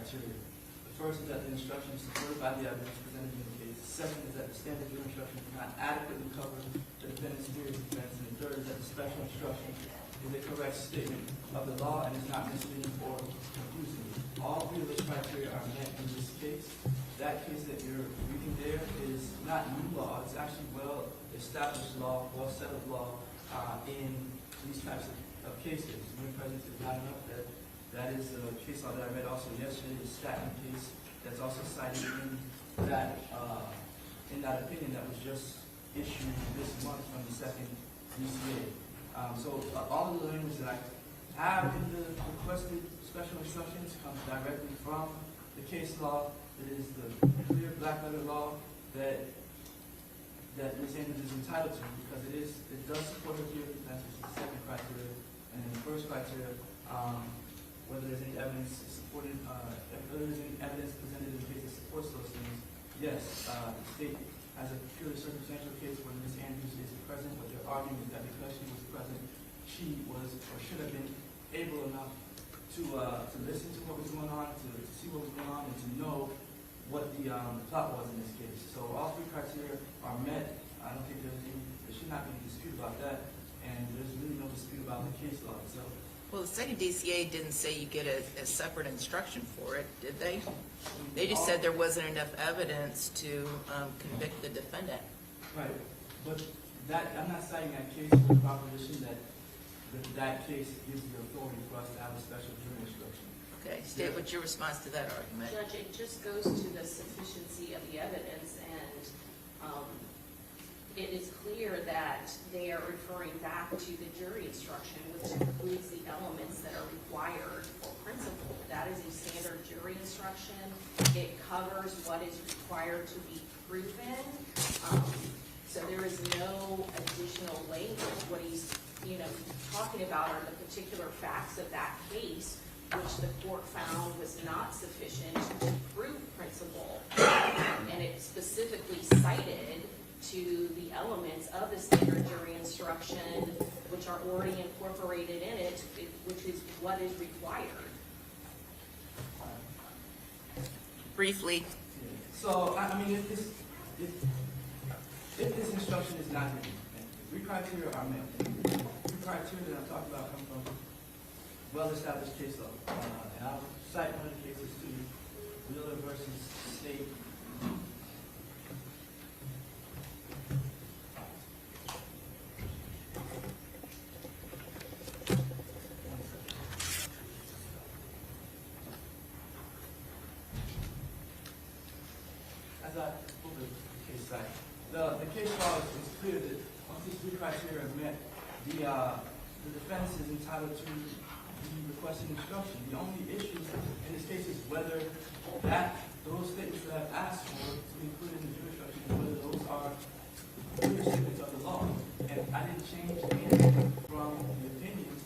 criteria. The first is that the instruction is supported by the evidence presented in the case. The second is that the standard jury instruction does not adequately cover the defendant's theory of defense. And the third is that the special instruction is a correct statement of the law and is not misleading or confusing. All three of those criteria are met in this case. That case that you're reading there is not new law. It's actually well-established law, well-settled law in these types of cases. Mere presence is not enough. That is a case law that I read also yesterday, the Staten case that's also cited in that opinion that was just issued this month from the second DCA. So all of the language that I have in the requested special instructions comes directly from the case law. It is the clear black letter law that Ms. Andrews is entitled to because it does support her theory of defense, which is the second criteria. And then the first criteria, whether there's any evidence supported, whether there's any evidence presented in the case that supports those things, yes, the state has a purely circumstantial case where Ms. Andrews is present, but their argument is that because she was present, she was or should have been able enough to listen to what was going on, to see what was going on, and to know what the plot was in this case. So all three criteria are met. I don't think there should not be any dispute about that, and there's really no dispute about the case law itself. Well, the second DCA didn't say you get a separate instruction for it, did they? They just said there wasn't enough evidence to convict the defendant. Right, but I'm not citing that case for the proposition that case gives the authority for us to have a special jury instruction. Okay, state what's your response to that argument? Judge, it just goes to the sufficiency of the evidence, and it is clear that they are referring back to the jury instruction, which includes the elements that are required for principle. That is a standard jury instruction. It covers what is required to be proven. So there is no additional language. What he's talking about are the particular facts of that case, which the court found was not sufficient to prove principle. And it specifically cited to the elements of the standard jury instruction, which are already incorporated in it, which is what is required. Briefly. So, I mean, if this instruction is not given, three criteria are met. Three criteria that I'm talking about come from well-established case law. And I'll cite one of the cases to you, Wheeler versus State. As I pull the case site, the case law is clear that once these three criteria are met, the defense is entitled to the requested instruction. The only issue in this case is whether those statements that I've asked for to be included in the jury instruction, whether those are clear statements of the law. And I didn't change anything from the opinions.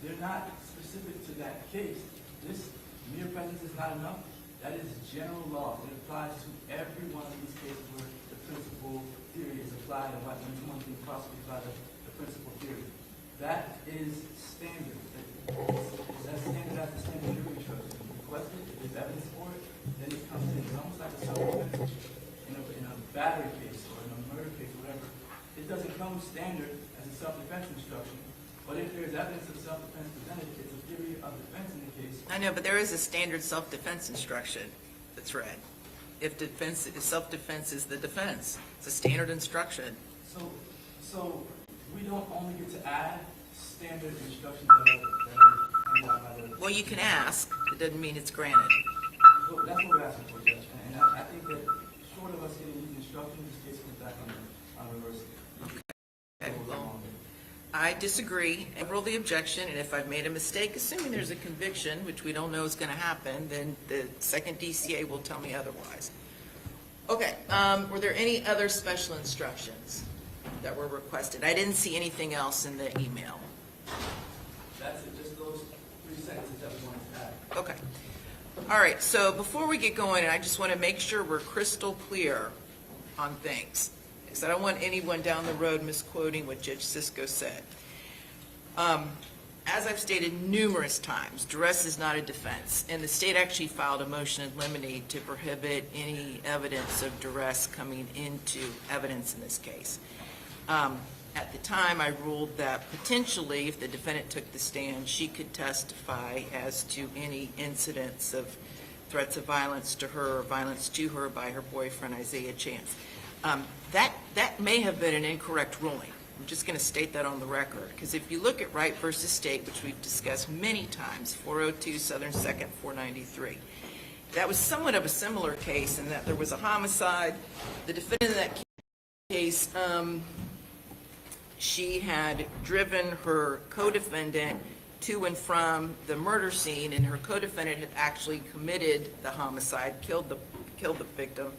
They're not specific to that case. This mere presence is not enough. That is general law. It applies to every one of these cases where the principal theory is applied and what one can possibly apply the principal theory. That is standard. That's standard as the standard jury instruction. If you request it, if there's evidence for it, then it comes in. It's almost like a self-defense in a battery case or in a murder case or whatever. It doesn't come standard as a self-defense instruction. But if there's evidence of self-defense presented, it's a theory of defense in the case. I know, but there is a standard self-defense instruction that's read. If self-defense is the defense, it's a standard instruction. So we don't only get to add standard instructions that are handed out by the... Well, you can ask. It doesn't mean it's granted. So that's what we're asking for, Judge. And I think that short of us getting these instructions, this case comes back on reverse. Okay, well, I disagree and roll the objection, and if I've made a mistake, assuming there's a conviction, which we don't know is going to happen, then the second DCA will tell me otherwise. Okay, were there any other special instructions that were requested? I didn't see anything else in the email. That's it, just those 3 sentences that we wanted to add. Okay. All right, so before we get going, I just want to make sure we're crystal clear on things, because I don't want anyone down the road misquoting what Judge Sisko said. As I've stated numerous times, duress is not a defense, and the state actually filed a motion in limine to prohibit any evidence of duress coming into evidence in this case. At the time, I ruled that potentially, if the defendant took the stand, she could testify as to any incidents of threats of violence to her or violence to her by her boyfriend, Isaiah Chance. That may have been an incorrect ruling. I'm just going to state that on the record, because if you look at Wright versus State, which we've discussed many times, 402 Southern 2nd 493, that was somewhat of a similar case in that there was a homicide. The defendant in that case, she had driven her co-defendant to and from the murder scene, and her co-defendant had actually committed the homicide, killed the victim.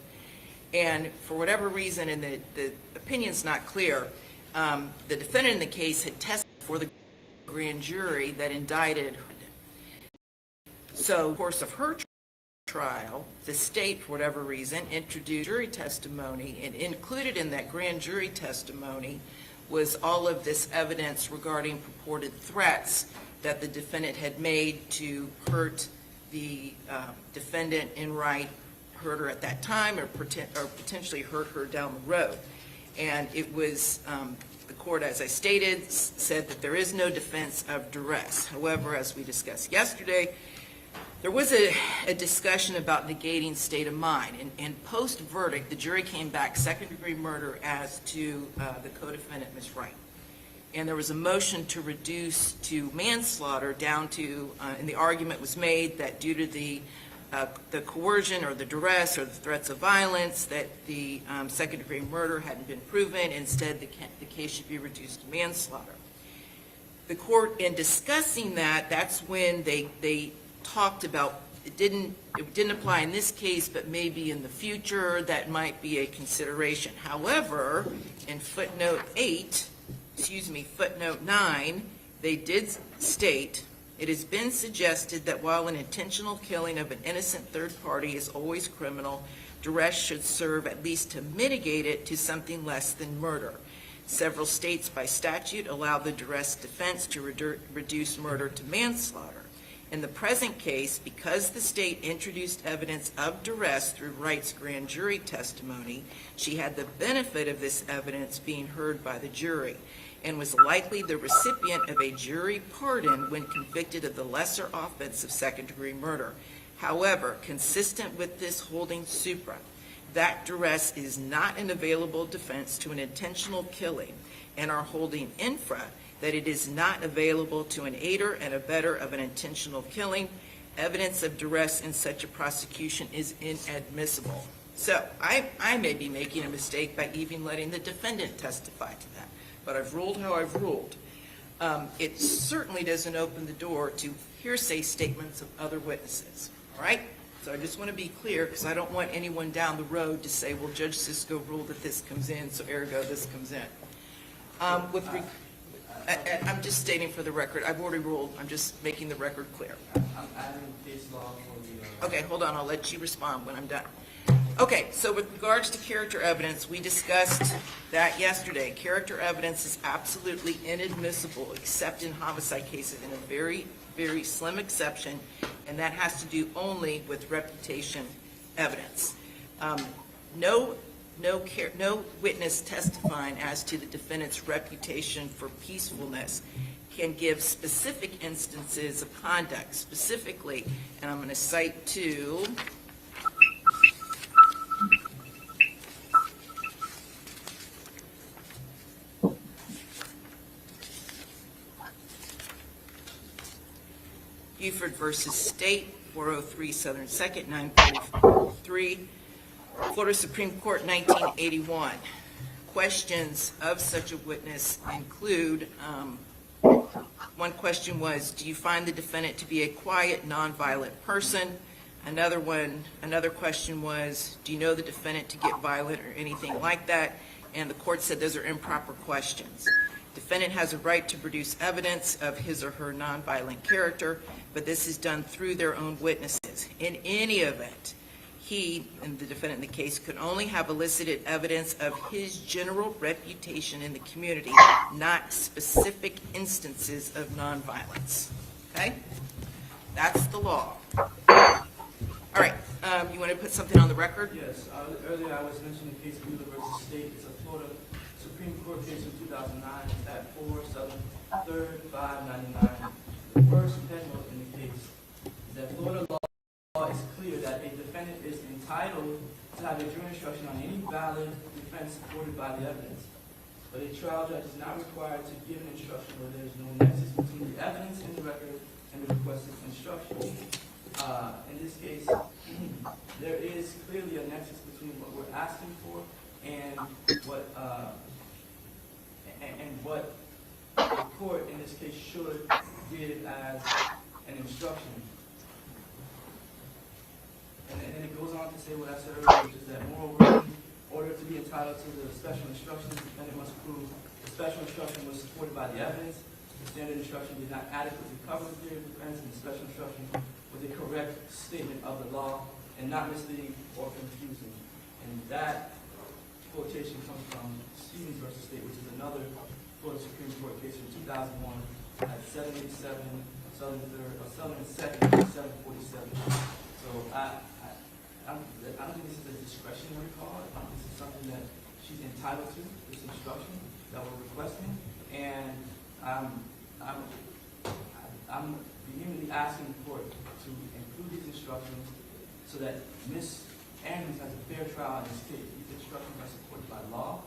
And for whatever reason, and the opinion's not clear, the defendant in the case had testified for the grand jury that indicted her. So, in the course of her trial, the state, for whatever reason, introduced jury testimony, and included in that grand jury testimony was all of this evidence regarding purported threats that the defendant had made to hurt the defendant in Wright, hurt her at that time, or potentially hurt her down the road. And it was, the court, as I stated, said that there is no defense of duress. However, as we discussed yesterday, there was a discussion about negating state of mind. And post-verdict, the jury came back second-degree murder as to the co-defendant, Ms. Wright. And there was a motion to reduce to manslaughter down to, and the argument was made that due to the coercion or the duress or the threats of violence, that the second-degree murder hadn't been proven. Instead, the case should be reduced to manslaughter. The court, in discussing that, that's when they talked about it didn't apply in this case, but maybe in the future that might be a consideration. However, in footnote 9, they did state, it has been suggested that while an intentional killing of an innocent third party is always criminal, duress should serve at least to mitigate it to something less than murder. Several states by statute allow the duress defense to reduce murder to manslaughter. In the present case, because the state introduced evidence of duress through Wright's grand jury testimony, she had the benefit of this evidence being heard by the jury and was likely the recipient of a jury pardon when convicted of the lesser offense of second-degree murder. However, consistent with this holding supra, that duress is not an available defense to an intentional killing, and our holding infra, that it is not available to an aider and abetter of an intentional killing. Evidence of duress in such a prosecution is inadmissible. So I may be making a mistake by even letting the defendant testify to that, but I've ruled how I've ruled. It certainly doesn't open the door to hearsay statements of other witnesses, all right? So I just want to be clear, because I don't want anyone down the road to say, well, Judge Sisko ruled that this comes in, so ergo this comes in. I'm just stating for the record, I've already ruled, I'm just making the record clear. I'm adding case law for the... Okay, hold on, I'll let you respond when I'm done. Okay, so with regards to character evidence, we discussed that yesterday. Character evidence is absolutely inadmissible except in homicide cases, in a very, very slim exception, and that has to do only with reputation evidence. No witness testifying as to the defendant's reputation for peacefulness can give specific instances of conduct, specifically, and I'm going to cite to Buford versus State, 403 Southern 2nd, 943, Florida Supreme Court, 1981. Questions of such a witness include, one question was, do you find the defendant to be a quiet, nonviolent person? Another question was, do you know the defendant to get violent or anything like that? And the court said those are improper questions. Defendant has a right to produce evidence of his or her nonviolent character, but this is done through their own witnesses. In any event, he, and the defendant in the case, could only have elicited evidence of his general reputation in the community, not specific instances of nonviolence. Okay? That's the law. All right, you want to put something on the record? Yes, earlier I was mentioning the case of Wheeler versus State. It's a Florida Supreme Court case from 2009. It's at 4 Southern 3rd 599. The first footnote in the case is that Florida law is clear that a defendant is entitled to have a jury instruction on any valid defense supported by the evidence. But a trial judge is not required to give an instruction where there is no nexus between the evidence in the record and the requested instruction. In this case, there is clearly a nexus between what we're asking for and what the court in this case should give as an instruction. And then it goes on to say what I said earlier, which is that moreover, in order to be entitled to the special instructions, the defendant must prove the special instruction was supported by the evidence, the standard instruction did not adequately cover the theory of defense, and the special instruction was a correct statement of the law and not misleading or confusing. And that quotation comes from Stevens versus State, which is another Florida Supreme Court case from 2001 at 787 Southern 2nd 747. So I don't think this is a discretionary call. I think this is something that she's entitled to, this instruction that we're requesting. And I'm vehemently asking the court to include these instructions so that Ms. Andrews has a fair trial in this case. These instructions are supported by law.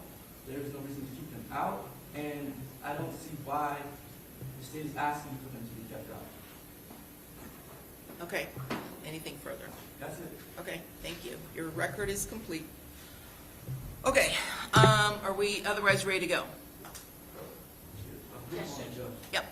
There is no reason to keep them out. And I don't see why the state is asking for them to be kept out. Okay, anything further? That's it. Okay, thank you. Your record is complete. Okay, are we otherwise ready to go? Yes, Judge. Yep.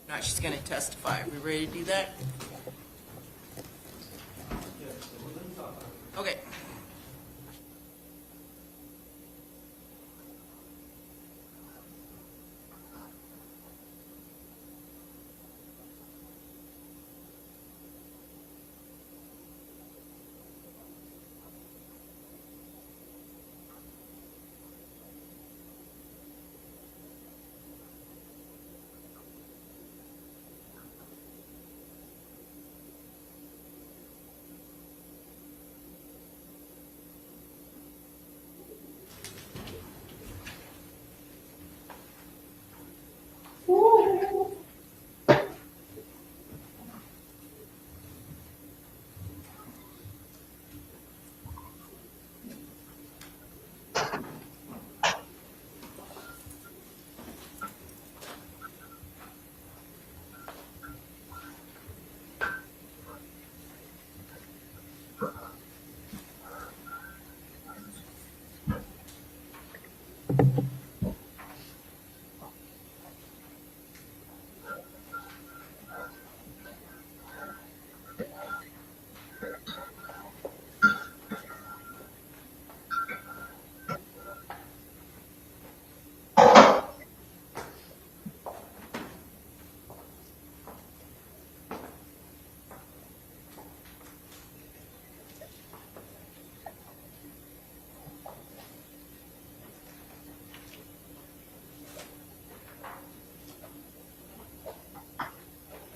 Now she's going to testify. Are we ready to do that? Yes, so let me talk. Okay.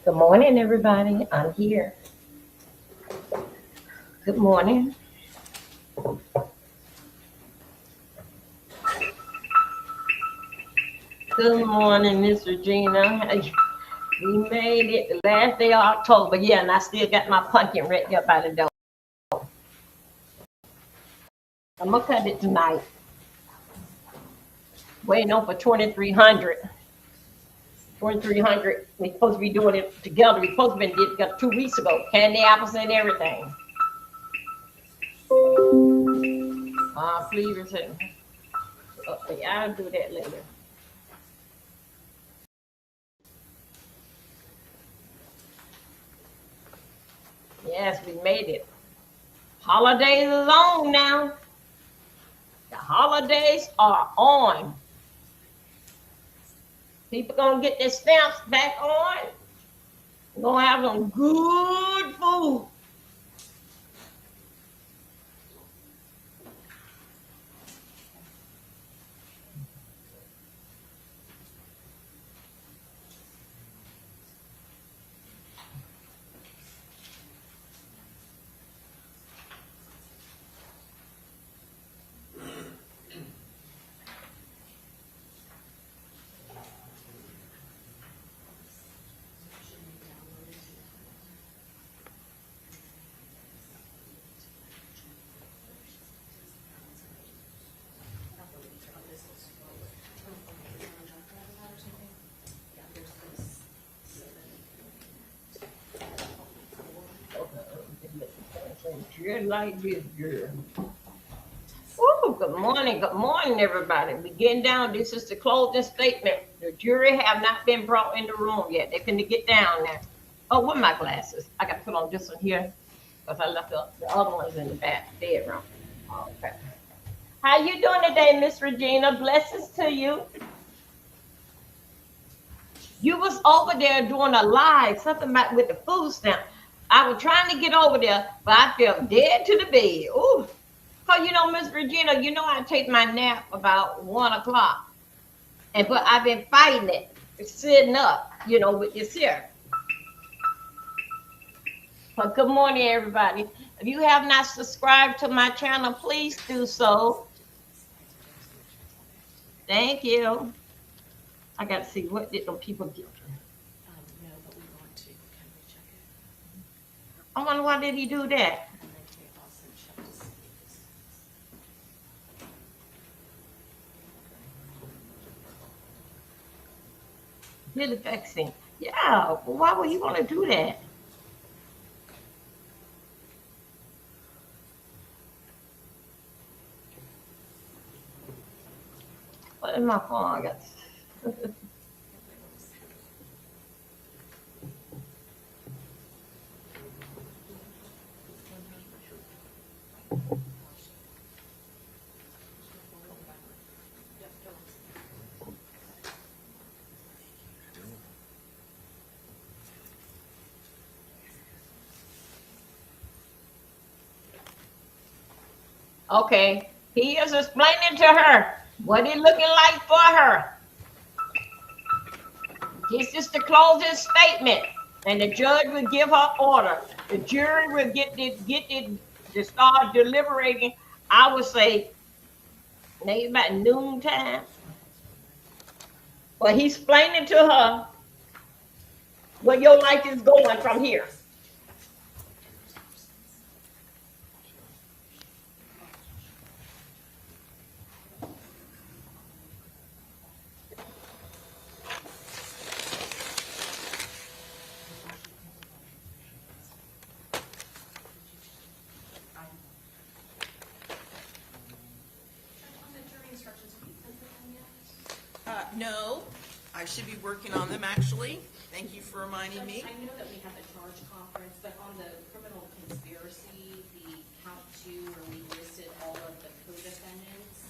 Good morning, everybody. I'm here. Good morning. Good morning, Miss Regina. We made it the last day of October. Yeah, and I still got my pumpkin ready up by the door. I'm gonna cut it tonight. Waiting on for 2,300. 2,300. We're supposed to be doing it together. We're supposed to have been did together 2 weeks ago. Candy apples and everything. Please return. Okay, I'll do that later. Yes, we made it. Holidays is on now. The holidays are on. People gonna get their stamps back on. We're gonna have some good food. Just like this girl. Oh, good morning, everybody. We getting down. This is the closing statement. The jury have not been brought in the room yet. They're finna get down there. Oh, what are my glasses? I got to put on this one here because I left the other ones in the back bedroom. Okay. How you doing today, Miss Regina? Blessings to you. You was over there doing a live, something about with the food stamp. I was trying to get over there, but I fell dead to the bed. Ooh. Cause you know, Miss Regina, I take my nap about 1 o'clock. But I've been fighting it, sitting up, with this here. But good morning, everybody. If you have not subscribed to my channel, please do so. Thank you. I got to see what did them people get. No, but we want to. Can we check it? I wonder why did he do that? And then can we also check to see if Really vexing. Yeah, well, why would you want to do that? What in my phone? I got. Okay, he is explaining to her what it looking like for her. This is the closing statement, and the judge will give her order. The jury will get it to start deliberating. I would say maybe about noontime. But he's explaining to her where your life is going from here. No, I should be working on them, actually. Thank you for reminding me. I know that we have a charge conference, but on the criminal conspiracy, the count 2, where we listed all of the co-defendants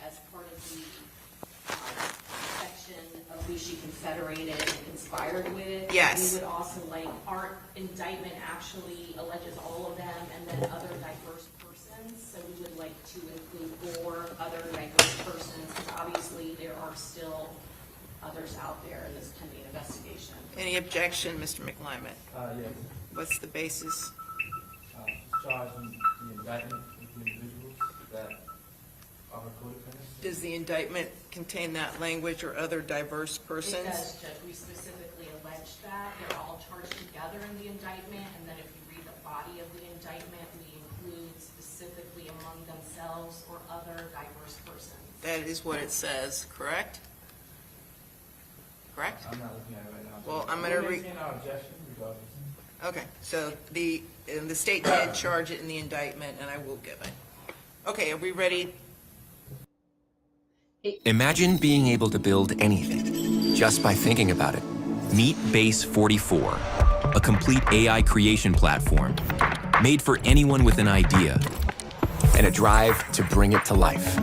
as part of the section of who she confederated and conspired with. Yes. We would also our indictment actually alleges all of them and then other diverse persons. So we would like to include 4 other diverse persons, because obviously there are still others out there in this pending investigation. Any objection, Mr. McClimate? Yes. What's the basis? Charging the indictment with the individuals that are codependents. Does the indictment contain that language or other diverse persons? It does, Judge. We specifically allege that. They're all charged together in the indictment, and then if you read the body of the indictment, we include specifically among themselves or other diverse persons. That is what it says, correct? Correct? I'm not looking at it right now. Well, I'm gonna We'll read. maintain our objection regardless. Okay, so the state did charge it in the indictment, and I will give it. Okay, are we ready? Imagine being able to build anything just by thinking about it. Meet Base 44, a complete AI creation platform made for anyone with an idea and a drive to bring it to life.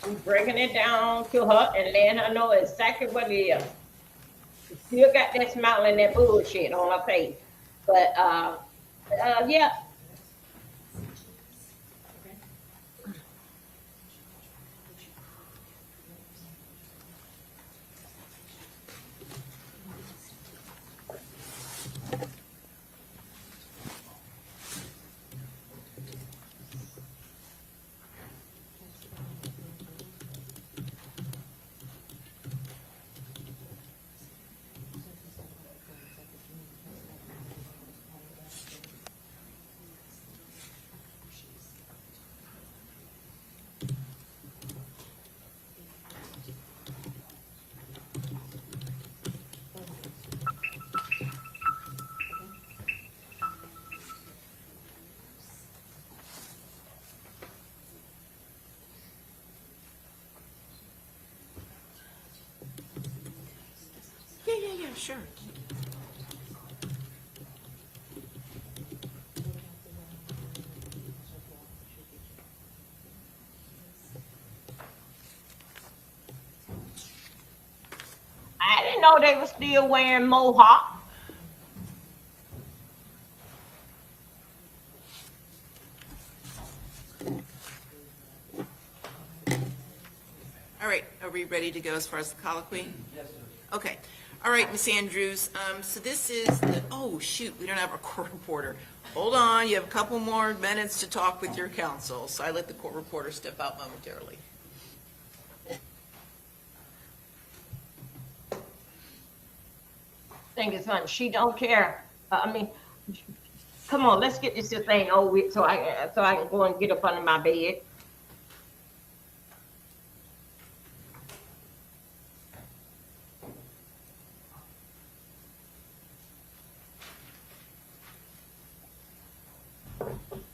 We breaking it down to her and letting her know exactly what it is. She still got that smile and that bullshit on her face. But, yeah. Yeah, sure. I didn't know they were still wearing mohawk. All right, are we ready to go as far as the colloquy? Yes, sir. Okay. All right, Ms. Andrews, so this is oh, shoot, we don't have a court reporter. Hold on, you have a couple more minutes to talk with your counsel, so I let the court reporter step out momentarily. Think it's funny. She don't care. I mean, come on, let's get this thing over with so I can go and get up under my bed.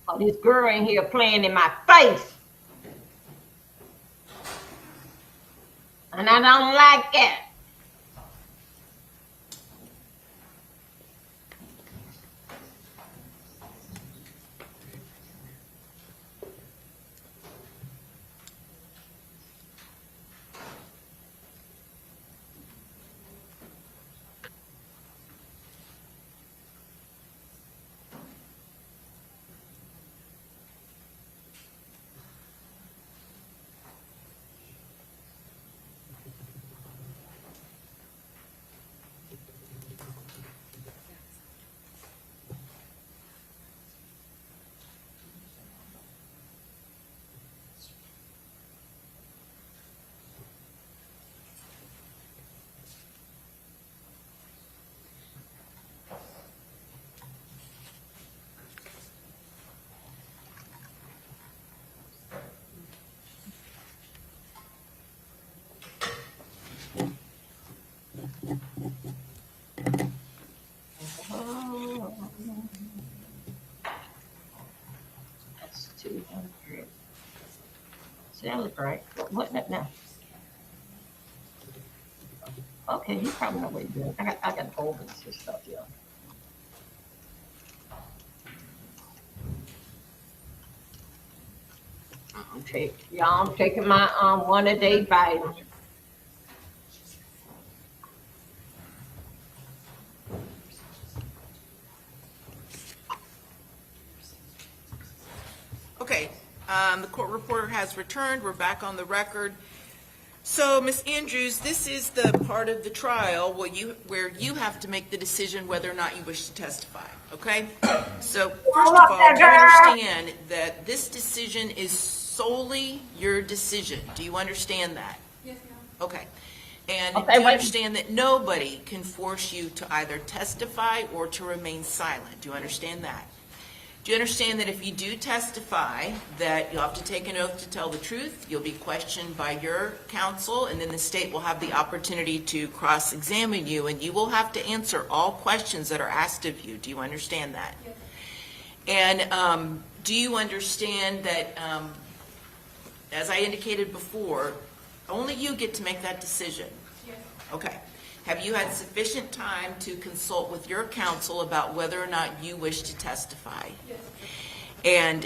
Oh, this girl in here playing in my face. And I don't like it. That's 200. Celebrate. What now? Okay, he probably know what he's doing. I got ovens and stuff here. I'm taking my one a day vitamin. Okay, the court reporter has returned. We're back on the record. So, Ms. Andrews, this is the part of the trial where you have to make the decision whether or not you wish to testify, okay? So, first of all, do you understand that this decision is solely your decision? Do you understand that? Yes, ma'am. Okay. And Okay, do you wait. understand that nobody can force you to either testify or to remain silent? Do you understand that? Do you understand that if you do testify, that you'll have to take an oath to tell the truth, you'll be questioned by your counsel, and then the state will have the opportunity to cross-examine you, and you will have to answer all questions that are asked of you. Do you understand that? Yes. And do you understand that, as I indicated before, only you get to make that decision? Yes. Okay. Have you had sufficient time to consult with your counsel about whether or not you wish to testify? Yes. And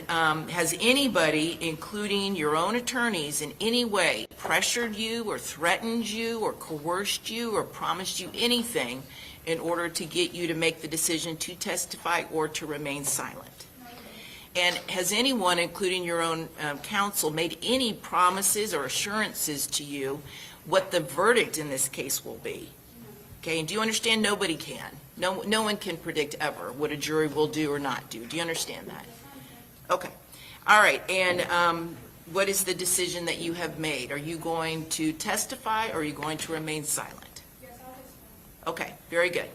has anybody, including your own attorneys, in any way pressured you or threatened you or coerced you or promised you anything in order to get you to make the decision to testify or to remain silent? And has anyone, including your own counsel, made any promises or assurances to you what the verdict in this case will be? Okay, and do you understand nobody can? No one can predict ever what a jury will do or not do. Do you understand that? Okay. All right, and what is the decision that you have made? Are you going to testify or are you going to remain silent? Yes, I'll testify. Okay, very good.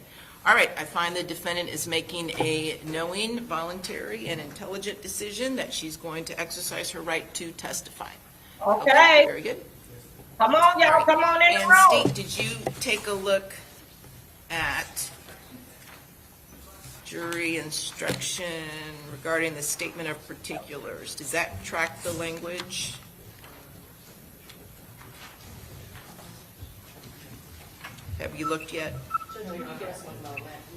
All right, I find the defendant is making a knowing, voluntary, and intelligent decision that she's going to exercise her right to testify. Okay. Very good. Come on, y'all. All right. Come on in the And room. Steve, did you take a look at jury instruction regarding the statement of particulars? Does that track the language? Have you looked yet?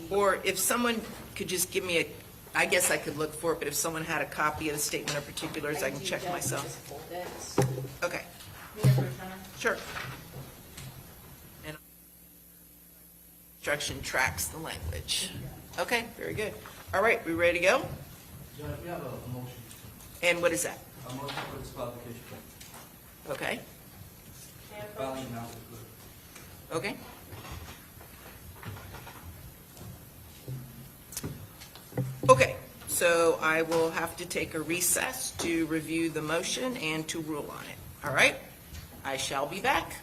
Or if someone could just give me I guess I could look for it, but if someone had a copy of the statement of particulars, I can check myself. Okay, sure. And instruction tracks the language. Okay, very good. All right, we ready to go? Judge, we have a motion. And what is that? A motion for disqualification. Okay, Filing now is good. okay. Okay, so I will have to take a recess to review the motion and to rule on it. All right? I shall be back.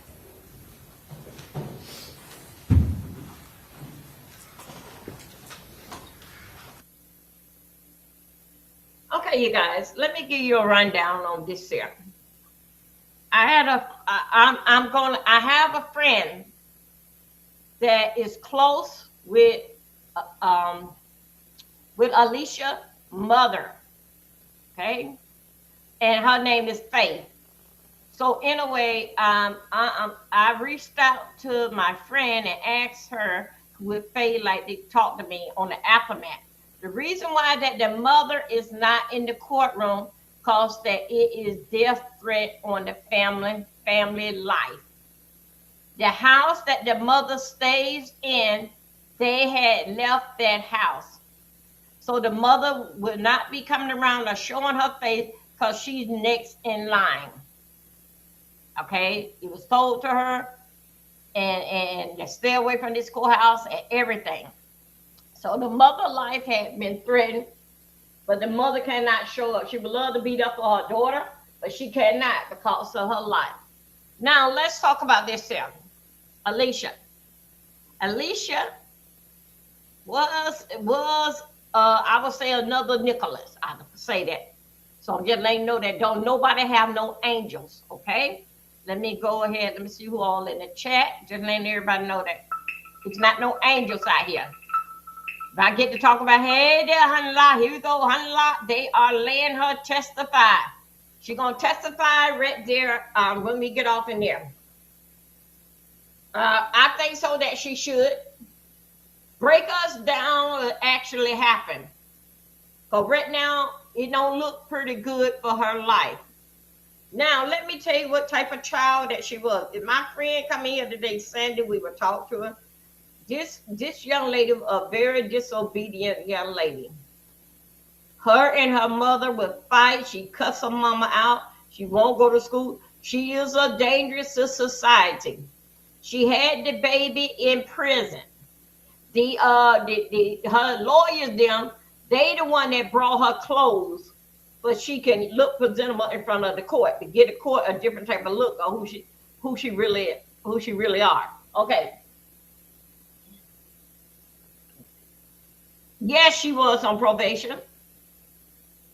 Okay, you guys, let me give you a rundown on this here. I have a friend that is close with Alicia's mother, okay? And her name is Faith. So anyway, I reached out to my friend and asked her would Faith like to talk to me on the aftermath. The reason why that the mother is not in the courtroom because that it is death threat on the family life. The house that the mother stays in, they had left that house. So the mother will not be coming around or showing her face because she's next in line. Okay, it was told to her and to stay away from this courthouse and everything. So the mother life had been threatened, but the mother cannot show up. She would love to beat up for her daughter, but she cannot because of her life. Now let's talk about this here. Alicia was I would say another Nicholas. I would say that. So I'm just letting you know that don't nobody have no angels, okay? Let me go ahead. Let me see who all in the chat. Just letting everybody know that it's not no angels out here. If I get to talk about, hey there, Hanla, here we go, Hanla, they are letting her testify. She's going to testify right there when we get off in there. I think so that she should break us down what actually happened. Because right now, it don't look pretty good for her life. Now, let me tell you what type of child that she was. If my friend come in here today, Sandy, we will talk to her. This young lady, a very disobedient young lady. Her and her mother would fight. She cuss her mama out. She won't go to school. She is a dangerous to society. She had the baby in prison. Her lawyers, they the one that brought her clothes, but she can look presentable in front of the court to get the court a different type of look of who she really are. Okay. Yes, she was on probation.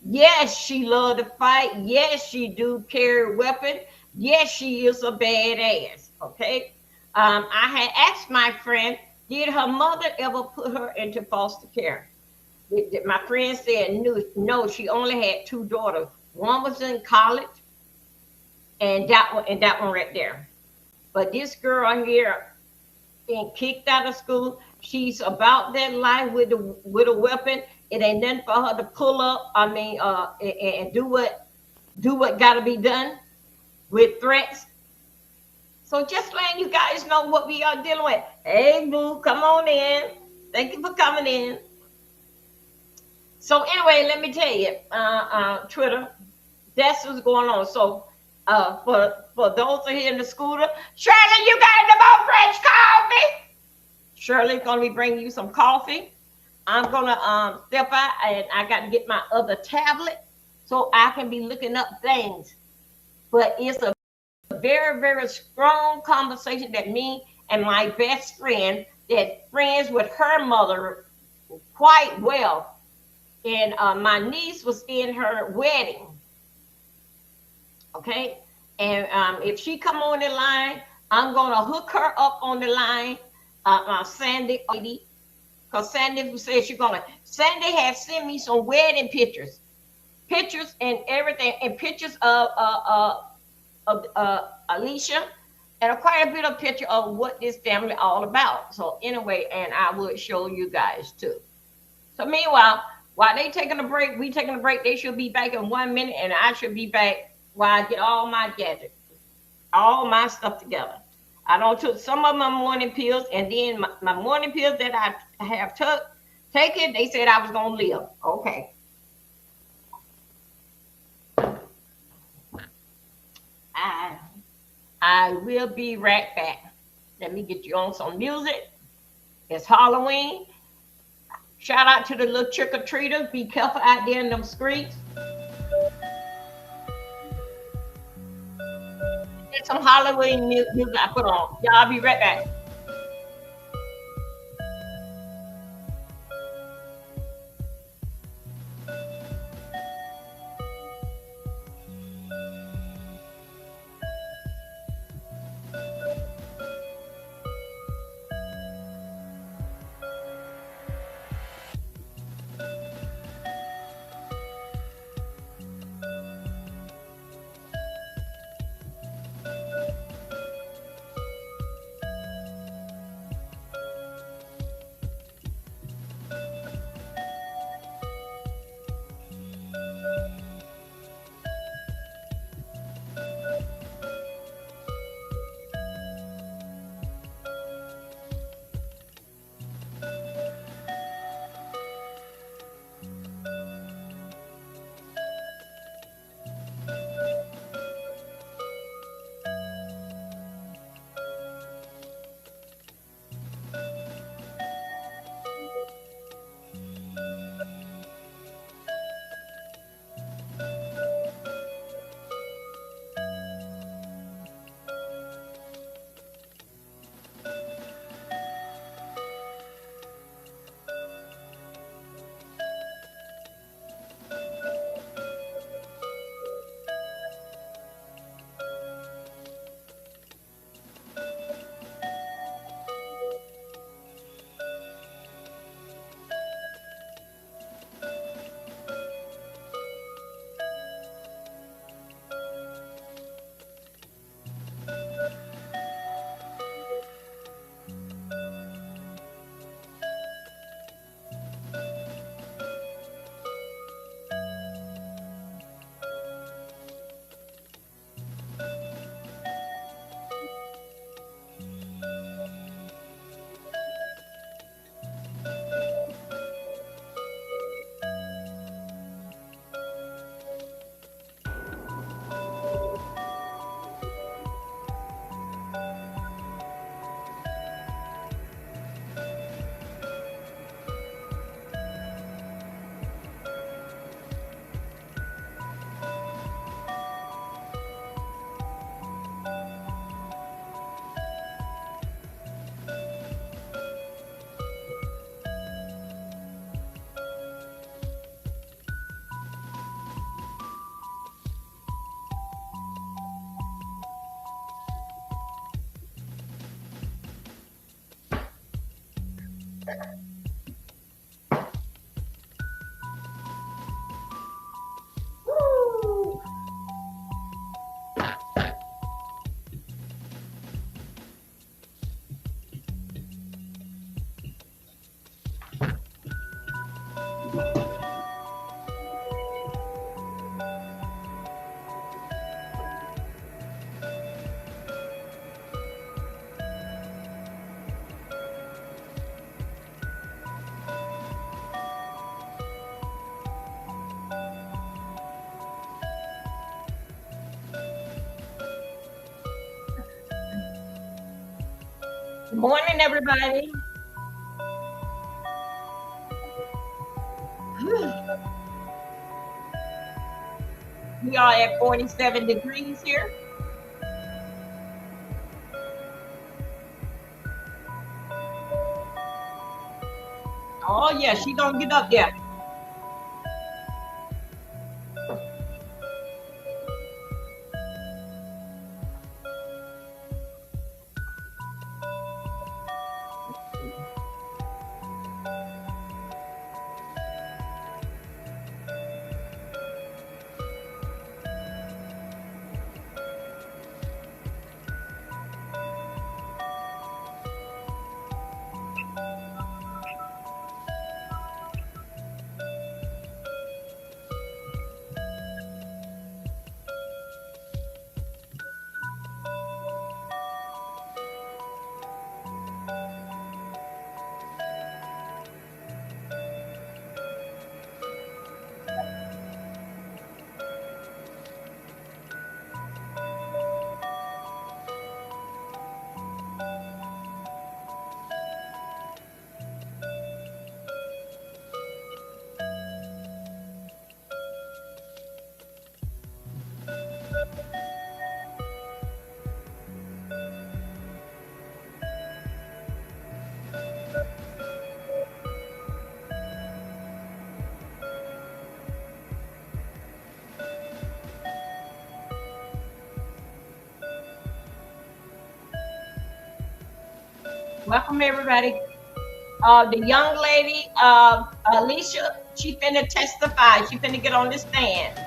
Yes, she loved to fight. Yes, she do carry a weapon. Yes, she is a badass. Okay. I had asked my friend, did her mother ever put her into foster care? My friend said no. She only had two daughters. One was in college, and that one right there. But this girl here being kicked out of school. She's about that life with a weapon. It ain't nothing for her to pull up. I mean, and do what got to be done with threats. So just letting you guys know what we are dealing with. Hey, boo, come on in. Thank you for coming in. So anyway, let me tell you, Twitter, that's what's going on. So for those who are here in the scooter, Shirley, you got any more French coffee? Shirley's gonna be bringing you some coffee. I'm gonna step out, and I got to get my other tablet so I can be looking up things. But it's a very, very strong conversation that me and my best friend, that friends with her mother quite well, and my niece was in her wedding. Okay, and if she come on the line, I'm gonna hook her up on the line. Sandy, because Sandy said she's gonna. Sandy has sent me some wedding pictures and everything, and pictures of Alicia, and quite a bit of picture of what this family all about. So anyway, and I will show you guys too. So meanwhile, while they taking a break, we taking a break. They should be back in 1 minute, and I should be back while I get all my gadgets, all my stuff together. I don't took some of my morning pills, and then my morning pills that I have taken, they said I was gonna live. Okay. I will be right back. Let me get you on some music. It's Halloween. Shout out to the little trick-or-treaters. Be careful out there in them streets. Get some Halloween music I put on. Y'all be right back. Woo. Good morning, everybody. We are at 47 degrees here. Oh yeah, she gonna get up there. Welcome everybody. The young lady, Alicia, she finna testify. She finna get on the stand.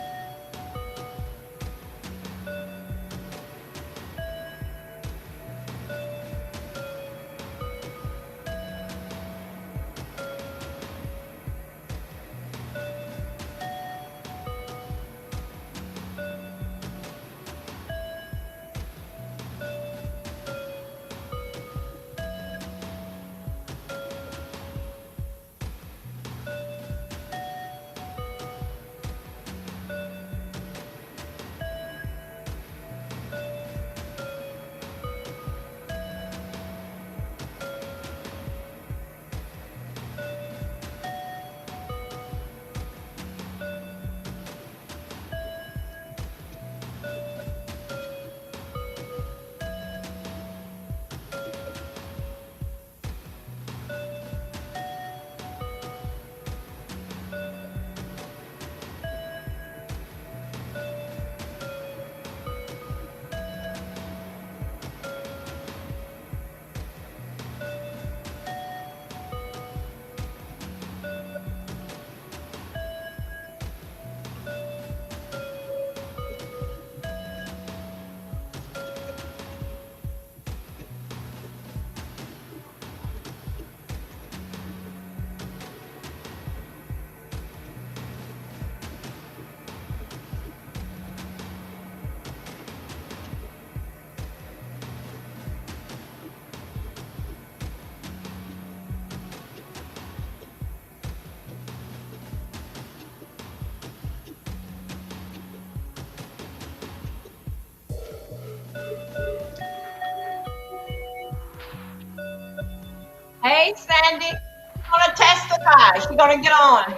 Hey, Sandy, she's gonna testify. She's gonna get on.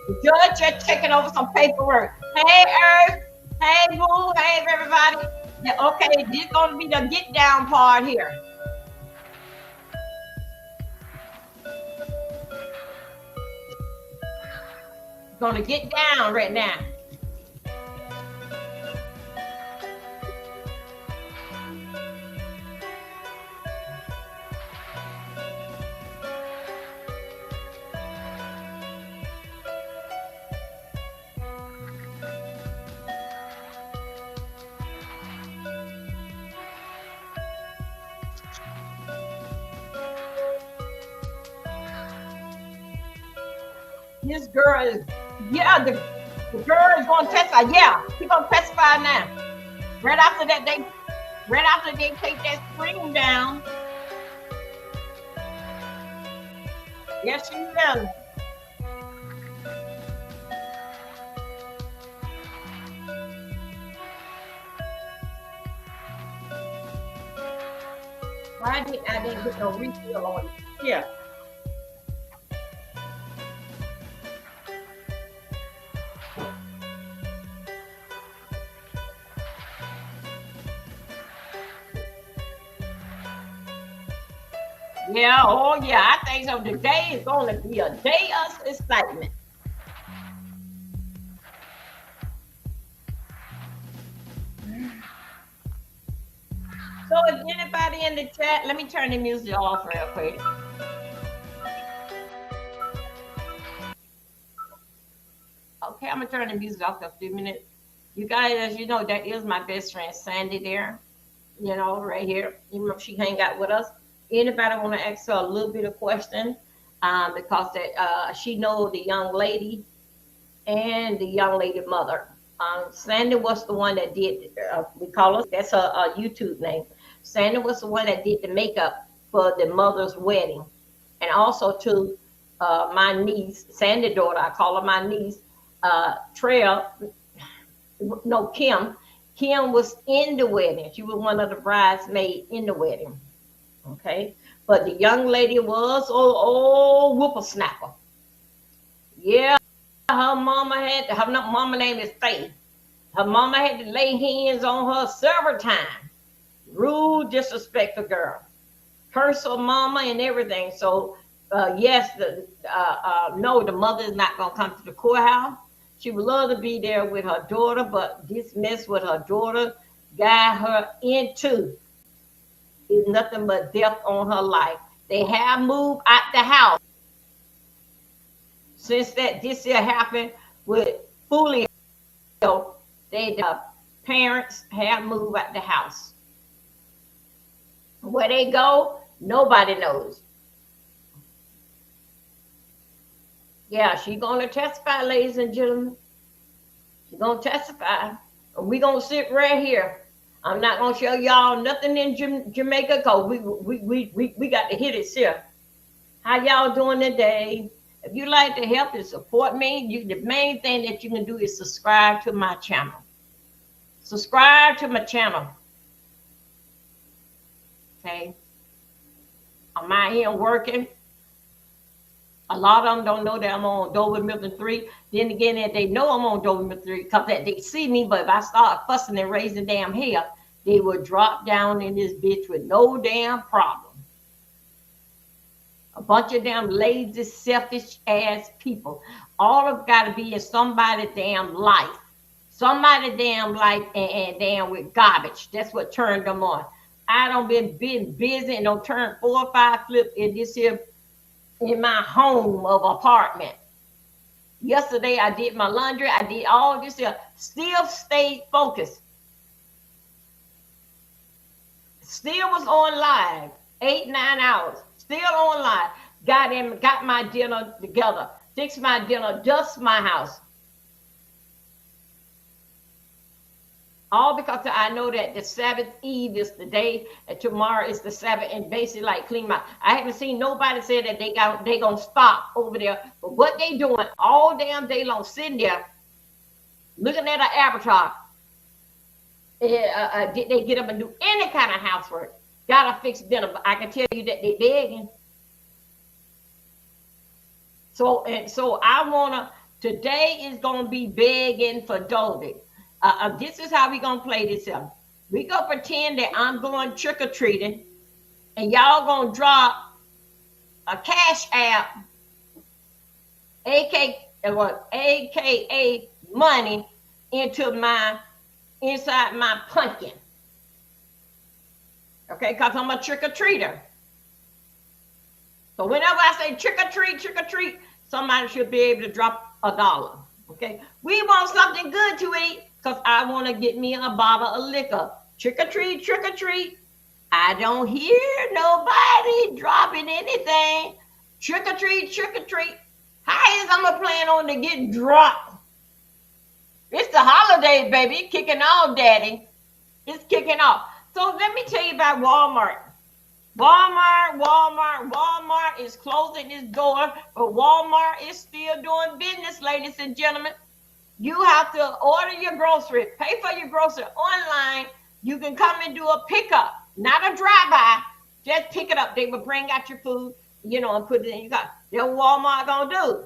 The judge just taking over some paperwork. Hey, Earth. Hey, Boo. Hey, everybody. Yeah, okay, this is gonna be the get down part here. Gonna get down right now. This girl is, yeah, the girl is gonna testify. Yeah, she's gonna testify now. Right after that, right after they take that screen down. Yes, she will. Why I didn't get no refill on it? Yeah. Yeah, oh yeah, I think so. Today is gonna be a day of excitement. So if anybody in the chat, let me turn the music off real quick. Okay, I'm gonna turn the music off for a few minutes. You guys, as you know, that is my best friend Sandy there. You know, right here. Even if she hang out with us. Anybody want to ask her a little bit of question? Because that she know the young lady and the young lady mother. Sandy was the one that did. We call her. That's her YouTube name. Sandy was the one that did the makeup for the mother's wedding, and also to my niece, Sandy daughter. I call her my niece. Trail, no, Kim. Kim was in the wedding. She was one of the bridesmaids in the wedding. Okay. But the young lady was old whippersnapper. Yeah, her mama had, her mama name is Faith. Her mama had to lay hands on her several times. Rude, disrespectful girl. Curse her mama and everything. So, yes, no, the mother is not going to come to the courthouse. She would love to be there with her daughter, but this mess with her daughter got her into is nothing but death on her life. They have moved out the house since that this year happened with Fulio. They the parents have moved out the house. Where they go, nobody knows. Yeah, she's gonna testify, ladies and gentlemen. She's gonna testify. And we're gonna sit right here. I'm not gonna show y'all nothing in Jamaica because we got to hit it here. How y'all doing today? If you like to help and support me, the main thing that you can do is subscribe to my channel. Subscribe to my channel. Okay. I'm out here working. A lot of them don't know that I'm on Dover Milton 3. Then again, if they know I'm on Dover Milton 3, because they see me, but if I start fussing and raising damn hell, they will drop down in this bitch with no damn problem. A bunch of damn lazy, selfish ass people. All of got to be in somebody's damn life. Somebody damn life and damn with garbage. That's what turned them on. I don't been busy and don't turn 4 or 5 flip in this here in my home of apartment. Yesterday I did my laundry. I did all this here. Still stayed focused. Still was on live 8, 9 hours. Still on live. Got my dinner together. Fixed my dinner. Dust my house. All because I know that the Sabbath Eve is the day and tomorrow is the Sabbath, and basically like clean my. I haven't seen nobody say that they gonna stop over there. But what they doing all damn day long, sitting there looking at an avatar. Did they get up and do any kind of housework? Gotta fix dinner, but I can tell you that they begging. So I wanna. Today is gonna be begging for Dolby. This is how we gonna play this up. We gonna pretend that I'm going trick-or-treating and y'all gonna drop a cash app, aka money inside my pumpkin. Okay, because I'm a trick-or-treater. So whenever I say trick-or-treat, somebody should be able to drop $1. Okay, we want something good to eat. Because I want to get me a bottle of liquor. Trick or treat, trick or treat. I don't hear nobody dropping anything. Trick or treat, trick or treat. How is I'm plan on to get dropped? It's the holidays, baby. It's kicking off, daddy. It's kicking off. So let me tell you about Walmart. Walmart is closing its door, but Walmart is still doing business, ladies and gentlemen. You have to order your groceries, pay for your groceries online. You can come and do a pickup, not a drive-by. Just pick it up. They will bring out your food, and put it in your car. That's what Walmart gonna do.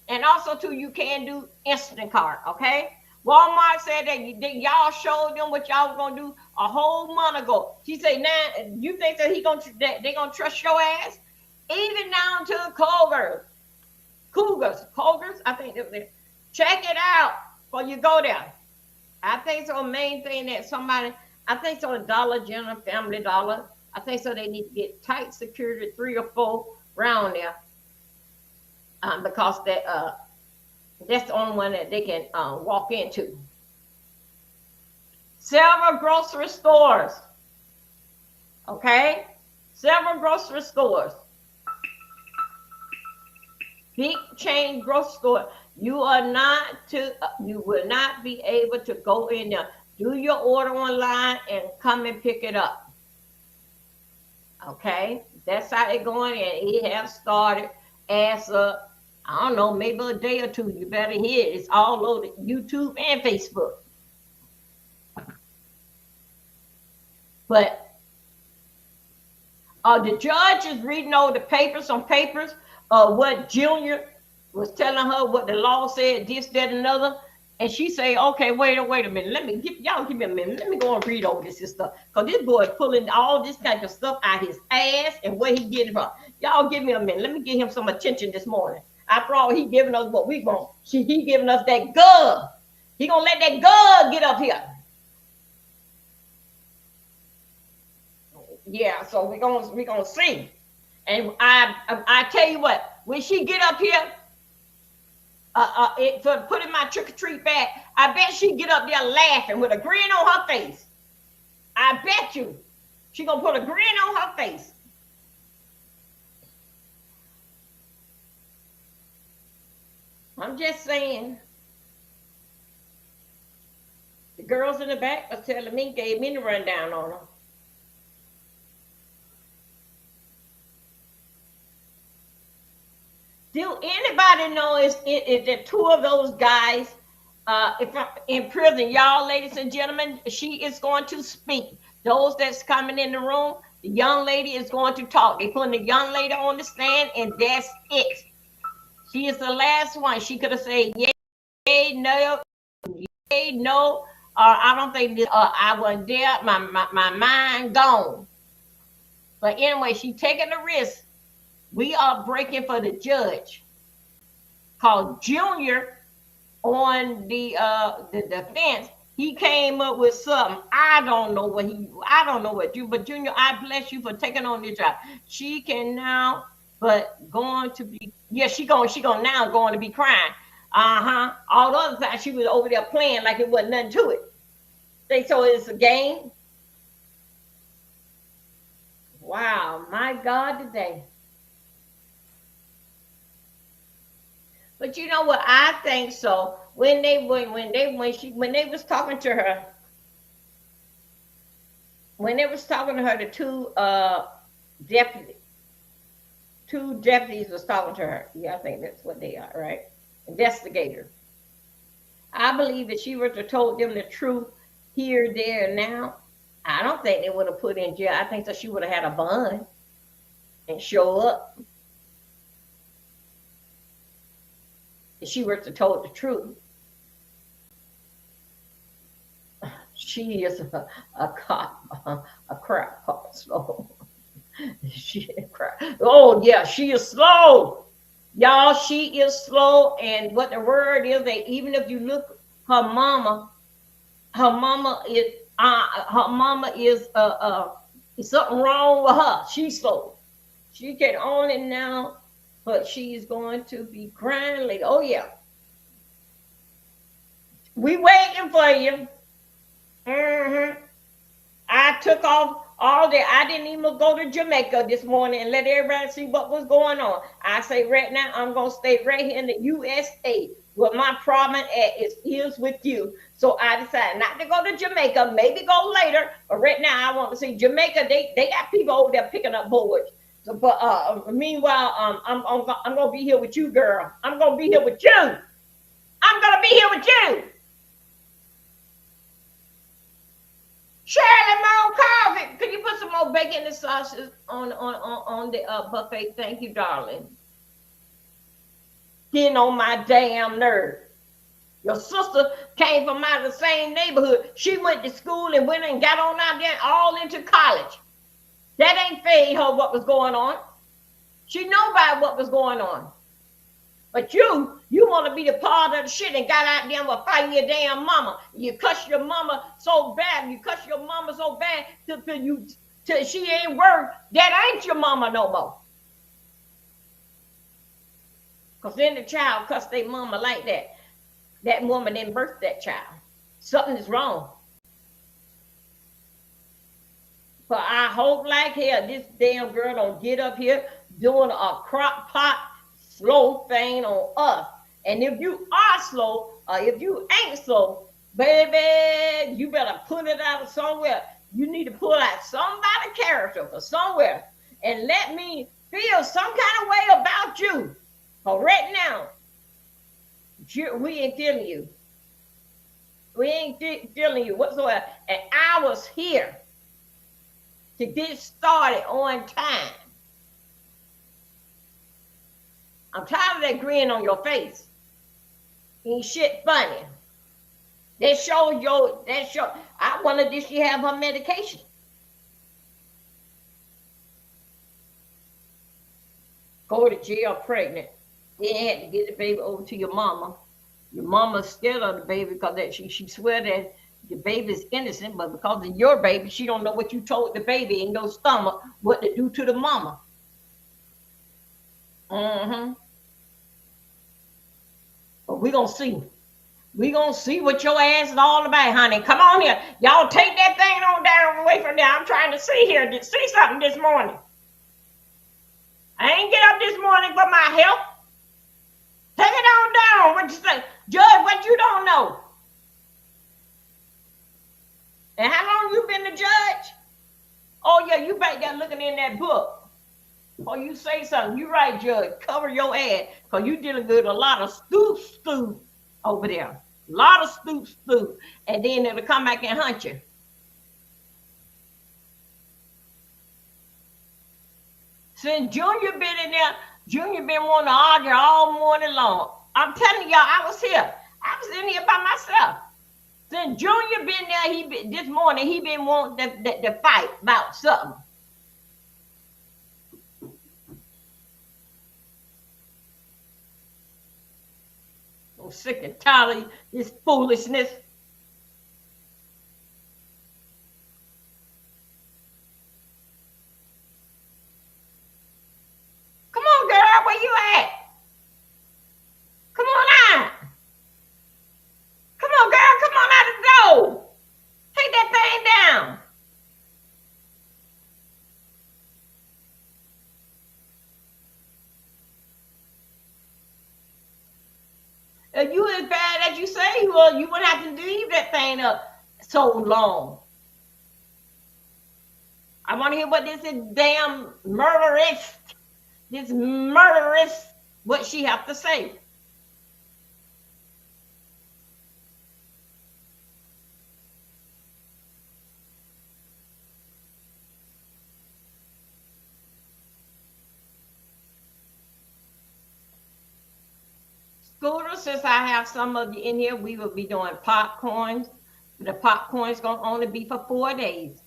And also, too, you can do instant cart, okay? Walmart said that y'all showed them what y'all was gonna do a whole month ago. She said, "Now you think that they gonna trust your ass?" Even down to Cougars. I think it was there. Check it out before you go there. I think so. Main thing that I think so. Dollar General, Family Dollar. I think so. They need to get tight security, 3 or 4 around there, because that's the only one that they can walk into. Several grocery stores. Okay? Several grocery stores. Big chain grocery store. You will not be able to go in there. Do your order online and come and pick it up. Okay? That's how it's going, and it has started as I don't know, maybe a day or two. You better hear it. It's all over YouTube and Facebook. But the judge is reading over the papers what Junior was telling her, what the law said, this, that, and another. And she say, okay, wait a minute. Y'all give me a minute. Let me go and read over this stuff. Because this boy is pulling all this kind of stuff out his ass and where he get it from. Y'all give me a minute. Let me give him some attention this morning. After all, he giving us what we want. He giving us that gov. He gonna let that gov get up here. Yeah, so we gonna see. And I tell you what, when she get up here, for putting my trick or treat bag, I bet she get up there laughing with a grin on her face. I bet you, she gonna put a grin on her face. I'm just saying. The girls in the back was telling me, gave me the rundown on them. Do anybody know is that 2 of those guys in prison? Y'all, ladies and gentlemen, she is going to speak. Those that's coming in the room, the young lady is going to talk. They putting the young lady on the stand, and that's it. She is the last one. She could have said, yay, no, yay, no, or I don't think this, I wasn't there, my mind gone. But anyway, she taking the risk. We are breaking for the judge called Junior on the defense. He came up with something. I don't know what you, but Junior, I bless you for taking on this job. She can now, but going to be, yeah, she going now going to be crying. All the other time she was over there playing like it wasn't nothing to it. Think so it's a game? Wow, my God, today. But you know what? I think so. When they was talking to her, the 2 deputies was talking to her. Yeah, I think that's what they are, right? Investigator. I believe that she would have told them the truth here, there, and now. I don't think they would have put in jail. I think that she would have had a bond and show up. If she were to told the truth. She is a cop, a crap cop, slow. She crap. Oh yeah, she is slow. Y'all, she is slow. And what the word is, that even if you look, her mama is something wrong with her. She's slow. She can own it now, but she's going to be crying later. Oh yeah. We waiting for you. I took off all day. I didn't even go to Jamaica this morning and let everybody see what was going on. I say right now, I'm going to stay right here in the USA. Where my problem is with you. So I decided not to go to Jamaica, maybe go later. But right now, I want to see Jamaica. They got people over there picking up boards. So, but meanwhile, I'm going to be here with you, girl. I'm going to be here with you. I'm going to be here with you. Shirley Moe Coffee. Could you put some more bacon and sausages on the buffet? Thank you, darling. Getting on my damn nerve. Your sister came from out of the same neighborhood. She went to school and went and got on out there all into college. That ain't fade her what was going on. She know about what was going on. But you want to be the part of the shit and got out there and fight your damn mama. You cuss your mama so bad. You cuss your mama so bad till she ain't worth. That ain't your mama no more. Because then the child cussed their mama like that. That woman didn't birth that child. Something is wrong. But I hope like hell this damn girl don't get up here doing a crock pot slow thing on us. And if you are slow, or if you ain't slow, baby, you better put it out somewhere. You need to pull out somebody's character for somewhere and let me feel some kind of way about you. But right now, we ain't feeling you. We ain't feeling you whatsoever. And I was here to get started on time. I'm tired of that grin on your face. Ain't shit funny. I wonder did she have her medication? Go to jail pregnant. Then had to get the baby over to your mama. Your mama's scared of the baby because that she swear that the baby's innocent, but because of your baby, she don't know what you told the baby in your stomach what to do to the mama. But we gonna see. We gonna see what your ass is all about, honey. Come on here. Y'all take that thing on down away from there. I'm trying to see here. See something this morning. I ain't get up this morning for my help. Take it on down. What you say? Judge, what you don't know? And how long you been the judge? Oh, yeah, you back there looking in that book. Oh, you say something. You right, Judge. Cover your ass. Because you dealing with a lot of stoop over there. A lot of stoop. And then it'll come back and hunt you. Since Junior been in there, Junior been wanting to argue all morning long. I'm telling y'all, I was here. I was in here by myself. Since Junior been there, this morning, he been wanting to fight about something. I'm sick and tired of this foolishness. Come on, girl, where you at? Come on out. Come on, girl, come on out the door. Take that thing down. If you as bad as you say you are, you wouldn't have to leave that thing up so long. I want to hear what this is damn murderess, what she have to say. Scooter, since I have some of you in here, we will be doing popcorns. The popcorn's gonna only be for 4 days.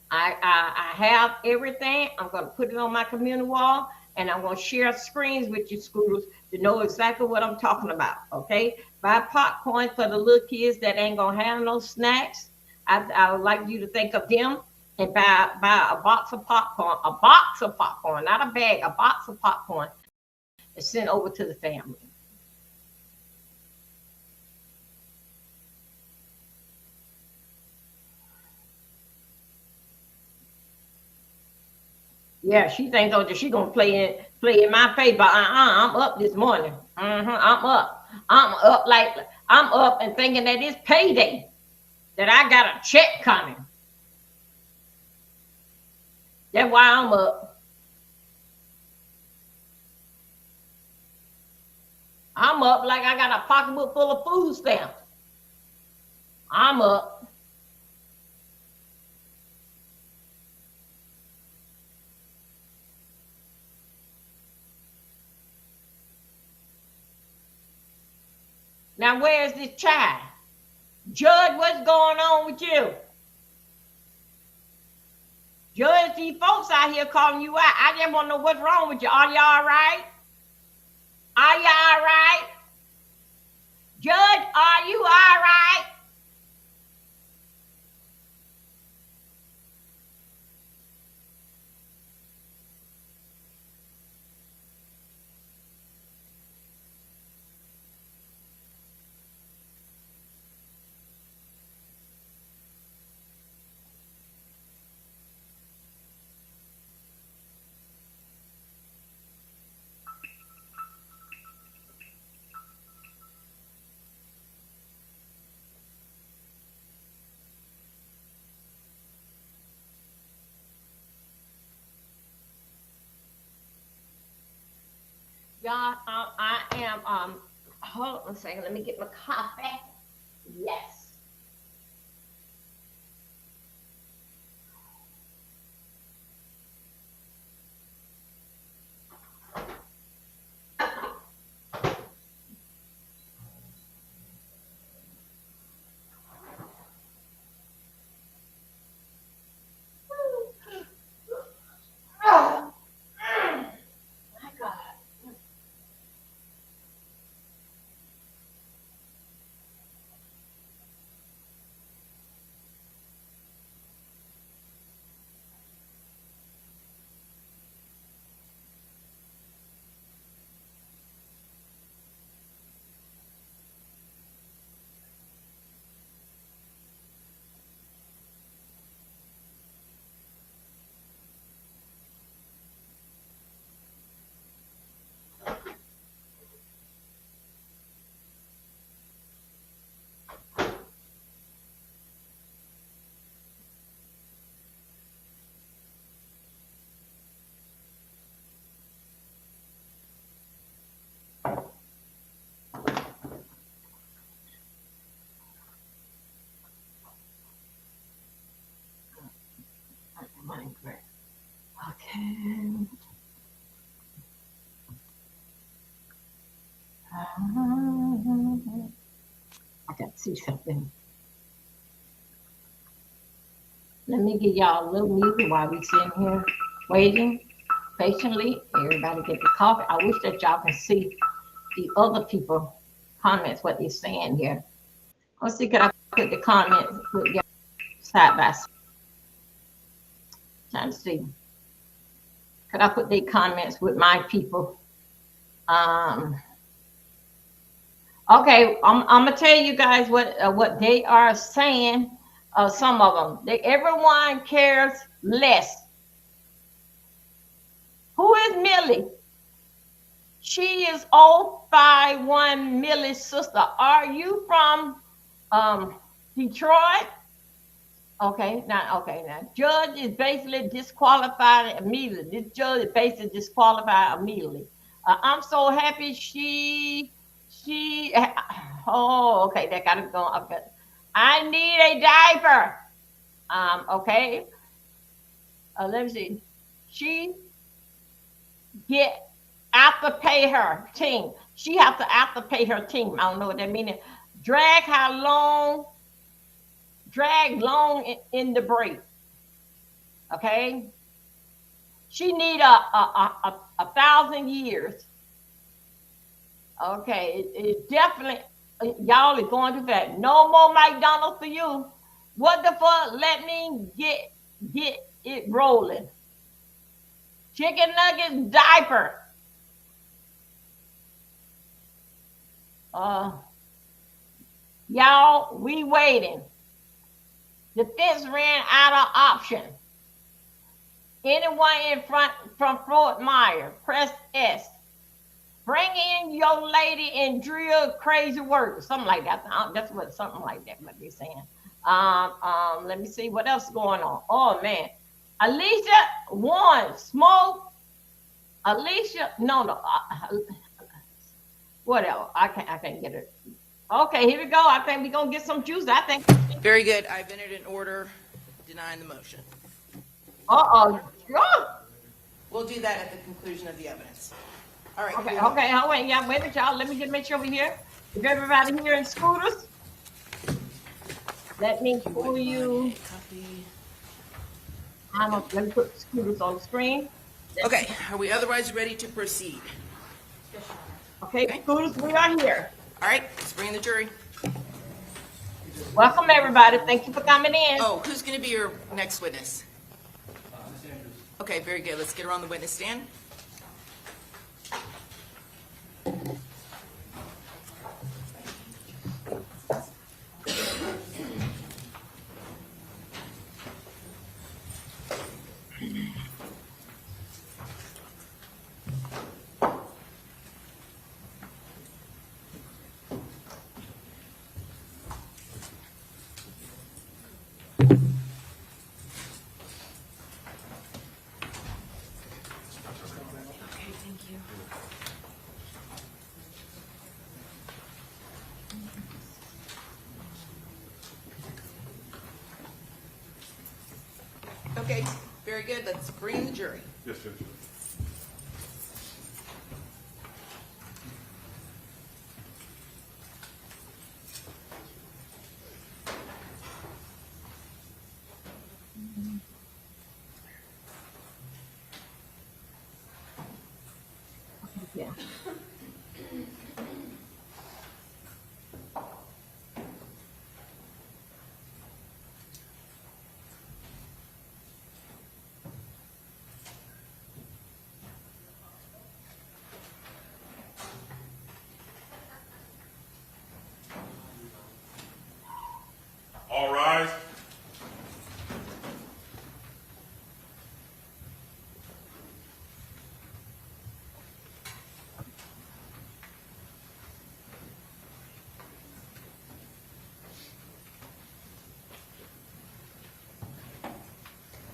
I have everything. I'm gonna put it on my community wall, and I'm gonna share screens with you, Scooters, to know exactly what I'm talking about. Okay, buy popcorn for the little kids that ain't gonna have no snacks. I would like you to think of them and buy a box of popcorn, not a bag, a box of popcorn, and send over to the family. Yeah, she thinks that she gonna play in my favor. I'm up this morning. I'm up. I'm up and thinking that it's payday, that I got a check coming. That's why I'm up. I'm up like I got a pocketbook full of food stamps. I'm up. Now where's this child? Judge, what's going on with you? Judge, these folks out here calling you out. I just want to know what's wrong with you. Are you all right? Are you all right? Judge, are you all right? Y'all, I am, hold on a second. Let me get my coffee. Yes. Oh, my God. Minecraft. Okay. I got to see something. Let me give y'all a little music while we sitting here waiting patiently. Everybody get the coffee. I wish that y'all can see the other people comments, what they're saying here. Let's see, could I put the comments with y'all side by side? Trying to see. Could I put the comments with my people? Okay, I'm gonna tell you guys what they are saying. Some of them, everyone cares less. Who is Millie? She is 051 Millie's sister. Are you from Detroit? Okay, now judge is basically disqualified immediately. This judge is basically disqualified immediately. I'm so happy she oh, okay, that got it going. Okay. I need a diaper. Okay. Let me see. She get afterpay her team. She have to afterpay her team. I don't know what that means. Drag long in the break. Okay. She need a 1,000 years. Okay, it definitely, y'all are going to that. No more McDonald's for you. What the fuck? Let me get it rolling. Chicken nuggets, diaper. Y'all, we waiting. The fence ran out of option. Anyone in front from Fort Myers, press S. Bring in your lady and drill crazy work. Something like that. That's what something like that what they're saying. Let me see what else is going on. Oh man. Alicia, one, smoke. Alicia, no. Whatever. I can't get it. Okay, here we go. I think we're gonna get some juice. I think. Very good. I've entered an order denying the motion. Uh-oh. We'll do that at the conclusion of the evidence. All right. Okay, oh, wait, yeah, wait a minute, y'all. Let me just make sure we're here. If everybody here in scooters, let me show you. Let me put scooters on the screen. Okay, are we otherwise ready to proceed? Okay, scooters, we are here. All right, let's bring in the jury. Welcome, everybody. Thank you for coming in. Oh, who's going to be your next witness? Ms. Andrews. Okay, very good. Let's get her on the witness stand. Okay, very good. Let's bring in the jury. Yes, Judge. Yeah. All rise.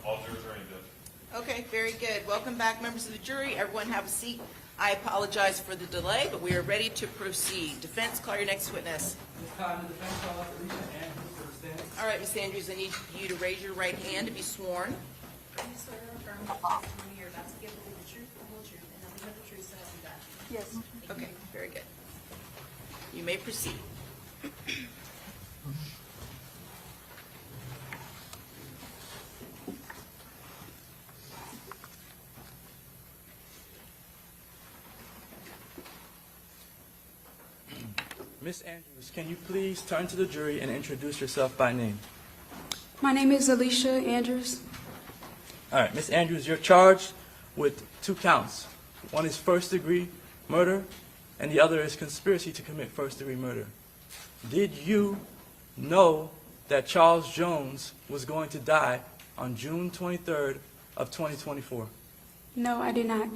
All jurors are in, Judge. Okay, very good. Welcome back, members of the jury. Everyone have a seat. I apologize for the delay, but we are ready to proceed. Defense, call your next witness. Ms. Cotton, the defense calls Alicia Andrews to the stand. All right, Ms. Andrews, I need you to raise your right hand to be sworn. I swear or affirm that the testimony you're about to give will be the truth, the whole truth, and nothing but the truth, so help you God. Yes. Okay, very good. You may proceed. Ms. Andrews, can you please turn to the jury and introduce yourself by name? My name is Alicia Andrews. All right, Ms. Andrews, you're charged with 2 counts. One is first-degree murder, and the other is conspiracy to commit first-degree murder. Did you know that Charles Jones was going to die on June 23rd of 2024? No, I did not.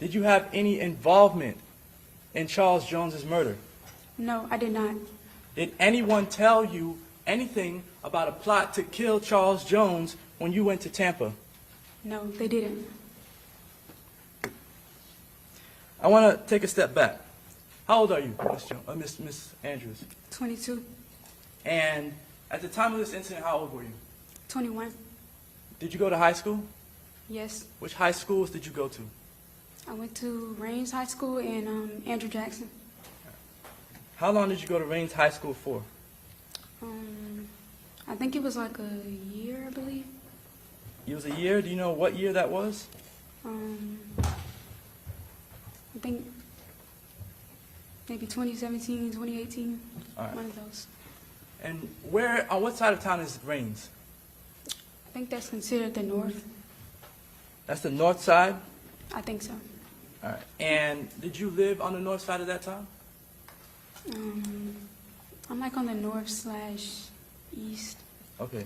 Did you have any involvement in Charles Jones's murder? No, I did not. Did anyone tell you anything about a plot to kill Charles Jones when you went to Tampa? No, they didn't. I want to take a step back. How old are you, Miss Andrews? 22, And at the time of this incident, how old were you? 21. Did you go to high school? Yes. Which high schools did you go to? I went to Rains High School and Andrew Jackson. How long did you go to Rains High School for? I think it was like a year, I believe. It was a year. Do you know what year that was? I think maybe 2017, 2018, All right. one of those. And where, on what side of town is Rains? I think that's considered the north. That's the north side? I think so. All right. And did you live on the north side at that time? I'm like on the north/east. Okay.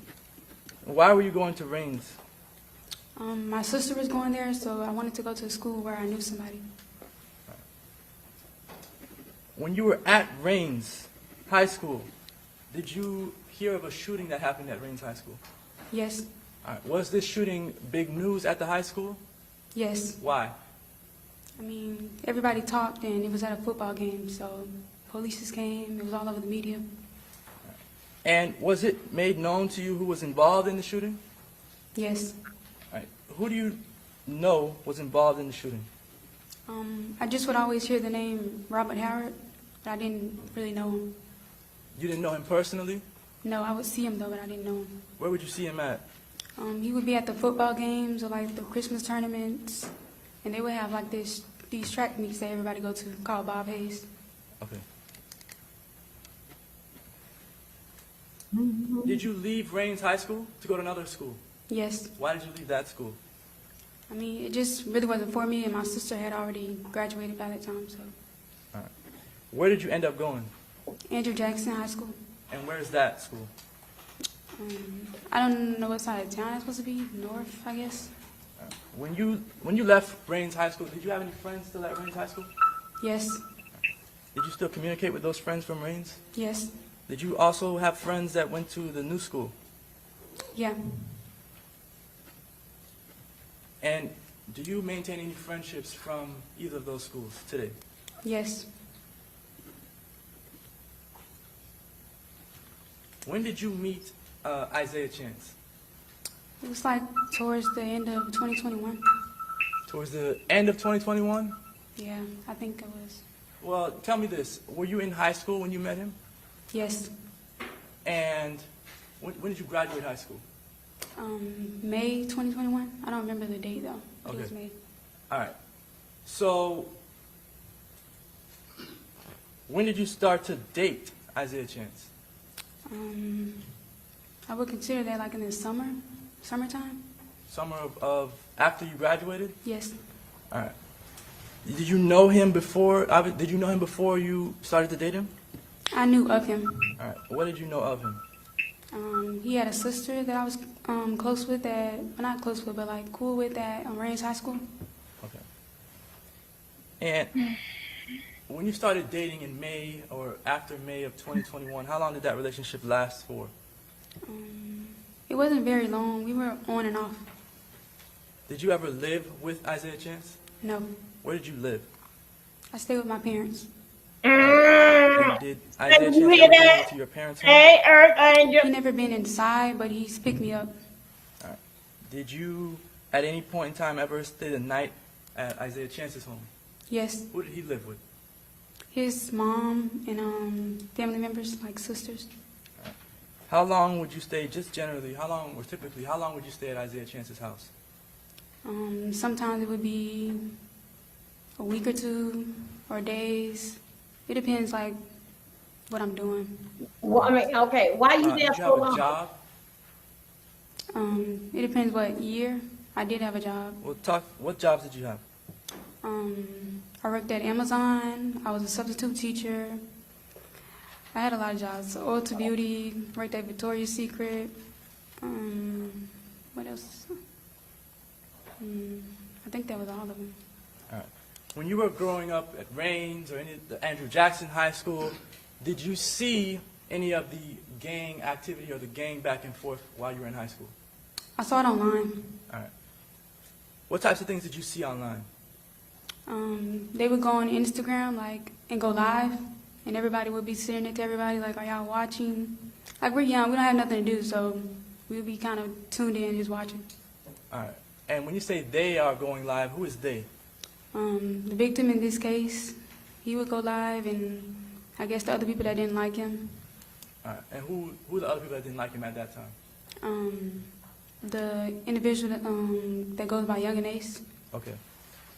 Why were you going to Rains? My sister was going there, so I wanted to go to a school where I knew somebody. When you were at Rains High School, did you hear of a shooting that happened at Rains High School? Yes, All right. Was this shooting big news at the high school? yes. Why? I mean, everybody talked, and it was at a football game, so police came. It was all over the media. And was it made known to you who was involved in the shooting? Yes. All right. Who do you know was involved in the shooting? I just would always hear the name Robert Howard, but I didn't really know him. You didn't know him personally? No, I would see him, though, but I didn't know him. Where would you see him at? He would be at the football games or, like, the Christmas tournaments, and they would have, like, these track meets that everybody go to called Bob Hayes. Okay. Did you leave Rains High School to go to another school? Yes. Why did you leave that school? I mean, it just really wasn't for me, and my sister had already graduated by that time, so. All right. Where did you end up going? Andrew Jackson High School. And where is that school? I don't know what side of town it's supposed to be. North, I guess. When you left Rains High School, did you have any friends still at Rains High School? Yes. Did you still communicate with those friends from Rains? Yes. Did you also have friends that went to the new school? Yeah. And do you maintain any friendships from either of those schools today? Yes. When did you meet Isaiah Chance? It was like towards the end of 2021. Towards the end of 2021? Yeah, I think it was. Well, tell me this. Were you in high school when you met him? Yes. And when did you graduate high school? May 2021. I don't remember the date though. But It was Okay. May. All right. So, when did you start to date Isaiah Chance? I would consider that like in the summertime. Summer of after you graduated? Yes. All right. Did you know him before? Did you know him before you started to date him? I knew of him. All right. What did you know of him? He had a sister that I was close with well, not close with, but like cool with at Rains High School. Okay. And when you started dating in May or after May of 2021, how long did that relationship last for? It wasn't very long. We were on and off. Did you ever live with Isaiah Chance? No. Where did you live? I stayed with my parents. And did Isaiah Chance you ever hear go that? to your parents' home? Hey, Earth Angel. He never been inside, but he's picked me up. All right. Did you, at any point in time, ever stay the night at Isaiah Chance's home? Yes. Who did he live with? His mom and family members, like sisters. How long would you stay, just generally, how long would you stay at Isaiah Chance's house? Sometimes it would be a week or two or days. It depends, like, what I'm doing. Well, I mean, okay, why you Did there you so have a long? job? It depends what year. I did have a job. Well, what jobs did you have? I worked at Amazon. I was a substitute teacher. I had a lot of jobs. Ulta Beauty, worked at Victoria's Secret. What else? I think that was all of them. All right. When you were growing up at Rains or any of the Andrew Jackson High School, did you see any of the gang activity or the gang back and forth while you were in high school? I saw it online. All right. What types of things did you see online? They would go on Instagram, like, and go live, and everybody would be sitting next to everybody, like, are y'all watching? Like, we're young, we don't have nothing to do, so we'll be kind of tuned in, just watching. All right. And when you say they are going live, who is they? The victim in this case, he would go live, and I guess the other people that didn't like him. All right. And who are the other people that didn't like him at that time? The individual that goes by Young and Ace. Okay.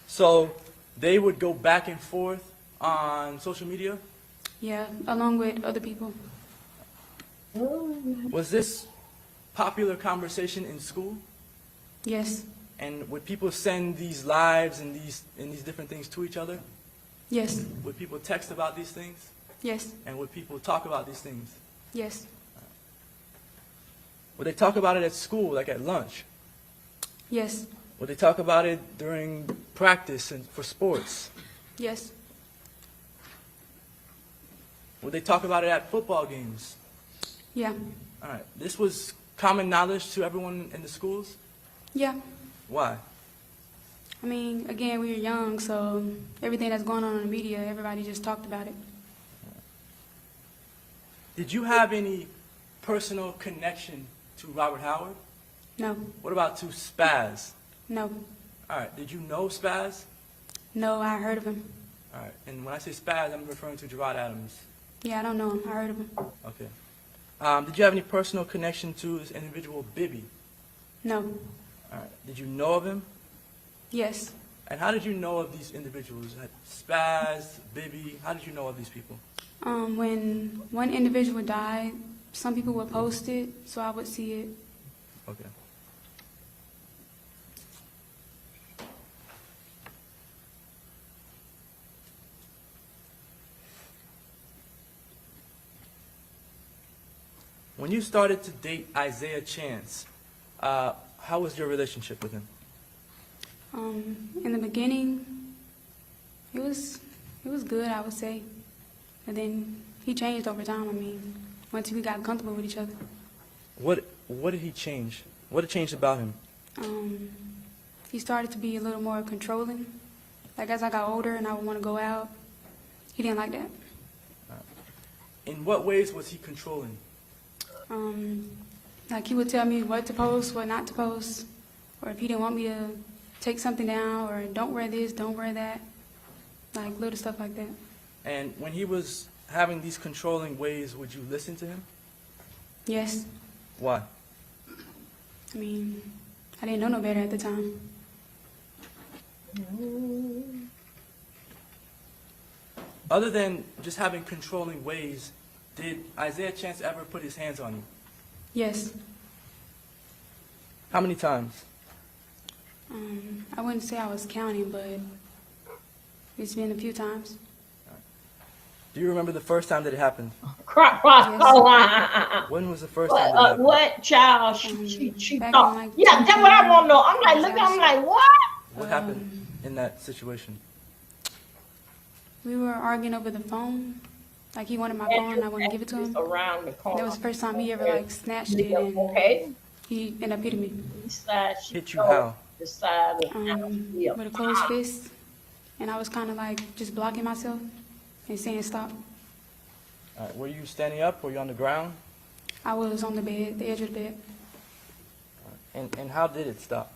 So they would go back and forth on social media? Yeah, along with other people. Was this popular conversation in school? Yes. And would people send these lives and these different things to each other? Yes. Would people text about these things? Yes. And would people talk about these things? Yes. Would they talk about it at school, like at lunch? Yes. Would they talk about it during practice and for sports? Yes. Would they talk about it at football games? Yeah. All right. This was common knowledge to everyone in the schools? Yeah. Why? I mean, again, we were young, so everything that's going on in the media, everybody just talked about it. Did you have any personal connection to Robert Howard? No. What about to Spaz? No. All right. Did you know Spaz? No, I heard of him. All right. And when I say Spaz, I'm referring to Gerard Adams. Yeah, I don't know him. I heard of him. Okay. Did you have any personal connection to this individual, Bibby? No. All right. Did you know of him? Yes. And how did you know of these individuals? Spaz, Bibby, how did you know of these people? When one individual died, some people would post it, so I would see it. Okay. When you started to date Isaiah Chance, how was your relationship with him? In the beginning, it was good, I would say. And then he changed over time. I mean, once we got comfortable with each other. What did he change? What had changed about him? He started to be a little more controlling. Like as I got older and I would want to go out, he didn't like that. In what ways was he controlling? Like he would tell me what to post, what not to post, or if he didn't want me to take something down, or don't wear this, don't wear that, like little stuff like that. And when he was having these controlling ways, would you listen to him? Yes. Why? I mean, I didn't know no better at the time. Other than just having controlling ways, did Isaiah Chance ever put his hands on you? Yes. How many times? I wouldn't say I was counting, but it's been a few times. Do you remember the first time that it happened? When was the first time that it happened? What child she Back in, thought? like, Yeah, that's what I want to know. I'm like, look, I'm like, what? What happened in that situation? We were arguing over the phone. Like he wanted my phone and I wouldn't give it to him. Around the corner. That was the first time he ever like snatched it, and Okay. he ended up hitting me Hit you how? The side of with a closed fist. And I was kind of like just blocking myself and saying stop. All right, were you standing up? Were you on the ground? I was on the bed, the edge of the bed. And how did it stop?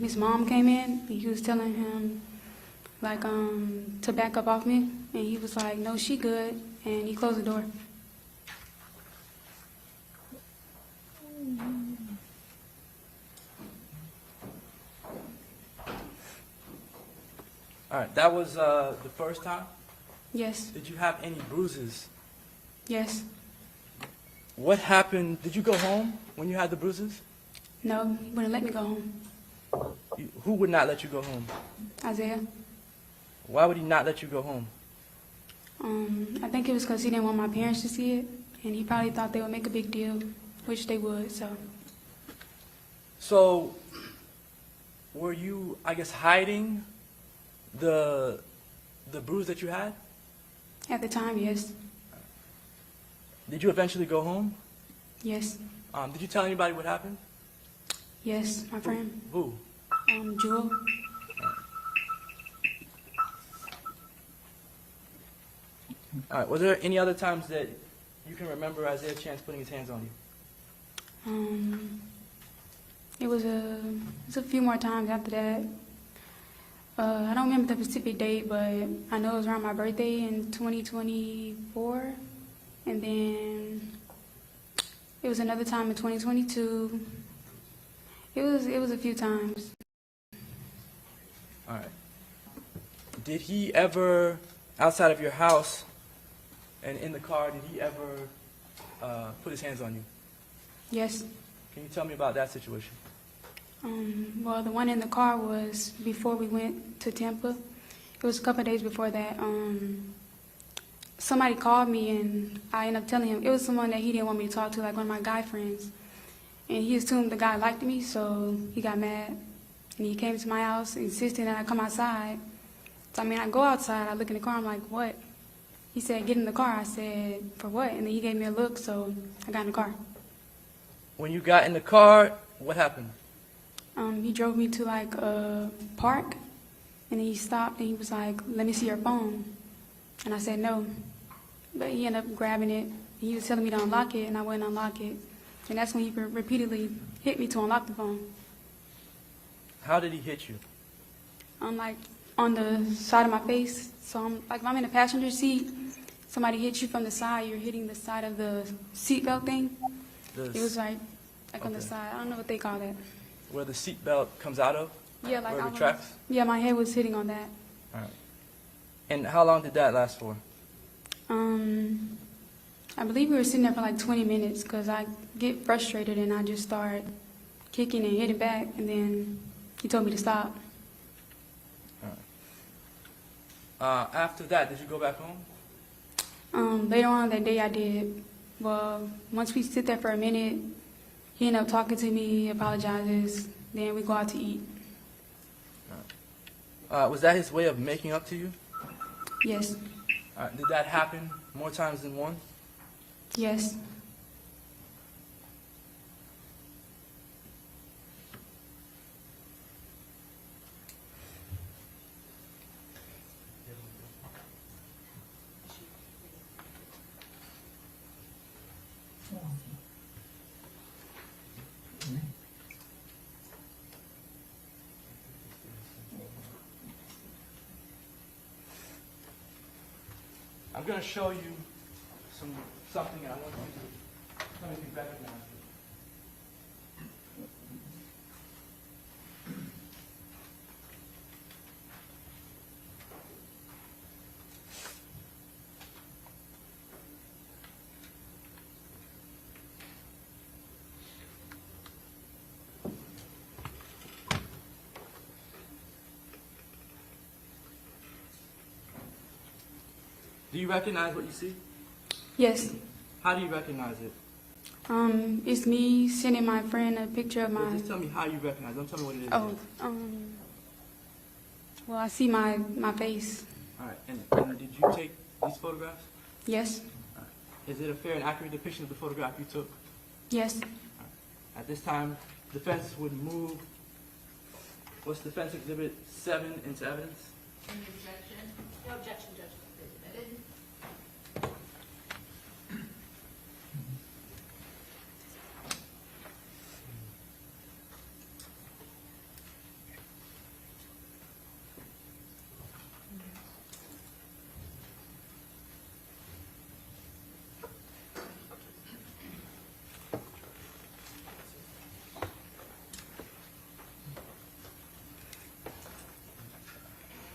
His mom came in. He was telling him like to back up off me, and he was like, "No, she good," and he closed the door. All right, that was the first time? Yes, Did you have any bruises? yes, What happened? Did you go home when you had the bruises? no, he wouldn't let me go home. Who would not let you go home? Isaiah. Why would he not let you go home? I think it was because he didn't want my parents to see it, and he probably thought they would make a big deal, which they would. So, were you, I guess, hiding the bruise that you had? At the time, yes, Did you eventually go home? yes, Did you tell anybody what happened? yes. My friend, Who? Jewel. All right. Was there any other times that you can remember Isaiah Chance putting his hands on you? It was a few more times after that. I don't remember the specific date, but I know it was around my birthday in 2024, and then it was another time in 2022. It was a few times. All right. Did he ever, outside of your house and in the car, did he ever put his hands on you? Yes. Can you tell me about that situation? Well, the one in the car was before we went to Tampa. It was a couple of days before that. Somebody called me, and I ended up telling him it was someone that he didn't want me to talk to, like one of my guy friends. And he assumed the guy liked me, so he got mad. And he came to my house insisting that I come outside. So, I mean, I go outside, I look in the car, I'm like, what? He said, get in the car. I said, for what? And then he gave me a look, so I got in the car. When you got in the car, what happened? He drove me to like a park, and then he stopped and he was like, let me see your phone. And I said no. But he ended up grabbing it. He was telling me to unlock it, and I wouldn't unlock it. And that's when he repeatedly hit me to unlock the phone. How did he hit you? Like on the side of my face. So if I'm in the passenger seat, somebody hits you from the side, you're hitting the side of the seatbelt thing. It was like on the Okay. side. I don't know what they call that. Where the seatbelt comes out of? Yeah, like Where it I was- retracts? Yeah, my head was hitting on that. All right. And how long did that last for? I believe we were sitting there for like 20 minutes because I get frustrated and I just start kicking and hitting back, and then he told me to stop. After that, did you go back home? Later on that day I did. Well, once we sit there for a minute, he ended up talking to me, apologizes, then we go out to eat. Was that his way of making up to you? Yes, Did that happen more times than one? yes. I'm going to show you something, and I want you to tell me if you recognize it. Do you recognize what you see? Yes. How do you recognize it? It's me sending my friend a picture of Well, my... just tell me how you recognize it. Don't tell me what it is. Oh, well, I see my face. All right. And did you take these photographs? Yes, Is it a fair and accurate depiction of the photograph you took? yes. At this time, defense would move what's Defense Exhibit 7 into evidence. Any objection? No objection, Judge. Admitted.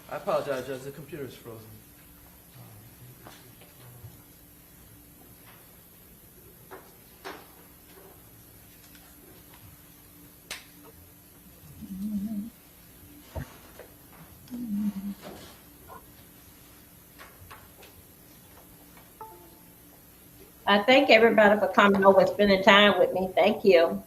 I apologize, Judge. The computer is frozen. I thank everybody for coming over and spending time with me. Thank you.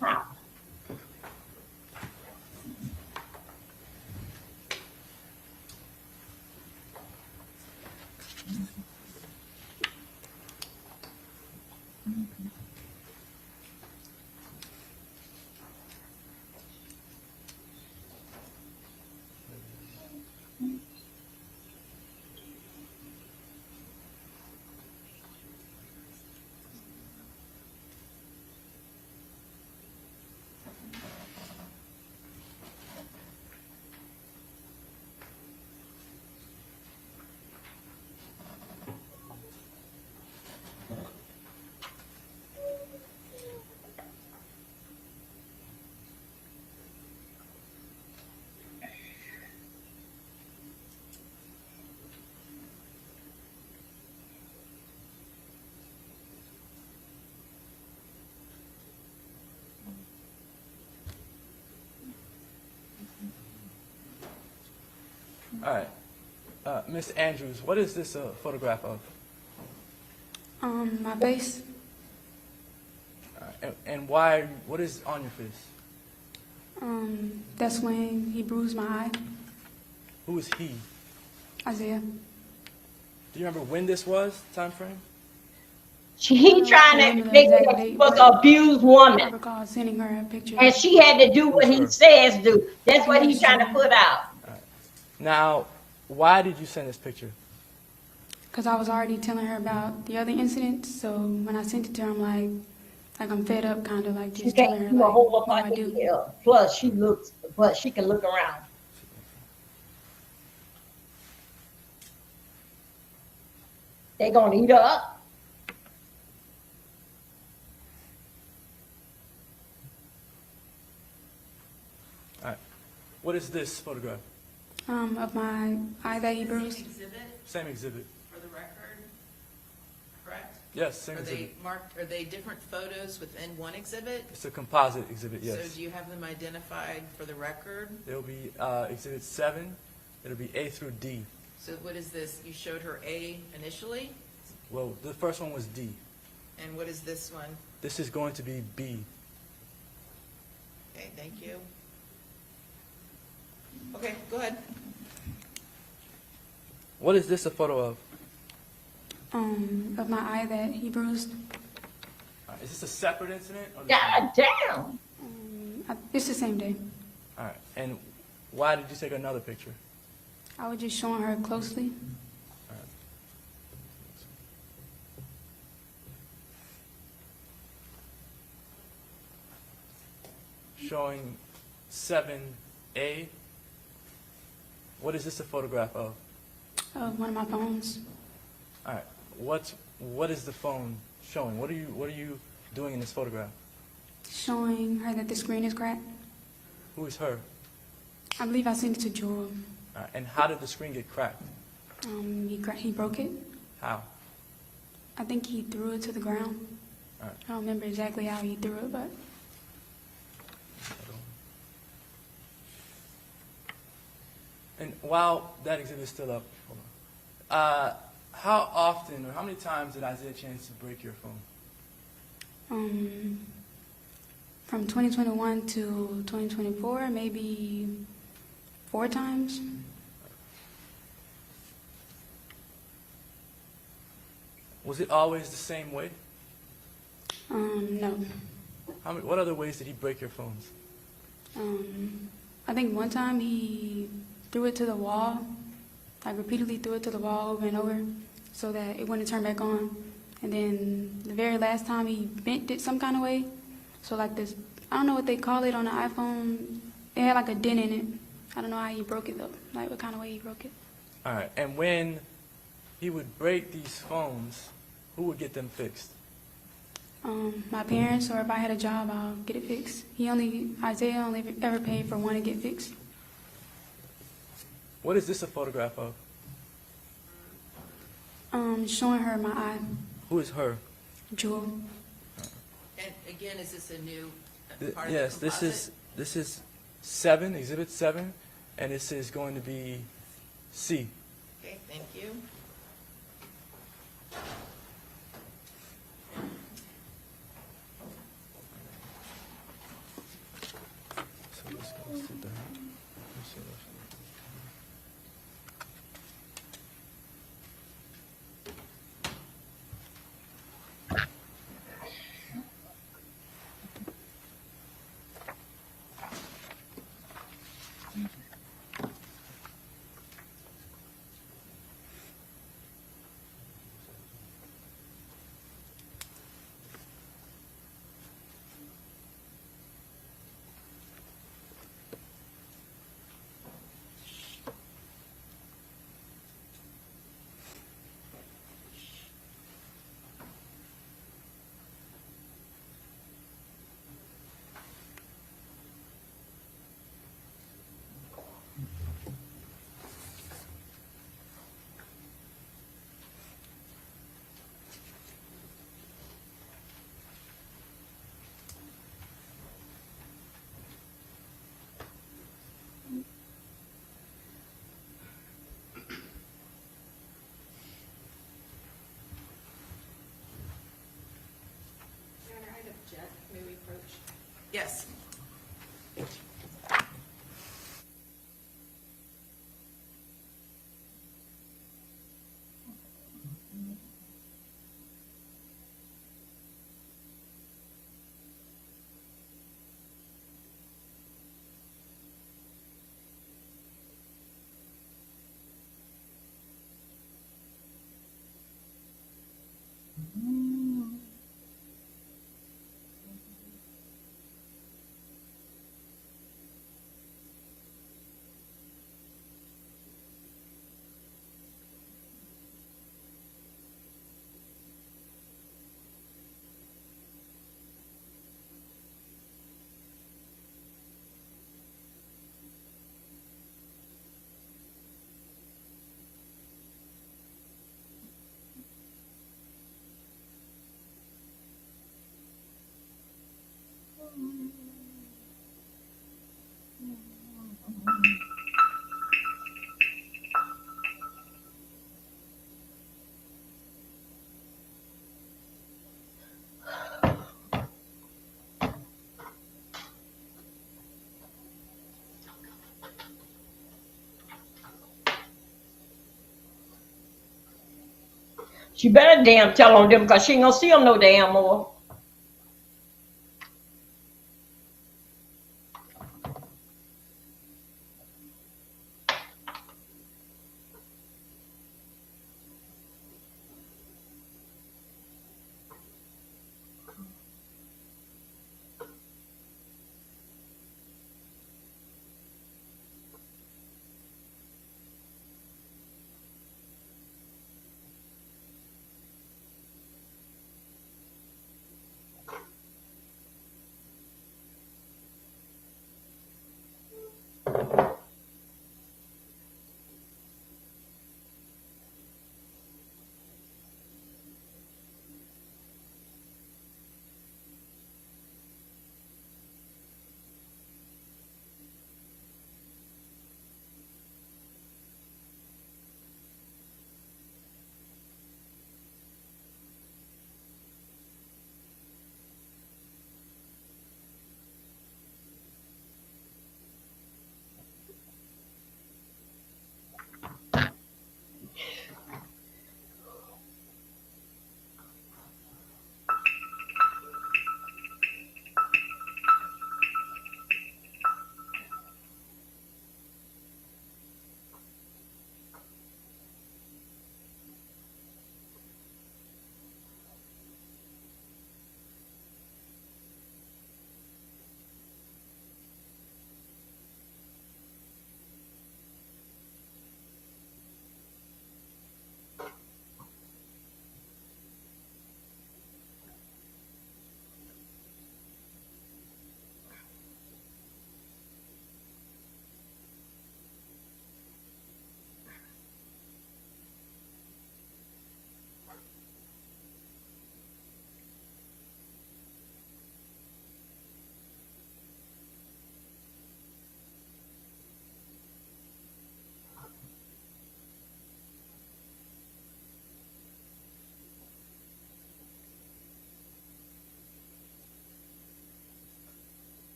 How? All right. Miss Andrews, what is this a photograph of? My face. All right. And why, what is on your face? That's when he bruised my eye. Who is he? Isaiah. Do you remember when this was, time frame? He trying to remember the make exact that she date, was but an abused I woman. recall sending her a picture. And she had to do what he Sure. says do. That's what he's trying to put out. Now, why did you send this picture? Because I was already telling her about the other incidents, so when I sent it to her, I'm like I'm fed up, kind of like She just telling can't her do a like whole what lot I of do. detail. Plus, she can look around. They gonna eat her up. All right. What is this photograph? Of my eye that he bruised. Exhibit Same exhibit. for the record, correct? Yes, same Are they exhibit. marked, are they different photos within one exhibit? It's a composite exhibit, So yes. do you have them identified for the record? It'll be exhibit 7. It'll be A through D. So what is this? You showed her A initially, Well, the first one was D. and what is this one? This is going to be B. Okay, thank you. Okay, go ahead. What is this a photo of? Of my eye that he bruised. Is this a separate incident? Or the God damn. It's the same day. All right. And why did you take another picture? I was just showing her closely. All right. Showing 7A. What is this a photograph of? Of one of my phones. All right. What is the phone showing? What are you doing in this photograph? Showing her that the screen is cracked. Who is her? I believe I sent it to Joel. All right. And how did the screen get cracked? He broke it. How? I think he threw it to the ground. All right. I don't remember exactly how he threw it, but And while that exhibit is still up, hold on. How often or how many times did Isaiah chance to break your phone? from 2021 to 2024, maybe 4 times. Was it always the same way? No. What other ways did he break your phones? I think one time he threw it to the wall, like repeatedly threw it to the wall over and over so that it wouldn't turn back on. And then the very last time he bent it some kind of way. So like this, I don't know what they call it on the iPhone. It had like a dent in it. I don't know how he broke it though, like what kind of way he broke it. All right. And when he would break these phones, who would get them fixed? My parents, or if I had a job, I'll get it fixed. Isaiah only ever paid for one to get fixed. What is this a photograph of? Showing her my eye, Who is her? Jewel. And again, is this a new part of Yes, the composite? this is 7, exhibit 7, and this is going to be C. Okay, thank you. So this goes to that. Yes. She better damn tell on them because she ain't gonna see them no damn more.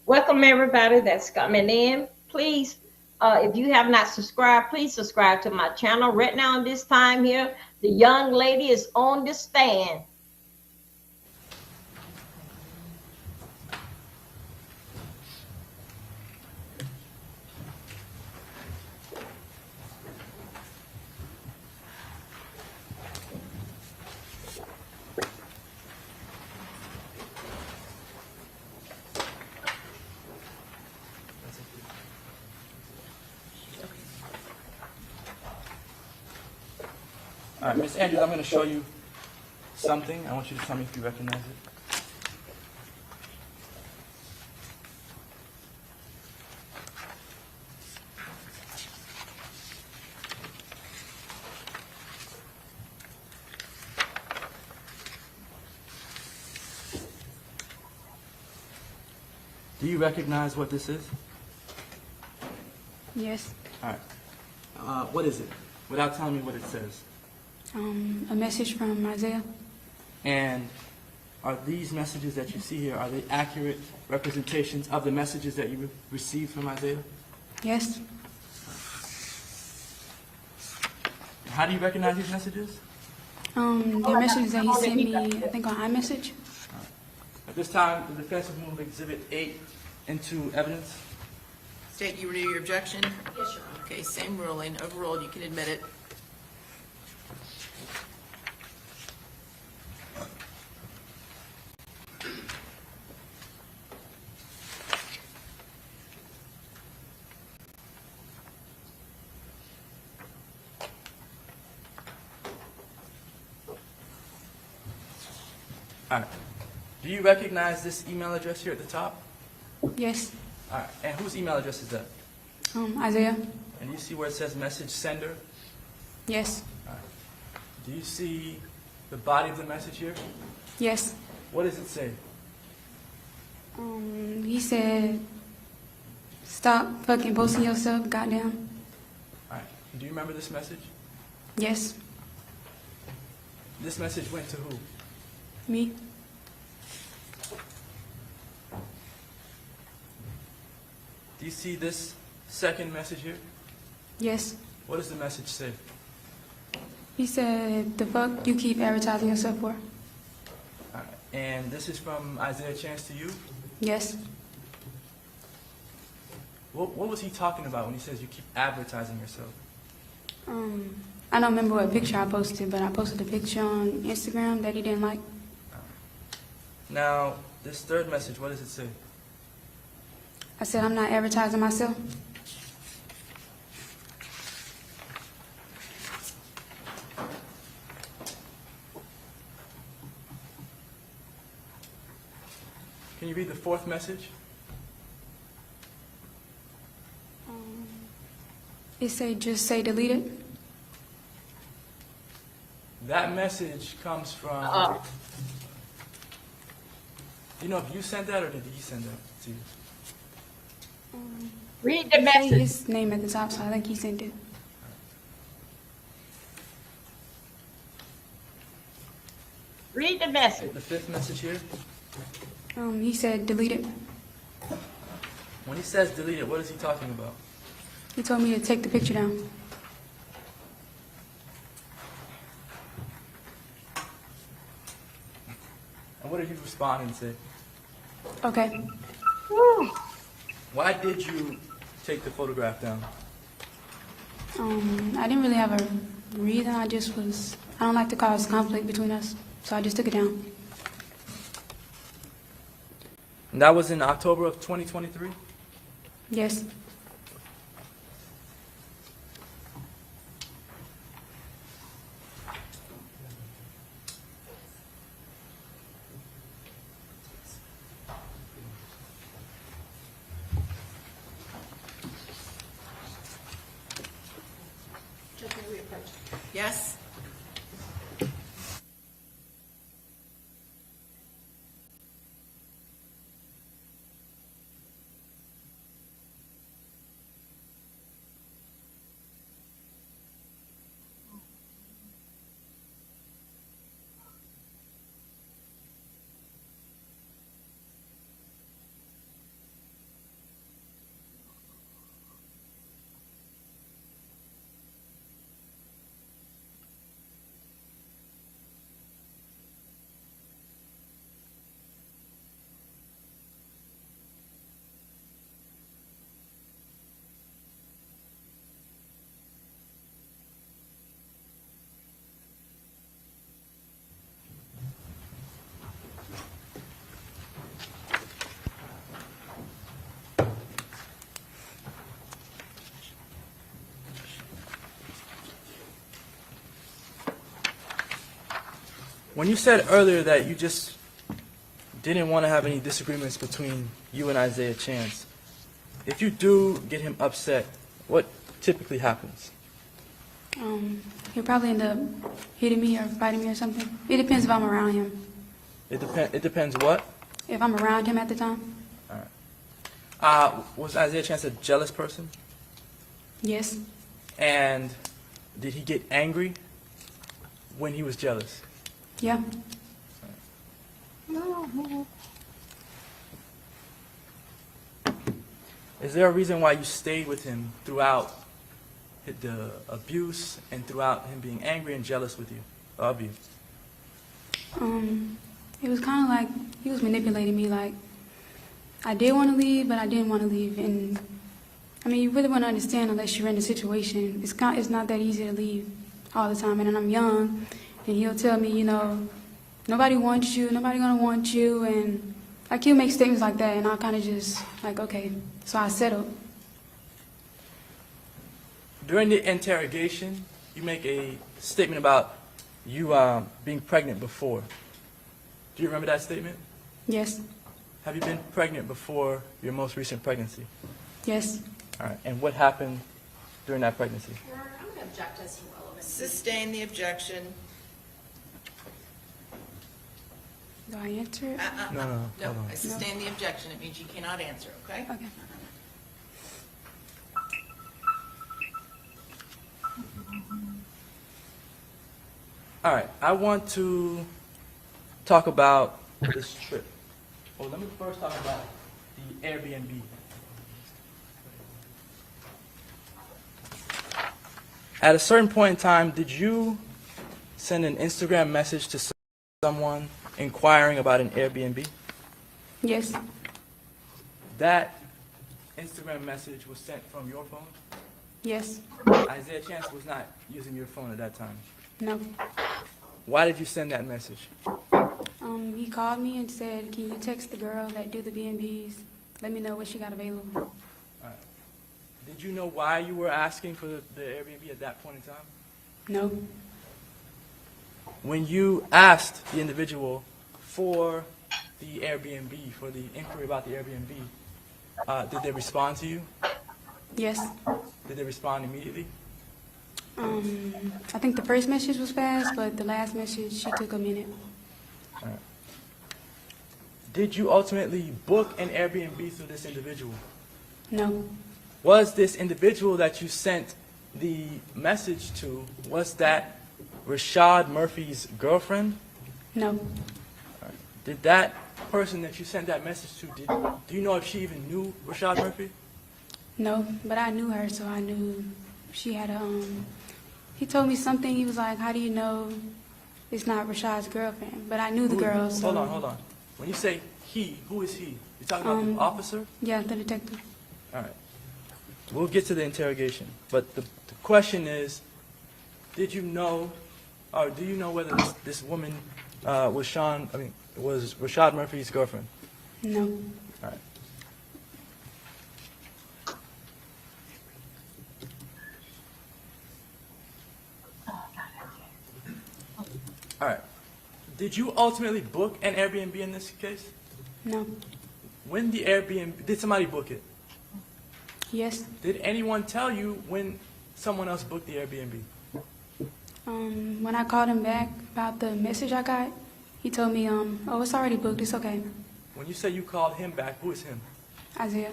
Welcome everybody that's coming in. Please, if you have not subscribed, please subscribe to my channel. Right now, this time here, the young lady is on the stand. All right, Ms. Andrews, I'm going to show you something. I want you to tell me if you recognize it. Do you recognize what this is? Yes. All right. What is it? Without telling me what it says. A message from Isaiah. And are these messages that you see here, are they accurate representations of the messages that you received from Isaiah? Yes. How do you recognize these messages? The messages that he sent me, I think on iMessage. At this time, the defense will move Exhibit 8 into evidence. State, you renew your objection? Yes, Your Honor. Okay, same ruling. Overruled, you can admit it. All right. Do you recognize this email address here at the top? Yes. All right. And whose email address is that? Isaiah. And you see where it says message sender? Yes. Do you see the body of the message here? Yes. What does it say? He said, stop fucking posting yourself, goddamn. All right. Do you remember this message? Yes. This message went to who? Me. Do you see this second message here? Yes. What does the message say? He said, the fuck you keep advertising yourself for? All right. And this is from Isaiah Chance to you? Yes. What was he talking about when he says you keep advertising yourself? I don't remember what picture I posted, but I posted a picture on Instagram that he didn't like. Now, this third message, what does it say? I said, I'm not advertising myself. Can you read the fourth message? It said, just say delete it. That message comes from... Do you know if you sent that or did he send that to you? Read the It said message. his name at the top, so I think he sent it. Read the message. The fifth message here? He said delete it. When he says delete it, what is he talking about? He told me to take the picture down. And what did you respond and say? Okay. Why did you take the photograph down? I didn't really have a reason. I don't like to cause conflict between us, so I just took it down. And that was in October of 2023? Yes. Judge, may we approach? Yes? When you said earlier that you just didn't want to have any disagreements between you and Isaiah Chance, if you do get him upset, what typically happens? He'll probably end up hitting me or fighting me or something. It depends if I'm around him. It depends what? If I'm around him at the time, Was Isaiah Chance a jealous person? yes. And did he get angry when he was jealous? Yeah. Is there a reason why you stayed with him throughout the abuse and throughout him being angry and jealous with you, of you? It was kind of like he was manipulating me. Like I did want to leave, but I didn't want to leave. And I mean, you really want to understand unless you're in the situation. It's not that easy to leave all the time. And then I'm young, and he'll tell me, you know, nobody wants you, nobody gonna want you, and like he'll make statements like that, and I'll kind of just like, okay, so I settled. During the interrogation, you make a statement about you being pregnant before. Do you remember that statement? Yes, Have you been pregnant before your most recent pregnancy? yes. All right. And what happened during that pregnancy? Your Honor, I'm going to object as to relevancy. Sustain the objection. Do I answer it? No, No, hold on. I sustain the objection. It means you cannot answer, okay? Okay. All right. I want to talk about this trip. Well, let me first talk about the Airbnb. At a certain point in time, did you send an Instagram message to someone inquiring about an Airbnb? Yes, That Instagram message was sent from your phone? yes, Isaiah Chance was not using your phone at that time. no. Why did you send that message? He called me and said, can you text the girl that do the B&Bs? Let me know what she got available. Did you know why you were asking for the Airbnb at that point in time? No, When you asked the individual for the Airbnb, for the inquiry about the Airbnb, did they respond to you? yes. Did they respond immediately? I think the first message was fast, but the last message, she took a minute. Did you ultimately book an Airbnb through this individual? No, Was this individual that you sent the message to, was that Rashad Murphy's girlfriend? no, Did that person that you sent that message to, do you know if she even knew Rashad Murphy? no, but I knew her, so I knew she had a, he told me something, he was like, how do you know it's not Rashad's girlfriend? But I knew the girl, so. Hold on. When you say he, who is he? You talking about the officer? Yeah, the detective. All right. We'll get to the interrogation. But the question is, did you know, or do you know whether this woman was Rashad Murphy's girlfriend? No, All right. All right. Did you ultimately book an Airbnb in this case? no, When the Airbnb, did somebody book it? yes. Did anyone tell you when someone else booked the Airbnb? When I called him back about the message I got, he told me, oh, it's already booked, it's okay. When you say you called him back, who is him? Isaiah.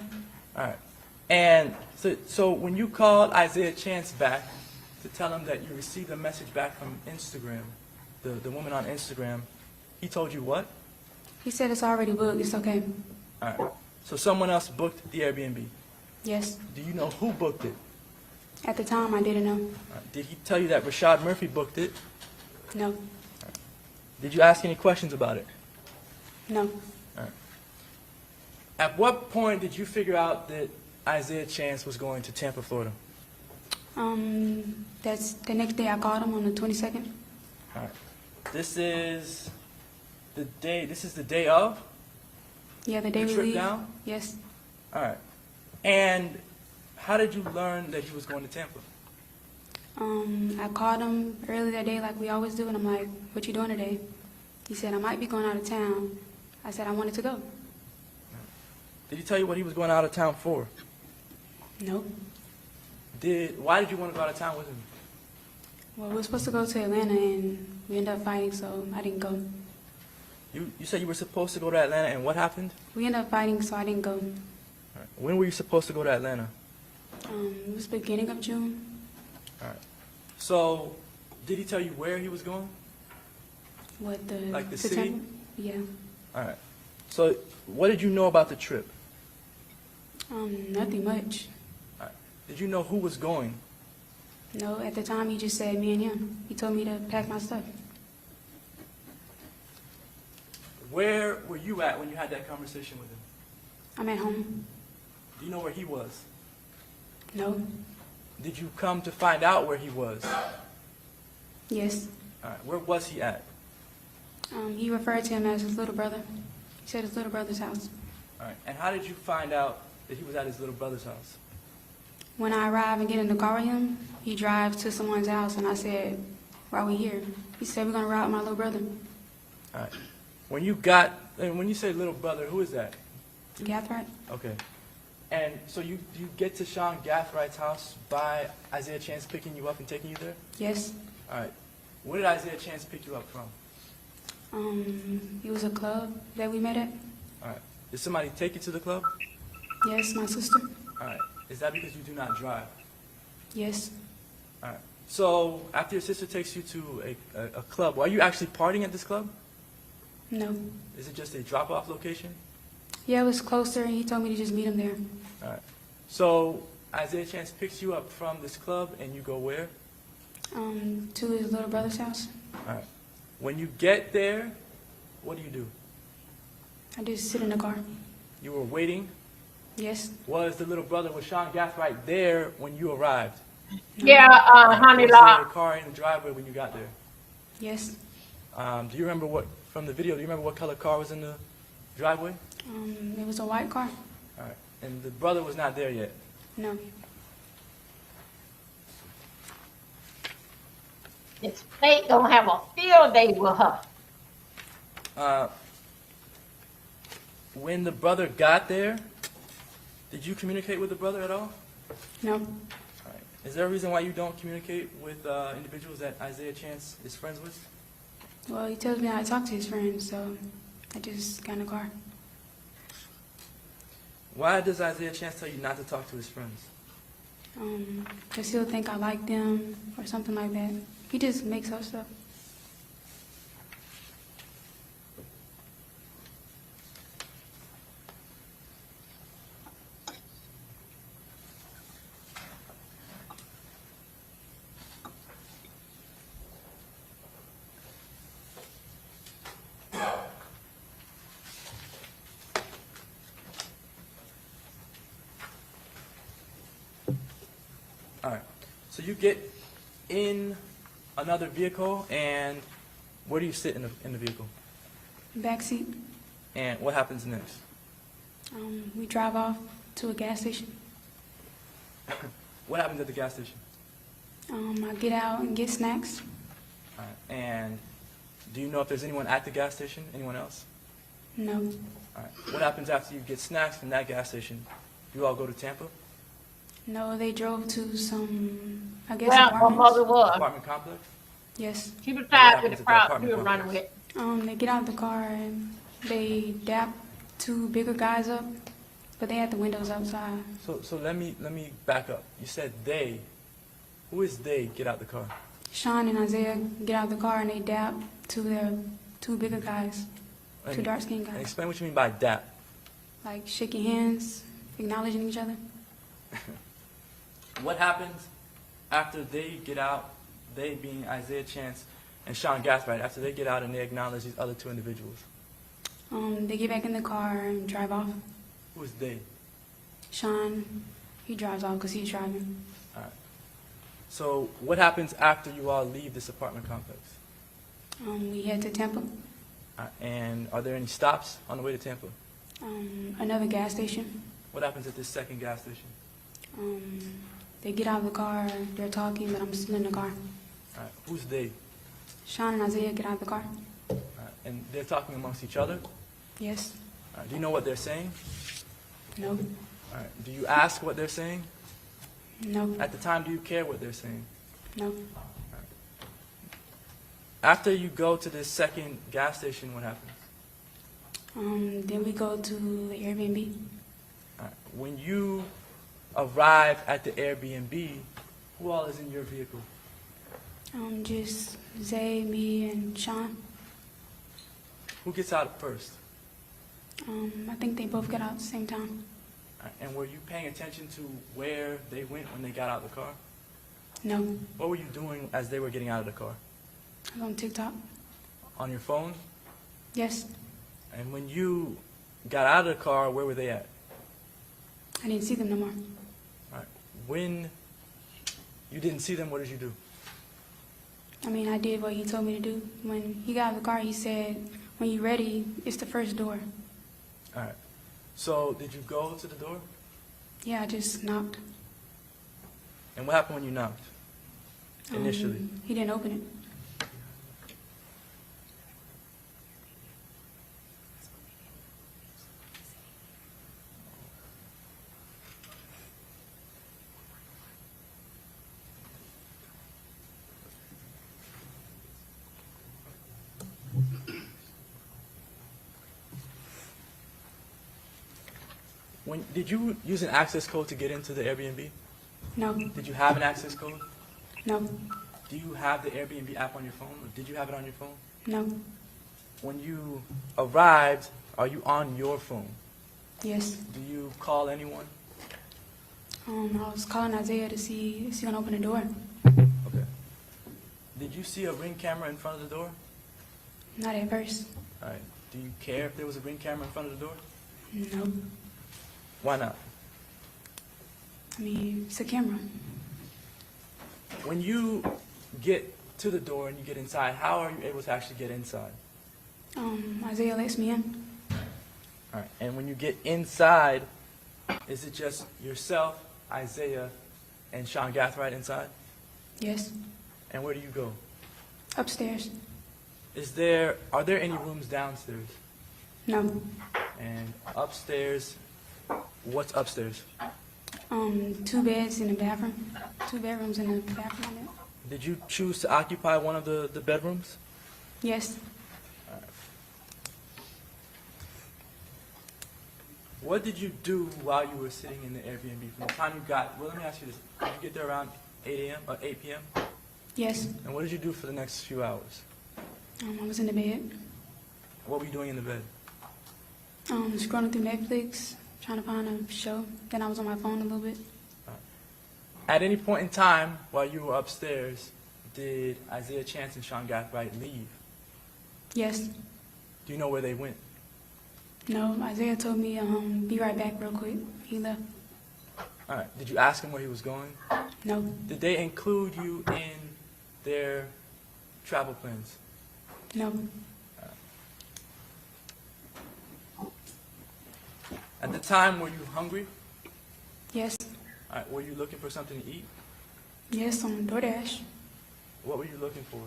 All right. And so when you called Isaiah Chance back to tell him that you received a message back from Instagram, the woman on Instagram, he told you what? He said it's already booked, it's okay. All right. So someone else booked the Airbnb. Yes. Do you know who booked it? At the time, I didn't know. All right. Did he tell you that Rashad Murphy booked it? No, Did you ask any questions about it? no. At what point did you figure out that Isaiah Chance was going to Tampa, Florida? That's the next day I called him on the 22nd. All right. This is the day of? Yeah, the day The we trip leave. down? Yes. All right. And how did you learn that he was going to Tampa? I called him early that day like we always do, and I'm like, what you doing today? He said, I might be going out of town. I said, I wanted to go. Did he tell you what he was going out of town for? No. Why did you want to go out of town with him? Well, we were supposed to go to Atlanta, and we ended up fighting, so I didn't go. You said you were supposed to go to Atlanta, and what happened? We ended up fighting, so I didn't go. All right. When were you supposed to go to Atlanta? It was beginning of June. All right. So, did he tell you where he was going? What, the Like the September? city? Yeah. All right. So what did you know about the trip? Nothing much. All right. Did you know who was going? No, at the time he just said me and him. He told me to pack my stuff. Where were you at when you had that conversation with him? I'm at home. Do you know where he was? No. Did you come to find out where he was? Yes. All right. Where was he at? He referred to him as his little brother. He said his little brother's house. All right. And how did you find out that he was at his little brother's house? When I arrive and get in the car with him, he drives to someone's house, and I said, "Why are we here?" He said, "We're gonna ride with my little brother, All right. When you say little brother, who is that? Gathright." Okay. And so you get to Sean Gathwright's house by Isaiah Chance picking you up and taking you there? Yes. All right. Where did Isaiah Chance pick you up from? It was a club that we met at. All right. Did somebody take you to the club? Yes, my sister. All right. Is that because you do not drive? Yes. All right. So after your sister takes you to a club, are you actually partying at this club? No. Is it just a drop-off location? Yeah, it was closer, and he told me to just meet him there. All right. So Isaiah Chance picks you up from this club, and you go where? To his little brother's house. All right. When you get there, what do? I just sit in the car. You were waiting. Yes. Was the little brother with Sean Gathright there when you arrived? Yeah, honey, Was there a lot. car in the driveway when you got there? Yes. Do you remember from the video, do you remember what color car was in the driveway? It was a white car. All right. And the brother was not there yet? No. This state gonna have a field day with her. When the brother got there, did you communicate with the brother at all? No. All right. Is there a reason why you don't communicate with individuals that Isaiah Chance is friends with? Well, he tells me how to talk to his friends, so I just got in the car. Why does Isaiah Chance tell you not to talk to his friends? Because he'll think I like them or something like that. He just makes up stuff. All right. So you get in another vehicle, and where do you sit in the vehicle? Backseat. And what happens next? We drive off to a gas station. What happens at the gas station? I get out and get snacks. All right. And do you know if there's anyone at the gas station? Anyone else? No. All right. What happens after you get snacks from that gas station? You all go to Tampa? No, they drove to some, I guess, Well, my apartments. mother was. Apartment complex? Yes. She was What tired happens with the at the crowd apartment she was running complex? with. They get out of the car and they dap two bigger guys up, but they had the windows outside. So let me back up. You said they. Who is they get out the car? Sean and Isaiah get out of the car and they dap two bigger guys, two And- dark-skinned and guys, explain what you mean by dap. like shaking hands, acknowledging each other. What happens after they get out, they being Isaiah Chance and Sean Gathright, after they get out and they acknowledge these other two individuals? They get back in the car and drive off. Who is they? Sean, he drives off because he's driving. All right. So what happens after you all leave this apartment complex? We head to Tampa, And are there any stops on the way to Tampa? another gas station. What happens at this second gas station? They get out of the car, they're talking, but I'm still in the car. All right. Who's they? Sean and Isaiah get out of the car. All right. And they're talking amongst each other? Yes. All right. Do you know what they're saying? No. All right. Do you ask what they're saying? No. At the time, do you care what they're saying? No. After you go to this second gas station, what happens? Then we go to the Airbnb. All right. When you arrive at the Airbnb, who all is in your vehicle? Just Zay, me, and Sean. Who gets out first? I think they both got out at the same time. And were you paying attention to where they went when they got out of the car? No, What were you doing as they were getting out of the car? I was on TikTok. On your phone? Yes, And when you got out of the car, where were they at? I didn't see them no more. All right. When you didn't see them, what did you do? I mean, I did what he told me to do. When he got out of the car, he said, when you're ready, it's the first door. All right. So did you go to the door? Yeah, I just knocked. And what happened when you knocked? Initially. He didn't open it. Did you use an access code to get into the Airbnb? No, Did you have an access code? no, Do you have the Airbnb app on your phone, or did you have it on your phone? no, When you arrived, are you on your phone? yes. Do you call anyone? I was calling Isaiah to see if he's gonna open the door. Okay. Did you see a Ring camera in front of the door? Not at first. All right. Do you care if there was a Ring camera in front of the door? No. Why not? I mean, it's a camera. When you get to the door and you get inside, how are you able to actually get inside? Isaiah lets me in. All right. And when you get inside, is it just yourself, Isaiah, and Sean Gathright inside? Yes. And where do you go? Upstairs. Are there any rooms downstairs? No. And upstairs, what's upstairs? 2 beds in the bathroom. 2 bedrooms in the bathroom. Did you choose to occupy one of the bedrooms? Yes. What did you do while you were sitting in the Airbnb from the time you got, well, let me ask you this. Did you get there around 8 a.m. or 8 p.m.? Yes. And what did you do for the next few hours? I was in the bed. What were you doing in the bed? Scrolling through Netflix, trying to find a show. Then I was on my phone a little bit. At any point in time while you were upstairs, did Isaiah Chance and Sean Gathright leave? Yes. Do you know where they went? No, Isaiah told me, be right back real quick. He left. All right. Did you ask him where he was going? No. Did they include you in their travel plans? No. At the time, were you hungry? Yes. All right. Were you looking for something to eat? Yes, on DoorDash. What were you looking for?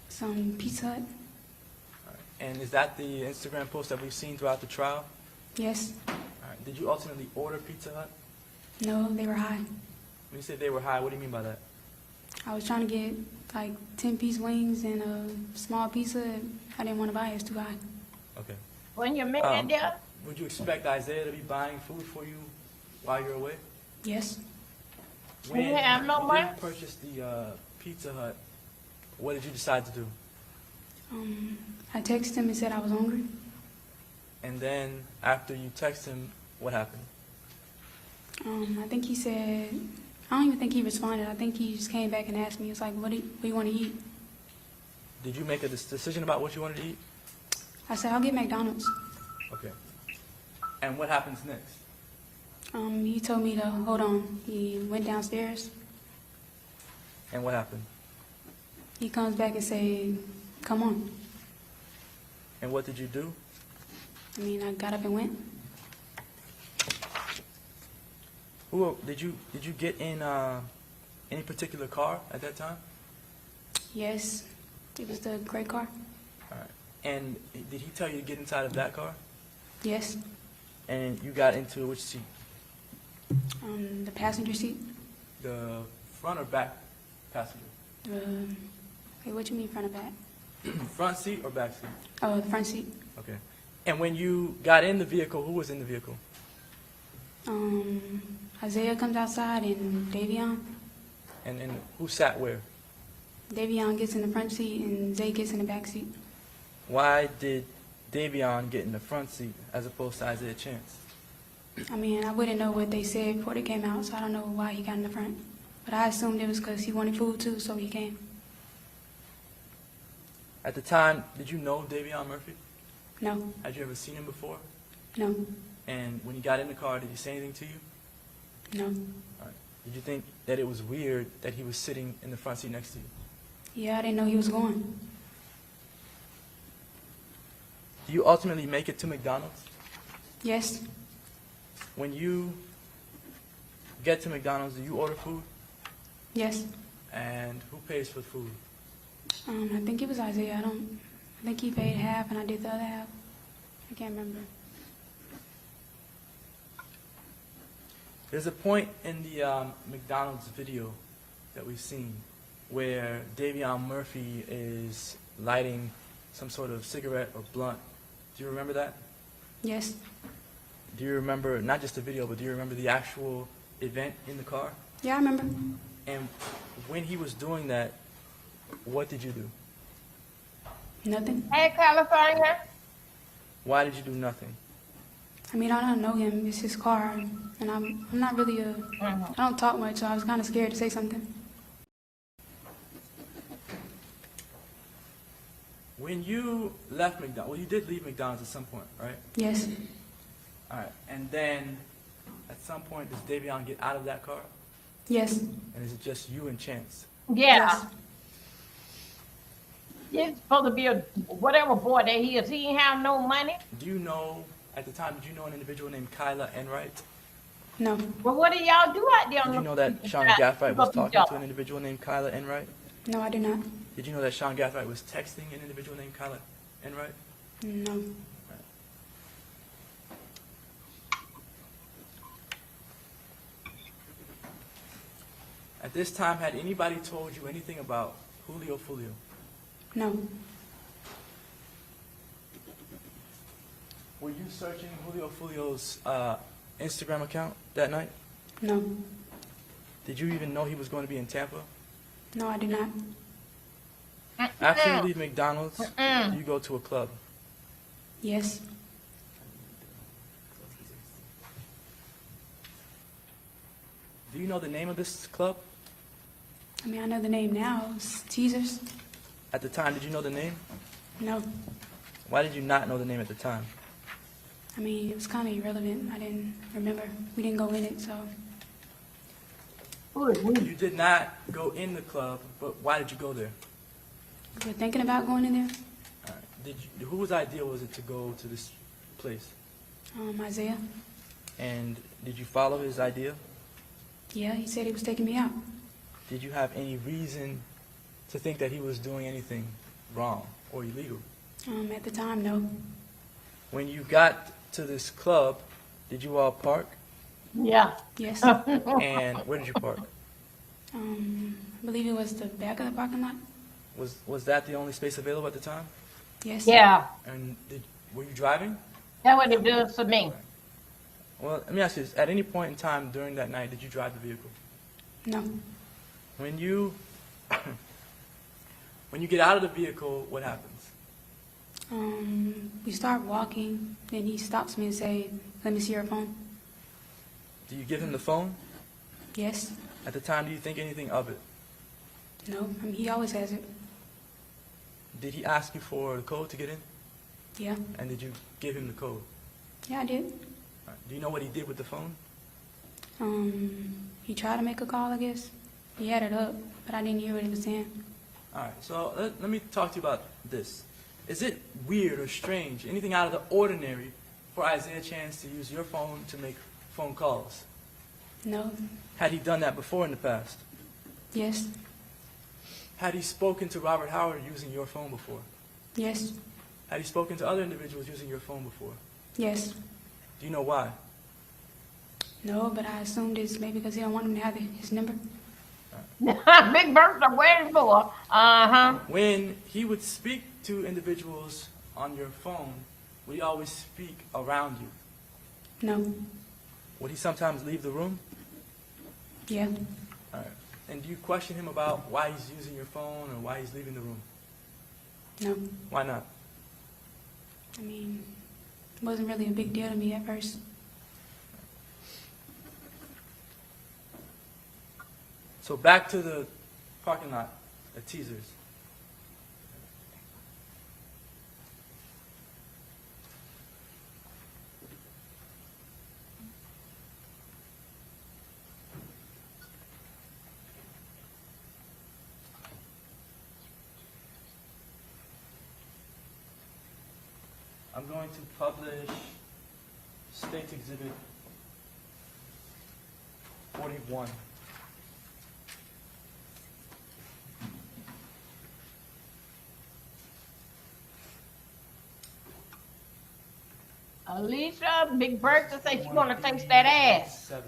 Some Pizza Hut. All right. And is that the Instagram post that we've seen throughout the trial? Yes. All right. Did you ultimately order Pizza Hut? No, they were high. When you say they were high, what do you mean by that? I was trying to get like 10-piece wings and a small pizza. I didn't want to buy it. It's too high. Okay. When you man there, Would you expect Isaiah to be buying food for you while you're away? Yes. When You have no you money? did purchase the Pizza Hut, what did you decide to do? I texted him and said I was hungry. And then after you text him, what happened? I think he said, I don't even think he responded. I think he just came back and asked me, it's like, what do you want to eat? Did you make a decision about what you wanted to eat? I said, I'll get McDonald's. Okay. And what happens next? He told me to hold on. He went downstairs. And what happened? He comes back and say, come on. And what did you do? I mean, I got up and went. Did you get in any particular car at that time? Yes, it was the gray car. All right. And did he tell you to get inside of that car? Yes, And you got into which seat? the passenger seat. The front or back passenger? Hey, what you mean front or back? Front seat or back seat? Oh, the front seat. Okay. And when you got in the vehicle, who was in the vehicle? Isaiah comes outside and Davion. And who sat where? Davion gets in the front seat and Zay gets in the back seat. Why did Davion get in the front seat as opposed to Isaiah Chance? I mean, I wouldn't know what they said before they came out, so I don't know why he got in the front. But I assumed it was because he wanted food too, so he came. At the time, did you know Davion Murphy? No, Had you ever seen him before? no, And when you got in the car, did he say anything to you? no. All right. Did you think that it was weird that he was sitting in the front seat next to you? Yeah, I didn't know he was going. Do you ultimately make it to McDonald's? Yes, When you get to McDonald's, do you order food? yes. And who pays for the food? I think it was Isaiah. I think he paid half and I did the other half. I can't remember. There's a point in the McDonald's video that we've seen where Davion Murphy is lighting some sort of cigarette or blunt. Do you remember that? Yes, Do you remember, not just the video, but do you remember the actual event in the car? yeah, I remember. And when he was doing that, what did you do? Nothing. Hey, California. Why did you do nothing? I mean, I don't know him. It's his car, and I'm not really I don't talk much, so I was kind of scared to say something. When you left McDonald's, well, you did leave McDonald's at some point, right? Yes, All right. And then, at some point, does Davion get out of that car? yes, And is it just you and Chance? Yeah. yes. He's supposed to be a whatever boy that he is. He ain't have no money. Do you know, at the time, did you know an individual named Kyla Enright? No, But what do y'all do out there on Did you the know that Sean Gaffright was talking to an individual named Kyla Enright? no, I do not. Did you know that Sean Gaffright was texting an individual named Kyla Enright? No, At this time, had anybody told you anything about Julio Fulio? no, Were you searching Julio Fulio's Instagram account that night? no, Did you even know he was going to be in Tampa? no, I do not. After you leave McDonald's, you go to a club. Yes, Do you know the name of this club? I mean, I know the name now. It's Teasers. At the time, did you know the name? No, Why did you not know the name at the time? I mean, it was kind of irrelevant. I didn't remember. We didn't go in it, so Who is we? You did not go in the club, but why did you go there? we were thinking about going in there. All right. Whose idea was it to go to this place? Isaiah. And did you follow his idea? Yeah, he said he was taking me out. Did you have any reason to think that he was doing anything wrong or illegal? At the time, no. When you got to this club, did you all park? Yeah. Yes. And where did you park? I believe it was the back of the parking lot. Was that the only space available at the time? Yes. Yeah. And were you driving? That's what it does for me. Well, let me ask you this. At any point in time during that night, did you drive the vehicle? No. When you when you get out of the vehicle, what happens? We start walking, then he stops me and say, "Let me see your phone." Do you give him the phone? Yes. At the time, do you think anything of it? No. I mean, he always has it. Did he ask you for the code to get in? Yeah. And did you give him the code? Yeah, I did. All right. Do you know what he did with the phone? He tried to make a call, I guess. He had it up, but I didn't hear what he was saying. All right, so let me talk to you about this. Is it weird or strange, anything out of the ordinary, for Isaiah Chance to use your phone to make phone calls? No. Had he done that before in the past? Yes. Had he spoken to Robert Howard using your phone before? Yes. Had he spoken to other individuals using your phone before? Yes. Do you know why? No, but I assumed it's maybe because he don't want him to have his number. Big Bertha, where's for? Uh-huh. When he would speak to individuals on your phone, would he always speak around you? No. Would he sometimes leave the room? Yeah. All right. And do you question him about why he's using your phone or why he's leaving the room? No. Why not? I mean, it wasn't really a big deal to me at first. So back to the parking lot at Teasers. I'm going to publish State Exhibit 41. Alicia, Big Bertha said she's gonna taste that ass. 7.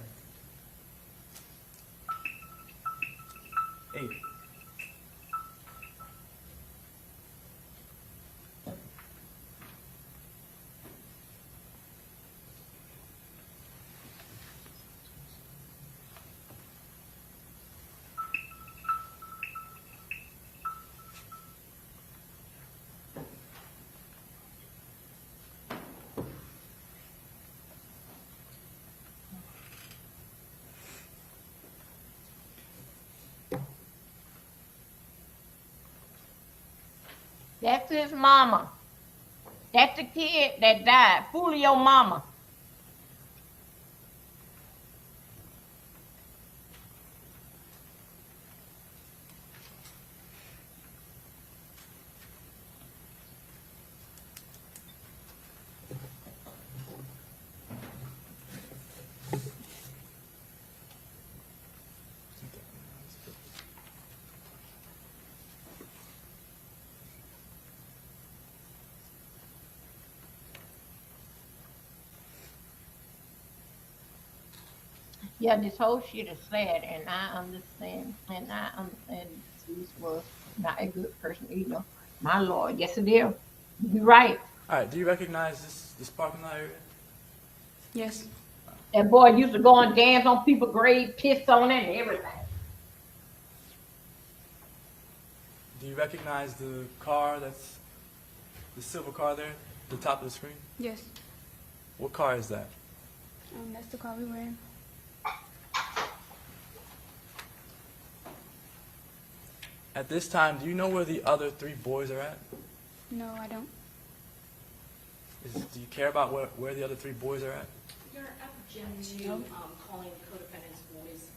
8. That's his mama. That's the kid that died. Fool your mama. Yeah, this whole shit is sad, and I understand. This was not a good person either. My Lord, yes it is. You're right. All right, do you recognize this parking lot area? Yes. That boy used to go and dance on people's grave, piss on it and everything. Do you recognize the car that's the silver car there, the top of the screen? Yes. What car is that? That's the car we were in. At this time, do you know where the other 3 boys are at? No, I don't. Do you care about where the other 3 boys are at? Your objection to calling co-defendants boys.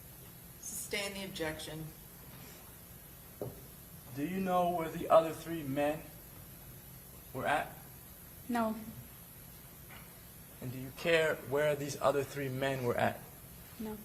Sustain the objection. Do you know where the other 3 men were at? No. And do you care where these other 3 men were at? No.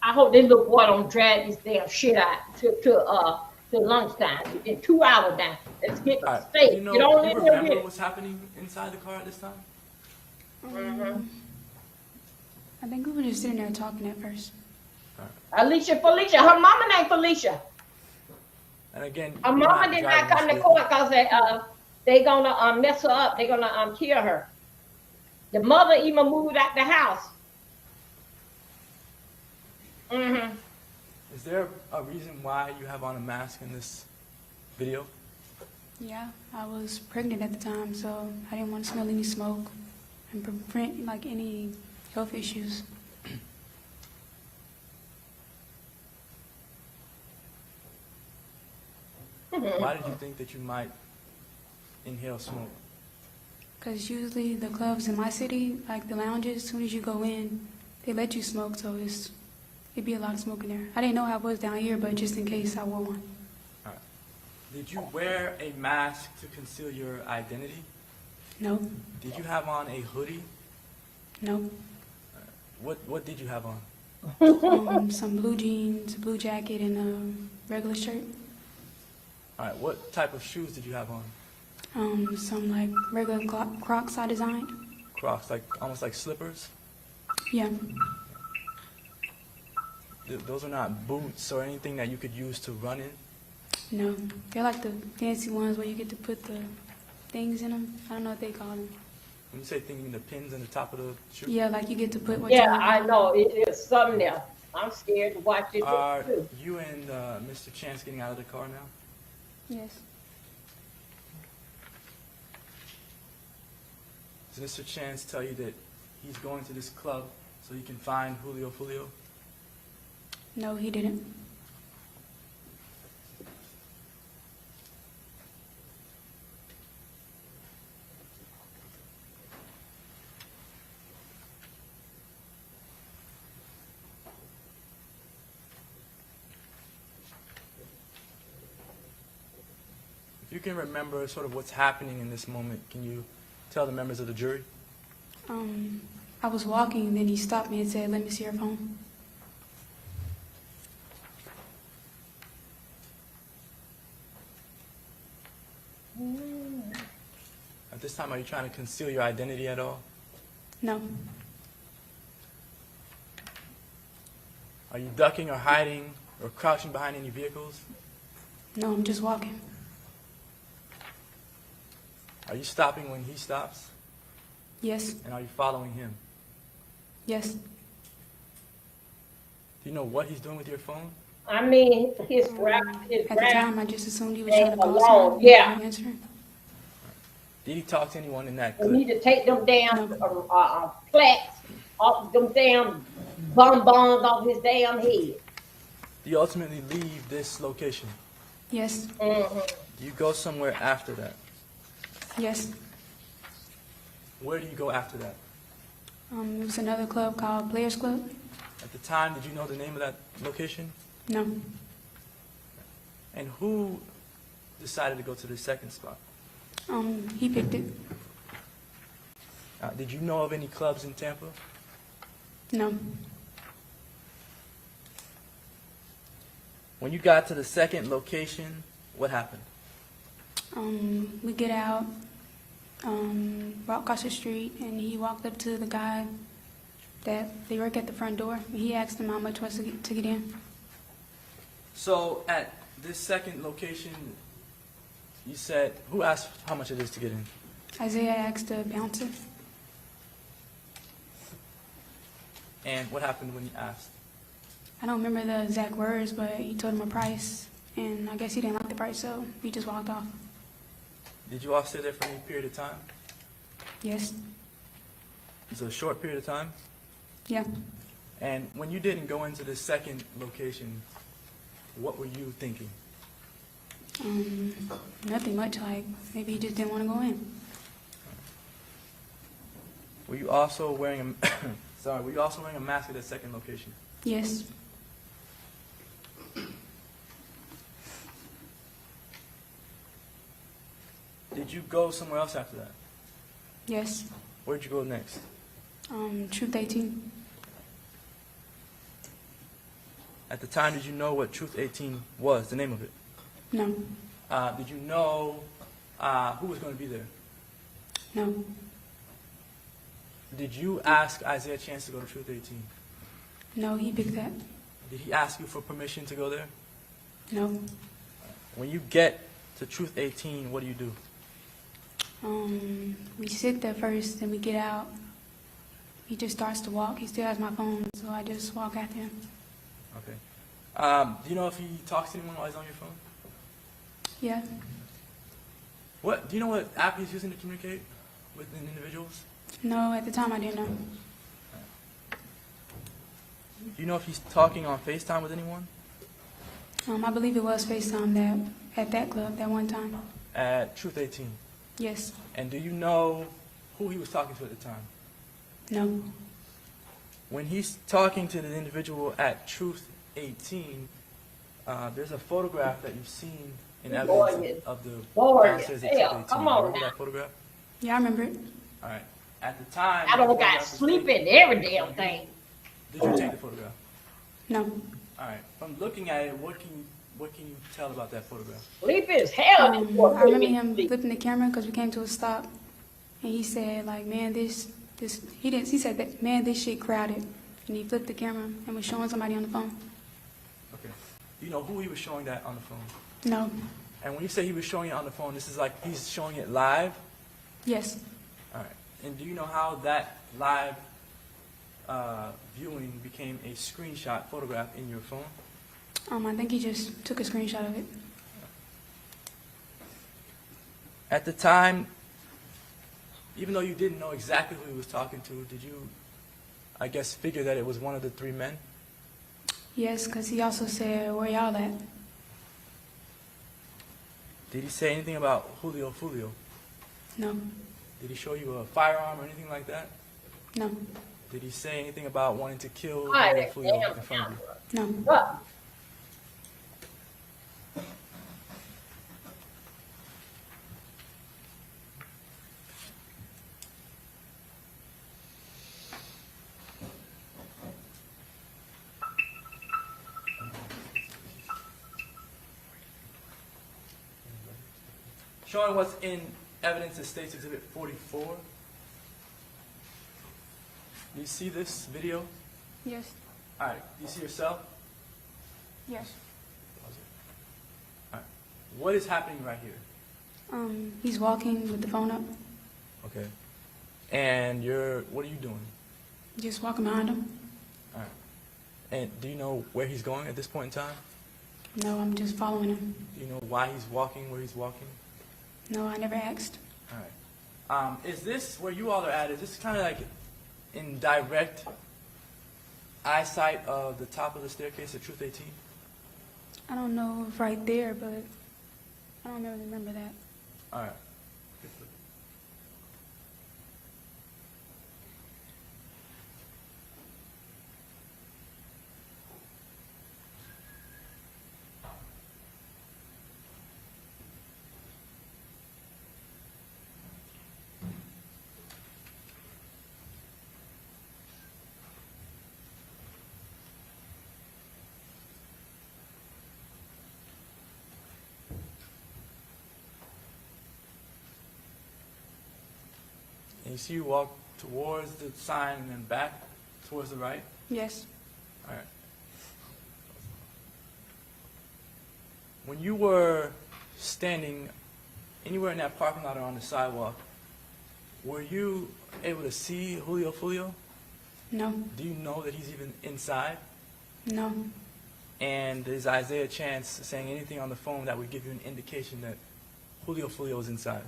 I hope this little boy don't drag this damn shit out to lunchtime. In 2 hours now. Let's get All the right. steak. Do you know, Get on do in you there remember with what's happening inside the car at this time? I think we were just sitting there talking at first. Alicia, Felicia, her mama named Felicia. And again, Her you're mama did not driving come this to vehicle. court because they gonna mess her up. They gonna kill her. The mother even moved out the house. Mm-hmm. Is there a reason why you have on a mask in this video? Yeah, I was pregnant at the time, so I didn't want to smell any smoke and prevent like any health issues. Why did you think that you might inhale smoke? Because usually the clubs in my city, like the lounges, as soon as you go in, they let you smoke, so it'd be a lot of smoke in there. I didn't know how it was down here, but just in case I wore one. All right. Did you wear a mask to conceal your identity? No, Did you have on a hoodie? no. What did you have on? Some blue jeans, a blue jacket, and a regular shirt. All right. What type of shoes did you have on? Some like regular Crocs I designed. Crocs, like almost like slippers? Yeah. Those are not boots or anything that you could use to run in? No, they're like the fancy ones where you get to put the things in them. I don't know what they call them. When you say thing, you mean the pins in the top of the shoe? Yeah, like you get to put what Yeah, you want. I know, it is something there. I'm scared to watch it Are too. you and Mr. Chance getting out of the car now? Yes. Does Mr. Chance tell you that he's going to this club so he can find Julio? No, he didn't. If you can remember sort of what's happening in this moment, can you tell the members of the jury? I was walking, then he stopped me and said, "Let me see your phone." At this time, are you trying to conceal your identity at all? No. Are you ducking or hiding or crouching behind any vehicles? No, I'm just walking. Are you stopping when he stops? Yes. And are you following him? Yes. Do you know what he's doing with your phone? I mean, his rap, At the time, I just assumed he was Ain't trying to call alone, someone. yeah. Answering. Did he talk to anyone in that we clip? need to take them damn plaques off them damn bonbons off his damn head. Do you ultimately leave this location? Yes. Do you go somewhere after that? Yes. Where do you go after that? It was another club called Players Club. At the time, did you know the name of that location? No. And who decided to go to the second spot? He picked it. Did you know of any clubs in Tampa? No. When you got to the second location, what happened? We get out, walk across the street, and he walked up to the guy that they work at the front door. And he asked him how much was to get in. So at this second location, you said, who asked how much it is to get in? Isaiah asked the bouncer. And what happened when you asked? I don't remember the exact words, but he told him a price, and I guess he didn't like the price, so he just walked off. Did you all stay there for any period of time? Yes. It's a short period of time. Yeah. And when you didn't go into the second location, what were you thinking? Nothing much, like maybe he just didn't want to go in. Were you also wearing a were you also wearing a mask at that second location? Yes. Did you go somewhere else after that? Yes. Where'd you go next? Truth 18. At the time, did you know what Truth 18 was, the name of it? No. Did you know who was going to be there? No. Did you ask Isaiah Chance to go to Truth 18? No, he picked that. Did he ask you for permission to go there? No. When you get to Truth 18, what do you do? We sit there first, then we get out. He just starts to walk. He still has my phone, so I just walk after him. Okay. Do you know if he talks to anyone while he's on your phone? Yeah. Do you know what app he's using to communicate with individuals? No, at the time I didn't know. Do you know if he's talking on FaceTime with anyone? I believe it was FaceTime that at that club that one time. At Truth 18. Yes. And do you know who he was talking to at the time? No. When he's talking to the individual at Truth 18, there's a photograph that you've seen in evidence of the downstairs at Truth 18. Come on Remember now. that photograph? Yeah, I remember it. All right. At the time, I the don't got photograph was sleep taken. in every damn thing. Did you take the photograph? No. All right. From looking at it, what can you What can you tell about that photograph? Sleepy as hell. This boy I remember made me him sleep. flipping the camera because we came to a stop, and he said like, "Man, he said that, man, this shit crowded," and he flipped the camera and was showing somebody on the phone. Okay. Do you know who he was showing that on the phone? No. And when you say he was showing it on the phone, this is like he's showing it live? Yes. All right. And do you know how that live viewing became a screenshot photograph in your phone? I think he just took a screenshot of it. At the time, even though you didn't know exactly who he was talking to, did you, I guess, figure that it was one of the three men? Yes, because he also said, "Where y'all at?" Did he say anything about Julio Fulio? No. Did he show you a firearm or anything like that? No. Did he say anything about wanting to kill Why, Julio that Fulio damn in front of you? camera. No. What? Showing what's in evidence that states Exhibit 44. Do you see this video? Yes. All right. Do you see yourself? Yes. All right. What is happening right here? He's walking with the phone up, Okay. And what are you doing? just walking behind him. All right. And do you know where he's going at this point in time? No, I'm just following him. Do you know why he's walking, where he's walking? No, I never asked. All right. Is this where you all are at? Is this kind of like in direct eyesight of the top of the staircase at Truth 18? I don't know if right there, but I don't really remember that. All right. And you see you walk towards the sign and then back towards the right? Yes. All right. When you were standing anywhere in that parking lot or on the sidewalk, were you able to see Julio Fulio? No. Do you know that he's even inside? No. And is Isaiah Chance saying anything on the phone that would give you an indication that Julio Fulio is inside?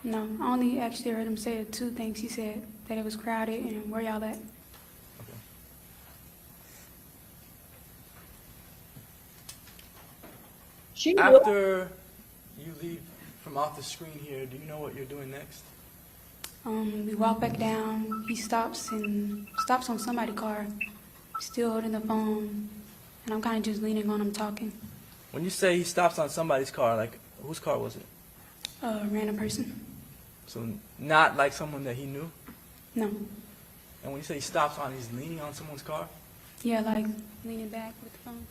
No. I only actually heard him say two things. He said that it was crowded and where y'all at. Okay. She After you leave from off the screen here, do you know what you're doing next? We walk back down. He stops on somebody's car, still holding the phone, and I'm kind of just leaning on him talking. When you say he stops on somebody's car, like whose car was it? A random person. So not like someone that he knew? No. And when you say he stops on, he's leaning on someone's car? Yeah, like leaning back with the phone.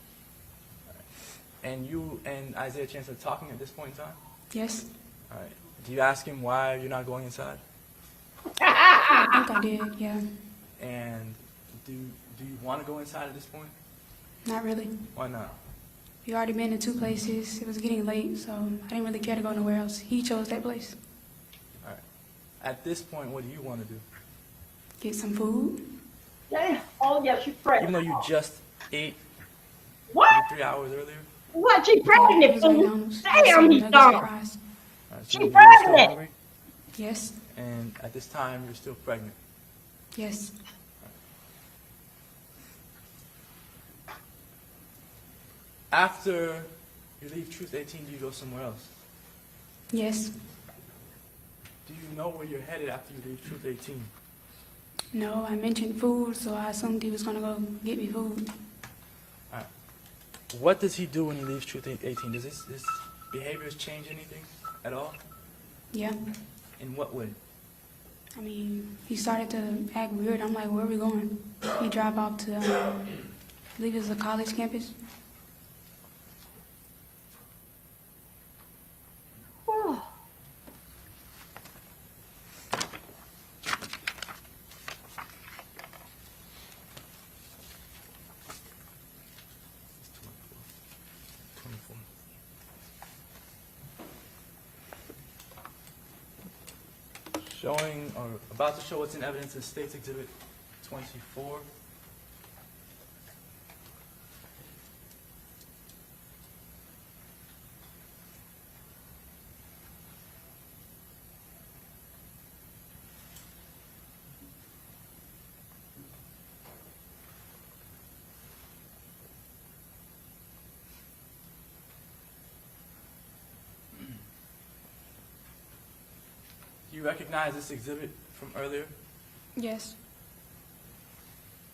And you and Isaiah Chance are talking at this point in time? Yes. All right. Do you ask him why you're not going inside? I think I did, yeah. And do you want to go inside at this point? Not really. Why not? We already been to two places. It was getting late, so I didn't really care to go nowhere else. He chose that place. All right. At this point, what do you want to do? Get some food. Damn. Oh, yeah, she's pregnant. Even though you just ate What? 3 hours earlier? What? She It pregnant, was fool? McDonald's. Damn, he's Nuggets and dumb. fries. All right, She you're still pregnant. hungry, Yes. and at this time, you're still pregnant. Yes. After you leave Truth 18, do you go somewhere else? Yes. Do you know where you're headed after you leave Truth 18? No, I mentioned food, so I assumed he was going to go get me food. All right. What does he do when he leaves Truth 18? Does his behaviors change anything at all? Yeah. In what way? I mean, he started to act weird. I'm like, where are we going? He drive off to, I believe it was a college campus. showing, or about to show what's in evidence in State's Exhibit 24. Do you recognize this exhibit from earlier? Yes.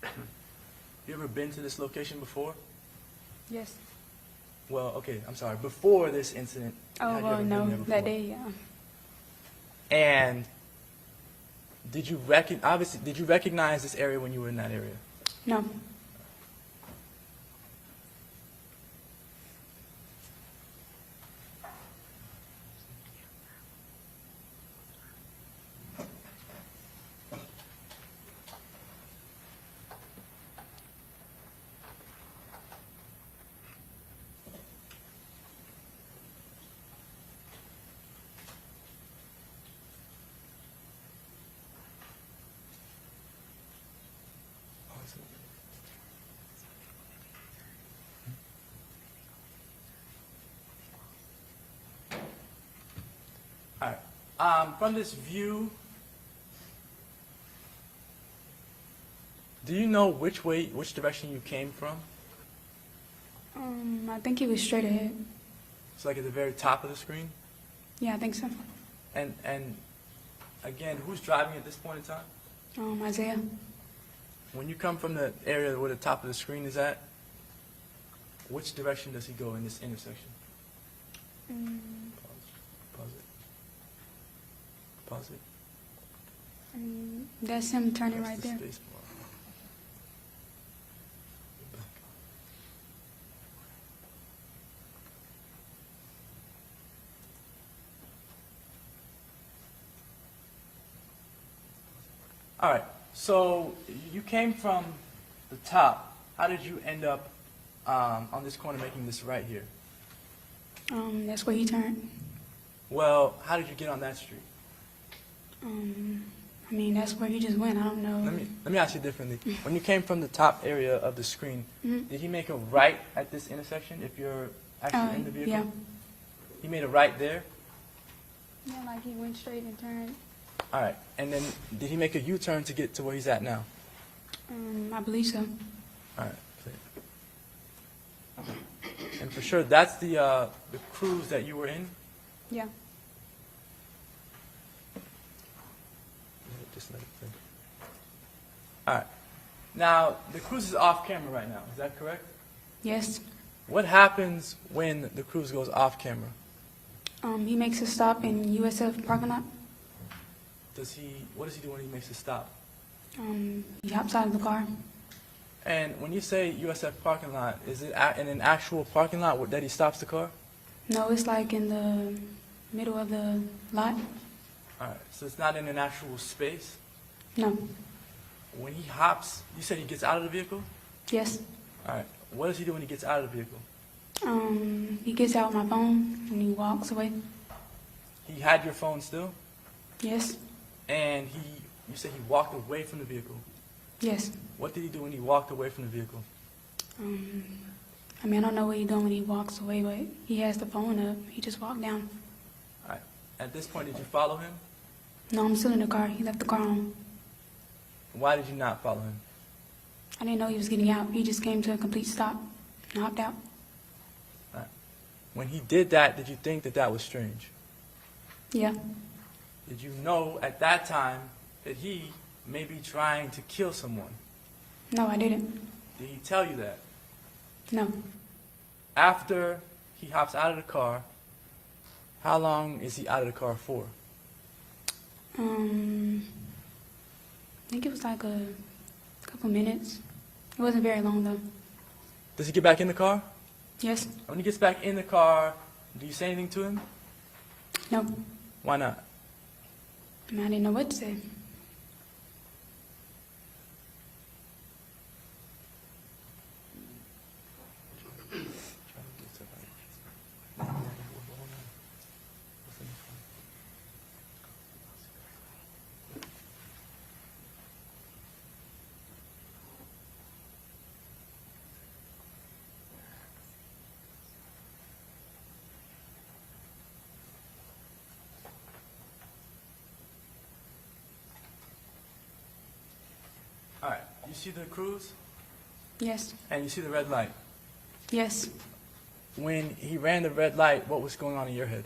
You ever been to this location before? Yes. Well, okay, I'm sorry. Before this incident, Oh, had you well, ever been no, there that before? day, yeah. And did you recognize this area when you were in that area? No. All right. From this view, do you know which direction you came from? I think he was straight ahead. It's like at the very top of the screen. Yeah, I think so. And again, who's driving at this point in time? Isaiah. When you come from the area where the top of the screen is at, which direction does he go in this intersection? Pause it. Pause it. That's him turning Press right the there. space bar. Back. All right. So you came from the top. How did you end up on this corner making this right here? That's where he turned. Well, how did you get on that street? I mean, that's where he just went. I don't know. Let me ask you differently. When you came from the top area of the screen, did he make a right at this intersection if you're actually in the vehicle? Yeah. He made a right there? Yeah, like he went straight and turned. All right. And then did he make a U-turn to get to where he's at now? I believe so. All right. Clear. And for sure, that's the cruise that you were in? Yeah. Just let it clear. All right. Now, the cruise is off camera right now. Is that correct? Yes. What happens when the cruise goes off camera? He makes a stop in USF parking lot. What does he do when he makes a stop? He hops out of the car. And when you say USF parking lot, is it in an actual parking lot that he stops the car? No, it's like in the middle of the lot. All right, so it's not in an actual space? No. When he hops, you said he gets out of the vehicle? Yes. All right, what does he do when he gets out of the vehicle? He gets out my phone and he walks away. He had your phone still? Yes. And you said he walked away from the vehicle. Yes. What did he do when he walked away from the vehicle? I mean, I don't know what he's doing when he walks away, but he has the phone up. He just walked down. All right, at this point, did you follow him? No, I'm still in the car. He left the car on. Why did you not follow him? I didn't know he was getting out. He just came to a complete stop and hopped out. All right. When he did that, did you think that that was strange? Yeah. Did you know at that time that he may be trying to kill someone? No, I didn't. Did he tell you that? No. After he hops out of the car, how long is he out of the car for? I think it was like a couple minutes. It wasn't very long though. Does he get back in the car? Yes. When he gets back in the car, do you say anything to him? No. Why not? I mean, I didn't know what to say. All right, you see the cruise Yes. and you see the red light. Yes. When he ran the red light, what was going on in your head?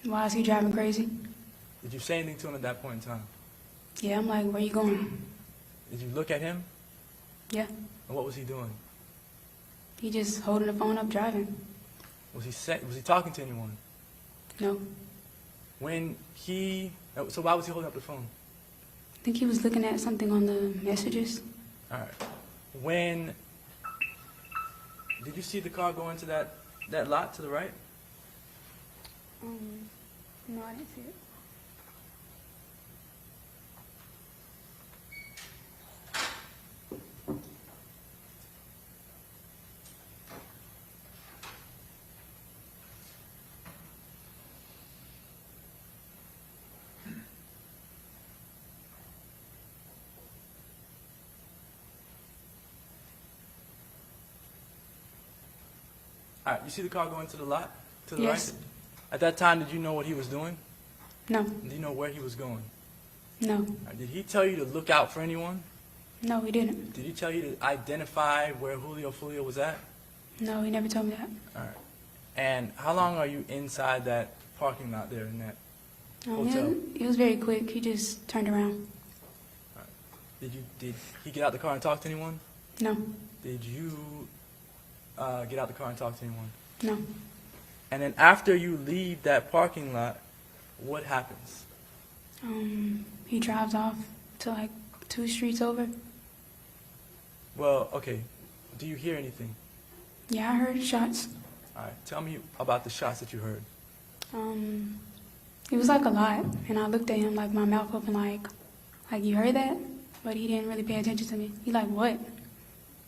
Why is he driving crazy? Did you say anything to him at that point in time? Yeah, I'm like, where you going? Did you look at him? Yeah. And what was he doing? He just holding the phone up driving. Was he talking to anyone? No. So why was he holding up the phone? I think he was looking at something on the messages. All right. Did you see the car go into that lot to the right? No, I didn't see it. All right, you see the car go into the lot to the Yes. right? At that time, did you know what he was doing? No. Did you know where he was going? No. All right, did he tell you to look out for anyone? No, he didn't. Did he tell you to identify where Julio was at? No, he never told me that. All right. And how long are you inside that parking lot there in that hotel? It was very quick. He just turned around. Did he get out the car and talk to anyone? No. Did you get out the car and talk to anyone? No. And then after you leave that parking lot, what happens? He drives off to like 2 streets over. Well, okay. Do you hear anything? Yeah, I heard shots. All right. Tell me about the shots that you heard. It was like a lot, and I looked at him like my mouth open, like you heard that? But he didn't really pay attention to me. He like, what?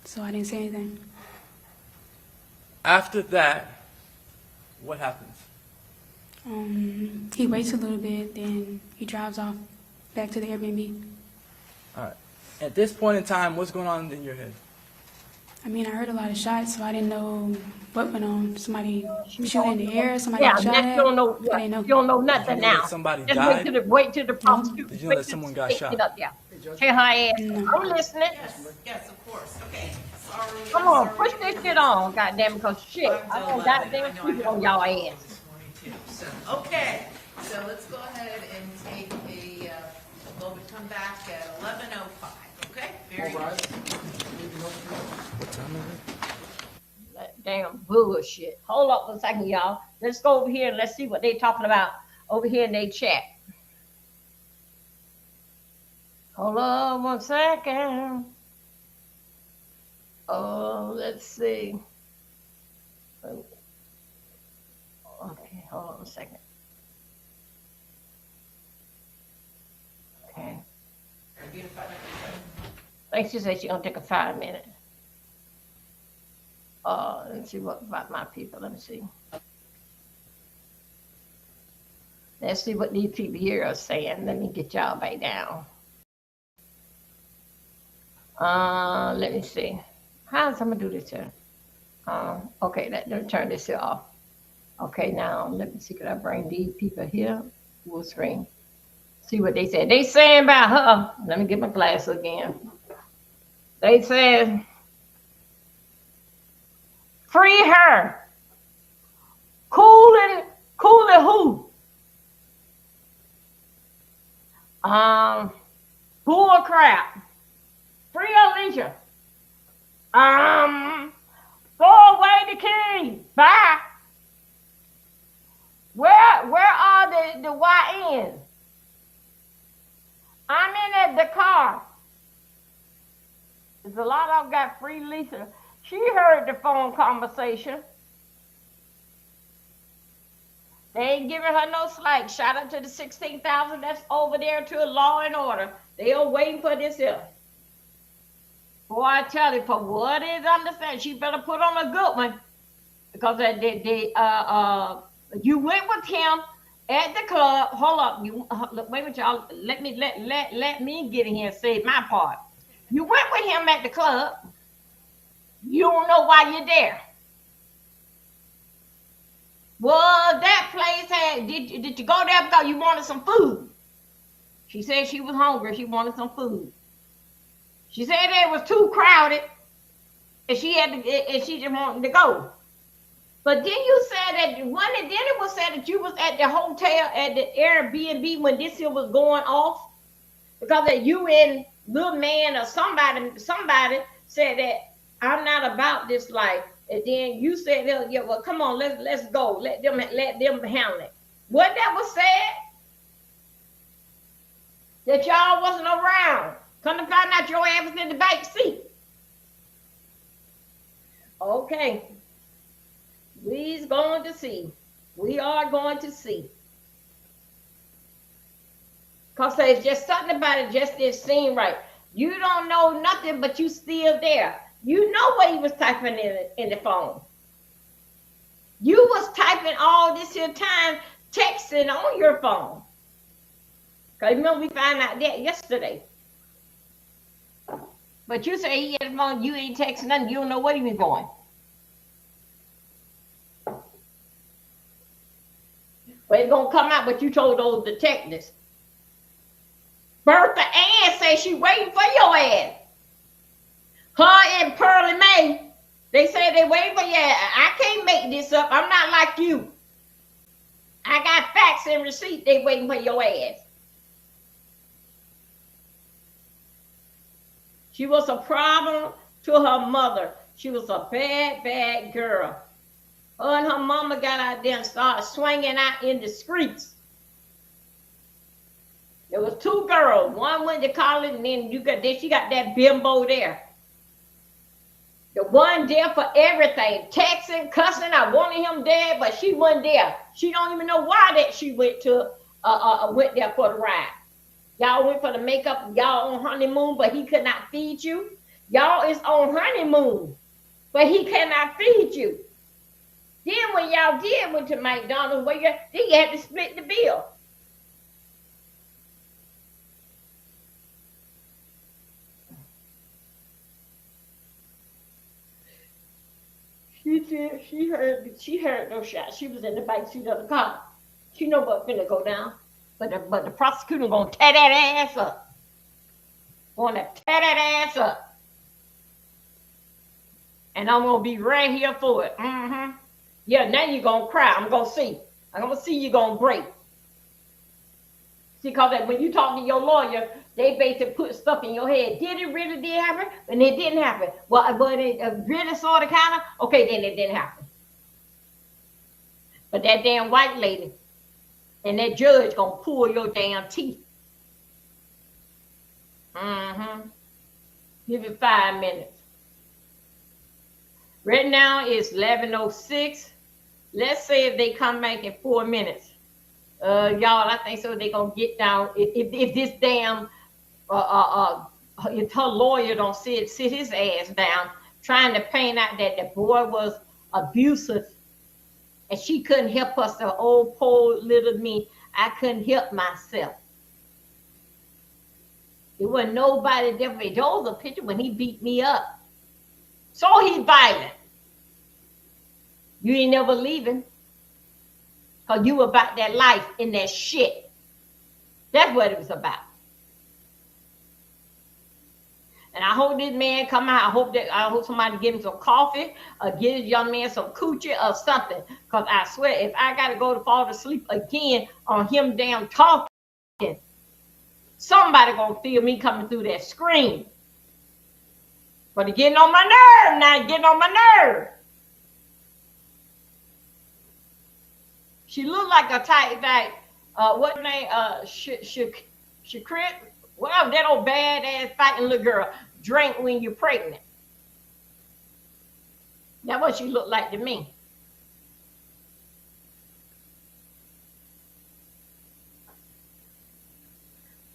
So I didn't say anything. After that, what happens? He waits a little bit, then he drives off back to the Airbnb. All right. At this point in time, what's going on in your head? I mean, I heard a lot of shots, so I didn't know what went on. Somebody shooting in the air, somebody Yeah, got shot now at. you don't know. I didn't know. You don't know Did nothing you know now. that somebody Just died? wait till the prosecutor. Did you know that someone got shot? Get up there. Tell her ass. No. I'm listening. Yes, of course. Okay, sorry. Come on, push this shit on, goddamn, because shit, I don't goddamn sleep on y'all ass. Okay, so let's go ahead and take we'll come back at 11:05, okay? Very good. What time is it? That damn bullshit. Hold up for a second, y'all. Let's go over here and let's see what they talking about over here in their chat. Hold on 1 second. Oh, let's see. Okay, hold on a second. Okay. I think she said she's gonna take a 5 minute. Let's see what about my people. Let me see. Let's see what these people here are saying. Let me get y'all back down. Let me see. How's I'm gonna do this here? Okay, let me turn this here off. Okay, now let me see. Could I bring these people here? Full screen. See what they said. They saying about her. Let me get my glass again. They said, free her. Cool it who? Bull crap. Free Alicia. Throw away the key. Bye. Where are the YNs? I'm in the car. There's a lot of them got free Lisa. She heard the phone conversation. They ain't giving her no slack. Shout out to the 16,000 that's over there to law and order. They are waiting for this here. Boy, I tell you, for what is understand, she better put on a good one. Because you went with him at the club. Hold up, wait a minute, y'all. Let me get in here and say my part. You went with him at the club. You don't know why you're there. Well, that place had. Did you go there because you wanted some food? She said she was hungry. She wanted some food. She said it was too crowded, and she just wanted to go. But then you said that one, and then it was said that you was at the hotel at the Airbnb when this here was going off, because that you and little man or somebody said that I'm not about this life, and then you said, yeah, well, come on, let's go, let them handle it. What that was said, that y'all wasn't around. Come to find out your ass was in the back seat. Okay. We's going to see. We are going to see. Because there's just something about it just didn't seem right. You don't know nothing, but you still there. You know what he was typing in the phone. You was typing all this here time, texting on your phone. Because remember, we found out that yesterday. But you say he had the phone, you ain't texting nothing, you don't know what he was doing. But it's going to come out what you told those detectives. Bertha Ann says she waiting for your ass. Her and Pearlie Mae, they say they waiting for you. I can't make this up. I'm not like you. I got facts and receipts. They waiting for your ass. She was a problem to her mother. She was a bad, bad girl. Her and her mama got out there and started swinging out in the streets. There was two girls. One went to college, and then she got that bimbo there. The one there for everything, texting, cussing. I wanted him dead, but she wasn't there. She don't even know why that she went there for the ride. Y'all went for the makeup. Y'all on honeymoon, but he could not feed you. Y'all is on honeymoon, but he cannot feed you. Then when y'all went to McDonald's, then you had to split the bill. She heard those shots. She was in the back seat of the car. She know what's finna go down. But the prosecutor gonna tear that ass up. Gonna tear that ass up. And I'm gonna be right here for it. Mm-hmm. Yeah, now you're gonna cry. I'm gonna see you gonna break. See, because when you talk to your lawyer, they basically put stuff in your head. Did it really happen? And it didn't happen. Well, but it really sort of kind of, okay, then it didn't happen. But that damn white lady and that judge gonna pull your damn teeth. Mm-hmm. Give it 5 minutes. Right now it's 11:06. Let's say if they come back in 4 minutes. Y'all, I think so. They're gonna get down. If this damn if her lawyer don't sit his ass down, trying to paint out that the boy was abusive, and she couldn't help us. The old poor little me, I couldn't help myself. It wasn't nobody there. Those a picture when he beat me up. So he's violent. You ain't never leaving. Because you about that life in that shit. That's what it was about. And I hope this man come out. I hope somebody give him some coffee or give this young man some coochie or something. Because I swear, if I got to go to fall asleep again on him damn talking, somebody going to feel me coming through that screen. But it's getting on my nerve now. Getting on my nerve. She looked like a type, what name? Shakrit? Well, that old badass fighting little girl. Drink when you're pregnant. That's what she looked like to me.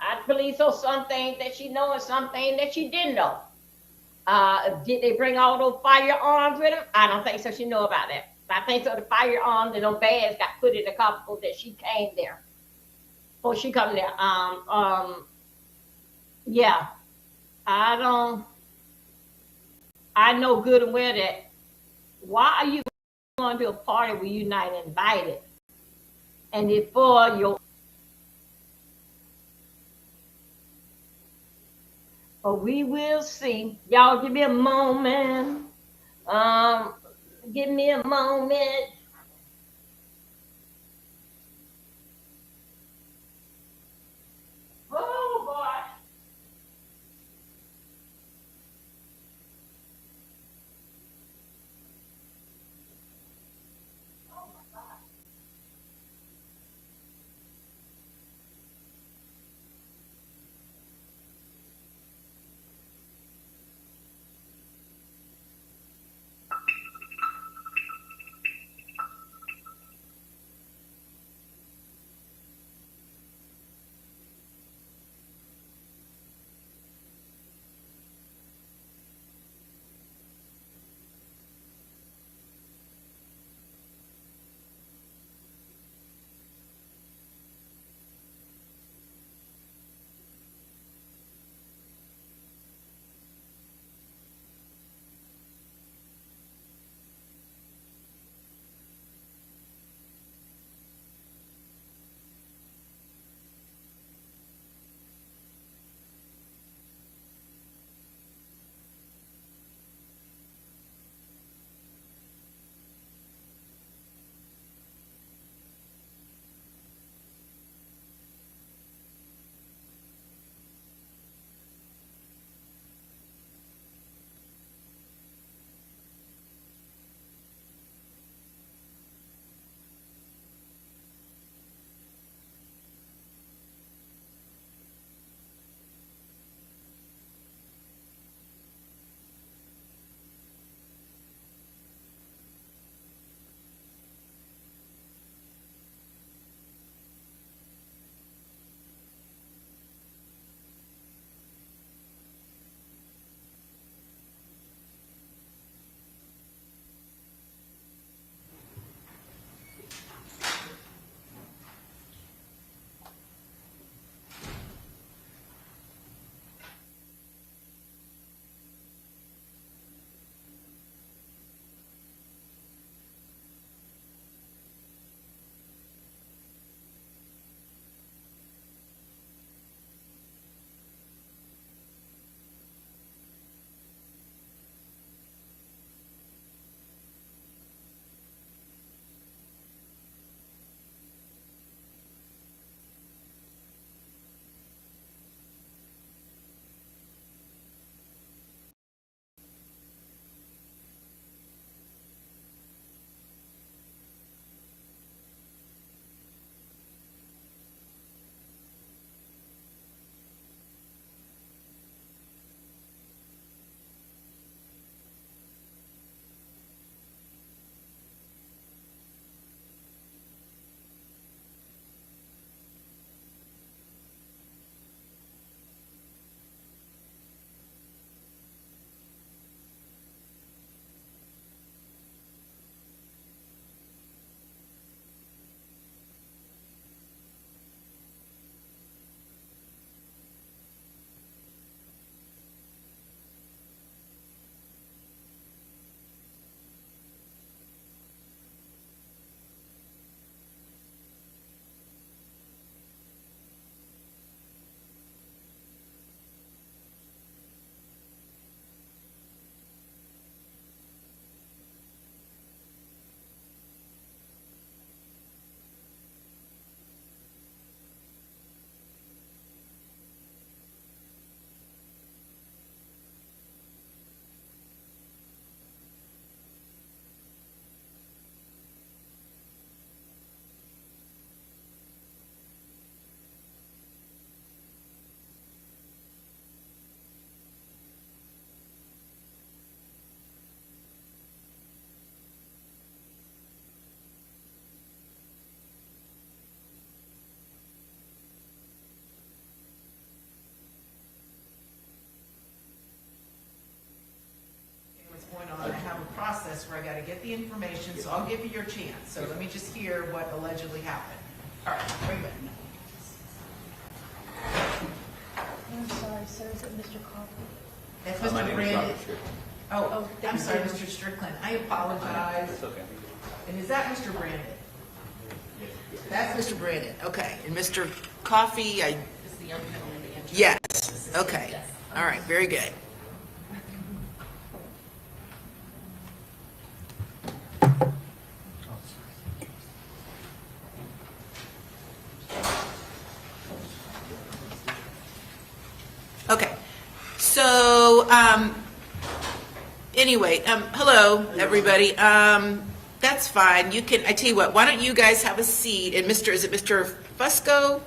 I believe so. Some things that she know and some things that she didn't know. Did they bring all those firearms with them? I don't think so. She know about that. I think so. The firearms and those bags got put in the car before that she came there. Before she come there. Yeah. I know good and well that why are you going to a party where you're not invited? And it's for your But we will see. Y'all give me a moment. Give me a moment. Oh boy. process where I gotta get the information, so I'll give you your chance. So let me just hear what allegedly happened. All right, bring it. I'm sorry, sir, is it Mr. Coffey? That's My Mr. name is Brandon. Robert Strickland. Oh, I'm thank sorry, you. Mr. Strickland. I apologize. It's okay. And is that Mr. Brandon? Yes. That's Mr. Brandon, okay. And Mr. Coffey, Is the young gentleman the engineer? yes, okay. Yes. All right, very good. Okay, so, anyway, hello, everybody. That's fine. You can, I tell you what, why don't you guys have a seat? And is it Mr. Fusco?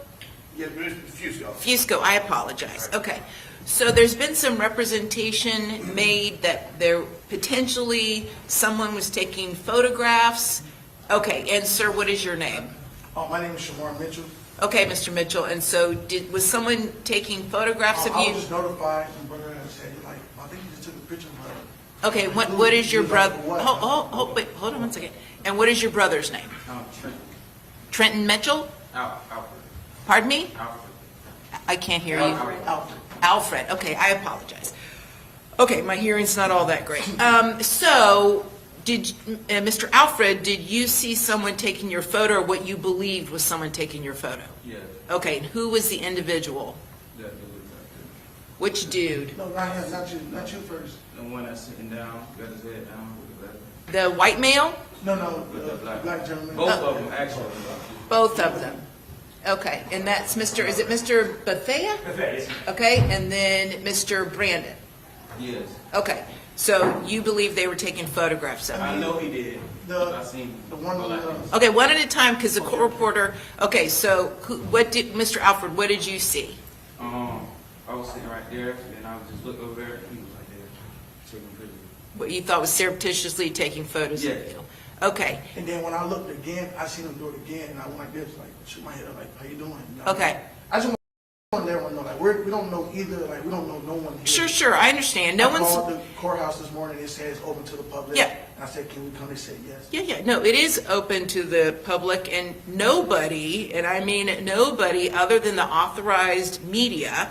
Yeah, Mr. Fusco. Fusco, I apologize. Okay. So there's been some representation made that there potentially someone was taking photographs. Okay, and sir, what is your name? My name is Shamar Mitchell. Okay, Mr. Mitchell, and so was someone taking photographs of I you? was just notified, my brother had said, like, I think he just took a picture of her. Okay, what is your brother? What? Wait, hold on one second. And what is your brother's name? Trenton. Trenton Mitchell? Alfred. Pardon me? Alfred. I can't hear you. Alfred. Alfred, okay, I apologize. Okay, my hearing's not all that great. So, Mr. Alfred, did you see someone taking your photo, or what you believed was someone taking your photo? Yeah. Okay, and who was the individual? That dude. Which dude? No, not him, not you first. The one that's sitting down, got his head down with the black. The white male? No, With the the black gentleman. Both of them, actually. Both of them. Okay, and that's is it Mr. Bethea? Yes. Okay, and then Mr. Brandon? Yes. Okay, so you believe they were taking photographs of you? I know he did. The- I seen The one, Okay, one at a time, because the court reporter, okay, so Mr. Alfred, what did you see? I was sitting right there, and I just looked over there, and he was right there, taking pictures. What you thought was surreptitiously taking photos of Yeah. you? Okay, and then when I looked again, I seen him do it again, and I went like this, like, shoot my head up, like, how you doing? You know? okay. I just want to let everyone know, like, we don't know either, like, we don't know no one here. Sure, I understand. No I called one's, the courthouse this morning, it says open to the public. Yeah. And I said, can we come? They said yes. yeah, no, it is open to the public, and nobody, and I mean nobody other than the authorized media,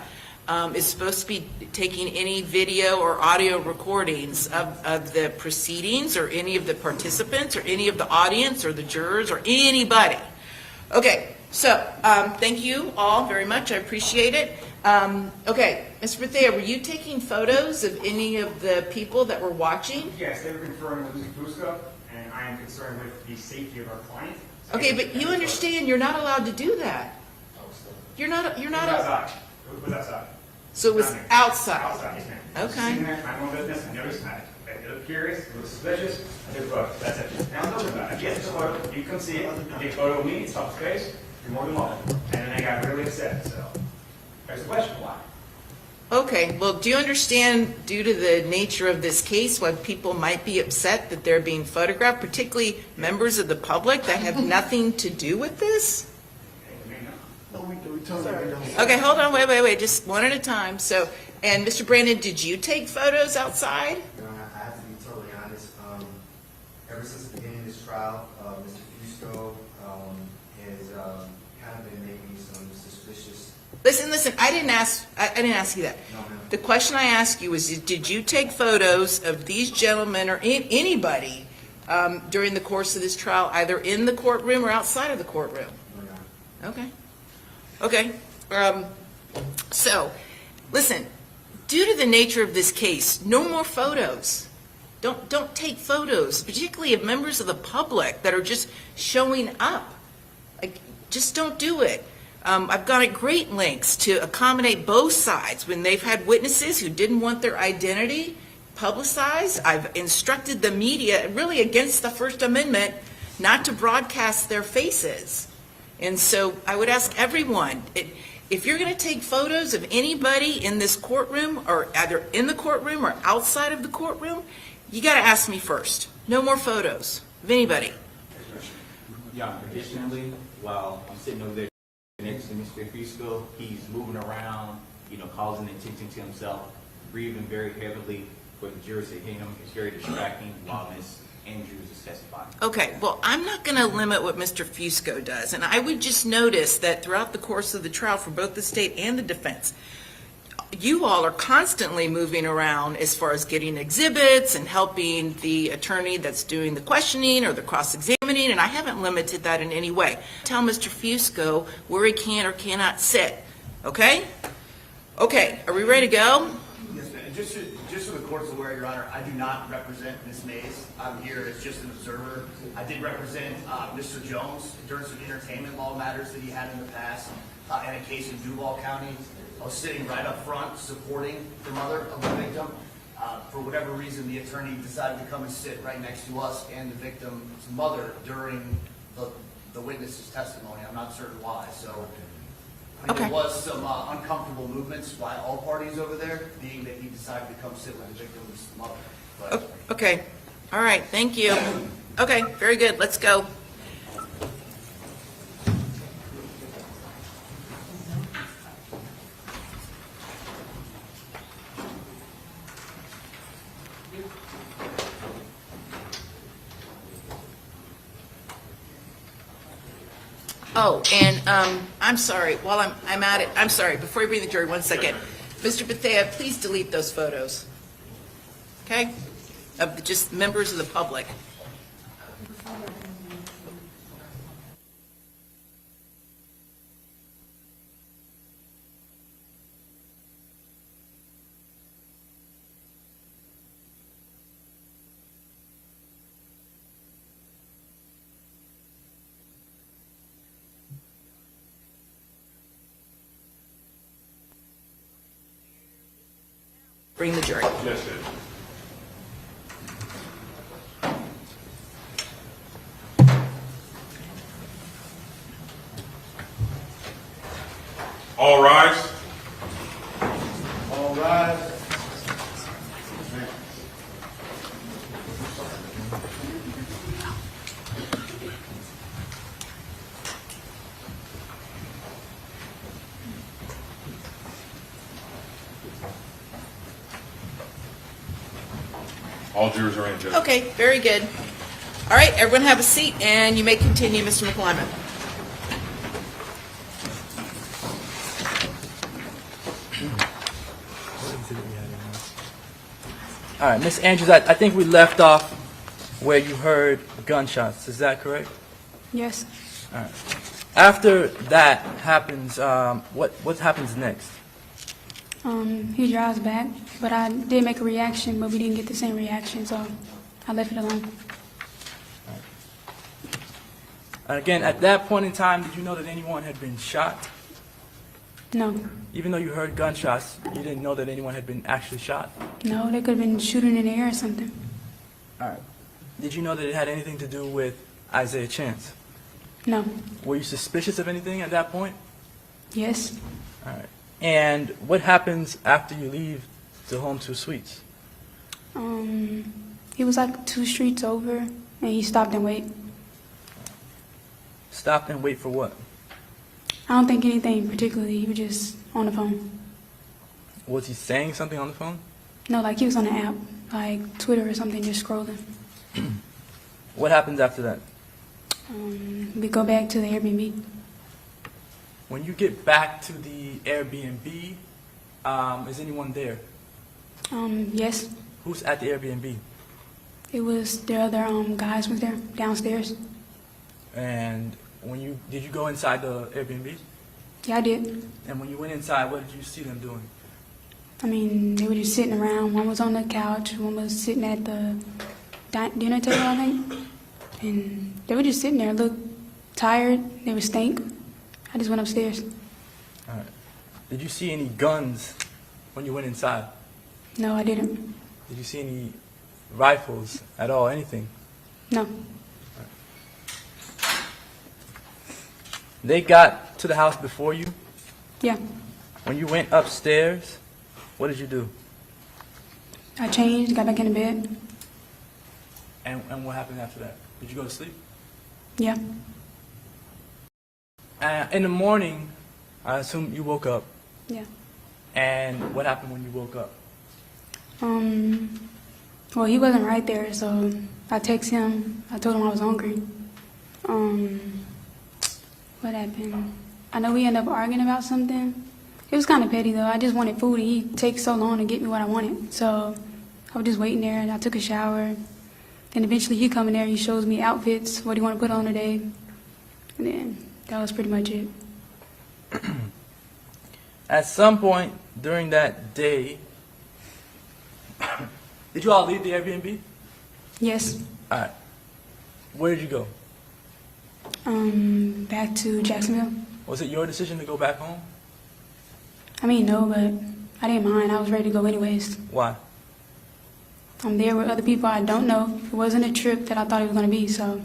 is supposed to be taking any video or audio recordings of the proceedings, or any of the participants, or any of the audience, or the jurors, or anybody. Okay, so, thank you all very much, I appreciate it. Okay, Mr. Bethea, were you taking photos of any of the people that were watching? Yes, they were conferring with Mr. Fusco, and I am concerned with the safety of our client. Okay, but you understand you're not allowed to do that. You're not, It was outside. It was outside. so it was outside. Outside, yes, ma'am. Okay. Sitting there, my own business, I noticed that. It looked curious, it was suspicious, I took a photo, that's it. Now, don't worry about it. I get the photo, you come see it, you take a photo of me, it's off space, you're more than welcome. And then they got really upset, so. There's the question, why? Okay, well, do you understand, due to the nature of this case, why people might be upset that they're being photographed, particularly members of the public that have nothing to do with this? They may not. No, we told them we don't. Okay, hold on, wait, just one at a time. So, and Mr. Brandon, did you take photos outside? I have to be totally honest. Ever since the beginning of this trial, Mr. Fusco has kind of been making some suspicious. Listen, I didn't ask you that. No, ma'am. The question I asked you was, did you take photos of these gentlemen or anybody during the course of this trial, either in the courtroom or outside of the courtroom? No, ma'am. Okay. So, listen, due to the nature of this case, no more photos. Don't take photos, particularly of members of the public that are just showing up. Like, just don't do it. I've gone at great lengths to accommodate both sides when they've had witnesses who didn't want their identity publicized. I've instructed the media, really against the First Amendment, not to broadcast their faces. And so I would ask everyone, if you're going to take photos of anybody in this courtroom, or either in the courtroom or outside of the courtroom, you got to ask me first. No more photos of anybody. Yeah, additionally, while I'm sitting over there next to Mr. Fusco, he's moving around, causing attention to himself, breathing very heavily for the jurors to hear him. It's very distracting while Ms. Andrews is testifying. Okay, well, I'm not going to limit what Mr. Fusco does, and I would just notice that throughout the course of the trial for both the state and the defense, you all are constantly moving around as far as getting exhibits and helping the attorney that's doing the questioning or the cross-examining, and I haven't limited that in any way. Tell Mr. Fusco where he can or cannot sit, okay? Okay, are we ready to go? just so the court's aware, Your Honor, I do not represent Ms. Mays. I'm here as just an observer. I did represent Mr. Jones during some entertainment law matters that he had in the past. In a case in Duval County, I was sitting right up front supporting the mother of the victim. For whatever reason, the attorney decided to come and sit right next to us and the victim's mother during the witness's testimony. I'm not certain why, so. There was some uncomfortable movements by all parties over there, being that he decided to come sit with the victim's mother. But Okay, all right, thank you. Okay, very good, let's go. Oh, and I'm sorry, while I'm at it, I'm sorry, before you bring the jury, 1 second. Mr. Bethea, please delete those photos, okay? Of just members of the public. Bring the jury. Yes, Judge. All rise. All rise. All jurors are in, Judge. Okay, very good. All right, everyone have a seat, and you may continue, Mr. McClyman. All right, Ms. Andrews, I think we left off where you heard gunshots. Is that correct? Yes. All right. After that happens, what happens next? He drives back, but I did make a reaction, but we didn't get the same reaction, so I left it alone. And again, at that point in time, did you know that anyone had been shot? No. Even though you heard gunshots, you didn't know that anyone had been actually shot? No, they could have been shooting in the air or something. All right. Did you know that it had anything to do with Isaiah Chance? No. Were you suspicious of anything at that point? Yes. All right. And what happens after you leave the Home 2 Suites? He was like 2 streets over, and he stopped and waited. Stopped and wait for what? I don't think anything particularly. He was just on the phone. Was he saying something on the phone? No, like he was on an app, like Twitter or something, just scrolling. What happens after that? We go back to the Airbnb. When you get back to the Airbnb, is anyone there? Yes. Who's at the Airbnb? It was the other guys was there downstairs. And did you go inside the Airbnb? Yeah, I did. And when you went inside, what did you see them doing? I mean, they were just sitting around. One was on the couch. One was sitting at the dinner table, I think. And they were just sitting there, looked tired. They were stank. I just went upstairs. All right. Did you see any guns when you went inside? No, I didn't. Did you see any rifles at all, anything? No. They got to the house before you? Yeah. When you went upstairs, what did you do? I changed, got back in the bed. And what happened after that? Did you go to sleep? Yeah. In the morning, I assume you woke up. Yeah. And what happened when you woke up? Well, he wasn't right there, so I texted him. I told him I was hungry. What happened? I know we ended up arguing about something. It was kind of petty, though. I just wanted food, and he takes so long to get me what I wanted. So I was just waiting there, and I took a shower. Then eventually he come in there, he shows me outfits, what he want to put on today. And then that was pretty much it. At some point during that day, Did you all leave the Airbnb? Yes. All right. Where did you go? Back to Jacksonville. Was it your decision to go back home? I mean, no, but I didn't mind. I was ready to go anyways. Why? I'm there with other people I don't know. It wasn't a trip that I thought it was going to be, so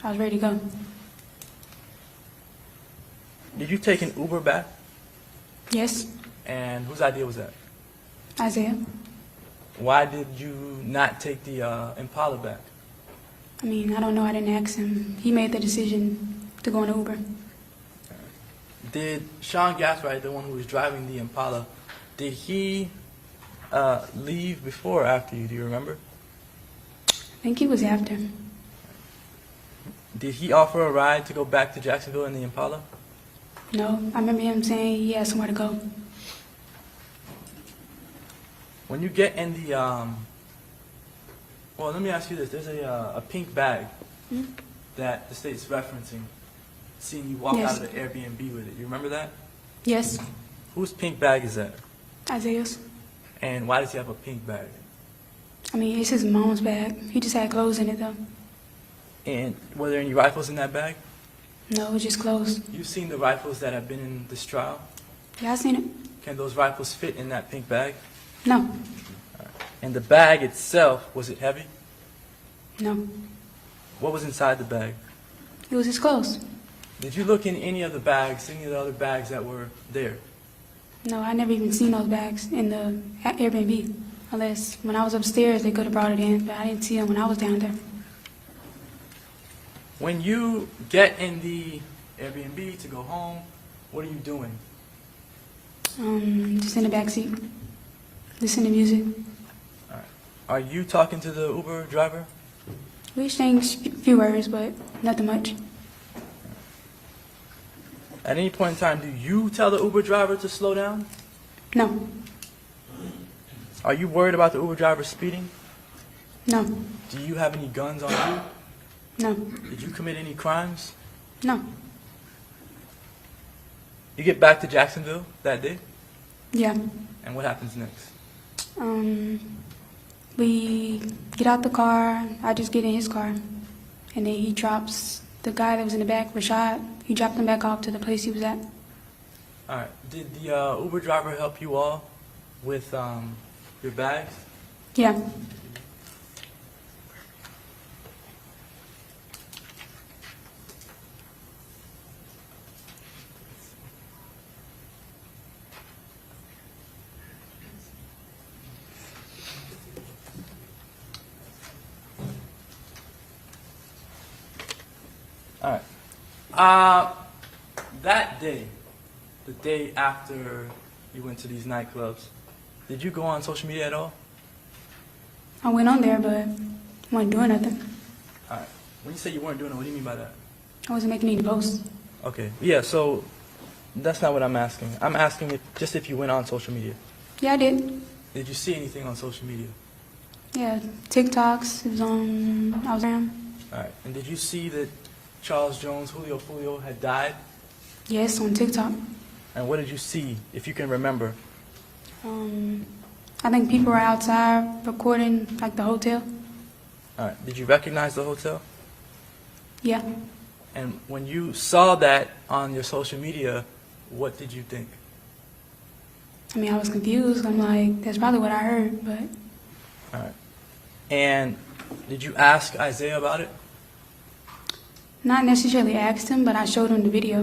I was ready to go. Did you take an Uber back? Yes, And whose idea was that? Isaiah. Why did you not take the Impala back? I mean, I don't know. I didn't ask him. He made the decision to go on Uber. Did Sean Gaswright, the one who was driving the Impala, did he leave before or after you? Do you remember? I think he was after. Did he offer a ride to go back to Jacksonville in the Impala? No, I remember him saying he had somewhere to go. When you get in the, well, let me ask you this. There's a pink bag that the state's referencing, seeing you walk Yes. out of the Airbnb with it. You remember that? Yes, Whose pink bag is that? Isaiah's. And why does he have a pink bag? I mean, it's his mom's bag. He just had clothes in it, though. And were there any rifles in that bag? No, it was just clothes. You've seen the rifles that have been in this trial? Yeah, I seen it. Can those rifles fit in that pink bag? No, And the bag itself, was it heavy? no. What was inside the bag? It was his clothes. Did you look in any of the bags, any of the other bags that were there? No, I never even seen those bags in the Airbnb. Unless when I was upstairs, they could have brought it in, but I didn't see them when I was down there. When you get in the Airbnb to go home, what are you doing? Just in the back seat, listening to music. Are you talking to the Uber driver? We exchanged a few words, but nothing much. At any point in time, do you tell the Uber driver to slow down? No, Are you worried about the Uber driver speeding? no, Do you have any guns on you? no, Did you commit any crimes? no. You get back to Jacksonville that day, Yeah. and what happens next? We get out the car. I just get in his car, and then he drops the guy that was in the back, Rashad. He dropped him back off to the place he was at. All right. Did the Uber driver help you all with your bags? Yeah. All right. That day, the day after you went to these nightclubs, did you go on social media at all? I went on there, but wasn't doing nothing. All right. When you say you weren't doing it, what do you mean by that? I wasn't making any posts. Okay. Yeah, so that's not what I'm asking. I'm asking if you went on social media. Yeah, I did. Did you see anything on social media? Yeah, TikToks. It was on Instagram. All right. And did you see that Charles Jones, Julio had died? Yes, on TikTok. And what did you see, if you can remember? I think people were outside recording, like the hotel. All right. Did you recognize the hotel? Yeah. And when you saw that on your social media, what did you think? I mean, I was confused. I'm like, that's probably what I heard, but All right. And did you ask Isaiah about it? not necessarily asked him, but I showed him the video.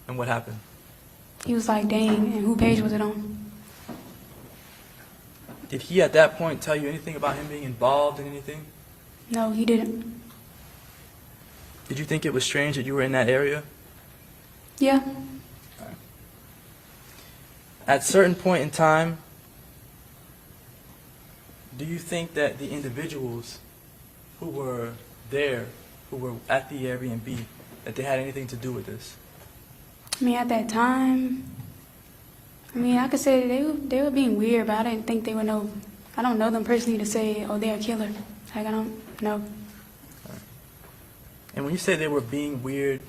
And what happened? He was like, dang, and who page was it on? Did he at that point tell you anything about him being involved in anything? No, he didn't. Did you think it was strange that you were in that area? Yeah. At a certain point in time, do you think that the individuals who were there, who were at the Airbnb, that they had anything to do with this? I mean, at that time, I mean, I could say they were being weird, but I didn't think they would know. I don't know them personally to say, oh, they're a killer. Like, I don't know. And when you say they were being weird,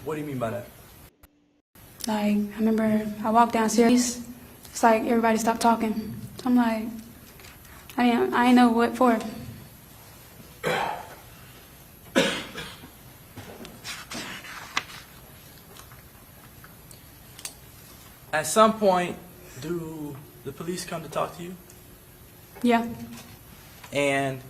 what do you mean by that? Like, I remember I walked downstairs. It's like everybody stopped talking. So I'm like, I didn't know what for. At some point, do the police come to talk to you? Yeah. And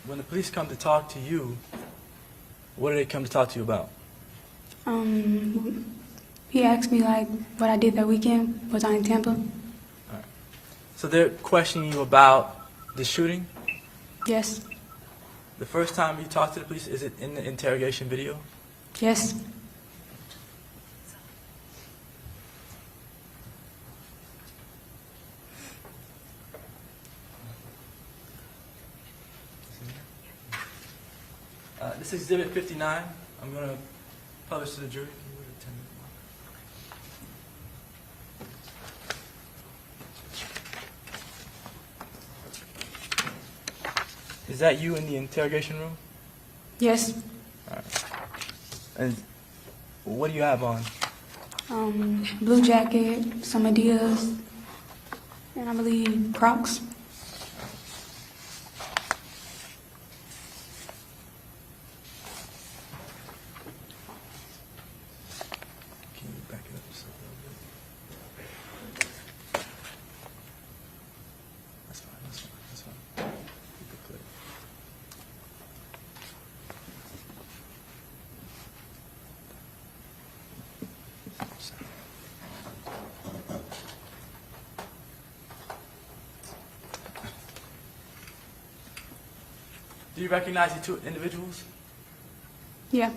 when the police come to talk to you, what do they come to talk to you about? He asked me like what I did that weekend. Was I in Tampa? So they're questioning you about the shooting? Yes. The first time you talked to the police, is it in the interrogation video? Yes. This is Exhibit 59. I'm going to publish to the jury. Can you wait a 10-minute mark? Is that you in the interrogation room? Yes. All right. And what do you have on? Blue jacket, some Adidas, and I believe Crocs. Can you back it up just a little bit? That's fine, that's fine, that's fine. Keep it clear. Do you recognize the two individuals? Yeah.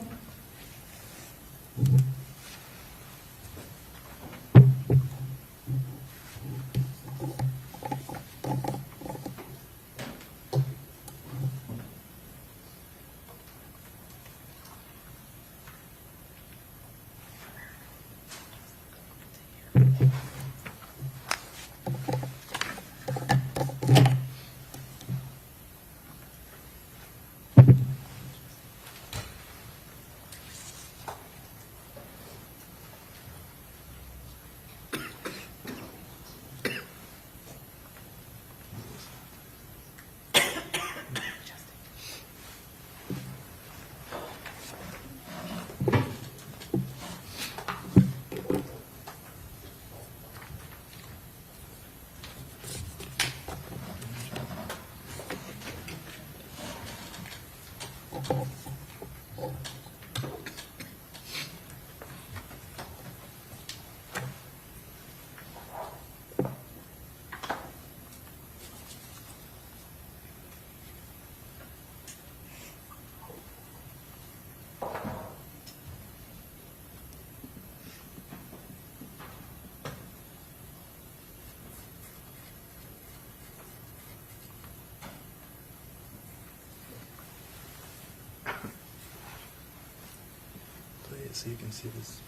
Play it so you can see this.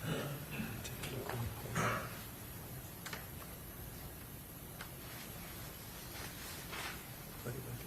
Take a look on the play. Play it back.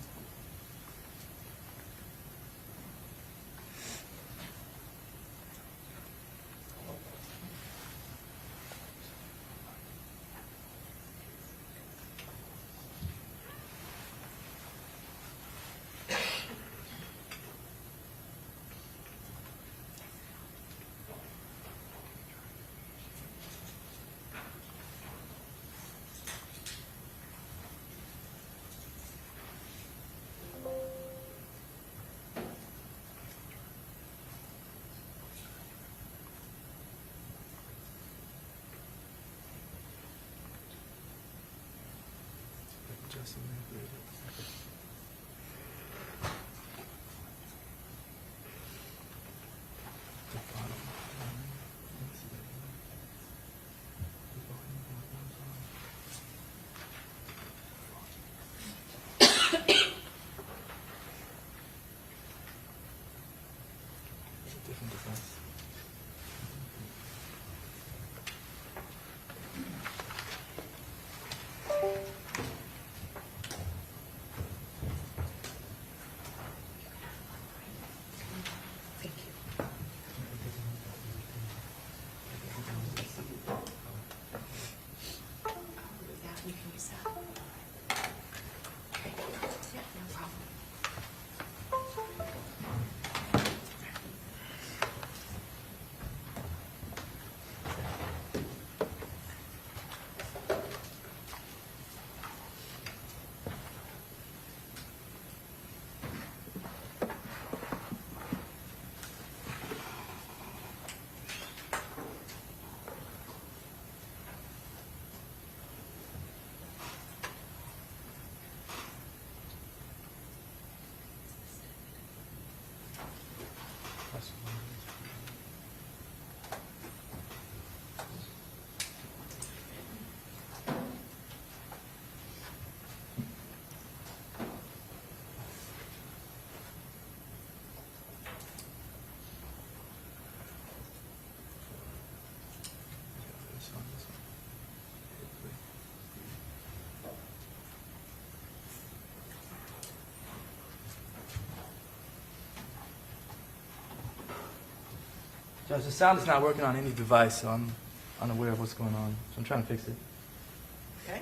Justin, the bottom. Different device. Judge, the sound is not working on any device, so I'm unaware of what's going on. So I'm trying to fix it. Okay?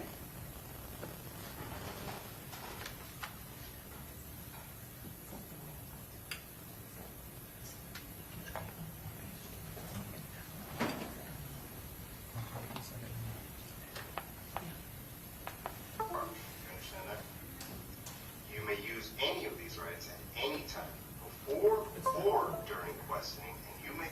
Understand that? You may use any of these rights at any time, before or during questioning, and you may.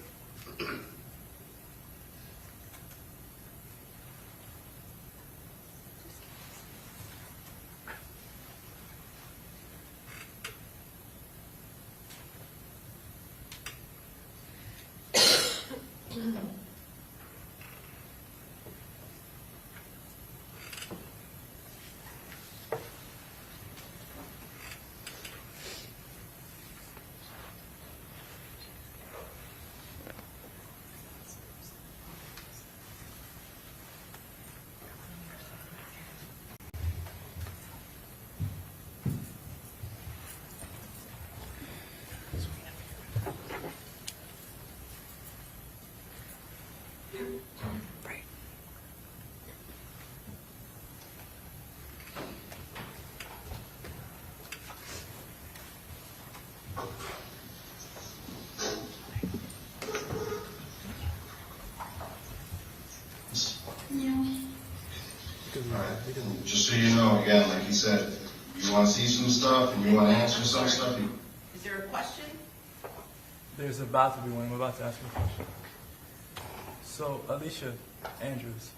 Right. Just so you know, again, like you said, you want to see some stuff and you want to answer some stuff, Is there a question? There's about to be one. I'm about to ask you a question. So, Alicia Andrews,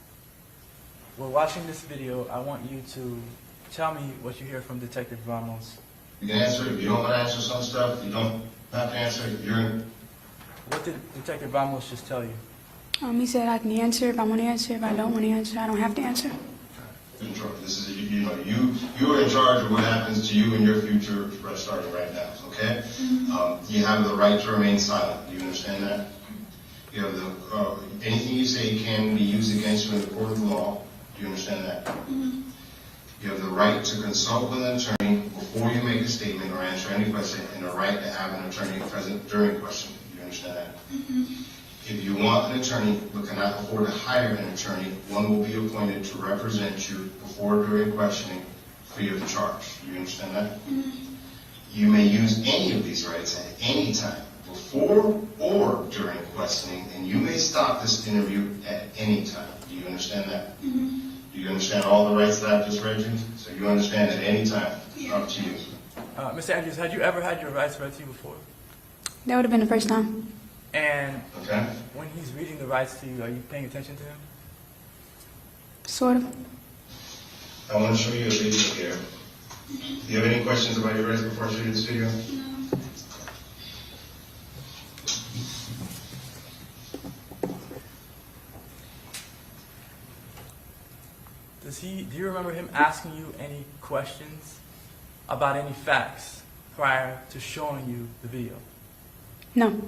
we're watching this video. I want you to tell me what you hear from Detective Ramos. you can answer. If you don't want to answer some stuff, you don't have to answer. What did Detective Ramos just tell you? He said I can answer if I want to answer. If I don't want to answer, I don't have to answer. In charge. This is you are in charge of what happens to you in your future, starting right now. Okay? You have the right to remain silent. Do you understand that? You have the anything you say can be used against you in the court of law. Do you understand that? You have the right to consult with an attorney before you make a statement or answer any question, and the right to have an attorney present during questioning. Do you understand that? If you want an attorney but cannot afford to hire an attorney, one will be appointed to represent you before or during questioning, free of charge. Do you understand that? You may use any of these rights at any time, before or during questioning, and you may stop this interview at any time. Do you understand that? Do you understand all the rights that I've just read you? So you understand at any time. Up to you. Mr. Andrews, had you ever had your rights read to you before? That would have been the first time. And Okay. when he's reading the rights to you, are you paying attention to him? Sort of. I want to show you a video here. Do you have any questions about your rights before I show you this video? Do you remember him asking you any questions about any facts prior to showing you the video? No.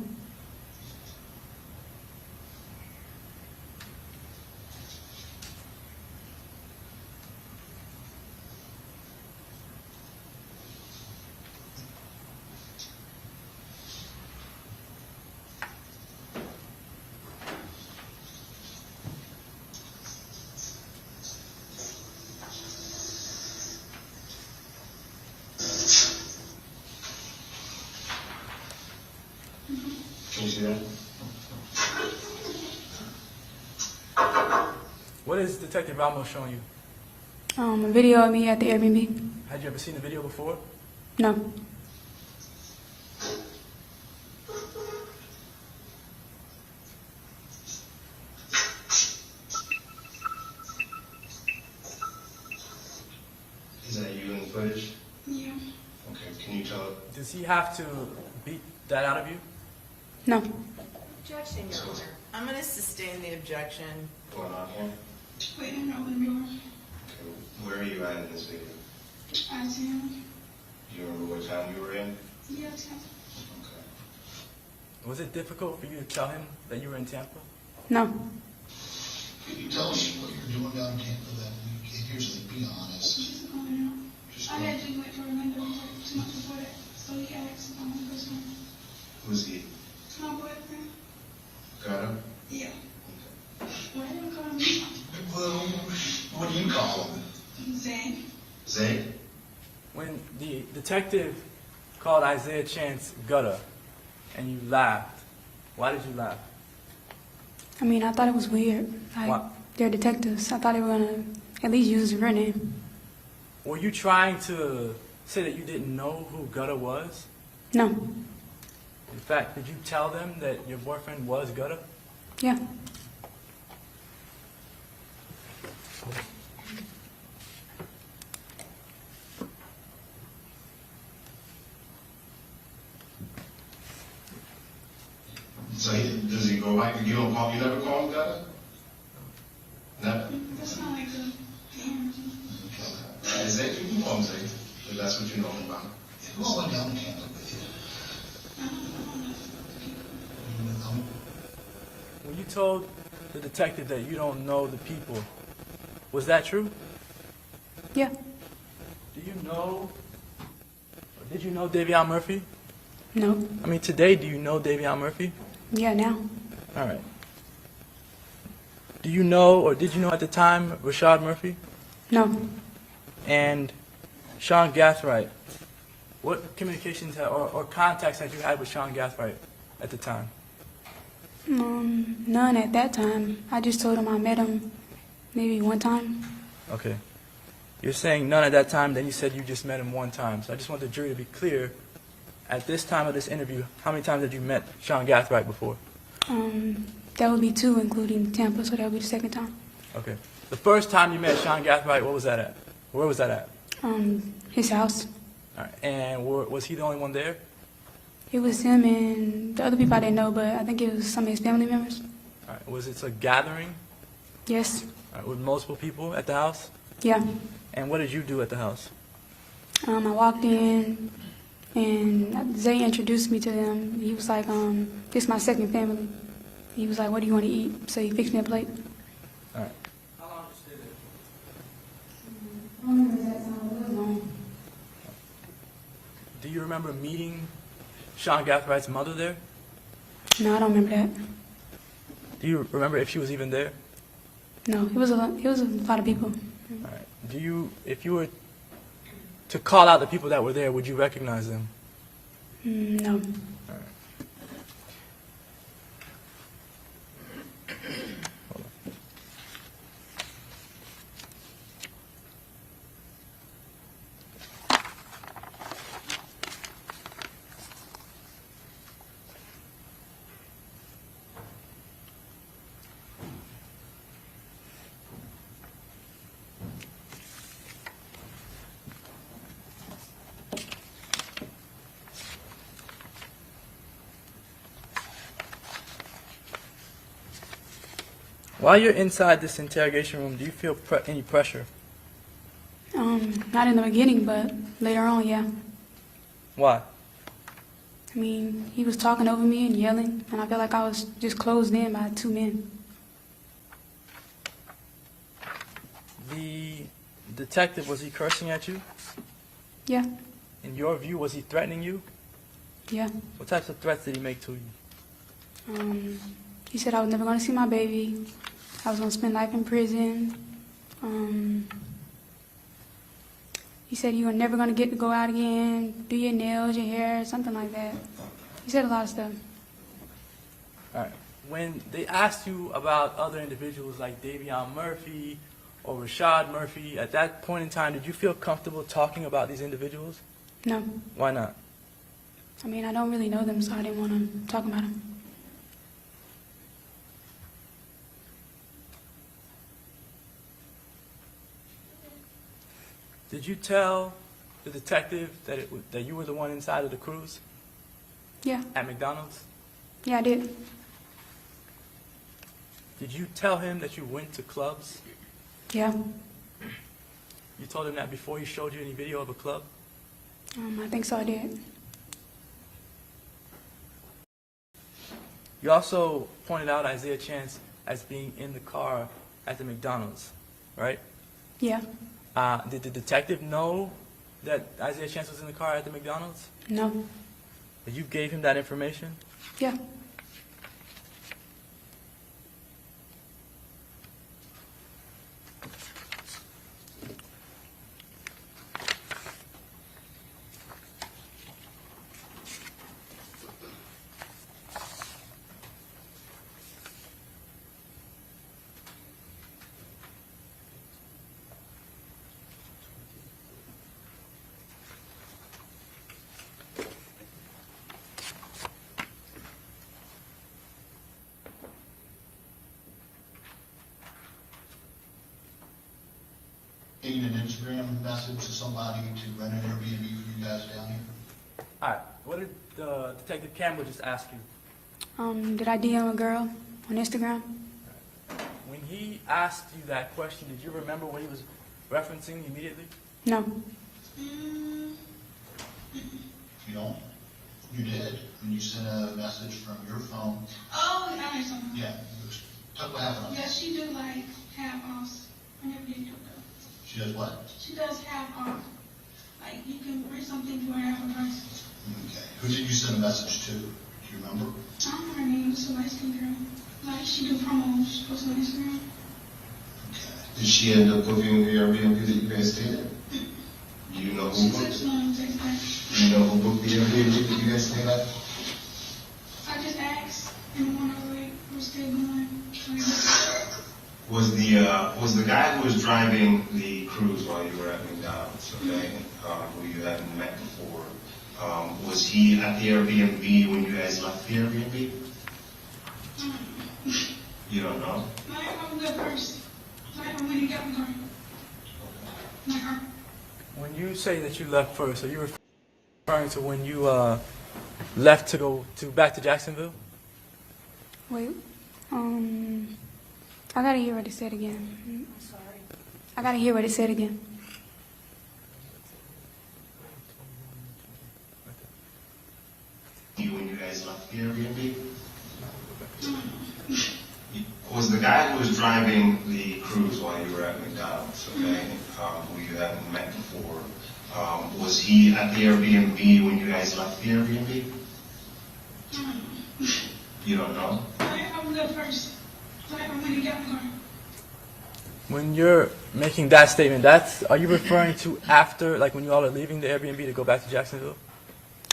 Can you see that? What is Detective Ramos showing you? A video of me at the Airbnb. Had you ever seen the video before? No. Is that you in the footage? Yeah. Okay, can you tell it? Does he have to beat that out of you? No. Judge in your honor. I'm going to sustain the objection. Going on here? Wait, I'm not living room. Okay, where are you at in this video? I see him. Do you remember what town you were in? Yes. Okay. Was it difficult for you to tell him that you were in Tampa? No. Can you tell us what you're doing down in Tampa that week? Here's the be honest. Just going out. Just I go. had to wait for a window 2 months before that. So he asked if I want to go swim. Who's he? My boyfriend. when the detective called Isaiah Chance gutter, and you laughed, why did you laugh? I mean, I thought it was weird. Like, Why? they're detectives. I thought they were gonna at least use his real name. Were you trying to say that you didn't know who Gutter was? No. In fact, did you tell them that your boyfriend was Gutter? Yeah. So does he go back? You don't call? You never call him Gutter? Never. That's not like the Isaiah, you can call him Zay, if that's what you know him about. Who's the young candidate with you? When you told the detective that you don't know the people, was that true? Yeah. Do you know, or did you know Davion Murphy? No. I mean, today, do you know Davion Murphy? Yeah, now. All right. Do you know, or did you know at the time, Rashad Murphy? No. And Sean Gathright? What communications or contacts had you had with Sean Gathright at the time? None at that time. I just told him I met him maybe one time. Okay. You're saying none at that time, then you said you just met him one time. So I just want the jury to be clear. At this time of this interview, how many times had you met Sean Gathright before? That would be 2, including Tampa, so that would be the second time. Okay. The first time you met Sean Gathright, what was that at? Where was that at? His house. All right. And was he the only one there? It was him and the other people I didn't know, but I think it was some of his family members. All right. Was it a gathering? Yes. All right. With multiple people at the house? Yeah. And what did you do at the house? I walked in, and Zay introduced me to them. He was like, this is my second family. He was like, what do you want to eat? So he fixed me a plate. All right. How long did you stay there? Long. Do you remember meeting Sean Gathright's mother there? No, I don't remember that. Do you remember if she was even there? No, it was a lot of people. All right. Do you, if you were to call out the people that were there, would you recognize them? No. All right. Hold on. While you're inside this interrogation room, do you feel any pressure? Not in the beginning, but later on, yeah. Why? I mean, he was talking over me and yelling, and I felt like I was just closed in by 2 men. The detective, was he cursing at you? Yeah, In your view, was he threatening you? yeah. What types of threats did he make to you? He said I was never going to see my baby. I was going to spend life in prison. He said you were never going to get to go out again, do your nails, your hair, something like that. He said a lot of stuff. All right. When they asked you about other individuals like Davion Murphy or Rashad Murphy, at that point in time, did you feel comfortable talking about these individuals? No. Why not? I mean, I don't really know them, so I didn't want to talk about them. Did you tell the detective that you were the one inside of the cruise Yeah. at McDonald's? Yeah, I did. Did you tell him that you went to clubs? Yeah. You told him that before he showed you any video of a club? I think so, I did. You also pointed out Isaiah Chance as being in the car at the McDonald's, right? Yeah. Did the detective know that Isaiah Chance was in the car at the McDonald's? No. But you gave him that information? Yeah. getting an Instagram message to somebody to rent an Airbnb for you guys down here? All right, what did Detective Campbell just ask you? Did I DM a girl on Instagram? When he asked you that question, did you remember what he was referencing immediately? No. You don't? You did, when you sent a message from your phone. Oh, I know something. Yeah. Tell what happened on Yeah, that. she do like half offs on her video though. She does what? She does half off. Like you can rent something for half a price. Okay. Who did you send a message to? Do you remember? I don't know her name, it's a light skinned girl. Like she do promos, she posts on Instagram. Did she end up booking the Airbnb that you guys stayed at? Do you know who She booked said it? no, text back. Do you know who booked the Airbnb that you guys stayed at? I just asked and one of like we're still going. Was the guy who was driving the cruise while you were at McDonald's, okay, who you hadn't met before, was he at the Airbnb when you guys left the Airbnb? You don't know? Like I'm good first. Like when he got me going. Like When you say that you left first, are you referring to when you left to go back to Jacksonville? Wait. I gotta hear what it said again. I'm sorry. I gotta hear what it said again. When you guys left the Airbnb? Was the guy who was driving the cruise while you were at McDonald's, okay, who you hadn't met before, was he at the Airbnb when you guys left the Airbnb? You don't know? Like I'm good first. Like when he got me going. When you're making that statement, are you referring to after, like when you all are leaving the Airbnb to go back to Jacksonville?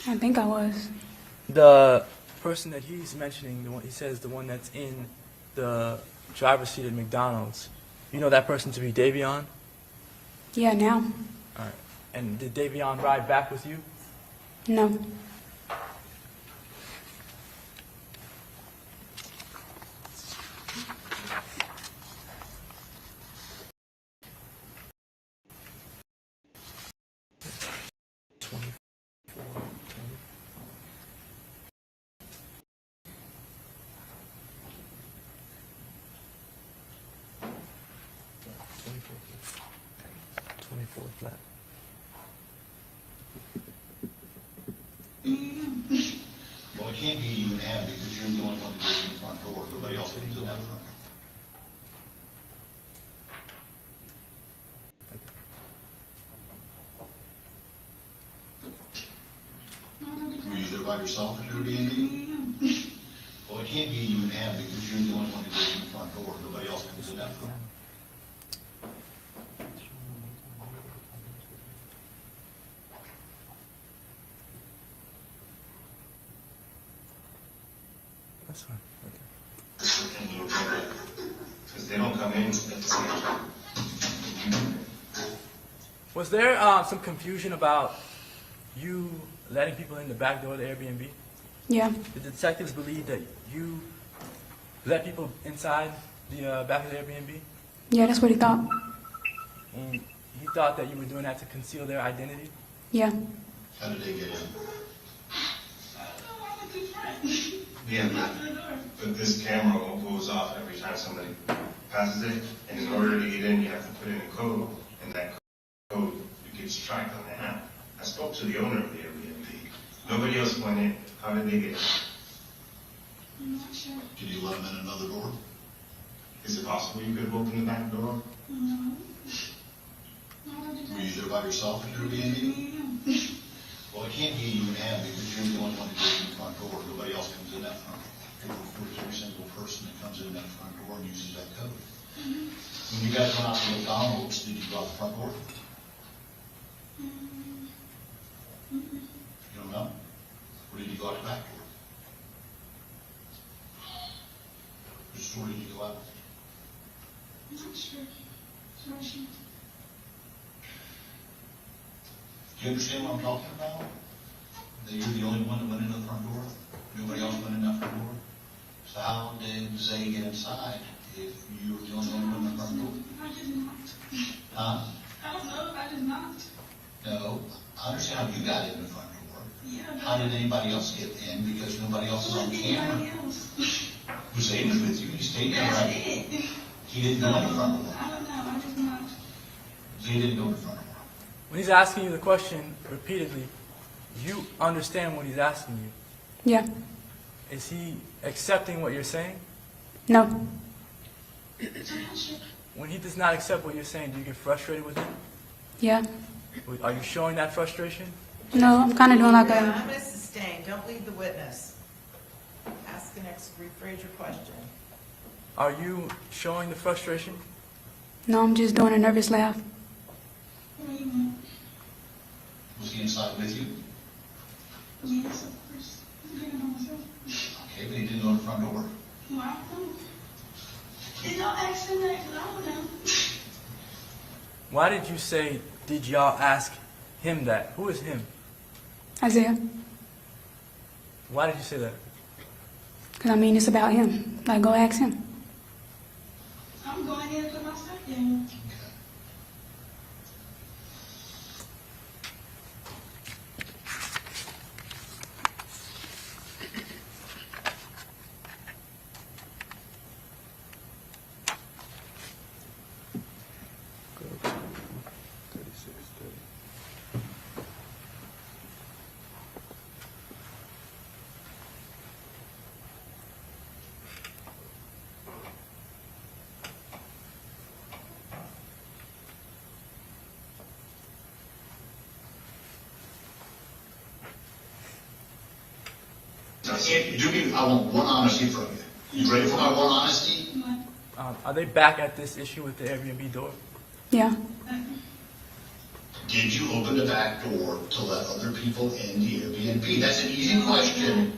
I think I was. The person that he's mentioning, he says the one that's in the driver's seat at McDonald's, you know that person to be Davion? Yeah, now. All right. And did Davion ride back with you? No. Flat. Well, it can't be you and him because you're the only one that goes in the front door. Nobody else comes in that front. Were you there by yourself at Airbnb? Well, it can't be you and him because you're the only one that goes in the front door. Nobody else comes in that front. That's fine. Because they don't come in at the same time. Was there some confusion about you letting people in the back door of the Airbnb? Yeah. Did the detectives believe that you let people inside the back of the Airbnb? Yeah, that's what he thought. And he thought that you were doing that to conceal their identity? Yeah. How did they get in? Yeah, but this camera goes off every time somebody passes it, and in order to get in, you have to put in a code, and that code gets tracked on the app. I spoke to the owner of the Airbnb. Nobody else went in. How did they get in? I'm not sure. Did you let them in another door? Is it possible you could have opened the back door? No. Were you there by yourself at Airbnb? Well, it can't be you and him because you're the only one that goes in the front door. Nobody else comes in that front door. Every single person that comes in that front door and uses that code. When you guys went out to McDonald's, did you go out the front door? You don't know? Or did you go out the back door? Which door did you go out? I'm not sure. Sorry. Do you understand what I'm talking about? That you're the only one that went into the front door? Nobody else went in that front door? So how did Zay get inside if you were the only one that went in the front door? I did not. Huh? I don't know, I just knocked. No, I understand how you got in the front door. Yeah. How did anybody else get in? Because nobody else is on camera. Anybody else? Was Aiden with you? He stayed there, That's right? it. He didn't go in the front door. I don't know, I just knocked. He didn't go in the front door. When he's asking you the question repeatedly, you understand what he's asking you. Yeah. Is he accepting what you're saying? No. When he does not accept what you're saying, do you get frustrated with him? Yeah. Are you showing that frustration? No, I'm kind of doing like I'm a, going to sustain. Don't lead the witness. Ask the next, rephrase your question. Are you showing the frustration? no, I'm just doing a nervous laugh. Was he inside with you? Yes, of course. I'm getting by myself. Okay, but he didn't go in the front door. Well, I don't know. Did y'all ask him that? 'Cause I don't know. Why did you say, did y'all ask him that? Who is him? Isaiah. Why did you say that? Because I mean, it's about him. Like, go ask him. I'm going in to put myself in. I want one honesty from you. You ready for my one honesty? Are they back at this issue with the Airbnb door? Yeah. Did you open the back door to let other people in the Airbnb? That's an easy question.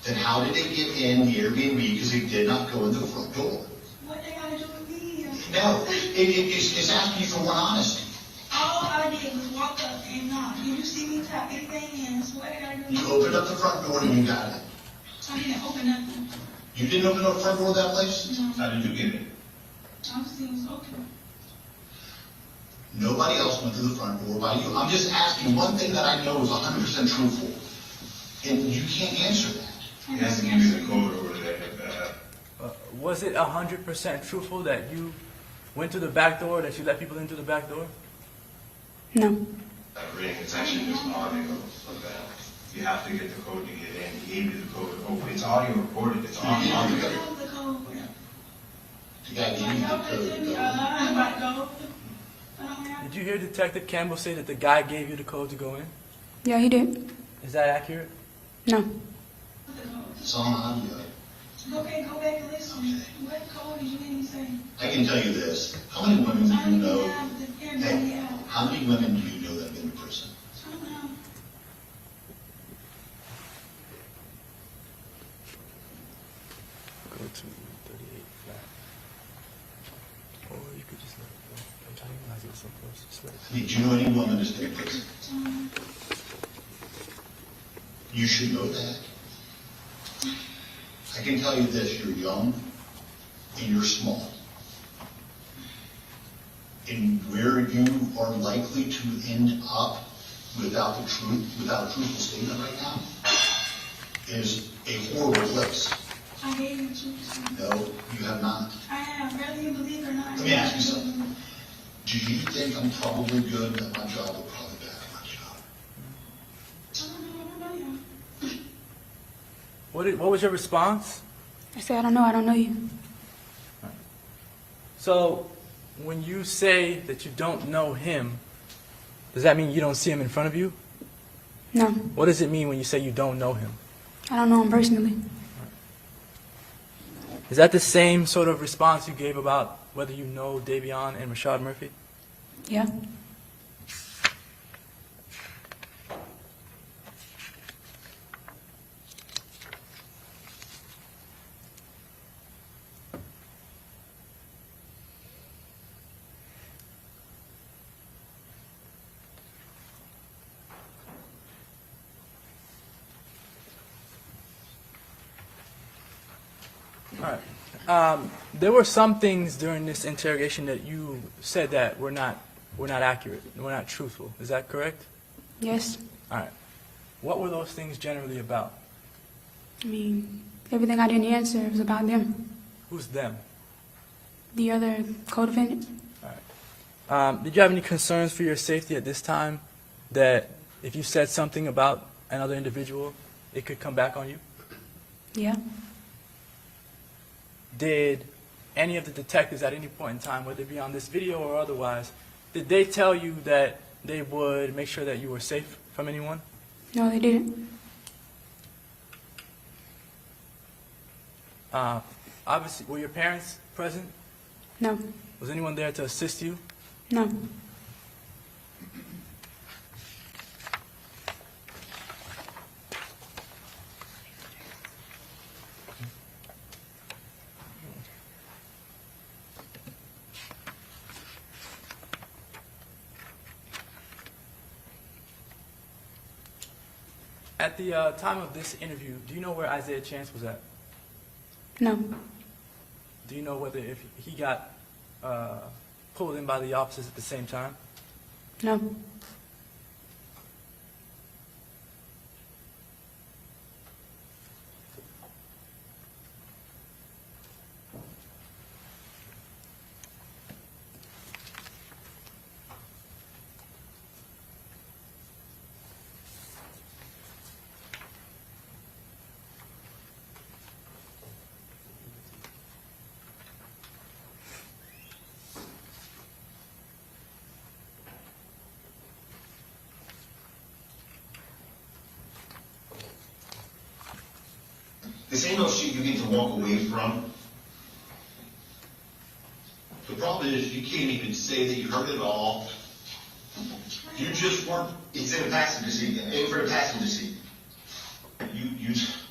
Then how did they get in the Airbnb because they did not go in the front door? What they gotta do with me? No, it's asking you for one honesty. All I did was walk up and knock. Did you see me tap anything in? So what they gotta do with me? You opened up the front door and you got it. I didn't open nothing. You didn't open up the front door of that place? No. How did you get in? I was seeing it was open. Nobody else went through the front door by you. I'm just asking one thing that I know is 100% truthful. And you can't answer that. He has to give you the code over there. Was it 100% truthful that you went to the back door, that you let people into the back door? No. That ring, it's actually just audio of that. You have to get the code to get in. He gave you the code. Oh, it's audio recorded. It's on You audio. have The code. The guy gave you the Y'all could code. tell me, I'm about to go. I don't have. Did you hear Detective Campbell say that the guy gave you the code to go in? Yeah, he did. Is that accurate? No. It's on audio. Okay, go back and listen. What code did you hear me say? I can tell you this. How many women do I you don't even know? have the Airbnb Hey, out. how many women do you know that have been to prison? I don't know. Go to 38 flat. Or you could just let it go. I didn't realize it was so close. Just let it go. Did you know any woman that's been to prison? You should know that. I can tell you this, you're young and you're small. And where you are likely to end up without the truth, without a truthful statement right now, is a horrible place. I gave you truth. No, you have not. I have, whether you believe it or not. Let me ask you something. Do you think I'm probably good at my job or probably bad at my job? I don't know you. What was your response? I said, I don't know you. So, when you say that you don't know him, does that mean you don't see him in front of you? No. What does it mean when you say you don't know him? I don't know him personally. Is that the same sort of response you gave about whether you know Davion and Rashad Murphy? Yeah. All right. There were some things during this interrogation that you said that were not were not accurate, were not truthful. Is that correct? Yes. All right. What were those things generally about? I mean, everything I didn't answer was about them. Who's them? The other co-defendants. All right. Did you have any concerns for your safety at this time that if you said something about another individual, it could come back on you? Yeah. Did any of the detectives at any point in time, whether it be on this video or otherwise, did they tell you that they would make sure that you were safe from anyone? No, they didn't. Obviously, were your parents present? No. Was anyone there to assist you? No. At the time of this interview, do you know where Isaiah Chance was at? No. Do you know whether if he got pulled in by the officers at the same time? No. This ain't no shit you get to walk away from. The problem is you can't even say that you heard it all. You just weren't. It's in the passenger seat. Aim for the passenger seat.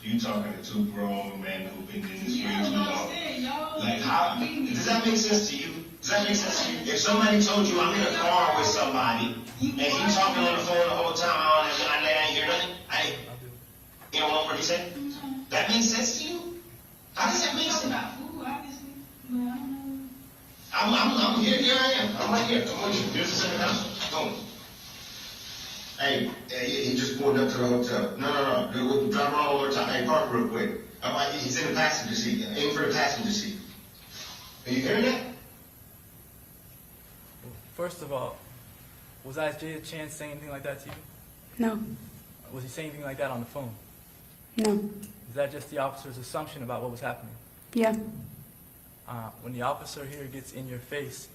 You talking to two grown men who've been in this range long. Like how? Does that make sense to you? Does that make sense to you? If somebody told you I'm in a car with somebody and he's talking on the phone the whole time, I ain't hear nothing. You know what he said? That makes sense to you? How does that make sense? I'm here. Here I am. I'm right here. Come on, you. Here's the center console. Boom. Hey, he just pulled up to the hotel. No. Drive around over time. Hey, park real quick. He's in the passenger seat. Aim for the passenger seat. Are you hearing that? First of all, was Isaiah Chance saying anything like that to you? No. Was he saying anything like that on the phone? No. Is that just the officer's assumption about what was happening? Yeah. When the officer here gets in your face,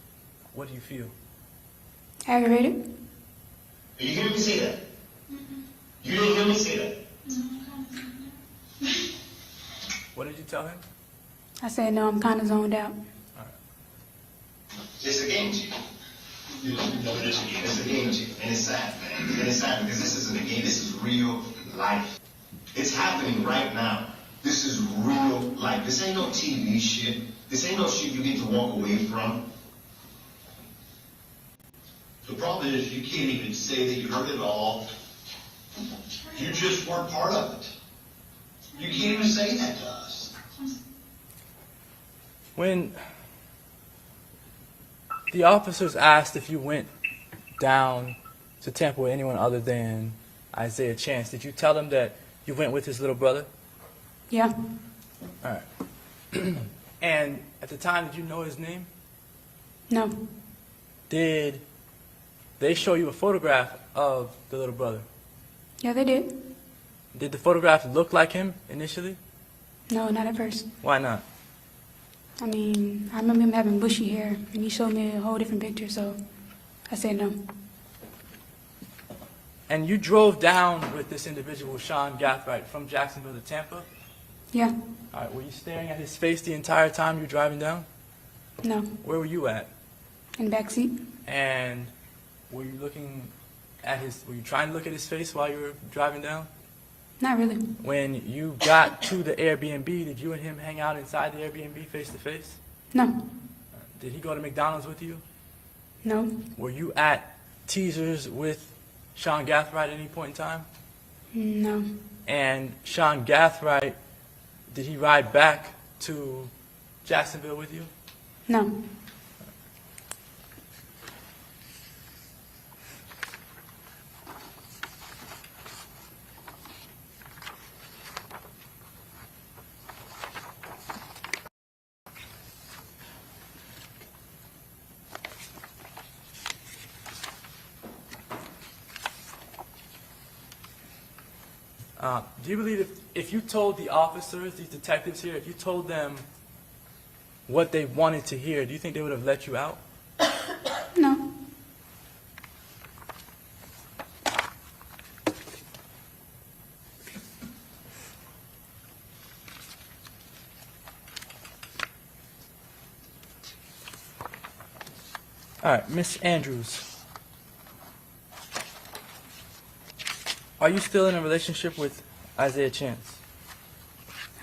what do you feel? Aggravated. Are you hearing me say that? You didn't hear me say that? What did you tell him? I said, no, I'm kind of zoned out. It's a game to you. It's a game to you. And it's sad, man. And it's sad because this isn't a game. This is real life. It's happening right now. This is real life. This ain't no TV shit. This ain't no shit you get to walk away from. The problem is you can't even say that you heard it all. You just weren't part of it. You can't even say that to us. When the officers asked if you went down to Tampa with anyone other than Isaiah Chance, did you tell them that you went with his little brother? Yeah. All right. And at the time, did you know his name? No. Did they show you a photograph of the little brother? Yeah, they did. Did the photograph look like him initially? No, not at first. Why not? I mean, I remember him having bushy hair, and he showed me a whole different picture, so I said no. And you drove down with this individual, Sean Gathright, from Jacksonville to Tampa? Yeah. All right. Were you staring at his face the entire time you were driving down? No. Where were you at? In the back seat. And were you looking at were you trying to look at his face while you were driving down? Not really. When you got to the Airbnb, did you and him hang out inside the Airbnb face to face? No. Did he go to McDonald's with you? No. Were you at Teasers with Sean Gathright at any point in time? No. And Sean Gathright, did he ride back to Jacksonville with you? No. Do you believe if you told the officers, these detectives here, if you told them what they wanted to hear, do you think they would have let you out? No. All right, Miss Andrews. Are you still in a relationship with Isaiah Chance?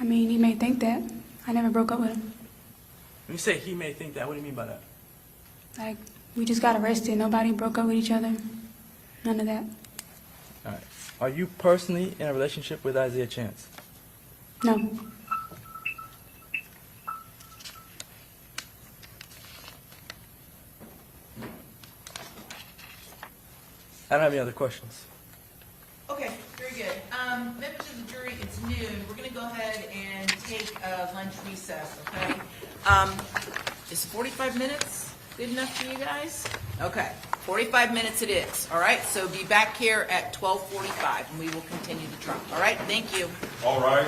I mean, he may think that. I never broke up with him. When you say he may think that, what do you mean by that? Like, we just got arrested. Nobody broke up with each other. None of that. All right. Are you personally in a relationship with Isaiah Chance? No. I don't have any other questions. Okay, very good. Members of the jury, it's noon. We're going to go ahead and take a lunch recess, okay? Is 45 minutes good enough for you guys? Okay, 45 minutes it is, all right? So be back here at 12:45, and we will continue the trial, all right? Thank you. All right.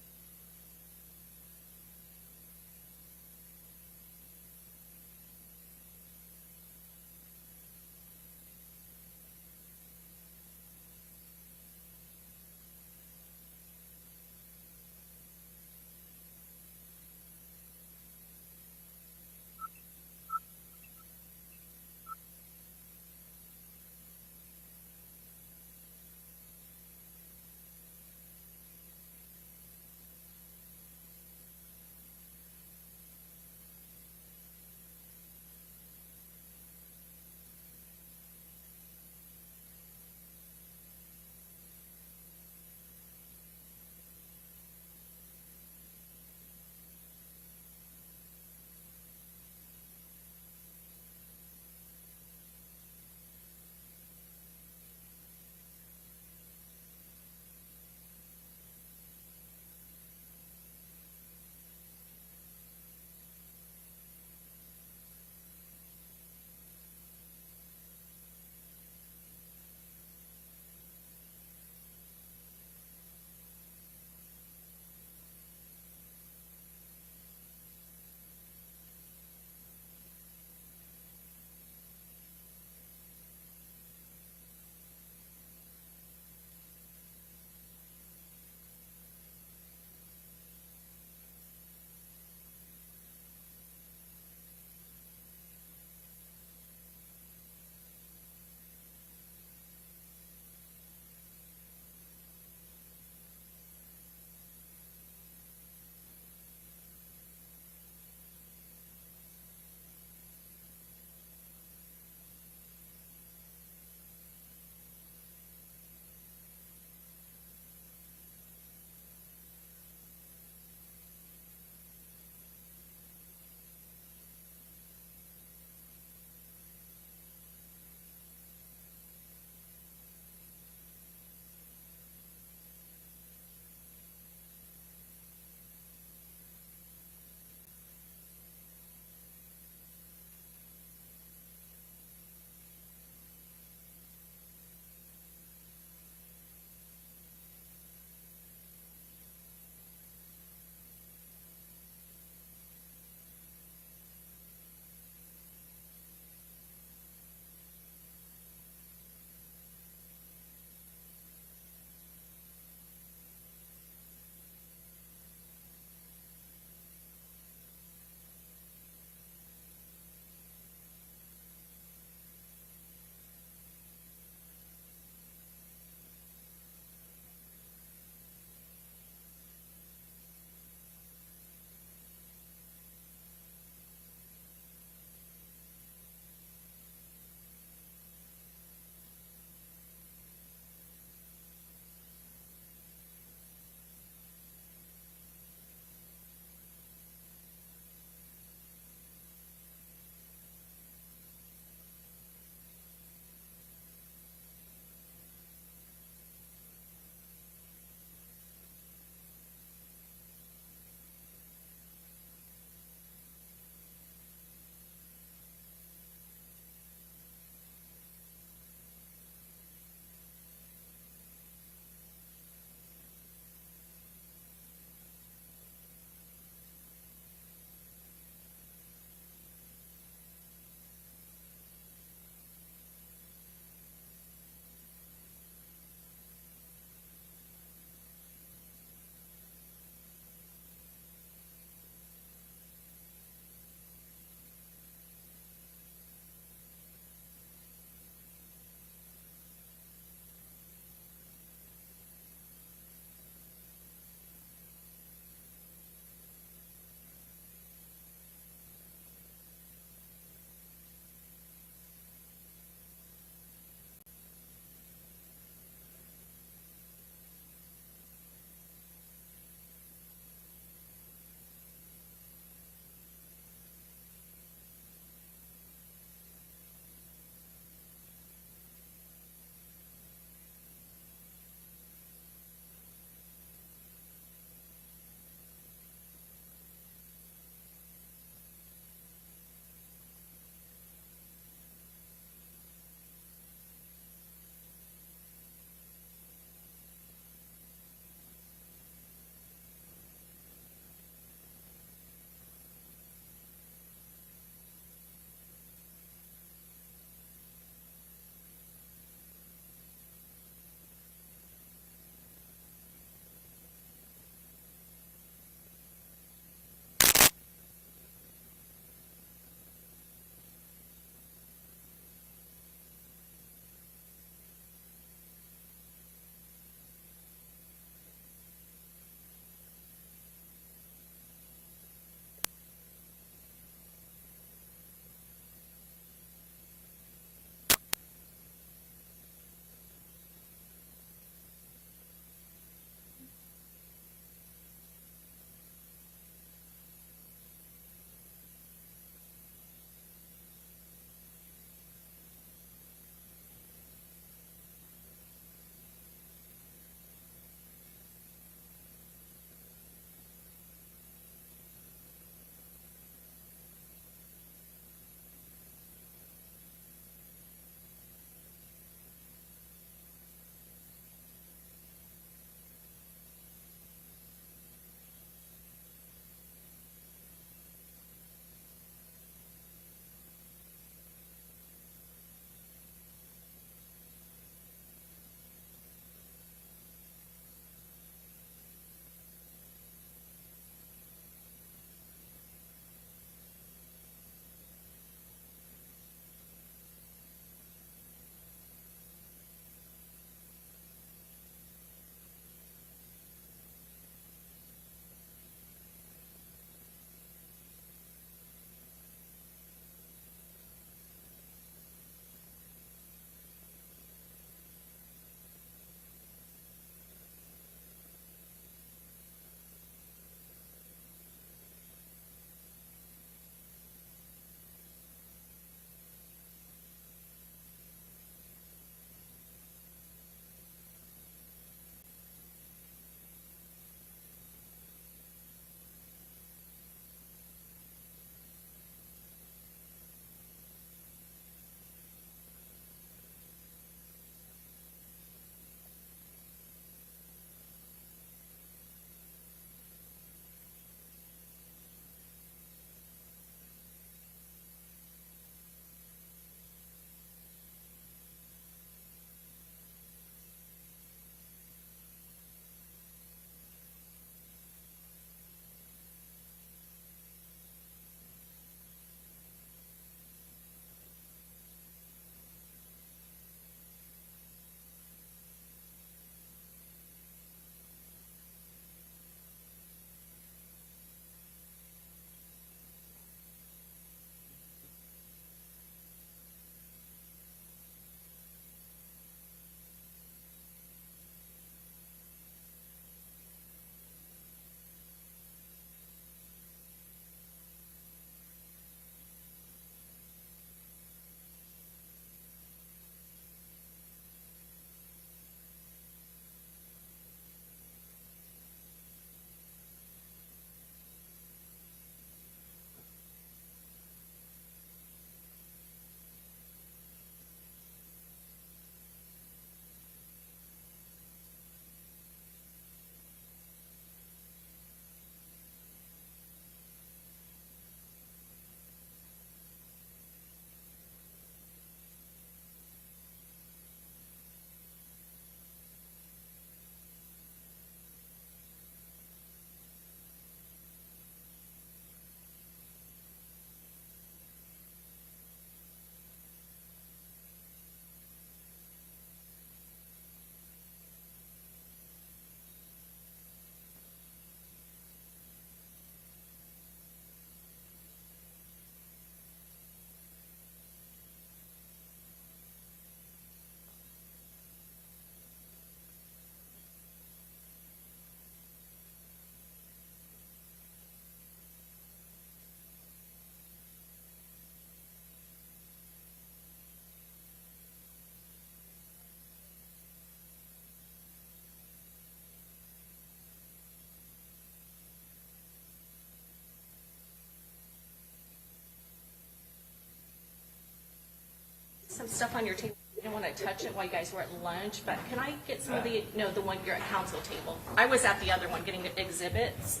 some stuff on your table. I didn't want to touch it while you guys were at lunch, but can I get some of the, no, the one you're at council table? I was at the other one getting the exhibits.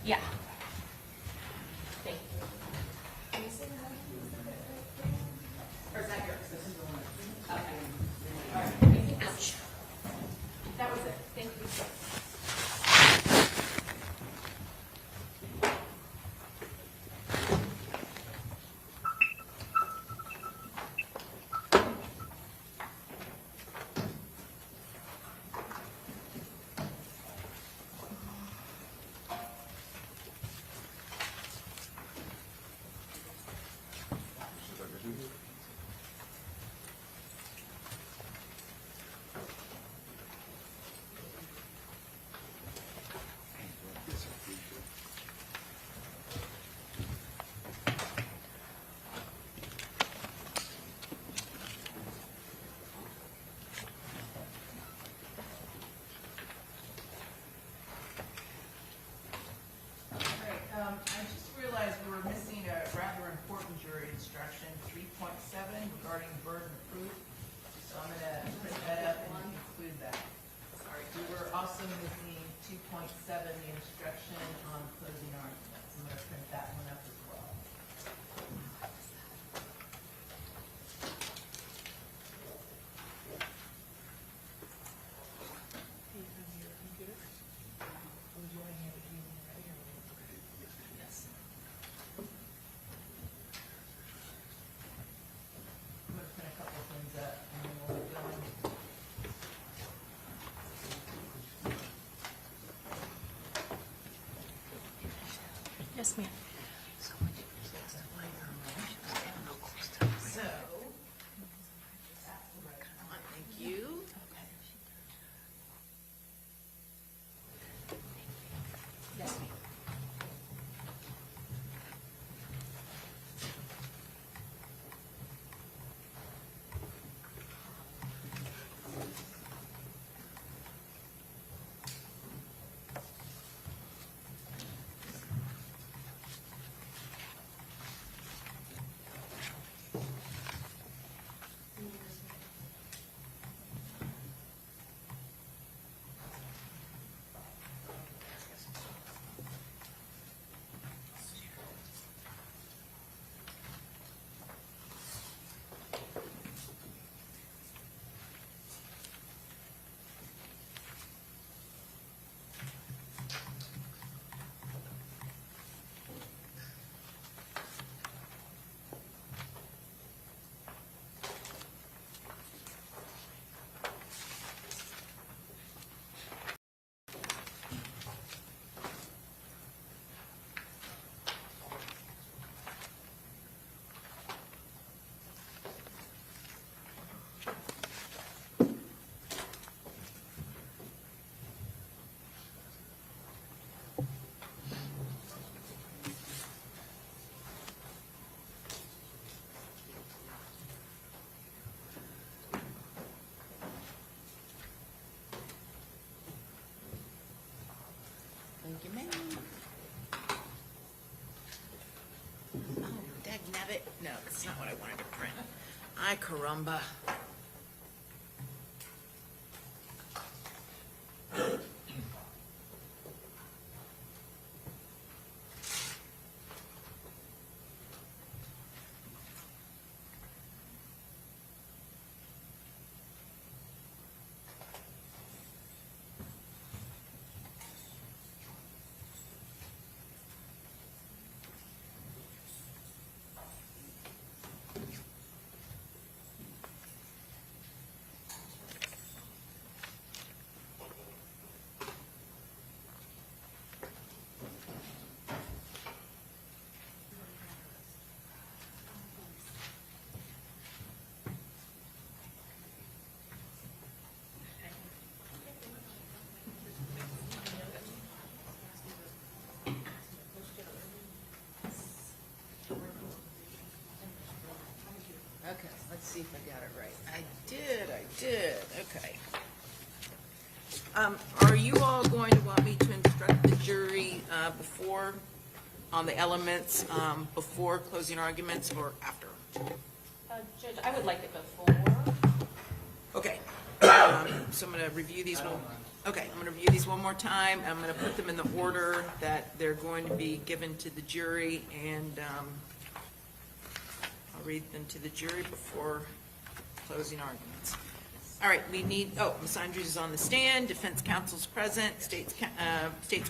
Yeah. Thank you. Or is that yours? Okay. All right. Ouch. That was it. Thank you. I just realized we were missing a rather important jury instruction, 3.7, regarding burden of proof. So I'm going to print that up and include that. Sorry. We were also missing 2.7, the instruction on closing arguments. I'm going to print that one up as well. Yes. I'm going to print a couple of things up and then we'll be going. Yes, ma'am. So, thank you. Yes, ma'am. Thank you, ma'am. Oh, dagnabbit. No, that's not what I wanted to print. Ay, caramba. Okay, let's see if I got it right. I did, okay. Are you all going to want me to instruct the jury before, on the elements, before closing arguments or after? Judge, I would like it before. Okay. So I'm going to review these one. Okay, I'm going to review these one more time. I'm going to put them in the order that they're going to be given to the jury, and I'll read them to the jury before closing arguments. All right, we need, Ms. Andrews is on the stand, defense counsel's present, state's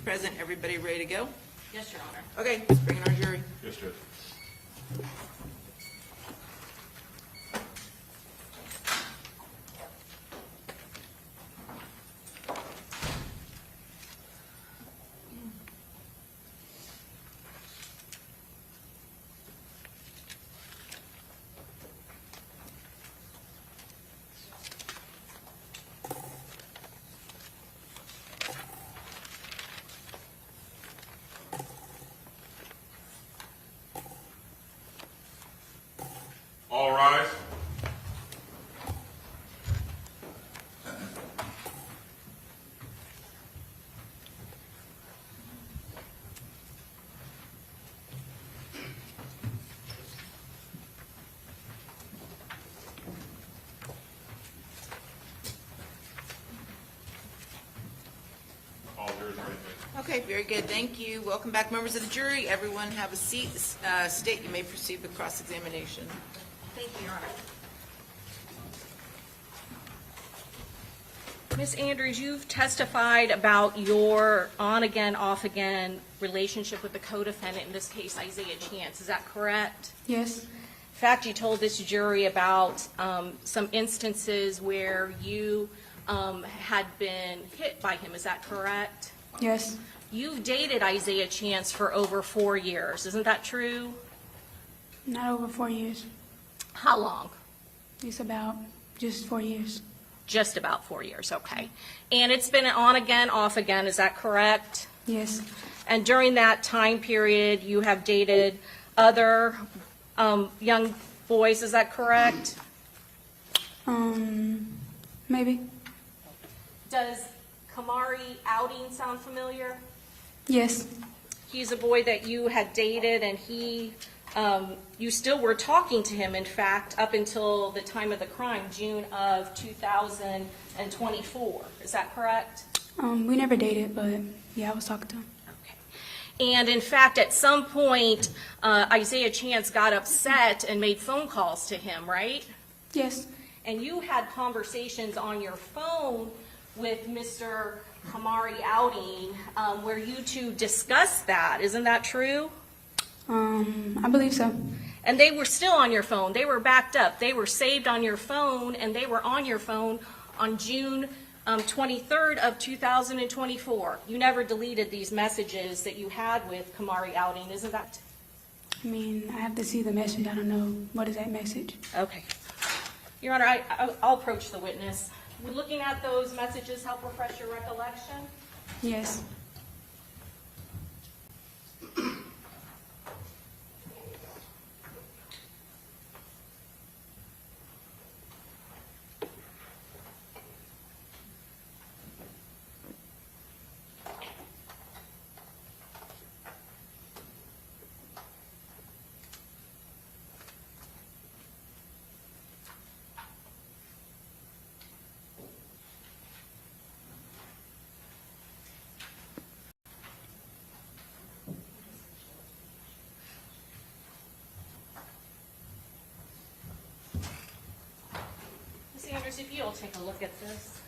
present, everybody ready to go? Yes, Your Honor. Okay, let's bring in our jury. Yes, Judge. All rise. All jurors are ready. Okay, very good, thank you. Welcome back, members of the jury. Everyone have a seat. State, you may proceed with cross-examination. Thank you, Your Honor. Ms. Andrews, you've testified about your on-again, off-again relationship with the co-defendant, in this case Isaiah Chance. Is that correct? Yes. In fact, you told this jury about some instances where you had been hit by him. Is that correct? Yes. You've dated Isaiah Chance for over 4 years. Isn't that true? Not over 4 years. How long? It's about just 4 years. Just about 4 years, okay. And it's been on again, off again, is that correct? Yes. And during that time period, you have dated other young boys, is that correct? Maybe. Does Kamari Outing sound familiar? Yes. He's a boy that you had dated, and you still were talking to him, in fact, up until the time of the crime, June of 2024. Is that correct? We never dated, but yeah, I was talking to him. And in fact, at some point, Isaiah Chance got upset and made phone calls to him, right? Yes. And you had conversations on your phone with Mr. Kamari Outing where you two discussed that. Isn't that true? I believe so. And they were still on your phone. They were backed up. They were saved on your phone, and they were on your phone on June 23rd of 2024. You never deleted these messages that you had with Kamari Outing, isn't that? I mean, I have to see the message. I don't know. What is that message? Okay. Your Honor, I'll approach the witness. Would looking at those messages help refresh your recollection? Yes. Ms. Andrews, if you'll take a look at this.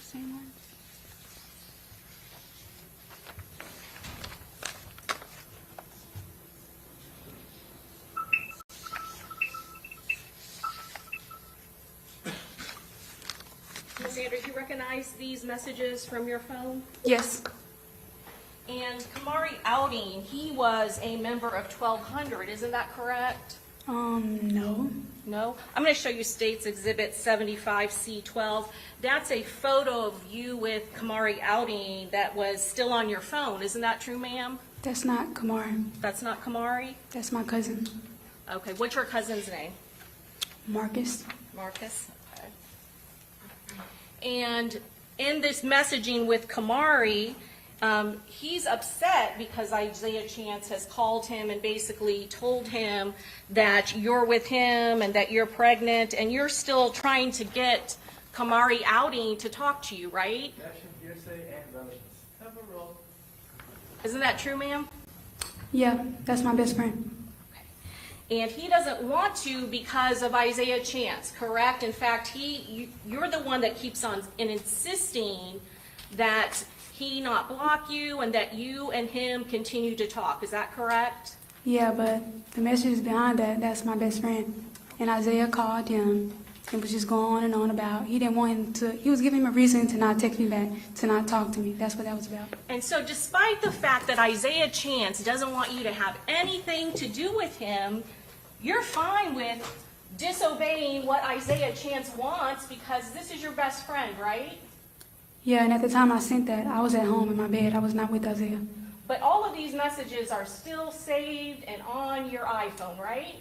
Same one. Ms. Sanders, you recognize these messages from your phone? Yes. And Kamari Outing, he was a member of 1200, isn't that correct? No. No? I'm going to show you State's Exhibit 75C12. That's a photo of you with Kamari Outing that was still on your phone. Isn't that true, ma'am? That's not Kamari. That's not Kamari? That's my cousin, Okay, what's your cousin's name? Marcus. Marcus? Okay. And in this messaging with Kamari, he's upset because Isaiah Chance has called him and basically told him that you're with him and that you're pregnant, and you're still trying to get Kamari Outing to talk to you, right? Objection, hearsay, and relevance. Have a roll. Isn't that true, ma'am? Yeah, that's my best friend. And he doesn't want to because of Isaiah Chance, correct? In fact, you're the one that keeps on insisting that he not block you and that you and him continue to talk. Is that correct? Yeah, but the message behind that, that's my best friend. And Isaiah called him and was just going on and on about, he didn't want him to, he was giving him a reason to not text me back, to not talk to me. That's what that was about. And so despite the fact that Isaiah Chance doesn't want you to have anything to do with him, you're fine with disobeying what Isaiah Chance wants because this is your best friend, right? Yeah, and at the time I sent that, I was at home in my bed. I was not with Isaiah. But all of these messages are still saved and on your iPhone, right?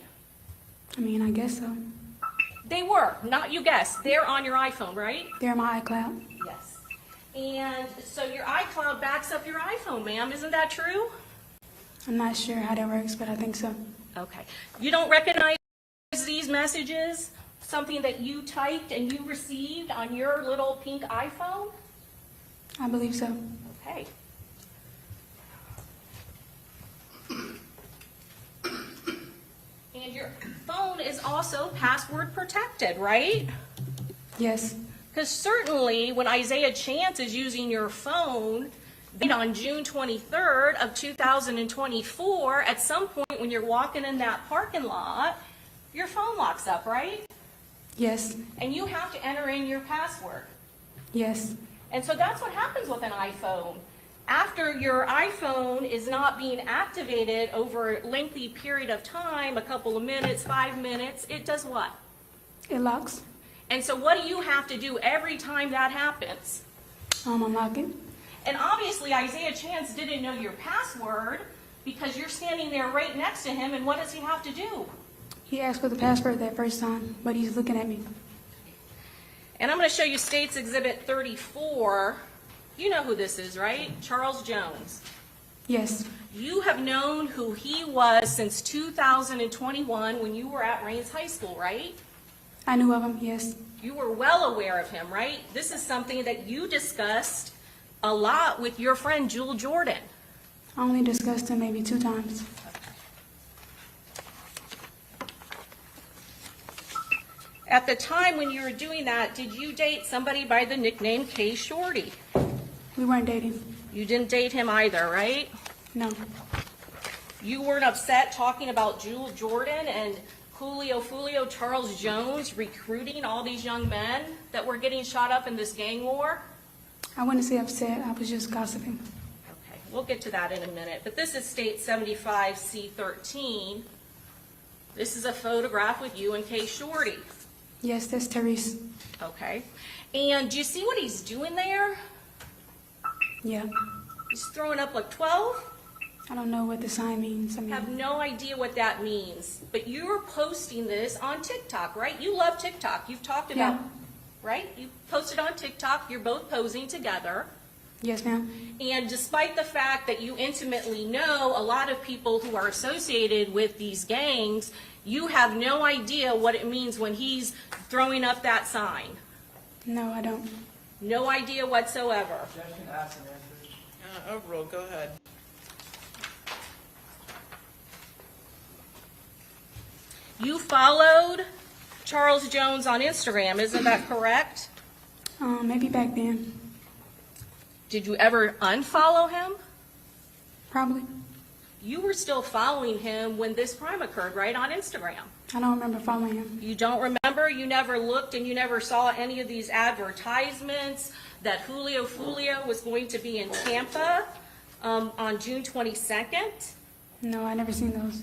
I mean, I guess so. They were, not you guessed. They're on your iPhone, right? They're in my iCloud. Yes. And so your iCloud backs up your iPhone, ma'am. Isn't that true? I'm not sure how that works, but I think so. Okay. You don't recognize these messages? Something that you typed and you received on your little pink iPhone? I believe so. Okay. And your phone is also password protected, right? Yes. Because certainly when Isaiah Chance is using your phone on June 23rd of 2024, at some point when you're walking in that parking lot, your phone locks up, right? Yes. And you have to enter in your password. Yes. And so that's what happens with an iPhone. After your iPhone is not being activated over a lengthy period of time, a couple of minutes, 5 minutes, it does what? It locks. And so what do you have to do every time that happens? Unlock it. And obviously Isaiah Chance didn't know your password because you're standing there right next to him, and what does he have to do? He asked for the password that first time, but he's looking at me. And I'm going to show you State's Exhibit 34. You know who this is, right? Charles Jones. Yes. You have known who he was since 2021 when you were at Rains High School, right? I knew of him, yes. You were well aware of him, right? This is something that you discussed a lot with your friend Jewel Jordan. I only discussed him maybe 2 times. At the time when you were doing that, did you date somebody by the nickname K Shorty? We weren't dating. You didn't date him either, right? No. You weren't upset talking about Jewel Jordan and Julio Charles Jones recruiting all these young men that were getting shot up in this gang war? I wouldn't say upset. I was just gossiping. Okay, we'll get to that in a minute. But this is State 75C13. This is a photograph with you and K Shorty. Yes, that's Therese. Okay. And do you see what he's doing there? Yeah. He's throwing up like 12? I don't know what the sign means. I mean, Have no idea what that means. But you're posting this on TikTok, right? You love TikTok. You've talked about, Yeah. right? You posted on TikTok. You're both posing together. Yes, ma'am. And despite the fact that you intimately know a lot of people who are associated with these gangs, you have no idea what it means when he's throwing up that sign. No, I don't. No idea whatsoever. Objection, asked and answered. Overrule, go ahead. You followed Charles Jones on Instagram, isn't that correct? maybe back then, Did you ever unfollow him? probably. You were still following him when this crime occurred, right, on Instagram? I don't remember following him. You don't remember? You never looked and you never saw any of these advertisements that Julio was going to be in Tampa on June 22nd? No, I never seen those.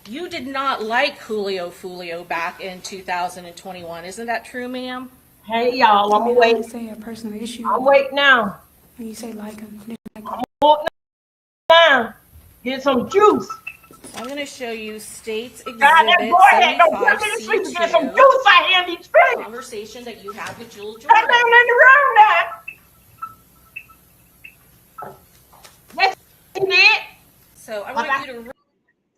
You did not like Julio back in 2021. Isn't that true, ma'am? Hey, y'all, I'm I waiting. say a personal issue. I'm waiting now. When you say like him, I'm waiting now. Get some juice. I'm going to show you States God, that Exhibit boy had no put me to sleep to get some 75C2, juice out here in these streets. conversation that you had with Jewel That Jordan. man in the room now. Yes, he did. So I want you to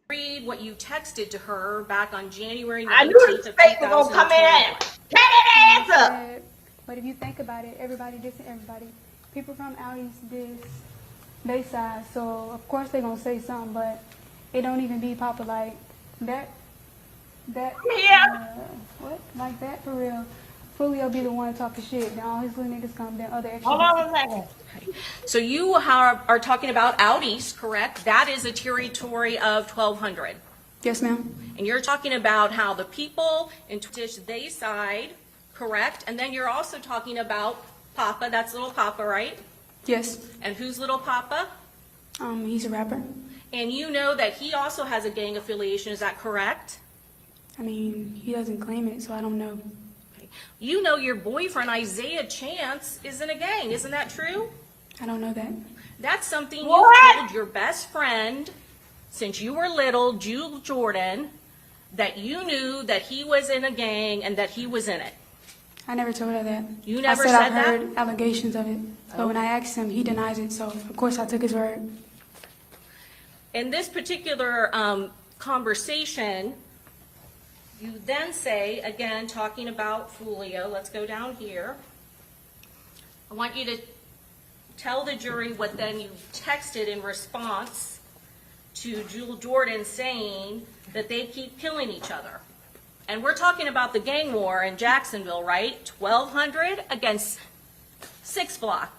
read what you texted to her back on January 19th I knew the of state was gonna come in 2021. and tear that ass up. But if you think about it, everybody dissing everybody. People from out east diss Bayside, so of course they're gonna say something, but it don't even be popular like that. What? Like that for real. Fully will be the one talking shit. Then all his little niggas come, then other extra. Hold on a second. So you are talking about out east, correct? That is a territory of 1,200. Yes, ma'am. And you're talking about how the people in Tish, they side, correct? And then you're also talking about Papa, that's little Papa, right? Yes. And who's little Papa? He's a rapper. And you know that he also has a gang affiliation, is that correct? I mean, he doesn't claim it, so I don't know. You know your boyfriend, Isaiah Chance, is in a gang, isn't that true? I don't know that. That's something What? you told your best friend since you were little, Jewel Jordan, that you knew that he was in a gang and that he was in it. I never told her that. You never I said said I've that? heard allegations of it. But when I asked him, he denies it, so of course I took his word. In this particular conversation, you then say, again, talking about Julio, let's go down here. I want you to tell the jury what then you texted in response to Jewel Jordan saying that they keep killing each other. And we're talking about the gang war in Jacksonville, right? 1,200 against 6 Block.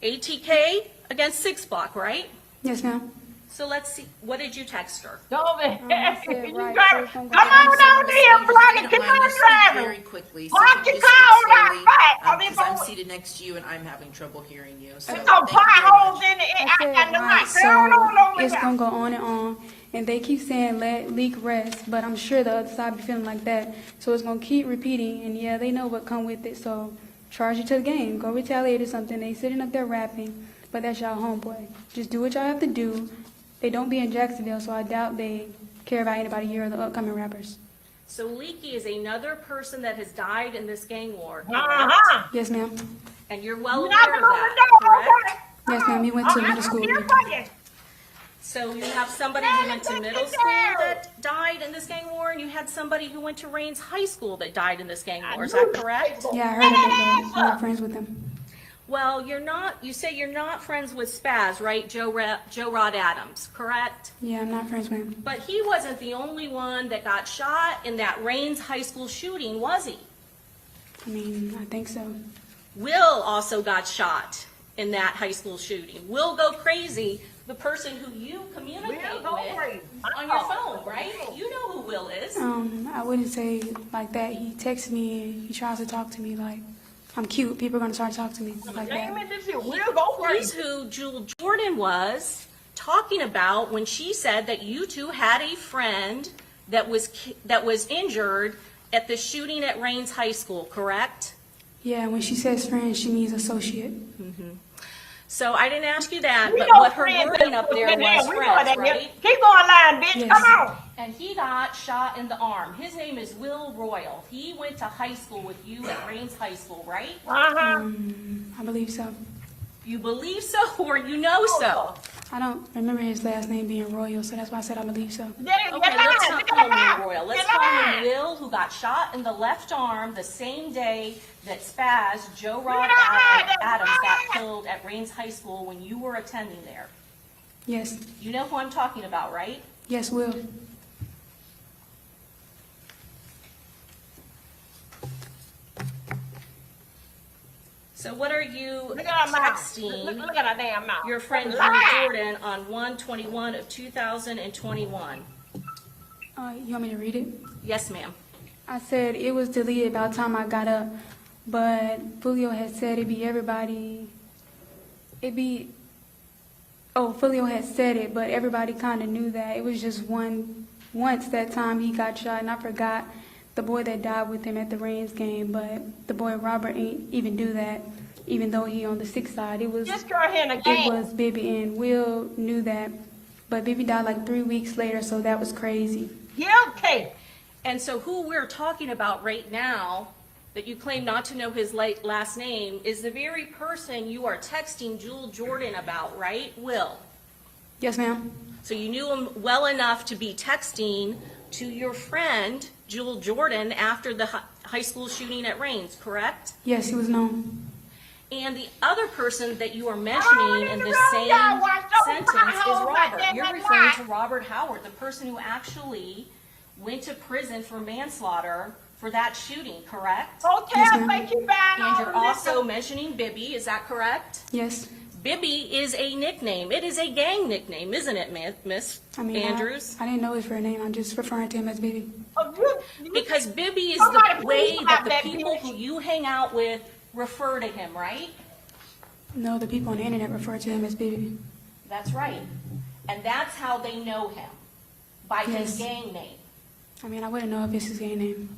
ATK against 6 Block, right? Yes, ma'am. So let's see, what did you text her? Go over here. I said, You right, got so it. it's gonna Come go on down here, block it. Keep on driving. Very quickly. So Mark if you your just speak car right slowly, back. because I'm seated next to you and I'm having trouble hearing you. So There's no thank you very potholes much. in it. I I said, got the right, light. Turn on so over it's here. gonna go on, and they keep saying let leak rest, but I'm sure the other side be feeling like that, so it's gonna keep repeating, and yeah, they know what come with it, so charge it to the game, go retaliate or something, they sitting up there rapping, but that's y'all homeboy. Just do what y'all have to do. They don't be in Jacksonville, so I doubt they care about anybody here or the upcoming rappers. So Leaky is another person that has died in this gang war, correct? Uh-huh. Yes, ma'am. And you're well Knock aware it of on that, the door, correct? Yes, ma'am, he went to middle school. I'm here for you. So you have somebody who went to middle school that died in this gang war, and you had somebody who went to Rains High School that died in this gang war, is that correct? Yeah, I heard of it, but I'm not friends with him. Well, you say you're not friends with Spaz, right? Joe Rod Adams, correct? Yeah, I'm not friends with him. But he wasn't the only one that got shot in that Rains High School shooting, was he? I mean, I think so. Will also got shot in that high school shooting. Will go crazy, the person who you communicate with on your phone, right? You know who Will is. I wouldn't say like that. He texts me and he tries to talk to me like I'm cute. People are gonna start to talk to me like that. He's who Jewel Jordan was talking about when she said that you two had a friend that was injured at the shooting at Rains High School, correct? Yeah, when she says friend, she means associate. So I didn't ask you that, We but know what her friends wording up there in there. was We know friends, that. right? Keep going line, bitch. Yes. Come on. And he got shot in the arm. His name is Will Royal. He went to high school with you at Rains High School, right? Uh-huh. I believe so. You believe so or you know so? I don't remember his last name being Royal, so that's why I said I believe so. Okay, let's not call him Royal. Let's call him Will, who got shot in the left arm the same day that Spaz, Joe Rod Adams, got killed at Rains High School when you were attending there. Yes. You know who I'm talking about, right? Yes, Will. So what are you Look at our mouth. texting Look at our damn mouth. your friend Julie Lie. Jordan on 1/21 of 2021? You want me to read it? Yes, ma'am. I said it was deleted about the time I got up, but Julio had said Julio had said it, but everybody kind of knew that. It was just once that time he got shot, and I forgot the boy that died with him at the Rams game, but the boy Robert ain't even do that, even though he on the 6th side. It was Just go ahead and again. It was Bibby, and Will knew that, but Bibby died like 3 weeks later, so that was crazy. Guilty. And so who we're talking about right now, that you claim not to know his last name, is the very person you are texting Jewel Jordan about, right, Will? Yes, ma'am. So you knew him well enough to be texting to your friend, Jewel Jordan, after the high school shooting at Rains, correct? Yes, he was known. And the other person that you are mentioning in the same sentence is Robert. You're referring to Robert Howard, the person who actually went to prison for manslaughter for that shooting, correct? Hotel, make you bad. And you're also mentioning Bibby, is that correct? Yes. Bibby is a nickname. It is a gang nickname, isn't it, Miss Andrews? I didn't know his real name. I'm just referring to him as Bibby. Because Bibby is the way that the people who you hang out with refer to him, right? No, the people on the internet refer to him as Bibby. That's right. And that's how they know him, by his Yes. gang name. I mean, I wouldn't know if it's his gay name.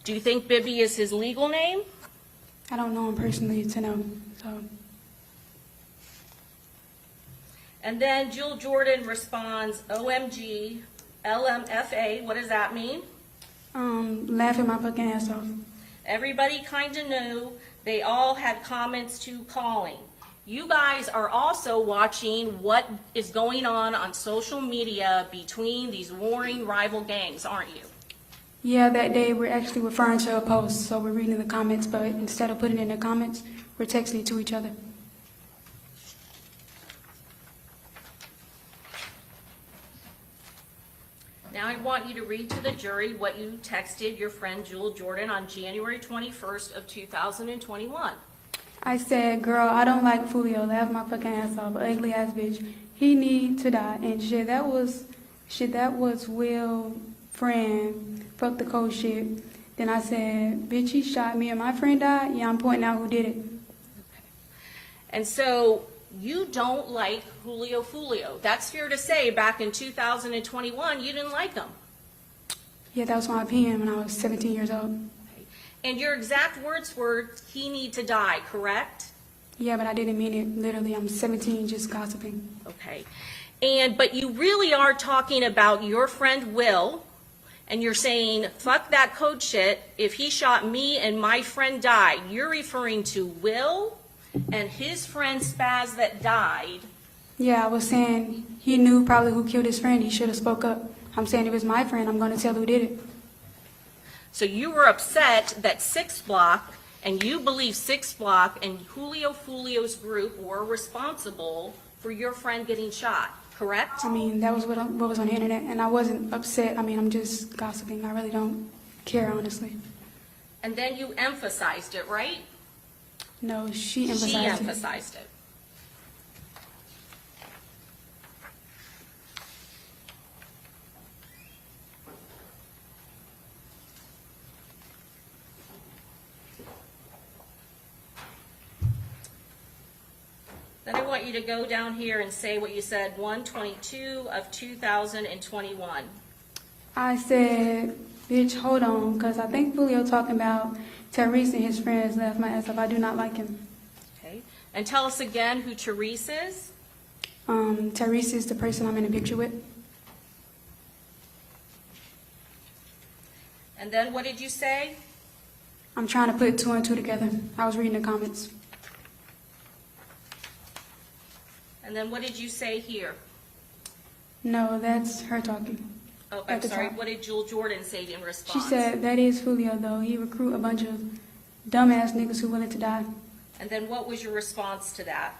Do you think Bibby is his legal name? I don't know him personally to know, so. And then Jewel Jordan responds, OMG, LMFA, what does that mean? Laughing my fucking ass off. Everybody kind of knew. They all had comments to calling. You guys are also watching what is going on social media between these warring rival gangs, aren't you? Yeah, that day we're actually referring to a post, so we're reading the comments, but instead of putting it in the comments, we're texting it to each other. Now I want you to read to the jury what you texted your friend Jewel Jordan on January 21st of 2021. I said, girl, I don't like Julio. Laugh my fucking ass off, ugly ass bitch. He need to die. And that was Will friend. Fuck the cold shit. Then I said, bitch, he shot me and my friend died. Yeah, I'm pointing out who did it. And so you don't like Julio. That's fair to say. Back in 2021, you didn't like him. Yeah, that was my opinion when I was 17 years old. And your exact words were, he need to die, correct? Yeah, but I didn't mean it literally. I'm 17 just gossiping. Okay. But you really are talking about your friend Will, and you're saying, fuck that code shit. If he shot me and my friend died, you're referring to Will and his friend Spaz that died. Yeah, I was saying he knew probably who killed his friend. He should have spoke up. I'm saying if it's my friend, I'm going to tell who did it. So you were upset that 6 Block, and you believe 6 Block and Julio's group were responsible for your friend getting shot, correct? I mean, that was what was on the internet, and I wasn't upset. I mean, I'm just gossiping. I really don't care, honestly. And then you emphasized it, right? No, she emphasized She it. emphasized it. Then I want you to go down here and say what you said, 1/22 of 2021. I said, bitch, hold on, because I think Julio talking about Therese and his friends left my ass up. I do not like him. Okay. And tell us again who Therese is. Therese is the person I'm in a picture with. And then what did you say? I'm trying to put 2 and 2 together. I was reading the comments. And then what did you say here? No, that's her talking. Oh, I'm At the sorry. top. What did Jewel Jordan say in She response? said, that is Julio, though. He recruit a bunch of dumbass niggas who willing to die. And then what was your response to that?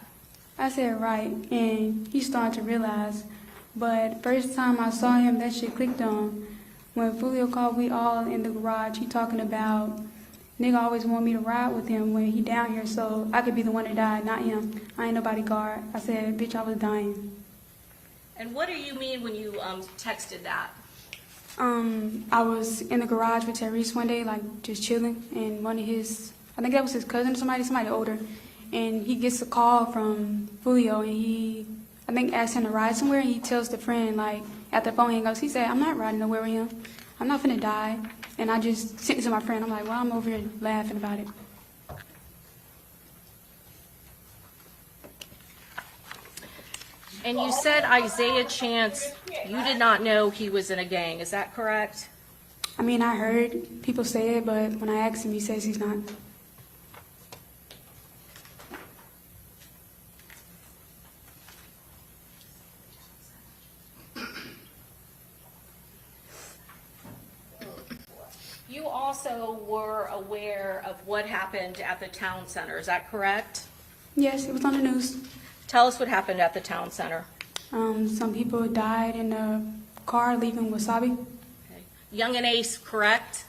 I said, right, and he started to realize. But first time I saw him, that shit clicked on. When Julio called, we all in the garage, he talking about nigga always want me to ride with him when he down here, so I could be the one that died, not him. I ain't no bodyguard. I said, bitch, I was dying. And what do you mean when you texted that? I was in the garage with Tyrese one day, like just chilling, and one of his, I think that was his cousin or somebody older, and he gets a call from Julio, and he, I think, asked him to ride somewhere, and he tells the friend, like, at the phone, he goes, he said, I'm not riding nowhere with him. I'm not finna die. And I just sent it to my friend. I'm like, well, I'm over here laughing about it. And you said Isaiah Chance, you did not know he was in a gang, is that correct? I mean, I heard people say it, but when I asked him, he says he's not. You also were aware of what happened at the town center, is that correct? Yes, it was on the news. Tell us what happened at the town center. Some people died in a car leaving Wasabi. Okay. Young and Ace, correct?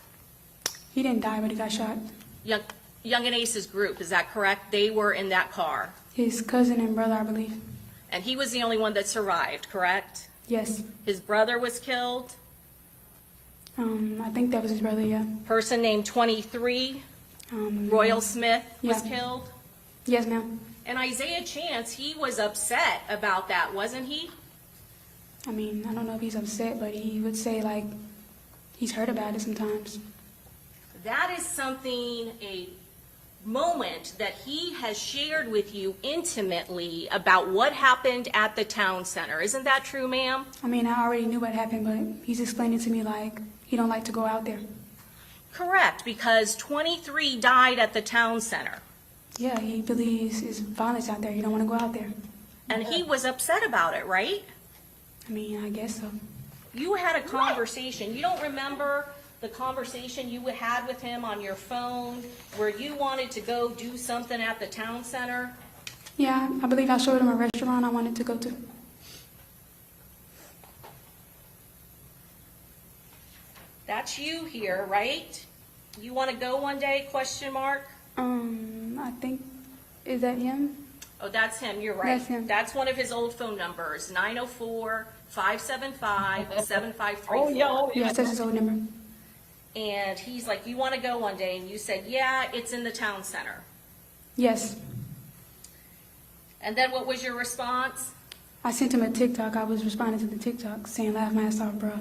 He didn't die, but he got shot. Young and Ace's group, is that correct? They were in that car. His cousin and brother, I believe. And he was the only one that survived, correct? Yes. His brother was killed? I think that was his brother, yeah. Person named 23, Royal Smith, was yeah. killed? Yes, ma'am. And Isaiah Chance, he was upset about that, wasn't he? I mean, I don't know if he's upset, but he would say, like, he's heard about it sometimes. That is something, a moment that he has shared with you intimately about what happened at the town center. Isn't that true, ma'am? I mean, I already knew what happened, but he's explaining to me like he don't like to go out there. Correct, because 23 died at the town center. Yeah, he believes there's violence out there. You don't want to go out there. And he was upset about it, right? I mean, I guess so. You had a conversation. You don't remember the conversation you had with him on your phone where you wanted to go do something at the town center? Yeah, I believe I showed him a restaurant I wanted to go to. That's you here, right? You want to go one day, question mark? I think, is that him? Oh, that's him, you're right. That's him. That's one of his old phone numbers, 904-575-7534. Oh, yeah. Yes, that's his old number. And he's like, you want to go one day? And you said, yeah, it's in the town center. Yes. And then what was your response? I sent him a TikTok. I was responding to the TikTok saying, laugh my ass off, bro.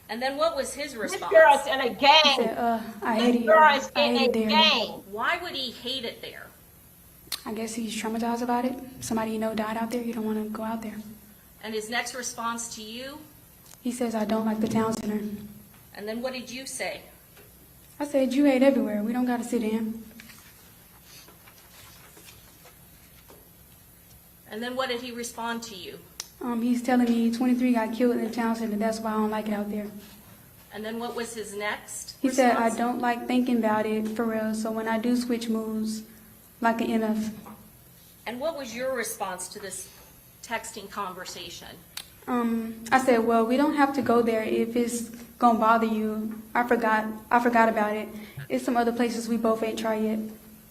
And then what was his This response? girl's in a gang. He said, I hate This it girl here. is I in hate a it there. gang. Why would he hate it there? I guess he's traumatized about it. Somebody you know died out there. You don't want to go out there. And his next response to you? He says, I don't like the town center. And then what did you say? I said, you hate everywhere. We don't got to sit in. And then what did he respond to you? He's telling me 23 got killed in the town center. That's why I don't like it out there. And then what was his next He said, I response? don't like thinking about it for real. So when I do switch moves, like an MF. And what was your response to this texting conversation? I said, well, we don't have to go there if it's gonna bother you. I forgot about it. It's some other places we both ain't tried yet.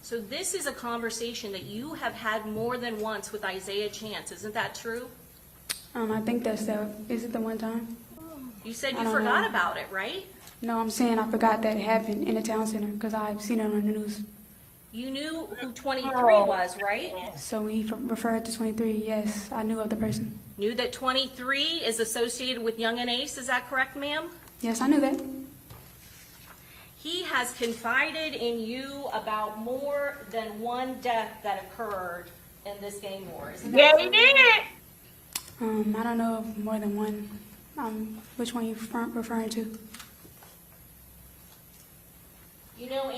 So this is a conversation that you have had more than once with Isaiah Chance, isn't that true? I think that's is it the one time? You said I you don't forgot know. about it, right? No, I'm saying I forgot that it happened in the town center because I've seen it on the news. You knew who 23 was, right? So when he referred to 23, yes, I knew of the person. Knew that 23 is associated with Young and Ace, is that correct, ma'am? Yes, I knew that. He has confided in you about more than one death that occurred in this gang war. Isn't that Yeah, true? he did. I don't know of more than one. Which one you referring to? You know,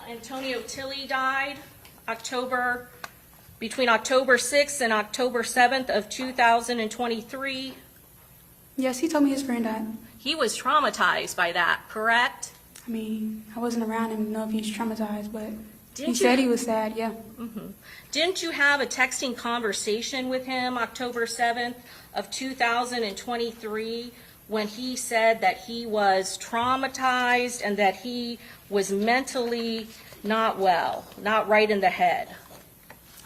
Antonio Tilley died between October 6th and October 7th of 2023. Yes, he told me his friend died. He was traumatized by that, correct? I mean, I wasn't around him to know if he's traumatized, but he Didn't said you- he was sad, yeah. Didn't you have a texting conversation with him October 7th of 2023 when he said that he was traumatized and that he was mentally not well, not right in the head.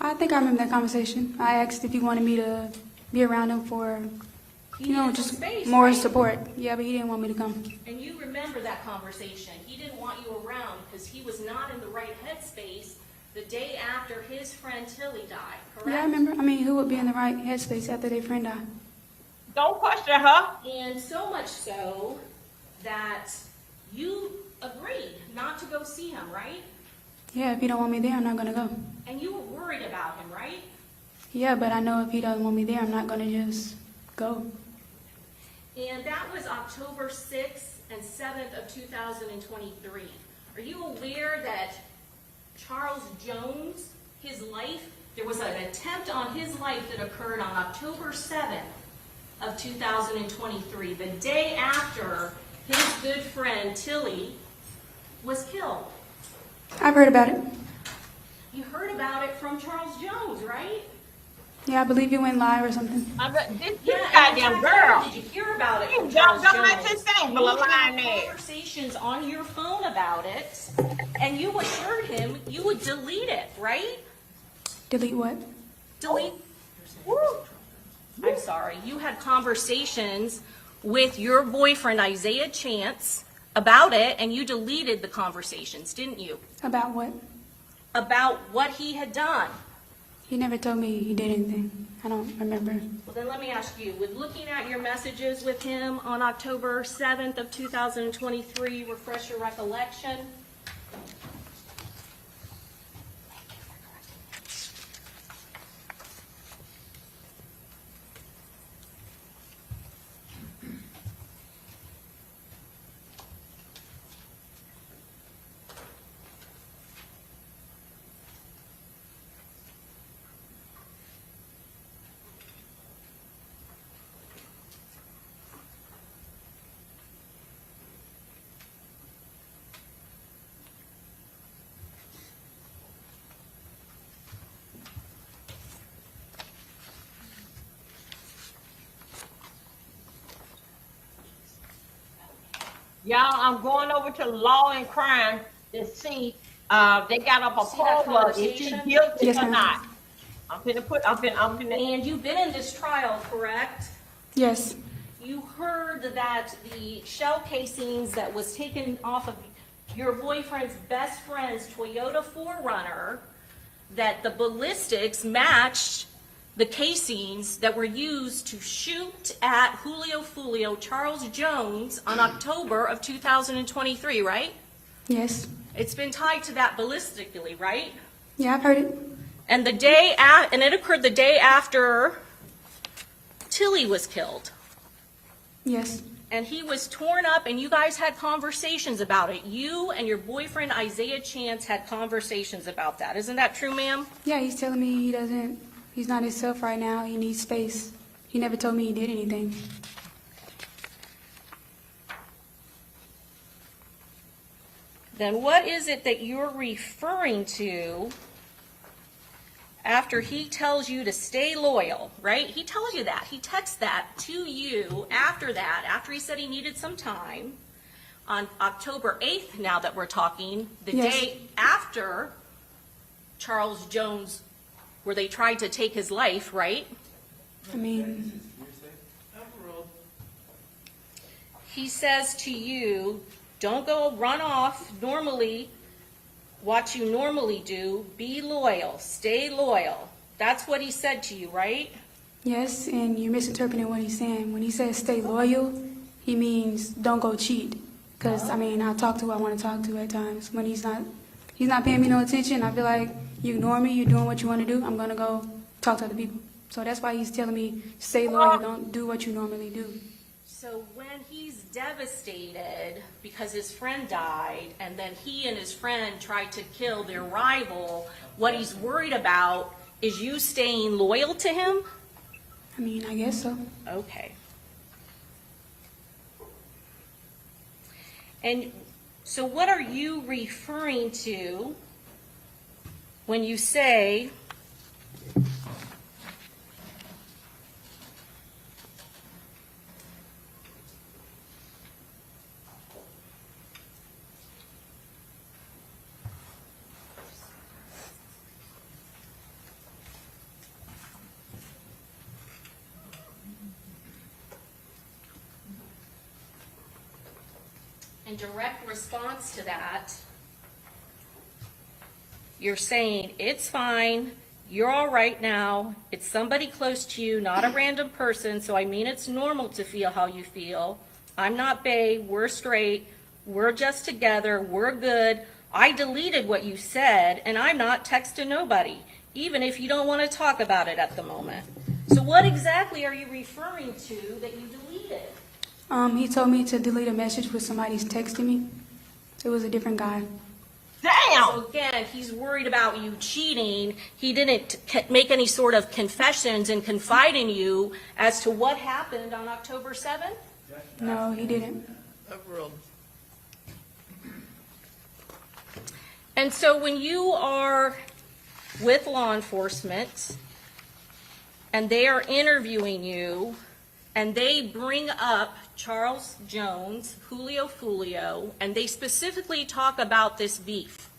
I think I remember that conversation. I asked if he wanted me to be around him for, just space, more right? support. Yeah, but he didn't want me to come. And you remember that conversation. He didn't want you around because he was not in the right headspace the day after his friend Tilly died, correct? Yeah, I remember. I mean, who would be in the right headspace after their friend died? Don't question her. And so much so that you agreed not to go see him, right? Yeah, if he don't want me there, I'm not gonna go. And you were worried about him, right? Yeah, but I know if he doesn't want me there, I'm not gonna just go. And that was October 6th and 7th of 2023. Are you aware that Charles Jones, his life, there was an attempt on his life that occurred on October 7th of 2023, the day after his good friend Tilly was killed? I've heard about it. You heard about it from Charles Jones, right? Yeah, I believe you went live or something. This Yeah, goddamn girl. Did you hear about it from You Charles don't Jones? let this thing, but You a line had there. conversations on your phone about it, and you assured him you would delete it, right? Delete what? Delete. I'm sorry. You had conversations with your boyfriend Isaiah Chance about it, and you deleted the conversations, didn't you? About what? About what he had done. He never told me he did anything. I don't remember. Well, then let me ask you, would looking at your messages with him on October 7th of 2023 refresh your recollection? Y'all, I'm going over to Law and Crime to see, they got up a See that poll of if she's conversation? guilty Yes, or ma'am. not. I'm finna, And you've been in this trial, correct? Yes. You heard that the shell casings that was taken off of your boyfriend's best friend's Toyota 4Runner, that the ballistics matched the casings that were used to shoot at Julio Fulio Charles Jones on October of 2023, right? Yes. It's been tied to that ballistically, right? Yeah, I've heard it. And and it occurred the day after Tilly was killed. Yes. And he was torn up, and you guys had conversations about it. You and your boyfriend Isaiah Chance had conversations about that. Isn't that true, ma'am? Yeah, he's telling me he's not himself right now. He needs space. He never told me he did anything. Then what is it that you're referring to after he tells you to stay loyal, right? He tells you that. He texts that to you after that, after he said he needed some time, on October 8th, now that we're talking, the Yes. day after Charles Jones, where they tried to take his life, right? I mean, He says to you, don't go run off normally, what you normally do, be loyal, stay loyal. That's what he said to you, right? yes, and you're misinterpreting what he's saying. When he says stay loyal, he means don't go cheat. Because, I mean, I talk to who I want to talk to at times. When he's not paying me no attention, I feel like you ignore me, you're doing what you want to do, I'm going to go talk to other people. So that's why he's telling me stay loyal, don't do what you normally do. So when he's devastated because his friend died, and then he and his friend tried to kill their rival, what he's worried about is you staying loyal to him? I mean, I guess so. Okay. And so what are you referring to when you say In direct response to that, you're saying, it's fine, you're all right now, it's somebody close to you, not a random person, so I mean it's normal to feel how you feel. I'm not bae, we're straight, we're just together, we're good. I deleted what you said, and I'm not texting nobody, even if you don't want to talk about it at the moment. So what exactly are you referring to that you deleted? He told me to delete a message with somebody's texting me. It was a different guy. Damn! So again, he's worried about you cheating. He didn't make any sort of confessions and confide in you as to what happened on October 7th? No, he didn't. Overruled. And so when you are with law enforcement and they are interviewing you and they bring up Charles Jones, Julio Fulio, and they specifically talk about this beef,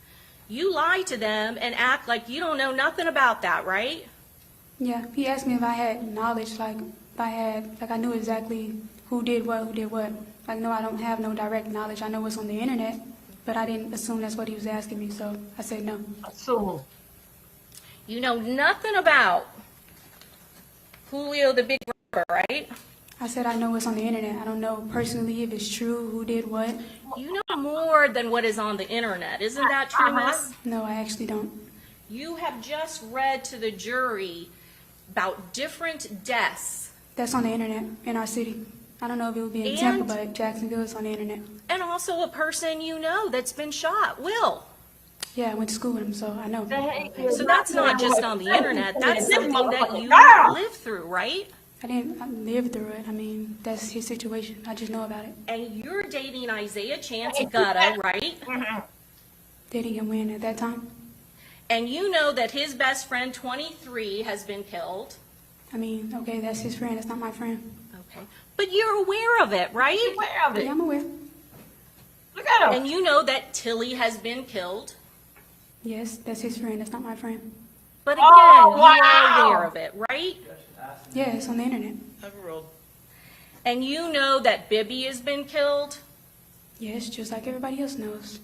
you lie to them and act like you don't know nothing about that, right? Yeah, he asked me if I had knowledge, like I knew exactly who did what. Like, no, I don't have no direct knowledge. I know what's on the internet, but I didn't assume that's what he was asking me, so I said no. Assume. You know nothing about Julio the Big Rapper, right? I said I know what's on the internet. I don't know personally if it's true, who did what. You know more than what is on the internet. Isn't that true, miss? No, I actually don't. You have just read to the jury about different deaths. That's on the internet in our city. I don't know if it would be in Tampa, but Jacksonville is on the internet. And also a person you know that's been shot, Will. Yeah, I went to school with him, so I know. So that's not just on the internet. That's something that you lived through, right? I didn't live through it. I mean, that's his situation. I just know about it. And you're dating Isaiah Chance Gutta, right? Dating him when at that time? And you know that his best friend, 23, has been killed. I mean, okay, that's his friend. That's not my friend. Okay. But you're aware of it, right? Aware of it. Yeah, I'm aware. Look at him. And you know that Tilly has been killed. Yes, that's his friend. That's not my friend. But again, Oh, wow. you are aware of it, right? Yeah, it's on the internet. Overruled. And you know that Bibby has been killed. Yes, just like everybody else knows.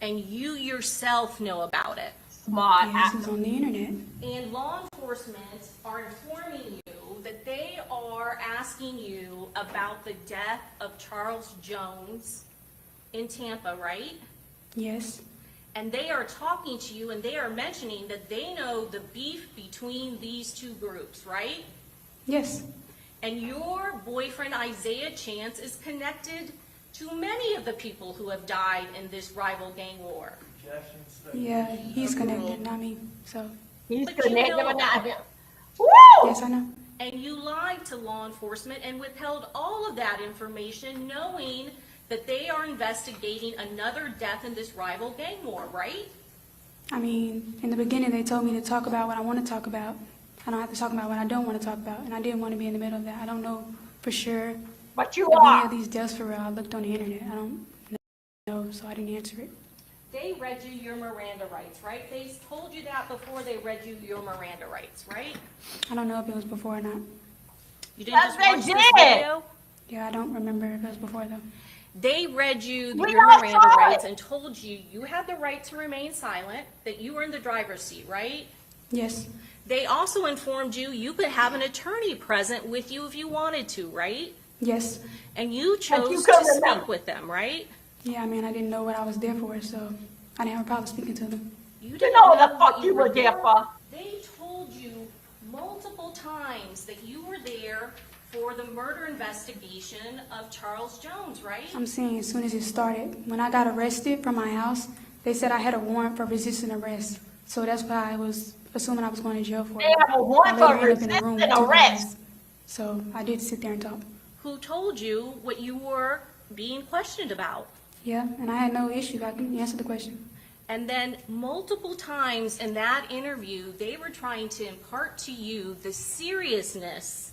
And you yourself know about it. Smart. Yes, it's on the internet. And law enforcement are informing you that they are asking you about the death of Charles Jones in Tampa, right? Yes. And they are talking to you and they are mentioning that they know the beef between these two groups, right? Yes. And your boyfriend, Isaiah Chance, is connected to many of the people who have died in this rival gang war. Yeah, he's connected, not me. So. He's But you connected, know but not that. him. Woo! Yes, I know. And you lied to law enforcement and withheld all of that information knowing that they are investigating another death in this rival gang war, right? I mean, in the beginning, they told me to talk about what I want to talk about. I don't have to talk about what I don't want to talk about, and I didn't want to be in the middle of that. I don't know for sure. But you Of any are. of these deaths for real, I looked on the internet. I don't know, so I didn't answer it. They read you your Miranda rights, right? They told you that before they read you your Miranda rights, right? I don't know if it was before or not. You didn't just Yes, watch they this did. video? Yeah, I don't remember if it was before, though. They read you We your all Miranda saw rights it. and told you you had the right to remain silent, that you were in the driver's seat, right? Yes. They also informed you you could have an attorney present with you if you wanted to, right? Yes. And you you chose couldn't to speak remember. with them, right? Yeah, I mean, I didn't know what I was there for, so I didn't have a problem speaking to them. You You didn't know what the what fuck you were there there for. They told you multiple times that you were there for the murder investigation of Charles Jones, right? I'm saying as soon as it started, when I got arrested from my house, they said I had a warrant for resisting arrest. So that's why I was assuming I was going to jail for it. They have a warrant I for later ended up in a room with resisting two arrest. guys. So I did sit there and talk. Who told you what you were being questioned about? Yeah, and I had no issue. I can answer the question. And then multiple times in that interview, they were trying to impart to you the seriousness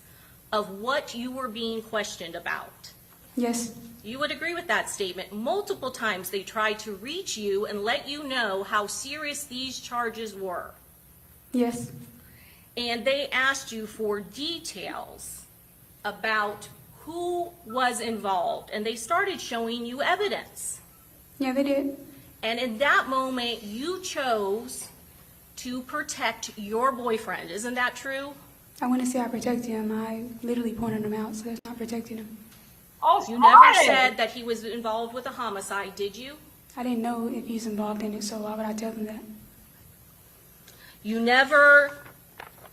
of what you were being questioned about. Yes. You would agree with that statement. Multiple times they tried to reach you and let you know how serious these charges were. Yes. And they asked you for details about who was involved, and they started showing you evidence. Yeah, they did. And in that moment, you chose to protect your boyfriend. Isn't that true? I wouldn't say I protected him. I literally pointed him out, so that's not protecting him. Oh, You never sorry. said that he was involved with a homicide, did you? I didn't know if he's involved in it, so why would I tell him that? You never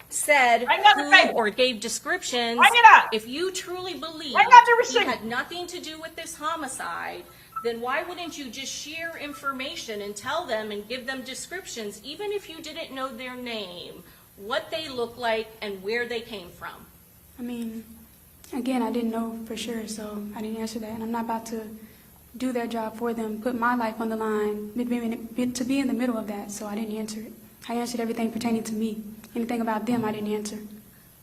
said Bring up the who paper. or gave descriptions. Bring it up. If you truly believe Bring up the he receipt. had nothing to do with this homicide, then why wouldn't you just share information and tell them and give them descriptions, even if you didn't know their name, what they look like, and where they came from? I mean, again, I didn't know for sure, so I didn't answer that. And I'm not about to do their job for them, put my life on the line, to be in the middle of that, so I didn't answer it. I answered everything pertaining to me. Anything about them, I didn't answer.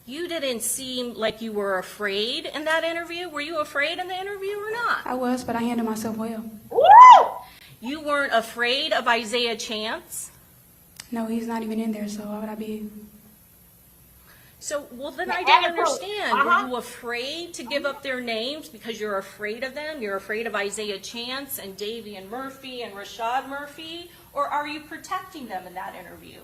You didn't seem like you were afraid in that interview. Were you afraid in the interview or not? I was, but I handled myself well. Woo! You weren't afraid of Isaiah Chance? No, he's not even in there, so why would I be? So, well, then I The don't attitude. understand. Were you afraid to give up their names because you're afraid of them? You're afraid of Isaiah Chance and Davian Murphy and Rashad Murphy? Or are you protecting them in that interview?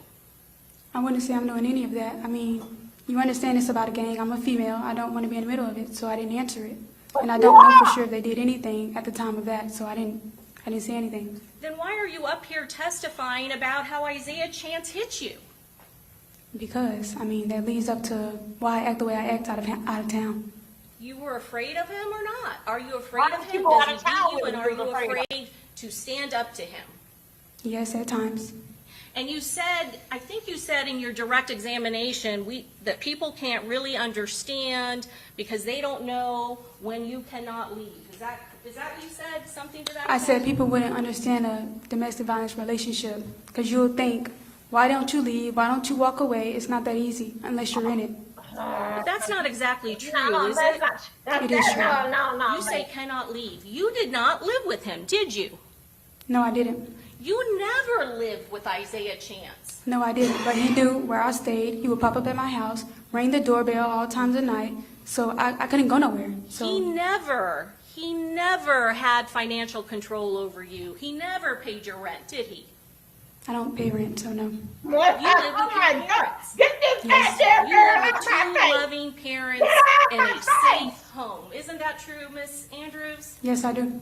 I wouldn't say I'm doing any of that. I mean, you understand it's about a gang. I'm a female. I don't want to be in the middle of it, so I didn't answer it. And I don't know for sure if they did anything at the time of that, so I didn't say anything. Then why are you up here testifying about how Isaiah Chance hit you? Because, I mean, that leads up to why I act the way I act out of town. You were afraid of him or not? Are you afraid Why of don't you him? go Does out of he town beat you? with And him are if you you're afraid of afraid to stand up to him? Yes, at times. And you said, I think you said in your direct examination, that people can't really understand because they don't know when you cannot leave. Is that what you said? Something to that I effect? said people wouldn't understand a domestic violence relationship because you'll think, why don't you leave? Why don't you walk away? It's not that easy unless you're in it. But that's not exactly true, No, is that's it? not. It is true. No. You say cannot leave. You did not live with him, did you? No, I didn't. You never lived with Isaiah Chance. No, I didn't. But he knew where I stayed. He would pop up at my house, ring the doorbell all times of night. So I couldn't go nowhere. So He never had financial control over you. He never paid your rent, did he? I don't pay rent, so no. You live with your parents. Get this Yes, goddamn you girl live out with of my two face. loving parents in a safe home. Isn't that true, Miss Andrews? Yes, I do.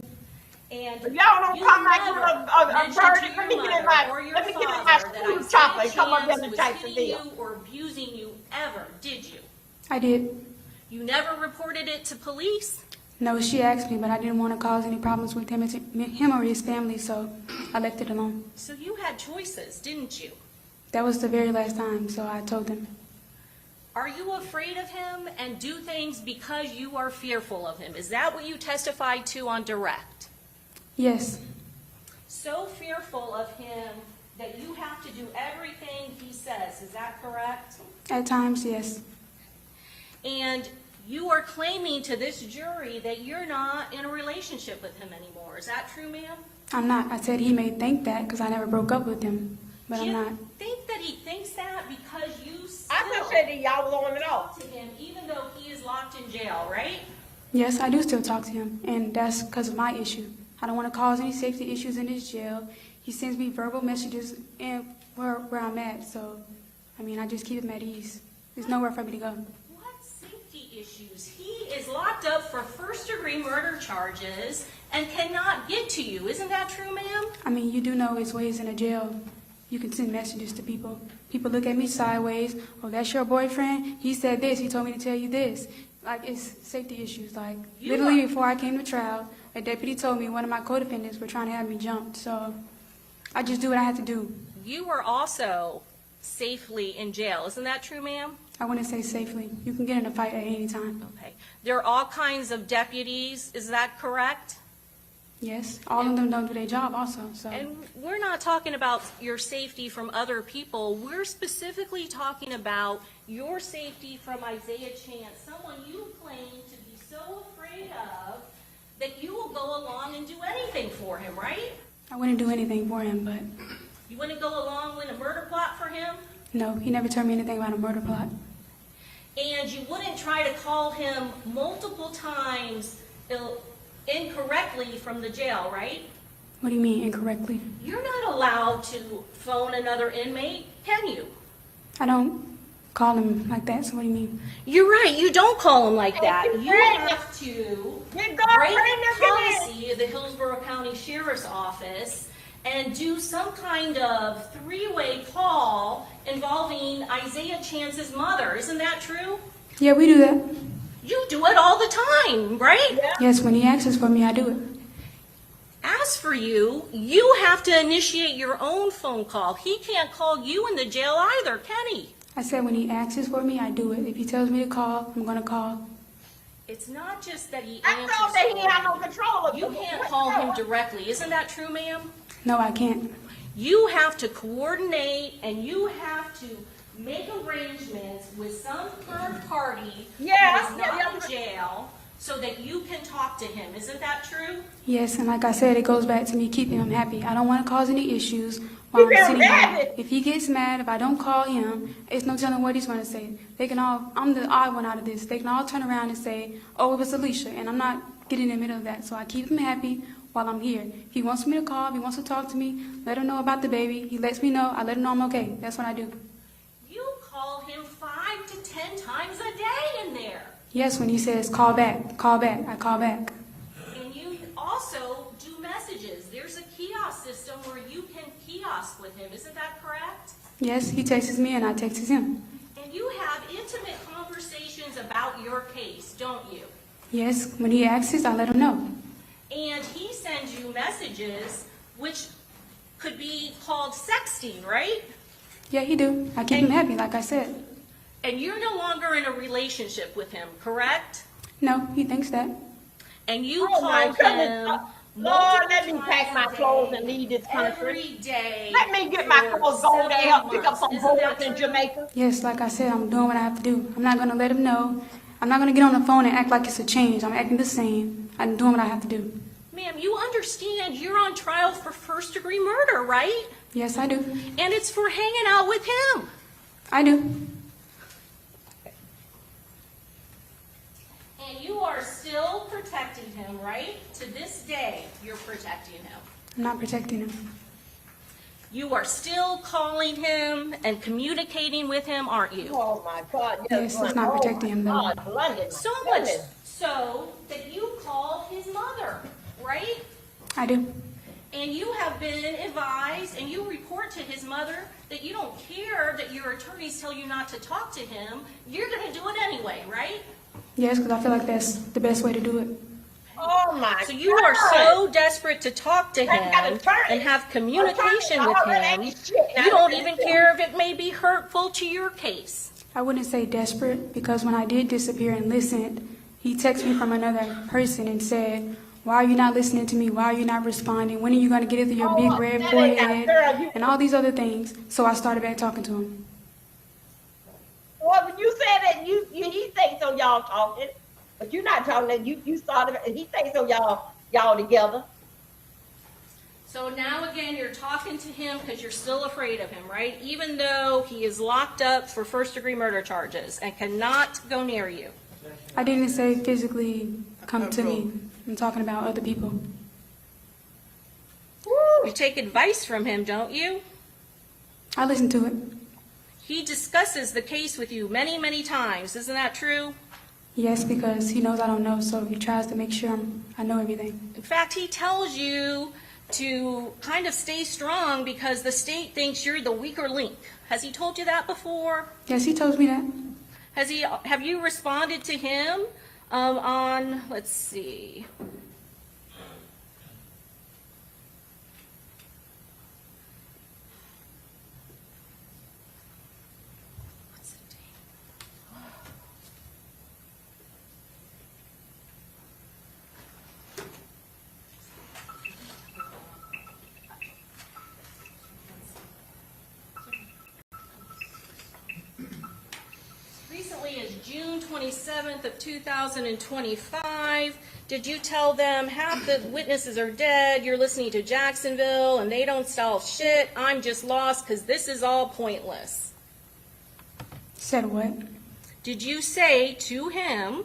And Y'all don't you come like never you're a mentioned bird. to Let me your get in mother my, or your let me get in father my that school Isaiah chocolate. Come up Chance there and was type the hitting deal. you or abusing you ever, did you? I did. You never reported it to police? No, she asked me, but I didn't want to cause any problems with him or his family, so I left it alone. So you had choices, didn't you? That was the very last time, so I told them. Are you afraid of him and do things because you are fearful of him? Is that what you testified to on direct? Yes. So fearful of him that you have to do everything he says. Is that correct? At times, yes. And you are claiming to this jury that you're not in a relationship with him anymore. Is that true, ma'am? I'm not. I said he may think that because I never broke up with him, but Do I'm you not. think that he thinks that because you I still just said that y'all was on and off. talk to him even though he is locked in jail, right? Yes, I do still talk to him, and that's because of my issue. I don't want to cause any safety issues in his jail. He sends me verbal messages and where I'm at, so, I mean, I just keep him at ease. There's nowhere for me to go. What safety issues? He is locked up for first-degree murder charges and cannot get to you. Isn't that true, ma'am? I mean, you do know his ways in a jail. You can send messages to people. People look at me sideways. Oh, that's your boyfriend? He said this. He told me to tell you this. Like, it's safety issues. Like, literally before I came to trial, a deputy told me one of my co-defendants were trying to have me jumped. So I just do what I had to do. You are also safely in jail. Isn't that true, ma'am? I wouldn't say safely. You can get in a fight at any time. Okay. There are all kinds of deputies. Is that correct? Yes. All of them don't do their job also. So. And we're not talking about your safety from other people. We're specifically talking about your safety from Isaiah Chance, someone you claim to be so afraid of that you will go along and do anything for him, right? I wouldn't do anything for him, but You wouldn't go along with a murder plot for him? no, he never told me anything about a murder plot. and you wouldn't try to call him multiple times incorrectly from the jail, right? What do you mean incorrectly? You're not allowed to phone another inmate, can you? I don't call him like that, so what do you mean? You're right, you don't call him like that. You have to break policy of the Hillsborough County Sheriff's Office and do some kind of three-way call involving Isaiah Chance's mother. Isn't that true? Yeah, we do that. You do it all the time, right? Yes, when he asks for me, I do it. As for you, you have to initiate your own phone call. He can't call you in the jail either, can he? I said when he asks for me, I do it. If he tells me to call, I'm going to call. It's not just that he I answers. thought that he had no control of You can't call him directly. Isn't that true, ma'am? No, I can't. You have to coordinate and you have to make arrangements with some third party who is not in jail so that you can talk to him. Isn't that true? Yes, and like I said, it goes back to me keeping him happy. I don't want to cause any issues while I'm sitting here. If he gets mad, if I don't call him, it's no telling what he's going to say. They can all, I'm the odd one out of this. They can all turn around and say, oh, it was Alicia, and I'm not getting in the middle of that. So I keep him happy while I'm here. If he wants me to call, if he wants to talk to me, let him know about the baby. He lets me know, I let him know I'm okay. That's what I do. You call him 5 to 10 times a day in there. Yes, when he says, call back, I call back. And you also do messages. There's a kiosk system where you can kiosk with him. Isn't that correct? Yes, he texts me and I text him. And you have intimate conversations about your case, don't you? Yes, when he asks, I let him know. And he sends you messages which could be called sexting, right? Yeah, he do. I keep him happy, like I said. And you're no longer in a relationship with him, correct? No, he thinks that. And you call him Lord, let me pack my clothes and leave this country. every day. Let me get my clothes, go over there, help pick up some boys in Jamaica. Yes, like I said, I'm doing what I have to do. I'm not going to let him know. I'm not going to get on the phone and act like it's a change. I'm acting the same. I'm doing what I have to do. Ma'am, you understand you're on trial for first-degree murder, right? Yes, I do. And it's for hanging out with him. I do. And you are still protecting him, right? To this day, you're protecting him. I'm not protecting him. You are still calling him and communicating with him, aren't you? Oh, my God. Yes, it's not protecting him, though. So much so that you call his mother, right? I do. And you have been advised, and you report to his mother that you don't care that your attorneys tell you not to talk to him. You're going to do it anyway, right? Yes, because I feel like that's the best way to do it. Oh, my God. So you are so desperate to talk to him and have communication with him, you don't even care if it may be hurtful to your case. I wouldn't say desperate, because when I did disappear and listened, he texted me from another person and said, why are you not listening to me? Why are you not responding? When are you going to get into your big red forehead? And all these other things. So I started back talking to him. Well, when you said that, he thinks so y'all talking, but you're not talking that you started, and he thinks so y'all together. So now again, you're talking to him because you're still afraid of him, right? Even though he is locked up for first-degree murder charges and cannot go near you. I didn't say physically come to me. I'm talking about other people. You take advice from him, don't you? I listen to it. He discusses the case with you many, many times. Isn't that true? Yes, because he knows I don't know, so he tries to make sure I know everything. In fact, he tells you to kind of stay strong because the state thinks you're the weaker link. Has he told you that before? Yes, he told me that. Have you responded to him on, let's see. What's the date? Recently as June 27th of 2025, did you tell them half the witnesses are dead, you're listening to Jacksonville, and they don't solve shit, I'm just lost because this is all pointless? Said what? did you say to him,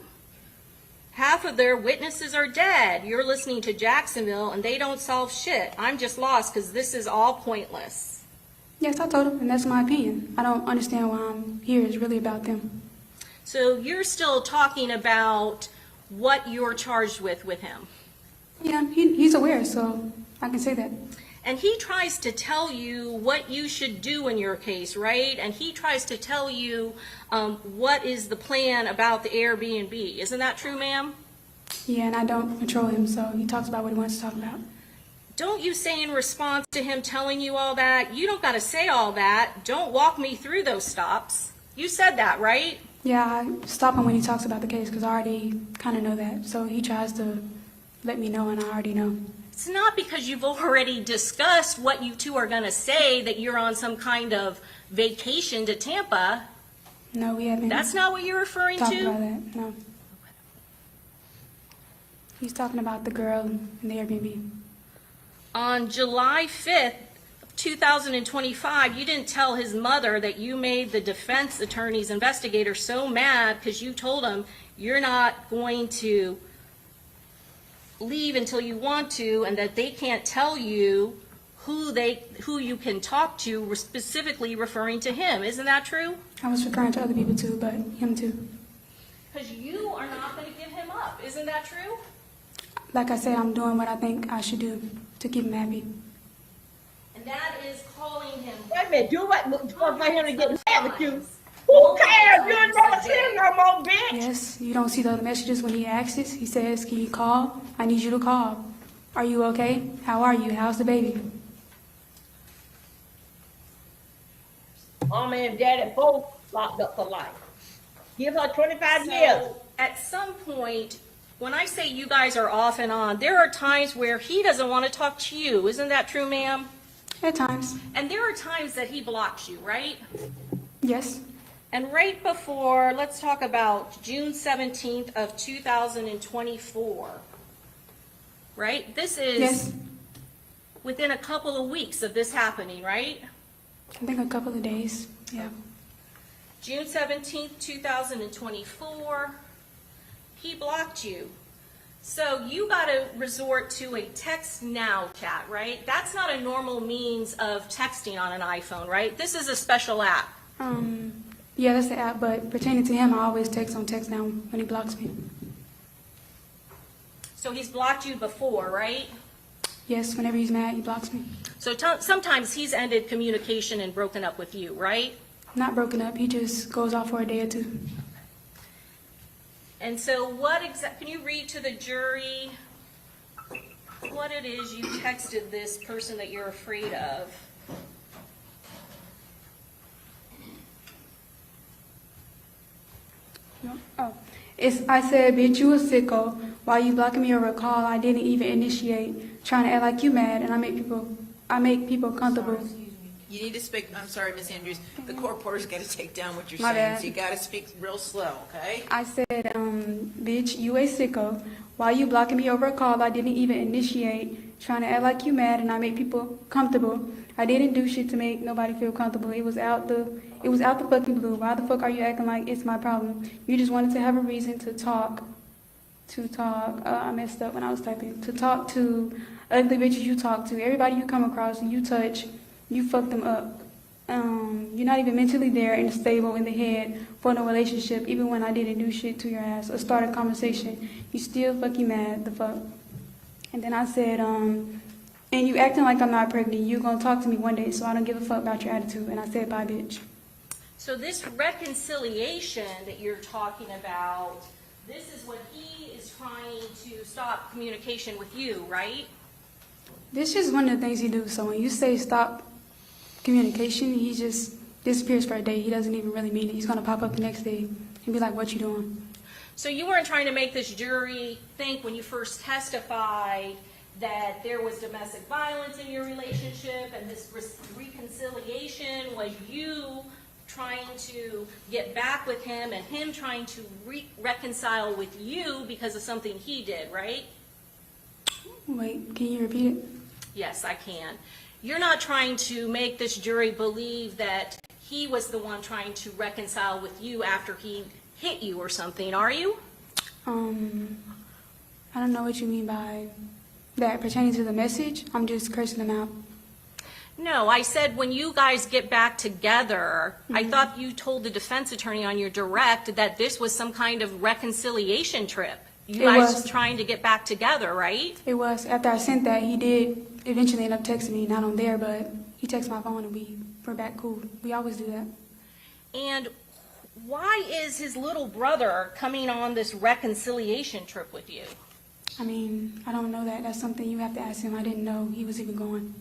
half of their witnesses are dead, you're listening to Jacksonville, and they don't solve shit. I'm just lost because this is all pointless. Yes, I told him, and that's my opinion. I don't understand why I'm here. It's really about them. So you're still talking about what you're charged with him. Yeah, he's aware, so I can say that. And he tries to tell you what you should do in your case, right? And he tries to tell you what is the plan about the Airbnb. Isn't that true, ma'am? Yeah, and I don't control him, so he talks about what he wants to talk about. Don't you say in response to him telling you all that, you don't got to say all that. Don't walk me through those stops. You said that, right? Yeah, I stop him when he talks about the case because I already kind of know that. So he tries to let me know, and I already know. It's not because you've already discussed what you two are going to say that you're on some kind of vacation to Tampa. No, we haven't. That's not what you're referring talked to? about that, no. He's talking about the girl in the Airbnb. On July 5th, 2025, you didn't tell his mother that you made the defense attorney's investigator so mad because you told him you're not going to leave until you want to, and that they can't tell you who you can talk to, specifically referring to him. Isn't that true? I was referring to other people too, but him too. Because you are not going to give him up. Isn't that true? Like I said, I'm doing what I think I should do to keep him happy. And that is calling him. Wait a minute, do what for him to get mad with you. Who cares? You ain't never seen him no more, bitch. Yes, you don't see the other messages when he asks us. He says, can you call? I need you to call. Are you okay? How are you? How's the baby? Mama and daddy both locked up for life. Give her 25 years. At some point, when I say you guys are off and on, there are times where he doesn't want to talk to you. Isn't that true, ma'am? At times. And there are times that he blocks you, right? Yes. And right before, let's talk about June 17th of 2024, right? This is within a couple of weeks of this happening, right? I think a couple of days, yeah. June 17th, 2024, he blocked you. So you got to resort to a text now chat, right? That's not a normal means of texting on an iPhone, right? This is a special app. Yeah, that's the app, but pertaining to him, I always text on text now when he blocks me. So he's blocked you before, right? Yes, whenever he's mad, he blocks me. So sometimes he's ended communication and broken up with you, right? Not broken up, he just goes off for a day or two. And so can you read to the jury what it is you texted this person that you're afraid of? Oh, I said, bitch, you a sicko. Why you blocking me over a call I didn't even initiate, trying to act like you mad, and I make people comfortable. You need to speak, I'm sorry, Ms. Andrews, the court reporter's got to take down what you're My saying, bad. so you got to speak real slow, okay? I said, bitch, you a sicko. Why you blocking me over a call I didn't even initiate, trying to act like you mad, and I make people comfortable. I didn't do shit to make nobody feel comfortable. It was out the fucking blue. Why the fuck are you acting like it's my problem? You just wanted to have a reason to talk. I messed up when I was typing. To talk to ugly bitches you talk to. Everybody you come across and you touch, you fuck them up. You're not even mentally there and stable in the head for no relationship. Even when I didn't do shit to your ass or start a conversation, you still fucking mad. The fuck. And then I said, and you acting like I'm not pregnant. You gonna talk to me one day, so I don't give a fuck about your attitude. And I said, bye, bitch. So this reconciliation that you're talking about, this is what he is trying to stop communication with you, right? This is one of the things he do. So when you say stop communication, he just disappears for a day. He doesn't even really mean it. He's gonna pop up the next day and be like, what you doing? So you weren't trying to make this jury think when you first testified that there was domestic violence in your relationship, and this reconciliation was you trying to get back with him and him trying to reconcile with you because of something he did, right? Wait, can you repeat it? Yes, I can. You're not trying to make this jury believe that he was the one trying to reconcile with you after he hit you or something, are you? I don't know what you mean by that pertaining to the message. I'm just cursing them out. No, I said when you guys get back together, I thought you told the defense attorney on your direct that this was some kind of reconciliation trip. You It guys was. trying to get back together, right? It was after I sent that, he did eventually end up texting me, not on there, but he texted my phone and we're back cool. We always do that. And why is his little brother coming on this reconciliation trip with you? I mean, I don't know that. That's something you have to ask him. I didn't know he was even going.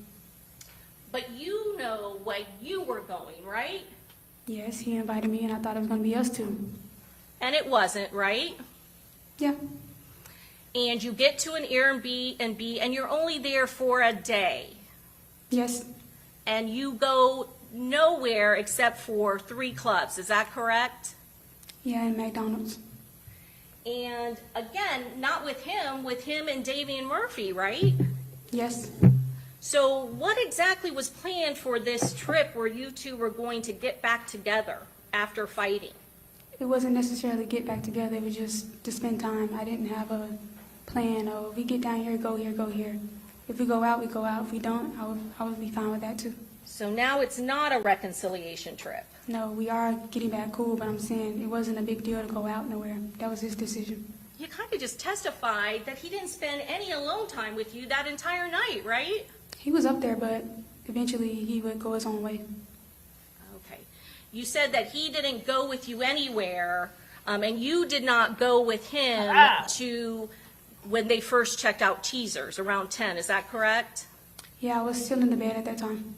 But you know why you were going, right? Yes, he invited me and I thought it was going to be us two. And it wasn't, right? Yeah. And you get to an Airbnb and you're only there for a day. Yes. And you go nowhere except for 3 clubs, is that correct? Yeah, in McDonald's. And again, not with him and Davian Murphy, right? Yes. So what exactly was planned for this trip where you two were going to get back together after fighting? It wasn't necessarily get back together. It was just to spend time. I didn't have a plan of, we get down here, go here, go here. If we go out, we go out. If we don't, I would be fine with that too. So now it's not a reconciliation trip. No, we are getting back cool, but I'm saying it wasn't a big deal to go out nowhere. That was his decision. You kind of just testified that he didn't spend any alone time with you that entire night, right? He was up there, but eventually he would go his own way. Okay. You said that he didn't go with you anywhere, and you did not go with him to when they first checked out teasers around 10. Is that correct? Yeah, I was still in the bed at that time.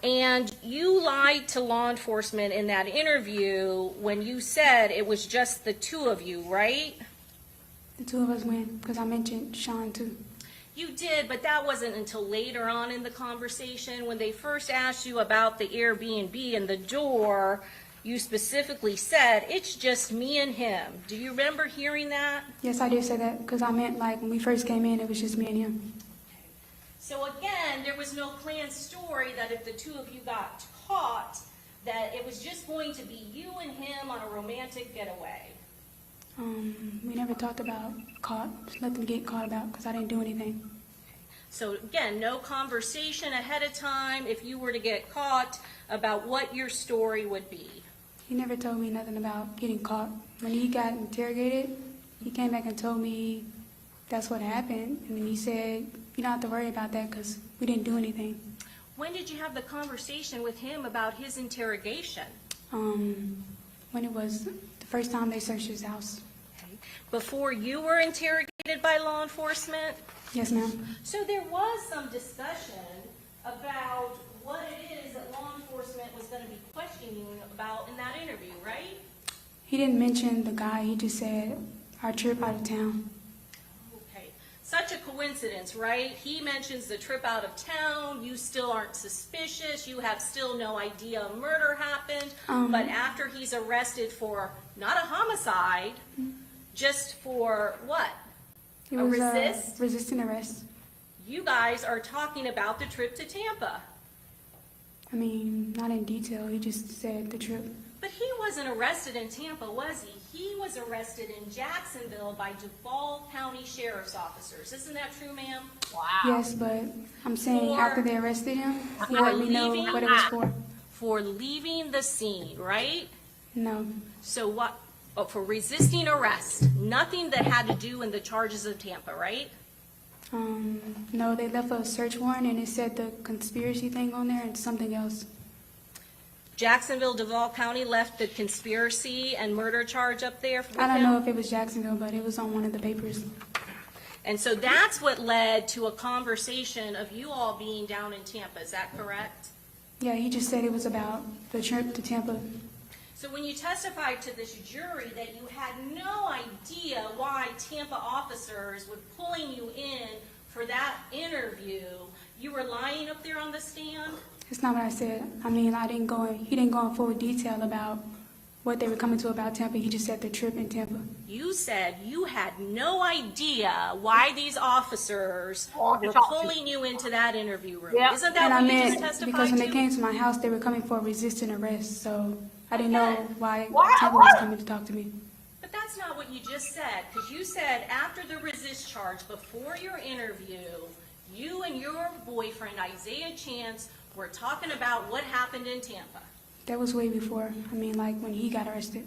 And you lied to law enforcement in that interview when you said it was just the 2 of you, right? The 2 of us went, because I mentioned Sean too. You did, but that wasn't until later on in the conversation. When they first asked you about the Airbnb and the door, you specifically said, it's just me and him. Do you remember hearing that? Yes, I did say that, because I meant like when we first came in, it was just me and him. So again, there was no planned story that if the 2 of you got caught, that it was just going to be you and him on a romantic getaway. We never talked about caught. There's nothing to get caught about, because I didn't do anything. So again, no conversation ahead of time if you were to get caught about what your story would be. He never told me nothing about getting caught. When he got interrogated, he came back and told me that's what happened. And then he said, you don't have to worry about that because we didn't do anything. When did you have the conversation with him about his interrogation? When it was the first time they searched his house. Okay. Before you were interrogated by law enforcement? Yes, ma'am. So there was some discussion about what it is that law enforcement was going to be questioning you about in that interview, right? He didn't mention the guy. He just said our trip out of town. Okay. Such a coincidence, right? He mentions the trip out of town. You still aren't suspicious. You have still no idea a murder happened. But after he's arrested for not a homicide, just for what? It A was resist? resisting arrest. You guys are talking about the trip to Tampa. I mean, not in detail. He just said the trip. But he wasn't arrested in Tampa, was he? He was arrested in Jacksonville by Duval County Sheriff's officers. Isn't that true, ma'am? Wow. Yes, but I'm saying For- after they arrested him, he for let me know leaving- what it was for. For leaving the scene, right? No. So what, for resisting arrest, nothing that had to do in the charges of Tampa, right? No, they left a search warrant and it said the conspiracy thing on there and something else. Jacksonville, Duval County left the conspiracy and murder charge up there with I don't him? know if it was Jacksonville, but it was on one of the papers. And so that's what led to a conversation of you all being down in Tampa, is that correct? Yeah, he just said it was about the trip to Tampa. So when you testified to this jury that you had no idea why Tampa officers were pulling you in for that interview, you were lying up there on the stand? It's not what I said. I mean, he didn't go in full detail about what they were coming to about Tampa. He just said the trip in Tampa. You said you had no idea why these officers were pulling you into that interview room. Yeah. Isn't that And I what you just meant testified because when they to? came to my house, they were coming for resisting arrest. So I didn't know why What? Tampa was coming to talk to me. But that's not what you just said, because you said after the resist charge, before your interview, you and your boyfriend, Isaiah Chance, were talking about what happened in Tampa. That was way before. I mean, like when he got arrested.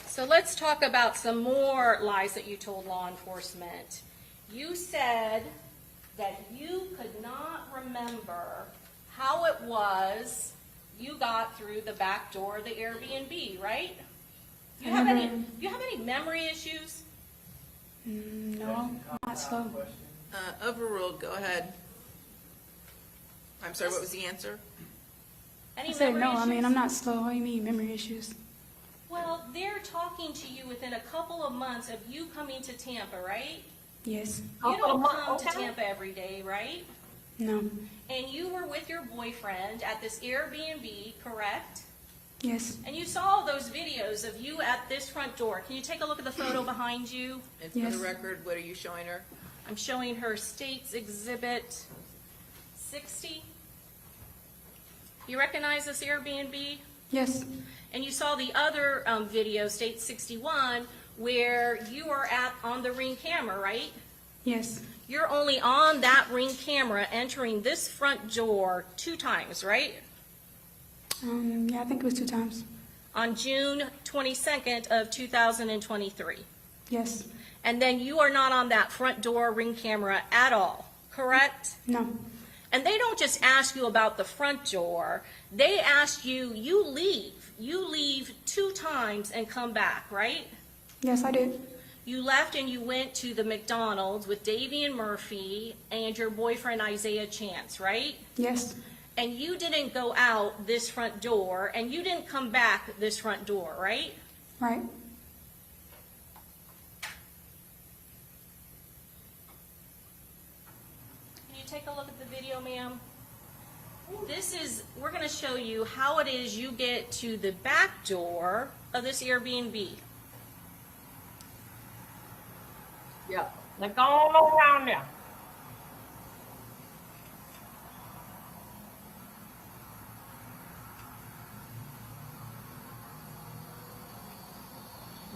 So let's talk about some more lies that you told law enforcement. You said that you could not remember how it was you got through the back door of the Airbnb, right? You have any memory issues? No, not slow. Overruled, go ahead. I'm sorry, what was the answer? Any I said memory no. issues? I mean, I'm not slow. What do you mean memory issues? Well, they're talking to you within a couple of months of you coming to Tampa, right? Yes. You don't come to Tampa every day, right? No. And you were with your boyfriend at this Airbnb, correct? Yes. And you saw those videos of you at this front door. Can you take a look at the photo behind you? And for the record, what are you showing her? I'm showing her State's Exhibit 60. You recognize this Airbnb? Yes. And you saw the other video, State 61, where you are on the Ring camera, right? Yes. You're only on that Ring camera entering this front door 2 times, right? Yeah, I think it was 2 times. On June 22nd of 2023. Yes. And then you are not on that front door Ring camera at all, correct? No. And they don't just ask you about the front door. They ask you, you leave. You leave 2 times and come back, right? Yes, I did. You left and you went to the McDonald's with Davian Murphy and your boyfriend Isaiah Chance, right? Yes. And you didn't go out this front door and you didn't come back this front door, right? Right. Can you take a look at the video, ma'am? We're going to show you how it is you get to the back door of this Airbnb. Yeah. Now go on around there.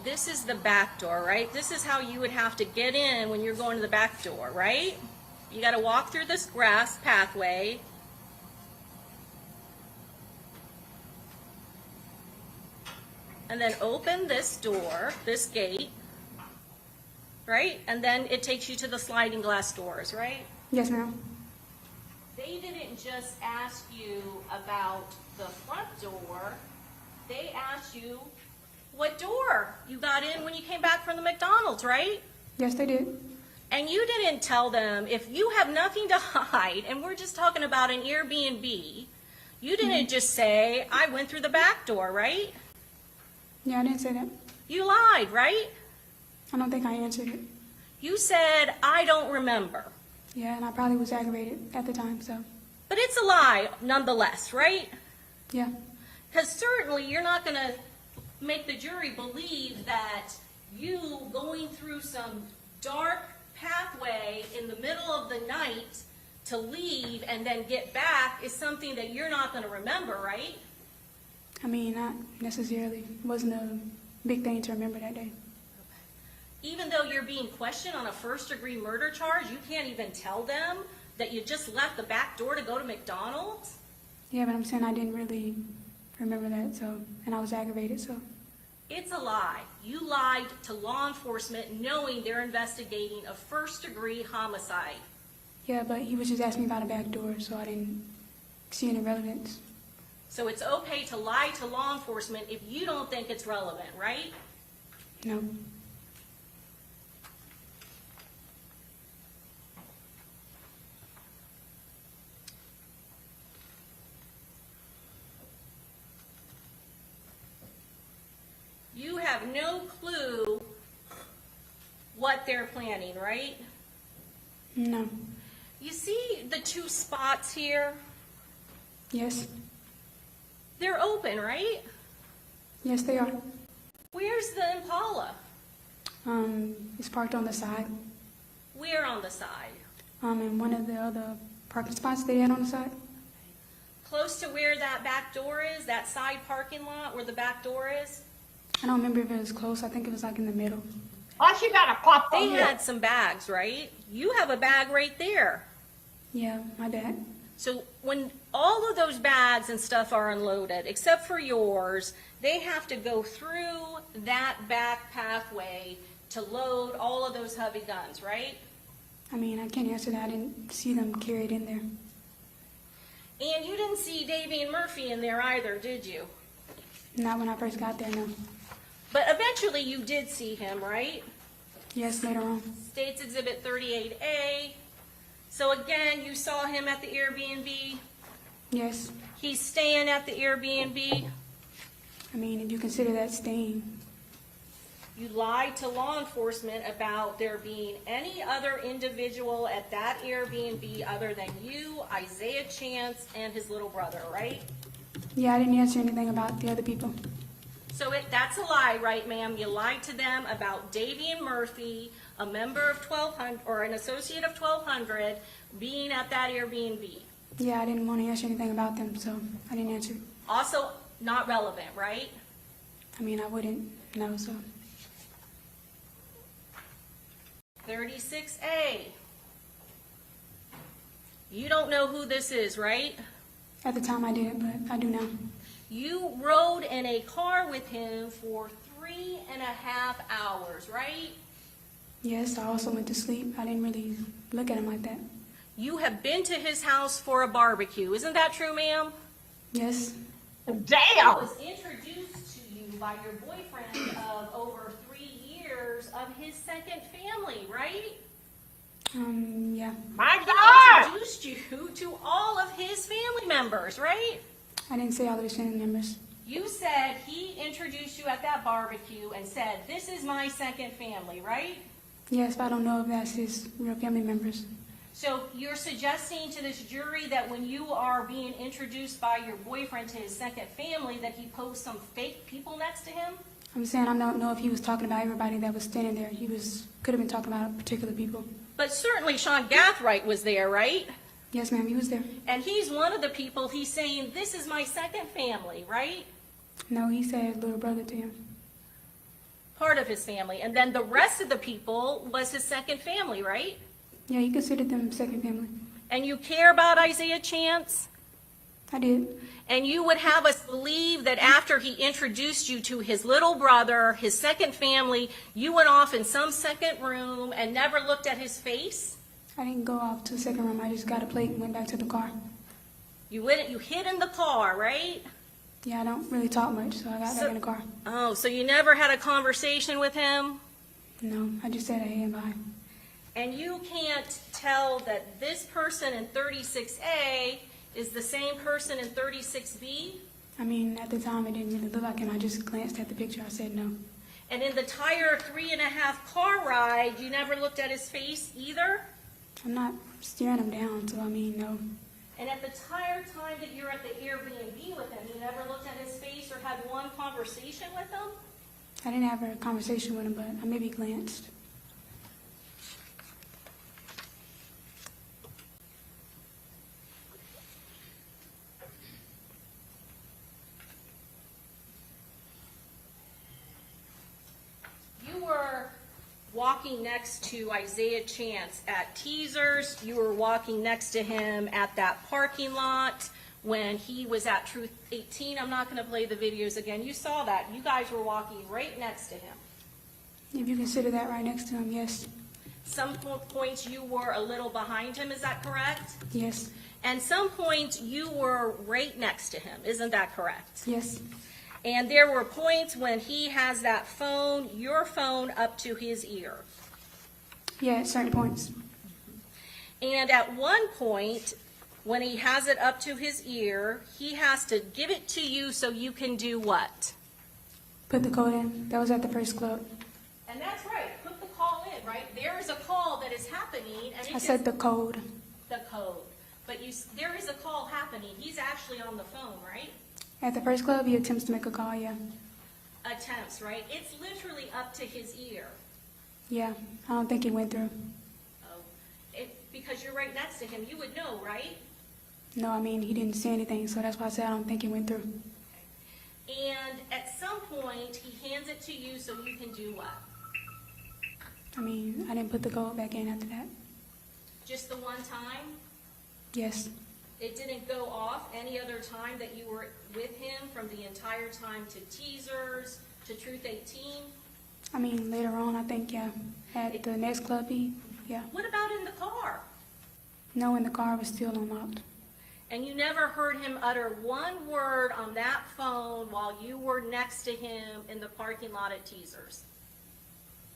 This is the back door, right? This is how you would have to get in when you're going to the back door, right? You got to walk through this grass pathway. And then open this door, this gate, right? And then it takes you to the sliding glass doors, right? Yes, ma'am. They didn't just ask you about the front door. They asked you what door you got in when you came back from the McDonald's, right? Yes, they did. And you didn't tell them, if you have nothing to hide, and we're just talking about an Airbnb, you didn't just say, I went through the back door, right? Yeah, I didn't say that. You lied, right? I don't think I answered it. You said, I don't remember. Yeah, and I probably was aggravated at the time, so. But it's a lie nonetheless, right? Yeah. Because certainly you're not going to make the jury believe that you going through some dark pathway in the middle of the night to leave and then get back is something that you're not going to remember, right? I mean, not necessarily. It wasn't a big thing to remember that day. Even though you're being questioned on a first-degree murder charge, you can't even tell them that you just left the back door to go to McDonald's? Yeah, but I'm saying I didn't really remember that, so, and I was aggravated, so. It's a lie. You lied to law enforcement knowing they're investigating a first-degree homicide. Yeah, but he was just asking me about a back door, so I didn't see any relevance. So it's okay to lie to law enforcement if you don't think it's relevant, right? No. You have no clue what they're planning, right? No. You see the 2 spots here? Yes. They're open, right? Yes, they are. Where's the Impala? It's parked on the side. Where on the side? In one of the other parking spots they had on the side. Close to where that back door is, that side parking lot where the back door is? I don't remember if it was close. I think it was like in the middle. Oh, she got a pop They had some bags, right? You have a bag right there. Yeah, my bad. So when all of those bags and stuff are unloaded, except for yours, they have to go through that back pathway to load all of those heavy guns, right? I mean, I can't answer that. I didn't see them carried in there. And you didn't see Davy and Murphy in there either, did you? Not when I first got there, no. But eventually you did see him, right? Yes, later on. States Exhibit 38A. So again, you saw him at the Airbnb? Yes. He's staying at the Airbnb? I mean, if you consider that staying. You lied to law enforcement about there being any other individual at that Airbnb other than you, Isaiah Chance, and his little brother, right? Yeah, I didn't answer anything about the other people. So that's a lie, right, ma'am? You lied to them about Davy and Murphy, a member of 1200 or an associate of 1200, being at that Airbnb. Yeah, I didn't want to answer anything about them, so I didn't answer. Also, not relevant, right? I mean, I wouldn't know, so. 36A. You don't know who this is, right? At the time I didn't, but I do now. You rode in a car with him for 3.5 hours, right? Yes, I also went to sleep. I didn't really look at him like that. You have been to his house for a barbecue. Isn't that true, ma'am? Yes. Damn! He was introduced to you by your boyfriend of over 3 years of his second family, right? Yeah. My He God! introduced you to all of his family members, right? I didn't say all of the family members. You said he introduced you at that barbecue and said, "This is my second family," right? Yes, but I don't know if that's his real family members. So you're suggesting to this jury that when you are being introduced by your boyfriend to his second family that he posed some fake people next to him? I'm saying I don't know if he was talking about everybody that was standing there. Could have been talking about particular people. But certainly Sean Gathright was there, right? Yes, ma'am, he was there. And he's one of the people he's saying, "This is my second family," right? No, he said his little brother to him. Part of his family. And then the rest of the people was his second family, right? Yeah, he considered them second family. And you care about Isaiah Chance? I did. And you would have us believe that after he introduced you to his little brother, his second family, you went off in some second room and never looked at his face? I didn't go off to the second room. I just got a plate and went back to the car. You hid in the car, right? Yeah, I don't really talk much, so I got back in the car. Oh, so you never had a conversation with him? No, I just said hey and bye. And you can't tell that this person in 36A is the same person in 36B? I mean, at the time, it didn't really look like him. I just glanced at the picture. I said no. And in the entire 3.5 car ride, you never looked at his face either? I'm not staring him down, so I mean, no. And at the entire time that you're at the Airbnb with him, you never looked at his face or had one conversation with him? I didn't have a conversation with him, but I maybe glanced. You were walking next to Isaiah Chance at Teasers. You were walking next to him at that parking lot when he was at Truth 18. I'm not going to play the videos again. You saw that. You guys were walking right next to him. If you consider that right next to him, yes. Some points you were a little behind him, is that correct? Yes. And some points you were right next to him, isn't that correct? Yes. And there were points when he has that phone, your phone, up to his ear. Yeah, at certain points. And at one point, when he has it up to his ear, he has to give it to you so you can do what? Put the code in. That was at the first club. And that's right. Put the call in, right? There is a call that is happening. And I said the code. The code. But there is a call happening. He's actually on the phone, right? At the first club, he attempts to make a call, yeah. Attempts, right? It's literally up to his ear. Yeah, I don't think he went through. Oh, because you're right next to him, you would know, right? No, I mean, he didn't say anything, so that's why I said I don't think he went through. And at some point, he hands it to you so you can do what? I mean, I didn't put the gold back in after that. Just the one time? Yes. It didn't go off any other time that you were with him from the entire time to teasers, to Truth 18? I mean, later on, I think, yeah. At the next club, yeah. What about in the car? No, and the car was still unlocked. And you never heard him utter one word on that phone while you were next to him in the parking lot at Teasers?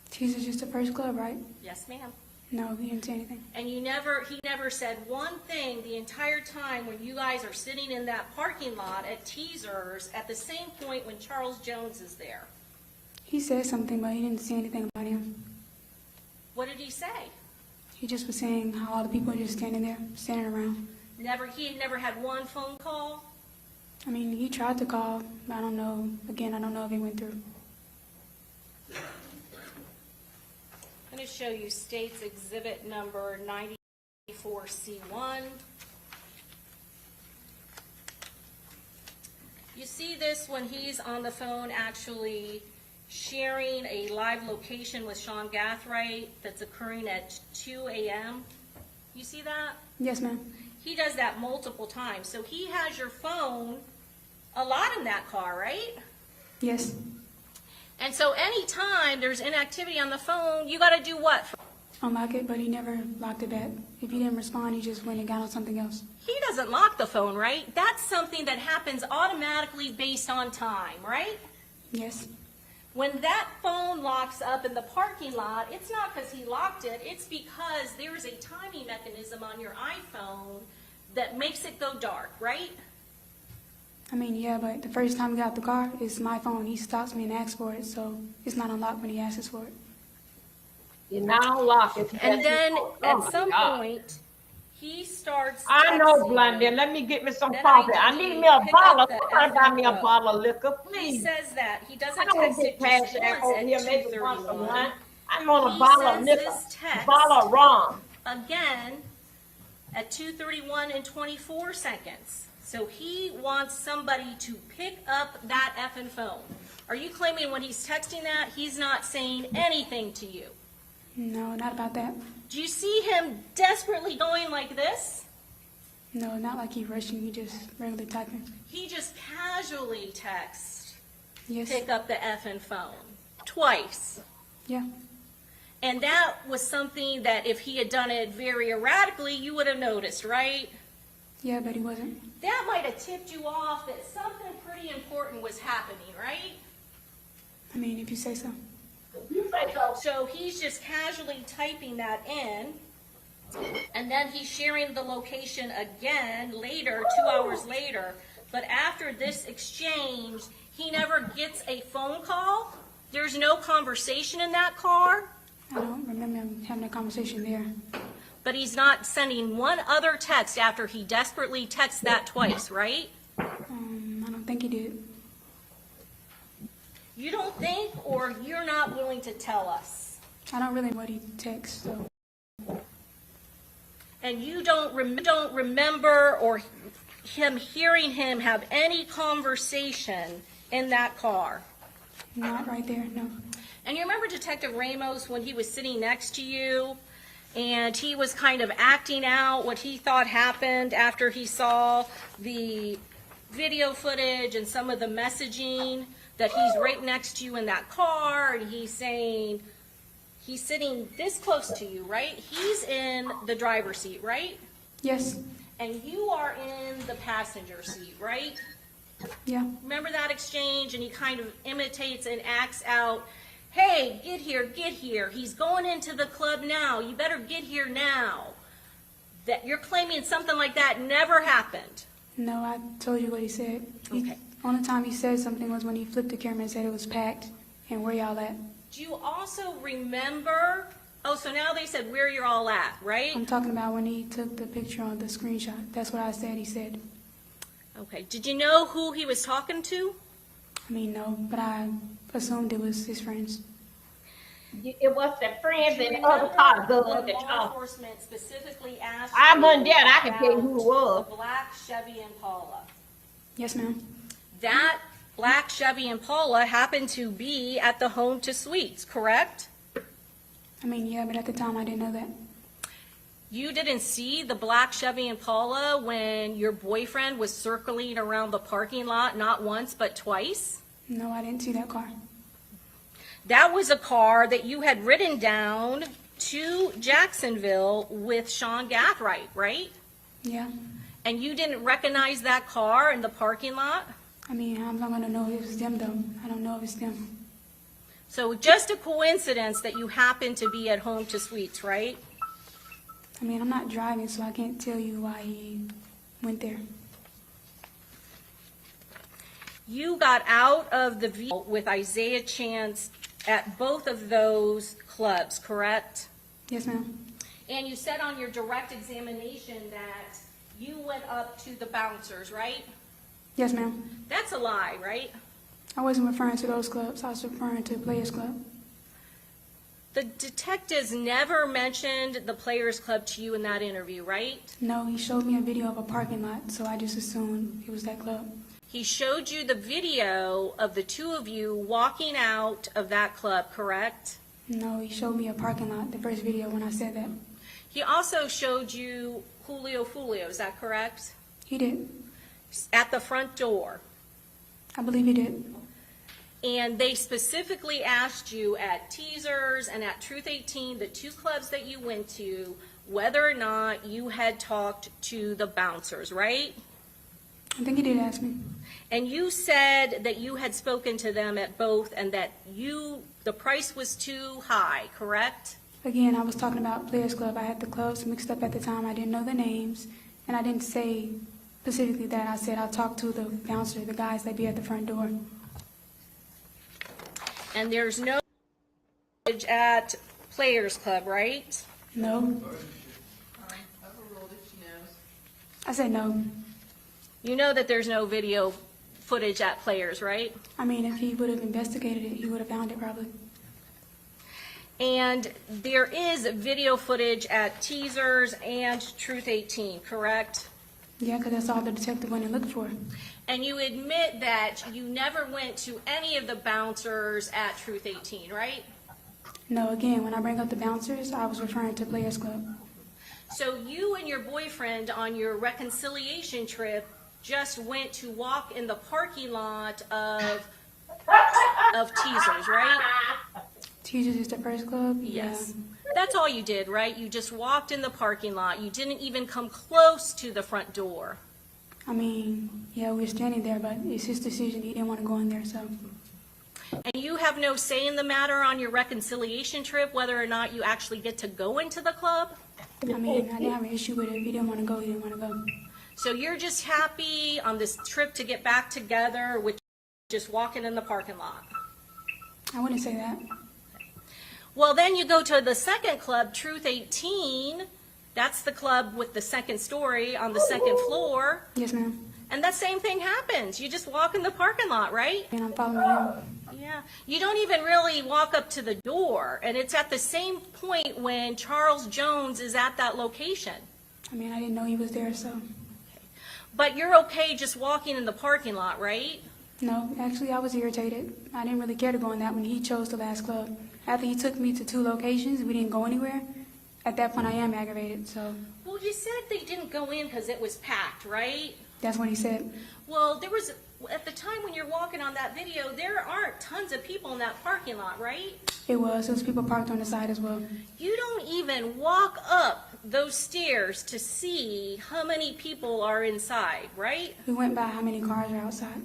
Teaser's just the first club, right? Yes, ma'am. No, he didn't say anything. And he never said one thing the entire time when you guys are sitting in that parking lot at Teasers at the same point when Charles Jones is there? He said something, but he didn't say anything about him. What did he say? He just was saying how all the people are just standing there, standing around. He had never had one phone call? I mean, he tried to call, but I don't know. Again, I don't know if he went through. I'm going to show you State's Exhibit number 94C1. You see this when he's on the phone actually sharing a live location with Sean Gathright that's occurring at 2 a.m. You see that? Yes, ma'am. He does that multiple times. So he has your phone a lot in that car, right? Yes. And so anytime there's inactivity on the phone, you got to do what? Unlock it, but he never locked it back. If he didn't respond, he just went and got on something else. He doesn't lock the phone, right? That's something that happens automatically based on time, right? Yes. When that phone locks up in the parking lot, it's not because he locked it, it's because there's a timing mechanism on your iPhone that makes it go dark, right? I mean, yeah, but the first time he got the car, it's my phone. He stops me and asks for it, so it's not unlocked when he asks for it. You're not unlocked. And then at some point, he starts I know, Blondie. Let me get me some coffee. I need me a bottle. Somebody buy me a bottle of liquor, please. He says that. He doesn't I don't text get it past just that once over at here. Maybe once a 2:31. month. I'm on a He bottle of sends liquor, this text bottle of rum. again at 2:31 and 24 seconds. So he wants somebody to pick up that effing phone. Are you claiming when he's texting that, he's not saying anything to you? No, not about that. Do you see him desperately going like this? No, not like he rushing. He just regularly typing. He just casually texts, Yes. pick up the effing phone, twice. Yeah. And that was something that if he had done it very erratically, you would have noticed, right? Yeah, but he wasn't. That might have tipped you off that something pretty important was happening, right? I mean, if you say so. You say so. So he's just casually typing that in, and then he's sharing the location again later, 2 hours later. But after this exchange, he never gets a phone call. There's no conversation in that car. I don't remember him having a conversation there. But he's not sending one other text after he desperately texts that twice, right? I don't think he did. You don't think, or you're not willing to tell us? I don't really know what he texts, so. And you don't remember or hearing him have any conversation in that car? Not right there, no. And you remember Detective Ramos when he was sitting next to you and he was kind of acting out what he thought happened after he saw the video footage and some of the messaging, that he's right next to you in that car and he's saying, he's sitting this close to you, right? He's in the driver's seat, right? Yes. And you are in the passenger seat, right? Yeah. Remember that exchange? And he kind of imitates and acts out, hey, get here, get here. He's going into the club now. You better get here now. That you're claiming something like that never happened. No, I told you what he said. Okay. Only time he said something was when he flipped the camera and said it was packed. And where y'all at? Do you also remember? Oh, so now they said where you're all at, right? I'm talking about when he took the picture on the screenshot. That's what I said he said. Okay. Did you know who he was talking to? I mean, no, but I assumed it was his friends. It was the friends Do you and the other car remember good when that law talk. enforcement specifically asked I wasn't you there, I can tell you who it was. about the black Chevy Impala? Yes, ma'am. That black Chevy Impala happened to be at the Home to Suites, correct? I mean, yeah, but at the time I didn't know that. You didn't see the black Chevy Impala when your boyfriend was circling around the parking lot not once but twice? No, I didn't see that car. That was a car that you had ridden down to Jacksonville with Sean Gathright, right? Yeah. And you didn't recognize that car in the parking lot? I mean, I'm not gonna know if it's them though. I don't know if it's them. So just a coincidence that you happened to be at Home to Suites, right? I mean, I'm not driving, so I can't tell you why he went there. You got out of the vehicle with Isaiah Chance at both of those clubs, correct? Yes, ma'am. And you said on your direct examination that you went up to the bouncers, right? Yes, ma'am. That's a lie, right? I wasn't referring to those clubs. I was referring to Players Club. The detectives never mentioned the Players Club to you in that interview, right? No, he showed me a video of a parking lot, so I just assumed it was that club. He showed you the video of the two of you walking out of that club, correct? No, he showed me a parking lot, the first video when I said that. He also showed you Julio Fulio, is that correct? He did. At the front door. I believe he did. And they specifically asked you at Teasers and at Truth 18, the two clubs that you went to, whether or not you had talked to the bouncers, right? I think he did ask me. And you said that you had spoken to them at both and that the price was too high, correct? Again, I was talking about Players Club. I had the clubs mixed up at the time. I didn't know the names, and I didn't say specifically that. I said I talked to the bouncer, the guys that be at the front door. And there's no footage at Players Club, right? No. I said no. You know that there's no video footage at Players, right? I mean, if he would have investigated it, he would have found it probably. And there is video footage at Teasers and Truth 18, correct? Yeah, because that's all the detective went and looked for. And you admit that you never went to any of the bouncers at Truth 18, right? No, again, when I bring up the bouncers, I was referring to Players Club. So you and your boyfriend on your reconciliation trip just went to walk in the parking lot of Teasers, right? Teasers is the first club? Yes. Yeah. That's all you did, right? You just walked in the parking lot. You didn't even come close to the front door. I mean, yeah, we were standing there, but it's his decision. He didn't want to go in there, so. And you have no say in the matter on your reconciliation trip, whether or not you actually get to go into the club? I mean, I didn't have an issue with it. If he didn't want to go, he didn't want to go. So you're just happy on this trip to get back together with just walking in the parking lot? I wouldn't say that. Well, then you go to the second club, Truth 18. That's the club with the second story on the second floor. Yes, ma'am. And that same thing happens. You just walk in the parking lot, right? And I'm following him. Yeah. You don't even really walk up to the door. And it's at the same point when Charles Jones is at that location. I mean, I didn't know he was there, so. But you're okay just walking in the parking lot, right? No, actually, I was irritated. I didn't really care to go in that when he chose the last club. After he took me to 2 locations, we didn't go anywhere. At that point, I am aggravated, so. Well, you said they didn't go in because it was packed, right? That's what he said. Well, there was, at the time when you're walking on that video, there aren't tons of people in that parking lot, right? It was. There was people parked on the side as well. You don't even walk up those stairs to see how many people are inside, right? We went by how many cars are outside.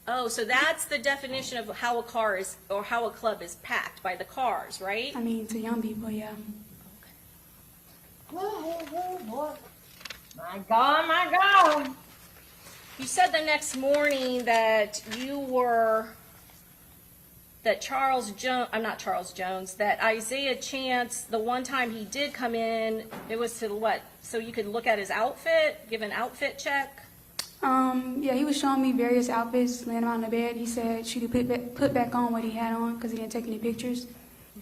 Oh, so that's the definition of how a car is, or how a club is packed, by the cars, right? I mean, to young people, yeah. My God, my God. You said the next morning that that Isaiah Chance, the one time he did come in, it was to what? So you could look at his outfit, give an outfit check? Yeah, he was showing me various outfits, laying him out on the bed. He said should he put back on what he had on because he didn't take any pictures,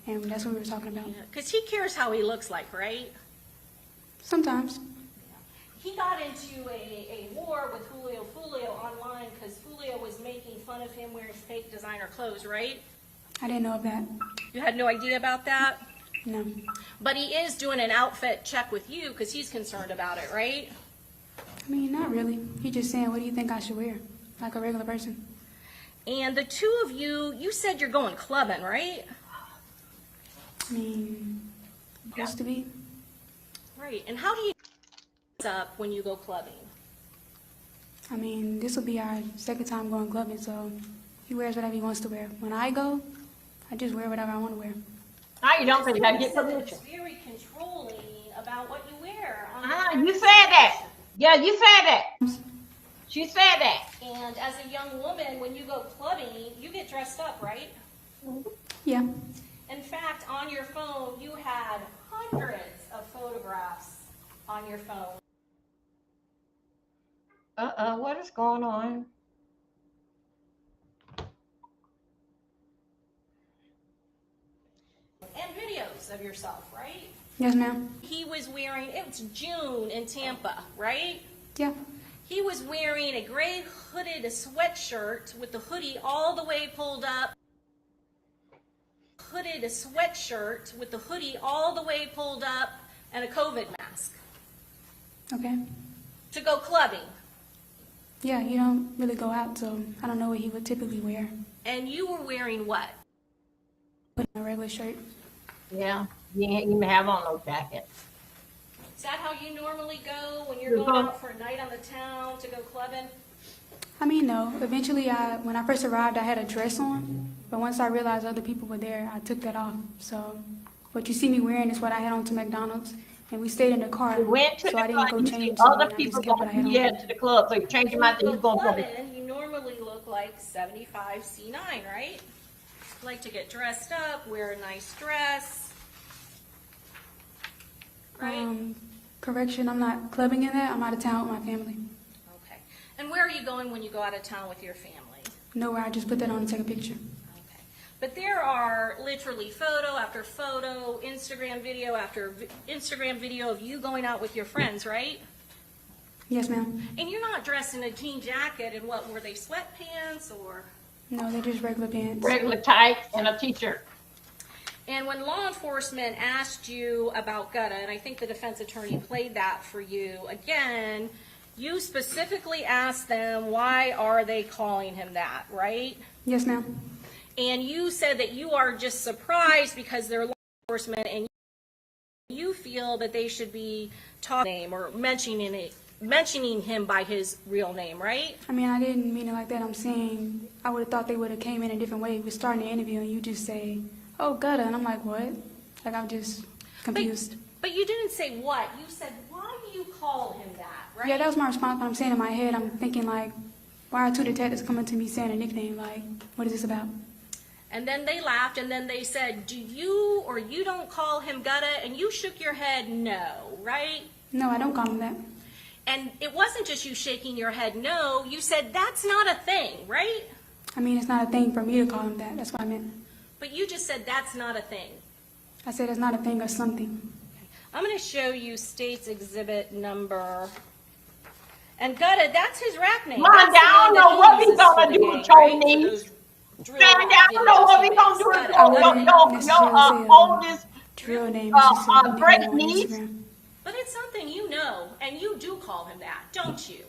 and that's what we were talking about. Because he cares how he looks like, right? Sometimes. He got into a war with Julio online because Julio was making fun of him wearing fake designer clothes, right? I didn't know of that. You had no idea about that? No. But he is doing an outfit check with you because he's concerned about it, right? I mean, not really. He just saying, what do you think I should wear? Like a regular person. And the two of you, you said you're going clubbing, right? I mean, supposed to be. Right. And how do you up when you go clubbing? I mean, this will be our second time going clubbing, so he wears whatever he wants to wear. When I go, I just wear whatever I want to wear. How you don't think I get It's permission? very controlling about what you wear. You said that. Yeah, you said that. She said that. And as a young woman, when you go clubbing, you get dressed up, right? Yeah. In fact, on your phone, you had hundreds of photographs on your phone. What is going on? And videos of yourself, right? Yes, ma'am. He was wearing, it was June in Tampa, right? Yeah. He was wearing a gray hooded sweatshirt with the hoodie all the way pulled up. Hooded sweatshirt with the hoodie all the way pulled up and a COVID mask. Okay. To go clubbing. Yeah, he don't really go out, so I don't know what he would typically wear. And you were wearing what? A regular shirt. Yeah, you ain't even have on no jacket. Is that how you normally go when you're going out for a night on the town to go clubbing? I mean, no. Eventually, when I first arrived, I had a dress on, but once I realized other people were there, I took that off. So what you see me wearing is what I had on to McDonald's, and we stayed in the car, You went to so the I didn't club. go You change. see other I people just kept what I had going on. to the club, so you change your mind. You going clubbing, to you normally look like 75 C9, right? Like to get dressed up, wear a nice dress, right? Correction, I'm not clubbing in that. I'm out of town with my family. Okay. And where are you going when you go out of town with your family? Nowhere. I just put that on and take a picture. Okay. But there are literally photo after photo, Instagram video after Instagram video of you going out with your friends, right? Yes, ma'am. And you're not dressed in a jean jacket and what, were they sweatpants or? No, they're just regular pants. regular tights and a t-shirt. And when law enforcement asked you about Gutta, and I think the defense attorney played that for you, again, you specifically asked them, why are they calling him that, right? Yes, ma'am. And you said that you are just surprised because they're law enforcement and you feel that they should be talking or mentioning him by his real name, right? I mean, I didn't mean it like that. I'm saying I would have thought they would have came in a different way. We're starting the interview and you just say, oh, Gutta. And I'm like, what? Like, I'm just confused. But you didn't say what. You said, why do you call him that, right? Yeah, that was my response. But I'm saying in my head, I'm thinking like, why are two detectives coming to me saying a nickname? Like, what is this about? And then they laughed, and then they said, do you or you don't call him Gutta? And you shook your head no, right? No, I don't call him that. And it wasn't just you shaking your head no. You said, that's not a thing, right? I mean, it's not a thing for me to call him that. That's what I meant. But you just said, that's not a thing. I said it's not a thing or something. I'm going to show you State's Exhibit number. And Gutta, that's his rap name. Come on, I don't know what we gonna do with your knees. I don't know what we gonna do with your oldest drill name. break knees. But it's something you know, and you do call him that, don't you?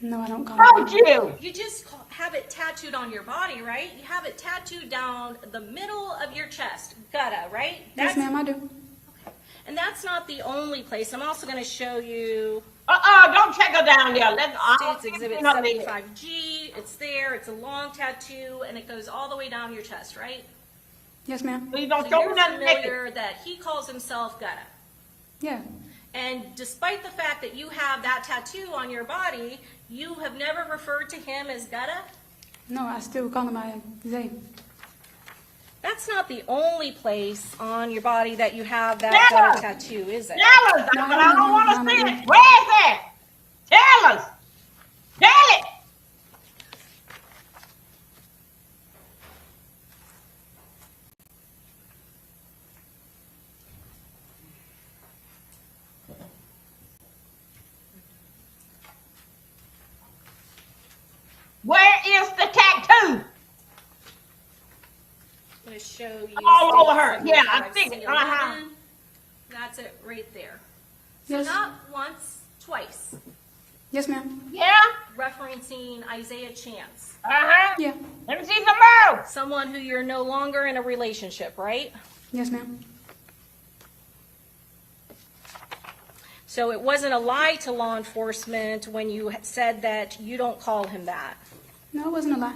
No, I don't call Don't him that. you? You just have it tattooed on your body, right? You have it tattooed down the middle of your chest. Gutta, right? Yes, ma'am, I do. And that's not the only place. I'm also going to show you Don't take her down there. State's Exhibit 75G. It's there. It's a long tattoo, and it goes all the way down your chest, right? Yes, ma'am. So you don't So show you're me nothing naked. familiar that he calls himself Gutta. Yeah. And despite the fact that you have that tattoo on your body, you have never referred to him as Gutta? No, I still call him my Zay. That's not the only place on your body that you have that Tell Gutta us. tattoo, is it? Tell us, but I don't want to see it. Where is it? Tell us. Tell show you. All over her. states Yeah, that I I've think seen it. 11. That's it right there. So Yes. not once, twice, Yes, ma'am. Yeah. referencing Isaiah Chance. Yeah. Let me see some more. Someone who you're no longer in a relationship, right? Yes, ma'am. So it wasn't a lie to law enforcement when you said that you don't call him that. No, it wasn't a lie.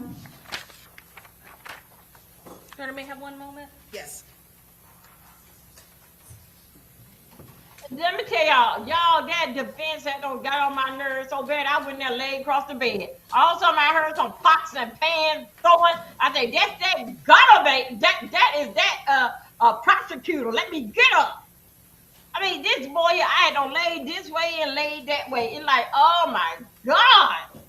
Daughter, may I have one moment? Yes. Let me tell y'all, that defense that don't got on my nerves so bad, I went there laid across the bed. All of a sudden I heard some pots and pans throwing. I said, that's that gutter bait. That is that prosecutor. Let me get up. I mean, this boy, I had to lay this way and lay that way. It's like, oh my God.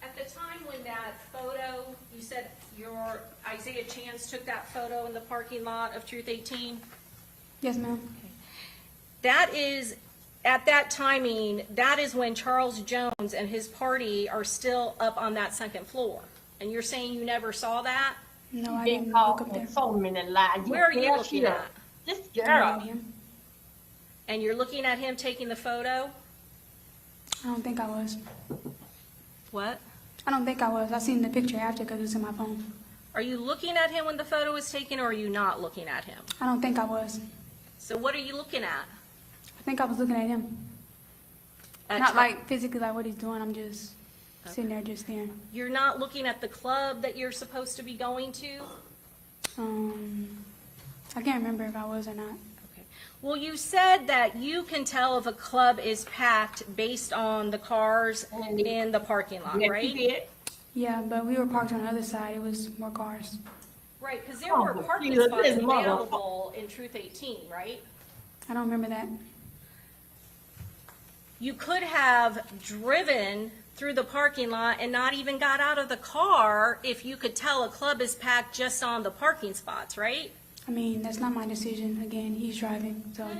At the time when that photo, you said your Isaiah Chance took that photo in the parking lot of Truth 18? Yes, ma'am. That is, at that timing, that is when Charles Jones and his party are still up on that second floor. And you're saying you never saw that? No, I Been didn't called look up there. so many lies. Where are you Yeah, looking she- at? This Around girl. him. And you're looking at him taking the photo? I don't think I was. What? I don't think I was. I seen the picture after because it was in my phone. Are you looking at him when the photo was taken, or are you not looking at him? I don't think I was. So what are you looking at? I think I was looking at him. At Not Char- like physically like what he's doing. I'm just sitting there just staring. You're not looking at the club that you're supposed to be going to? I can't remember if I was or not. Well, you said that you can tell if a club is packed based on the cars in the parking lot, Yes, right? you did. Yeah, but we were parked on the other side. It was more cars. Right, because there Oh, were parking Jesus, spots this mother- available in Truth 18, right? I don't remember that. You could have driven through the parking lot and not even got out of the car if you could tell a club is packed just on the parking spots, right? I mean, that's not my decision. Again, he's driving, so. No.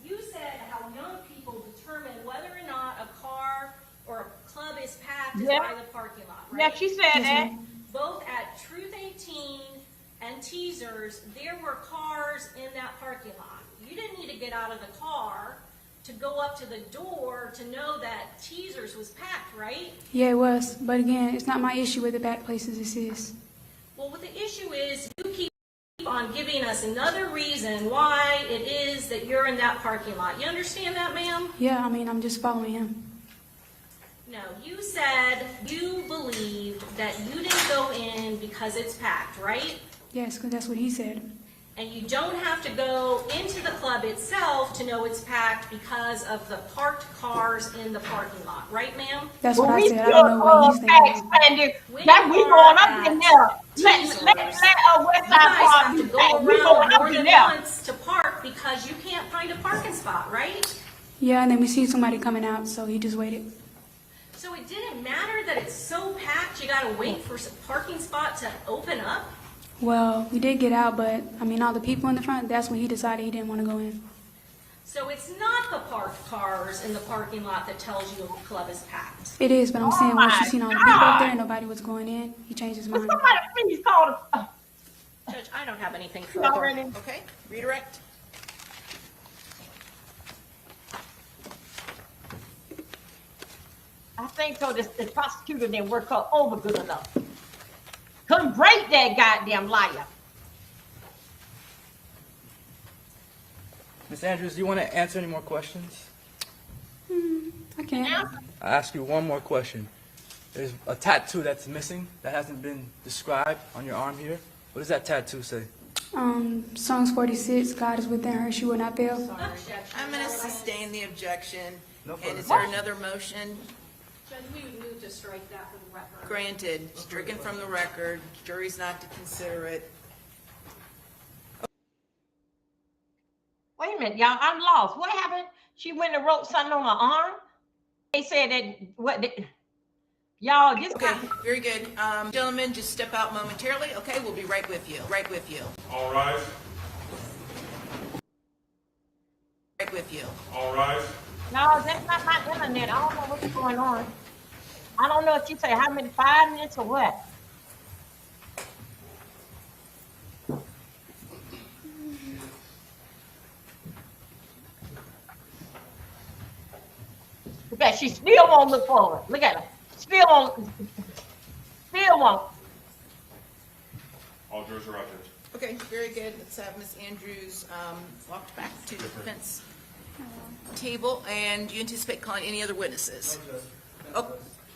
You said how young people determine whether or not a car or a club is packed is Yeah. by the parking lot, right? Yeah, she said Yes, that. ma'am. Both at Truth 18 and Teasers, there were cars in that parking lot. You didn't need to get out of the car to go up to the door to know that Teasers was packed, right? Yeah, it was. But again, it's not my issue with the back places. This is. Well, what the issue is, you keep on giving us another reason why it is that you're in that parking lot. You understand that, ma'am? Yeah, I mean, I'm just following him. No, you said you believed that you didn't go in because it's packed, right? Yes, because that's what he said. And you don't have to go into the club itself to know it's packed because of the parked cars in the parking lot, right, ma'am? That's what I said. I don't know what he's thinking. That we going up in there. Let West You Side guys Park have be to go packed. We going around up more in than there. once to park because you can't find a parking spot, right? Yeah, and then we see somebody coming out, so he just waited. So it didn't matter that it's so packed, you gotta wait for a parking spot to open up? Well, we did get out, but I mean, all the people in the front, that's when he decided he didn't want to go in. So it's not the parked cars in the parking lot that tells you a club is packed. It is, but I'm saying once you seen all the people up there and nobody was going in, he changed his mind. Somebody please call the. Judge, I don't have anything Y'all further. ready? Okay, redirect. I think so. The prosecutor didn't work her over good enough. Couldn't break that goddamn liar. Ms. Andrews, do you want to answer any more questions? I can't. I ask you one more question. There's a tattoo that's missing that hasn't been described on your arm here. What does that tattoo say? Songs 46, God is within her, she will not fail. I'm going to sustain the objection. No And further is there questions. another motion? Judge, we would move to strike that from the record. Granted, stricken from the record, jury's not to consider it. Wait a minute, y'all. I'm lost. What happened? She went and wrote something on her arm. They said that what? Y'all, this Okay, very good. Gentlemen, just step out momentarily. Okay, we'll be right with you. Right with you. All rise. Right with you. All rise. No, that's not my internet. I don't know what's going on. I don't know if you say how many, 5 minutes or what. Look at her. She still won't look forward. Look at her. Still won't. Still won't. All jurors are out there. Okay, very good. Let's have Ms. Andrews walked back to the defense table. And do you anticipate calling any other witnesses? Oh,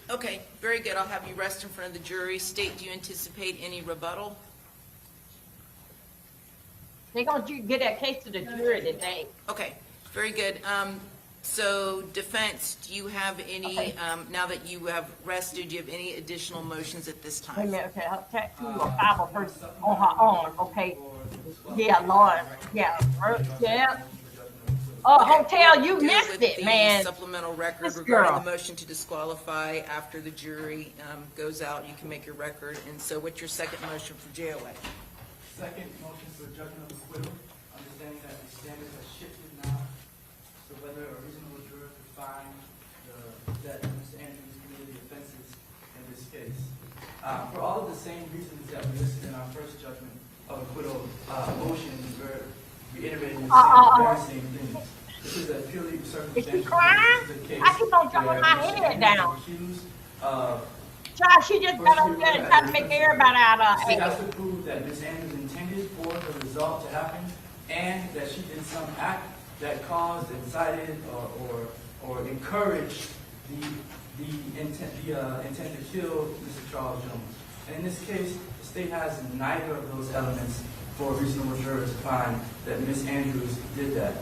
okay, very good. I'll have you rest in front of the jury. State, do you anticipate any rebuttal? They're going to get that case to the jury today. Okay, very good. So defense, do you have any, now that you have rested, do you have any additional motions at this Wait a time? minute, okay, I'll tattoo a Bible person on her arm, okay? Yeah, Lord, yeah, yeah. Oh, hotel, you Deal missed with it, the man. supplemental record This regarding girl. the motion to disqualify after the jury goes out. You can make your record. And so what's your second motion for JOA? Second, motion for judgment of acquittal, understanding that the standards have shifted now, so whether a reasonable juror could find that Mr. Andrews committed the offenses in this case. For all of the same reasons that we listed in our first judgment of acquittal motion, we're reiterating the very same things. This is a purely circumstantial case. I keep on jumping my head down. Child, she just got on there and tried to make everybody out of She it. has to prove that Ms. Andrews intended for the result to happen and that she did some act that caused, incited, or encouraged the intent to kill Mr. Charles Jones. And in this case, the state has neither of those elements for a reasonable juror to find that Ms. Andrews did that.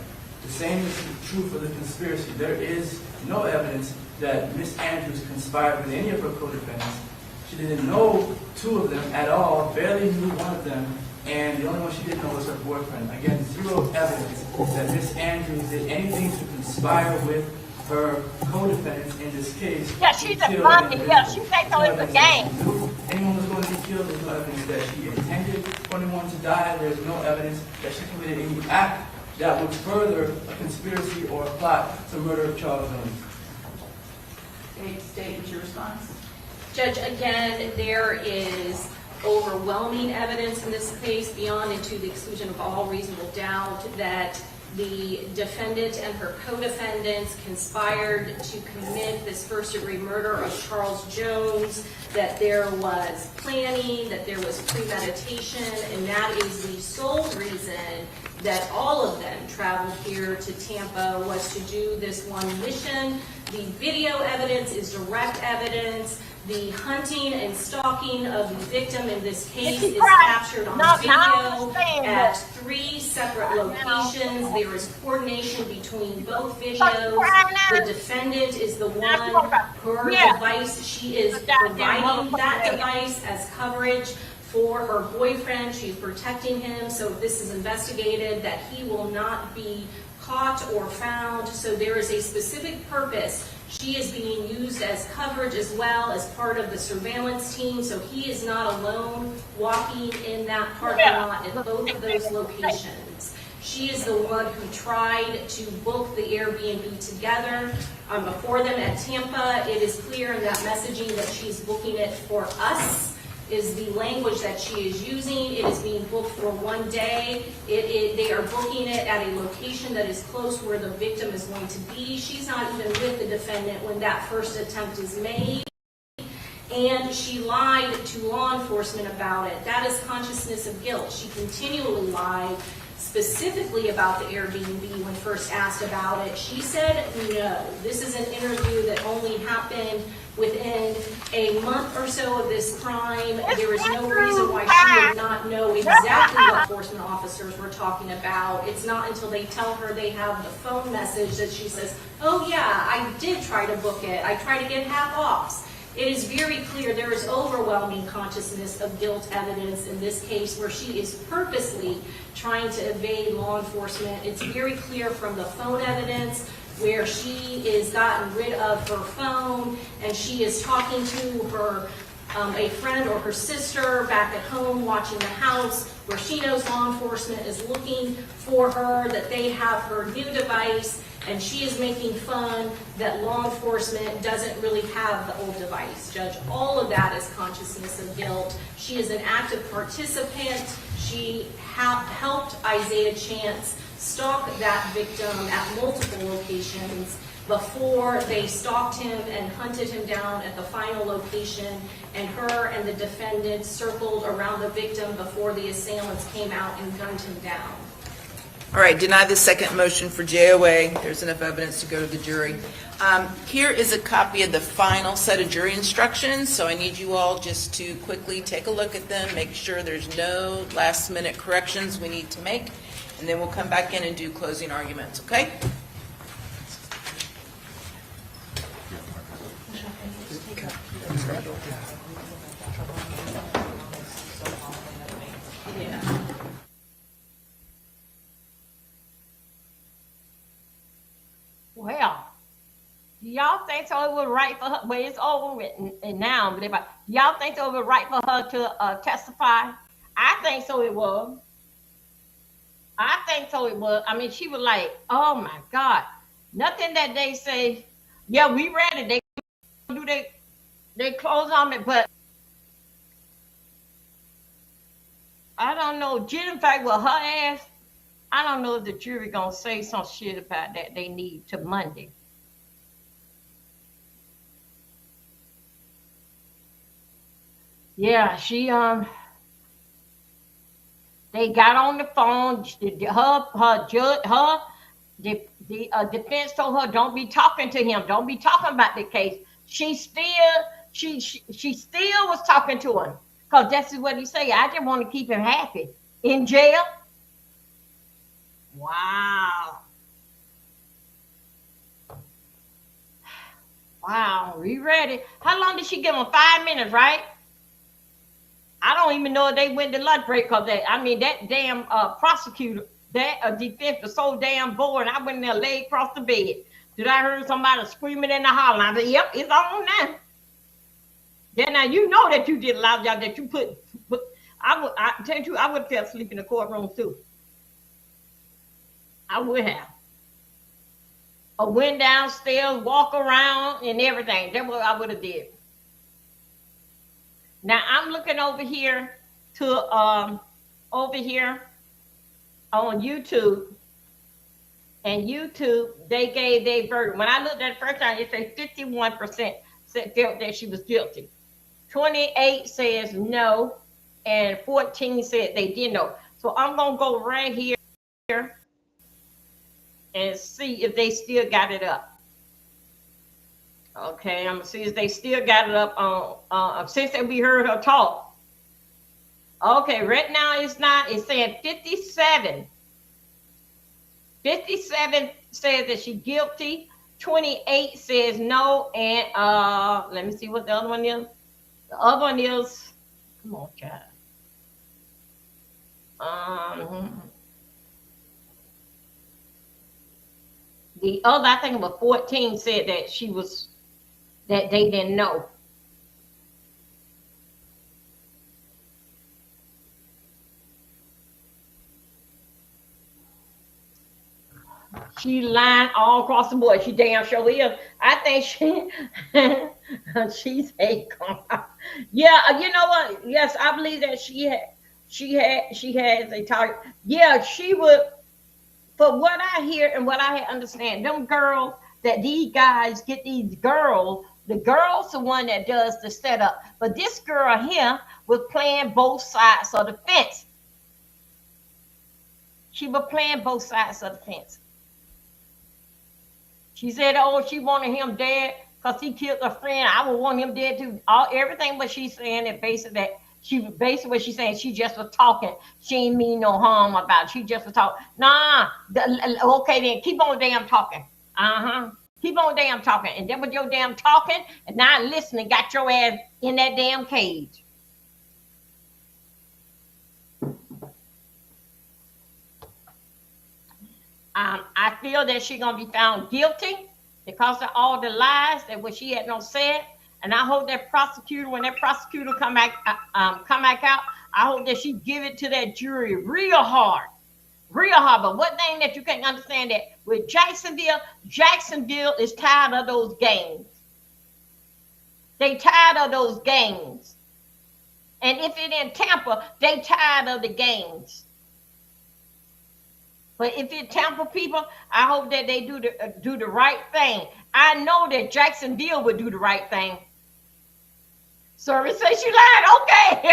The same is true for the conspiracy. There is no evidence that Ms. Andrews conspired with any of her co-defendants. She didn't know two of them at all, barely knew one of them, and the only one she didn't know was her boyfriend. Again, zero evidence that Ms. Andrews did anything to conspire with her co-defendants in this case. Yeah, she's a funny. Yeah, she thinks it's a game. Anyone was going to be killed, there's no evidence that she intended for anyone to die. There's no evidence that she committed any act that would further a conspiracy or a plot to murder Charles Jones. State, what's your response? Judge, again, there is overwhelming evidence in this case, beyond and to the exclusion of all reasonable doubt, that the defendant and her co-defendants conspired to commit this first-degree murder of Charles Jones, that there was planning, that there was premeditation, and that is the sole reason that all of them traveled here to Tampa, was to do this one mission. The video evidence is direct evidence. The hunting and stalking of the victim in this case is captured on video at 3 separate locations. There is coordination between both videos. The defendant is the one, her device, she is providing that device as coverage for her boyfriend. She's protecting him, so if this is investigated, that he will not be caught or found. So there is a specific purpose. She is being used as coverage as well as part of the surveillance team, so he is not alone walking in that parking lot at both of those locations. She is the one who tried to book the Airbnb together before them at Tampa. It is clear in that messaging that she's booking it for us, is the language that she is using. It is being booked for one day. They are booking it at a location that is close where the victim is going to be. She's not even with the defendant when that first attempt is made. And she lied to law enforcement about it. That is consciousness of guilt. She continually lied, specifically about the Airbnb when first asked about it. She said no. This is an interview that only happened within a month or so of this crime. There is no reason why she would not know exactly what enforcement officers were talking about. It's not until they tell her they have the phone message that she says, oh yeah, I did try to book it. I tried to get half-offs. It is very clear there is overwhelming consciousness of guilt evidence in this case where she is purposely trying to evade law enforcement. It's very clear from the phone evidence, where she is gotten rid of her phone and she is talking to her a friend or her sister back at home watching the house, where she knows law enforcement is looking for her, that they have her new device, and she is making fun that law enforcement doesn't really have the old device. Judge, all of that is consciousness of guilt. She is an active participant. She helped Isaiah Chance stalk that victim at multiple locations before they stalked him and hunted him down at the final location, and her and the defendant circled around the victim before the assailants came out and gunned him down. All right, deny the second motion for JOA. There's enough evidence to go to the jury. Here is a copy of the final set of jury instructions, so I need you all just to quickly take a look at them, make sure there's no last-minute corrections we need to make, and then we'll come back in and do closing arguments, okay? Well, do y'all think so it was right for her? Well, it's over with and now, but y'all think so it was right for her to testify? I think so it was. I think so it was. I mean, she was like, oh my God. Nothing that they say, yeah, we read it. They do they close on it, but I don't know. Jennifer with her ass, I don't know if the jury gonna say some shit about that they need to Monday. Yeah, she they got on the phone. The defense told her, don't be talking to him. Don't be talking about the case. She still was talking to him. Because that's what he say. I just want to keep him happy. In jail? Wow. Wow, we ready. How long did she give him? 5 minutes, right? I don't even know if they went to lunch break because that damn prosecutor, that defense was so damn bored. I went in there, laid across the bed. Did I heard somebody screaming in the hall? And I said, yep, it's on now. Then now you know that you did a lot of job that you put I tell you, I would have fell asleep in the courtroom too. I would have. I went downstairs, walk around and everything. That's what I would have did. Now I'm looking over here to over here on YouTube. And YouTube, they gave their verdict. When I looked at it the first time, it said 51% felt that she was guilty. 28 says no, and 14 said they didn't know. So I'm gonna go right here and see if they still got it up. Okay, I'm gonna see if they still got it up on since we heard her talk. Okay, right now it's not. It's saying 57. 57 says that she's guilty. 28 says no, and let me see what the other one is. The other one is, come on, child. The other, I think it was 14, said that that they didn't know. She lying all across the board. She damn sure is. I think she's a yeah. You know what? Yes, I believe that she has a target. Yeah, she would. But what I hear and what I understand, them girls that these guys get, these girls, the girl's the one that does the setup. But this girl here was playing both sides of the fence. She was playing both sides of the fence. She said, oh, she wanted him dead because he killed a friend. I would want him dead too. Everything what she's saying is basically what she's saying, she just was talking. She ain't mean no harm about it. She just was talking. Nah, okay then, keep on damn talking. Keep on damn talking. And then with your damn talking and not listening, got your ass in that damn cage. I feel that she's gonna be found guilty because of all the lies that what she had no said. And I hope that prosecutor, when that prosecutor come back out, I hope that she give it to that jury real hard. Real hard. But one thing that you can't understand that with Jacksonville is tired of those games. They tired of those games. And if it in Tampa, they tired of the games. But if it Tampa people, I hope that they do the right thing. I know that Jacksonville would do the right thing. Service says she lied. Okay.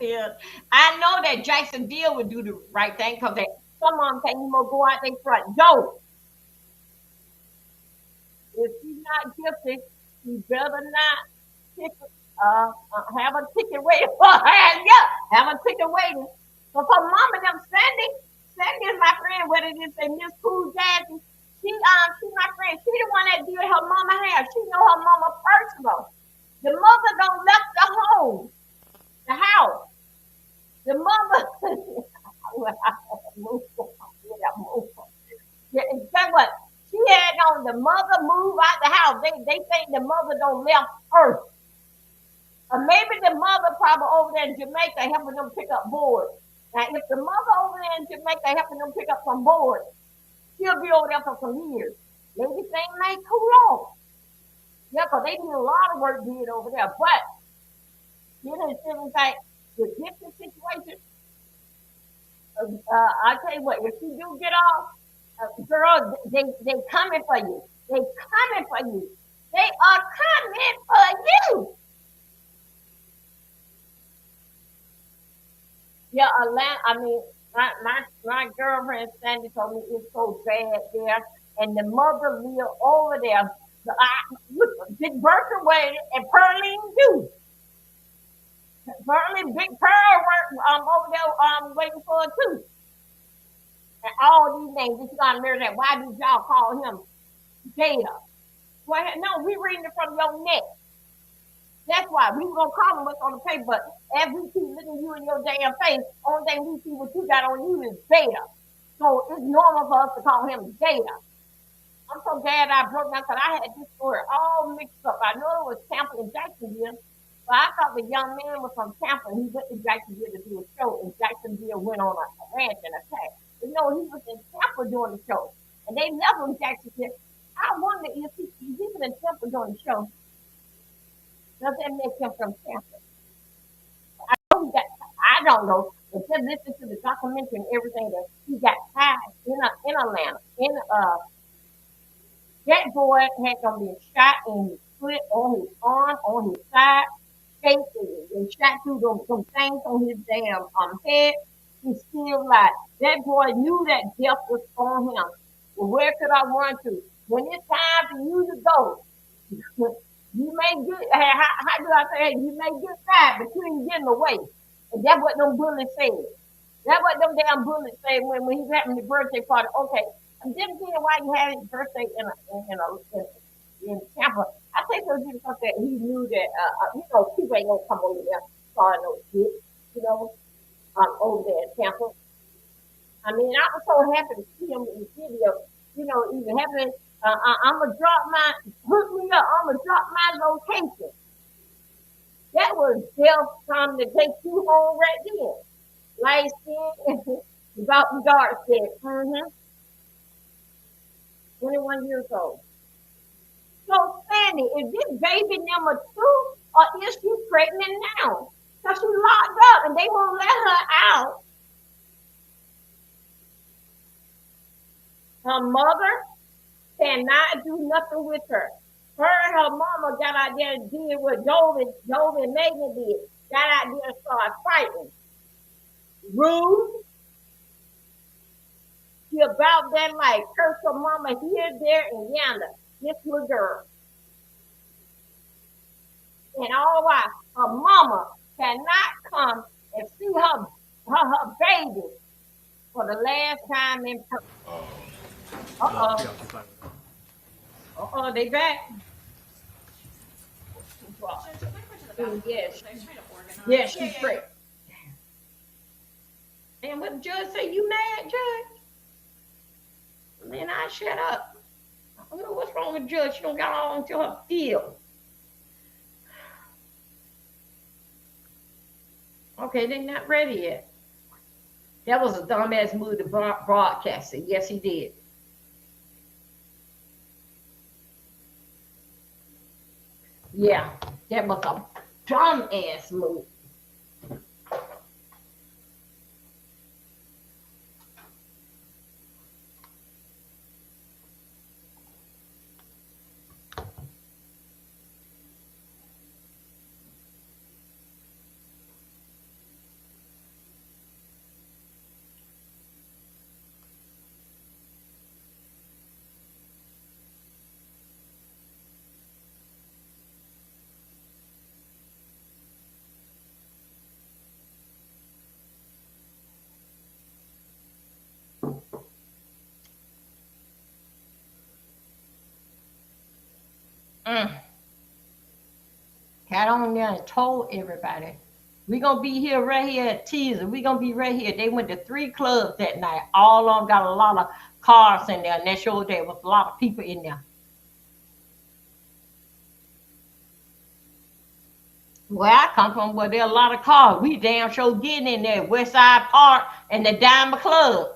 Yeah. I know that Jacksonville would do the right thing because some of them can't even go out their front door. If she's not guilty, she better not have a ticket waiting for her. Yeah, have a ticket waiting. So for mama them Sandy is my friend, whether it is a Miss Cool Jazzy. She my friend. She the one that did her mama hair. She know her mama personal. The mother don't left the home, the house. The mother yeah, guess what? She had on the mother move out the house. They think the mother don't left her. Or maybe the mother probably over there in Jamaica helping them pick up boards. Now, if the mother over there in Jamaica helping them pick up some boards, she'll be over there for some years. Maybe things ain't too long. Yeah, because they need a lot of work did over there. But, you know, it's like the different situation, I tell you what, if you do get off, girl, they coming for you. They coming for you. They are coming for you. Yeah, Atlanta. I mean, my girlfriend Sandy told me it's so bad there, and the mother live over there. Big Bertha waited, and Pearline too. Pearline, Big Pearl over there waiting for her too. And all these names, this got married that. Why did y'all call him Jada? Well, no, we reading it from your neck. That's why we were gonna call him what's on the paper, but as we keep looking you in your damn face, only thing we see what you got on you is Jada. So it's normal for us to call him Jada. I'm so glad I broke down because I had this story all mixed up. I know it was Tampa and Jacksonville, but I thought the young man was from Tampa and he went to Jacksonville to do a show, and Jacksonville went on a ranch and attack. But no, he was in Tampa doing the show, and they left him Jacksonville. I wonder if he was in Tampa doing the show. Does that make him from Tampa? I don't know. But just listen to the documentary and everything that he got tied in Atlanta. That boy had gonna be shot in his foot, on his arm, on his side, face, and shot through them things on his damn head. He still alive. That boy knew that death was on him. Well, where could I run to? When it's time for you to go, you may get, how do I say it? You may get fired, but you ain't getting away. And that's what them bullets said. That's what them damn bullets said when he was having the birthday party. Okay, I'm just seeing why you had his birthday in Tampa. I think it was because that he knew that, people ain't gonna come over there starting no shit, over there in Tampa. I mean, I was so happy to see him in the video, even happening. I'm gonna hook me up, I'm gonna drop my location. That was Jeff trying to take you home right then. Light skin, about the dark skin. 21 years old. So, Sandy, is this baby number 2 or is she pregnant now? Because she locked up and they won't let her out. Her mother cannot do nothing with her. Her and her mama got out there and did what Job and Megan did. Got out there and started fighting. Rude. She about that life. Curse her mama here, there, and yonder. This little girl. And all why her mama cannot come and see her baby for the last time in person. They back. Yes. Yes, she's pregnant. And what the judge say? You mad, Judge? not shut up. I don't know what's wrong with the judge. She don't got all into her field. Okay, they're not ready yet. That was a dumbass move to broadcast it. Yes, he did. Yeah, that was a dumbass move. Got on there and told everybody, we gonna be here right here at Teaser. We gonna be right here. They went to 3 clubs that night. All of them got a lot of cars in there, and that showed there was a lot of people in there. Where I come from, where there are a lot of cars, we damn sure getting in there. West Side Park and the Diamond Club.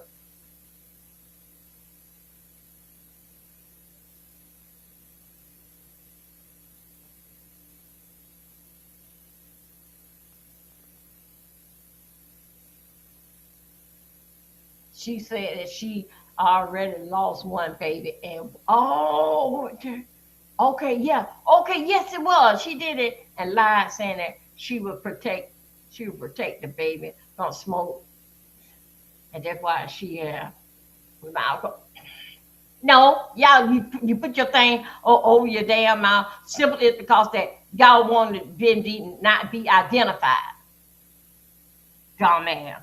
She said that she already lost one baby, and okay, yeah, okay, yes, it was. She did it and lied, saying that she would protect the baby from smoke, and that's why she with alcohol. No, y'all, you put your thing over your damn mouth simply because that y'all wanted to not be identified. Dumbass.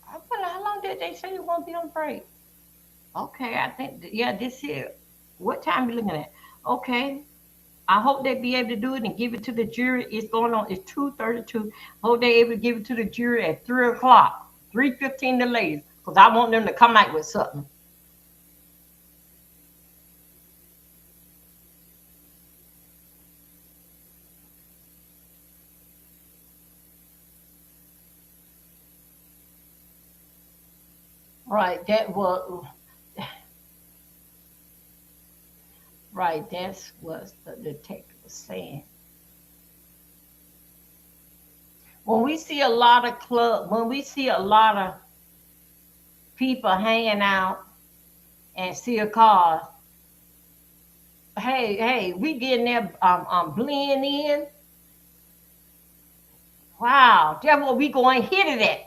I wonder how long did they say you won't be on break? Okay, I think, yeah, this here. What time you looking at? Okay. I hope they be able to do it and give it to the jury. It's going on, it's 2:32. Hope they able to give it to the jury at 3 o'clock, 3:15 the latest, because I want them to come out with something. Right, that's what the detective was saying. When we see a lot of when we see a lot of people hanging out and see a car, hey, we getting there blend in. Wow, that's what we going hit it at.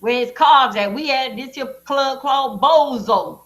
Where it's cars at. We had this here club called Bozo.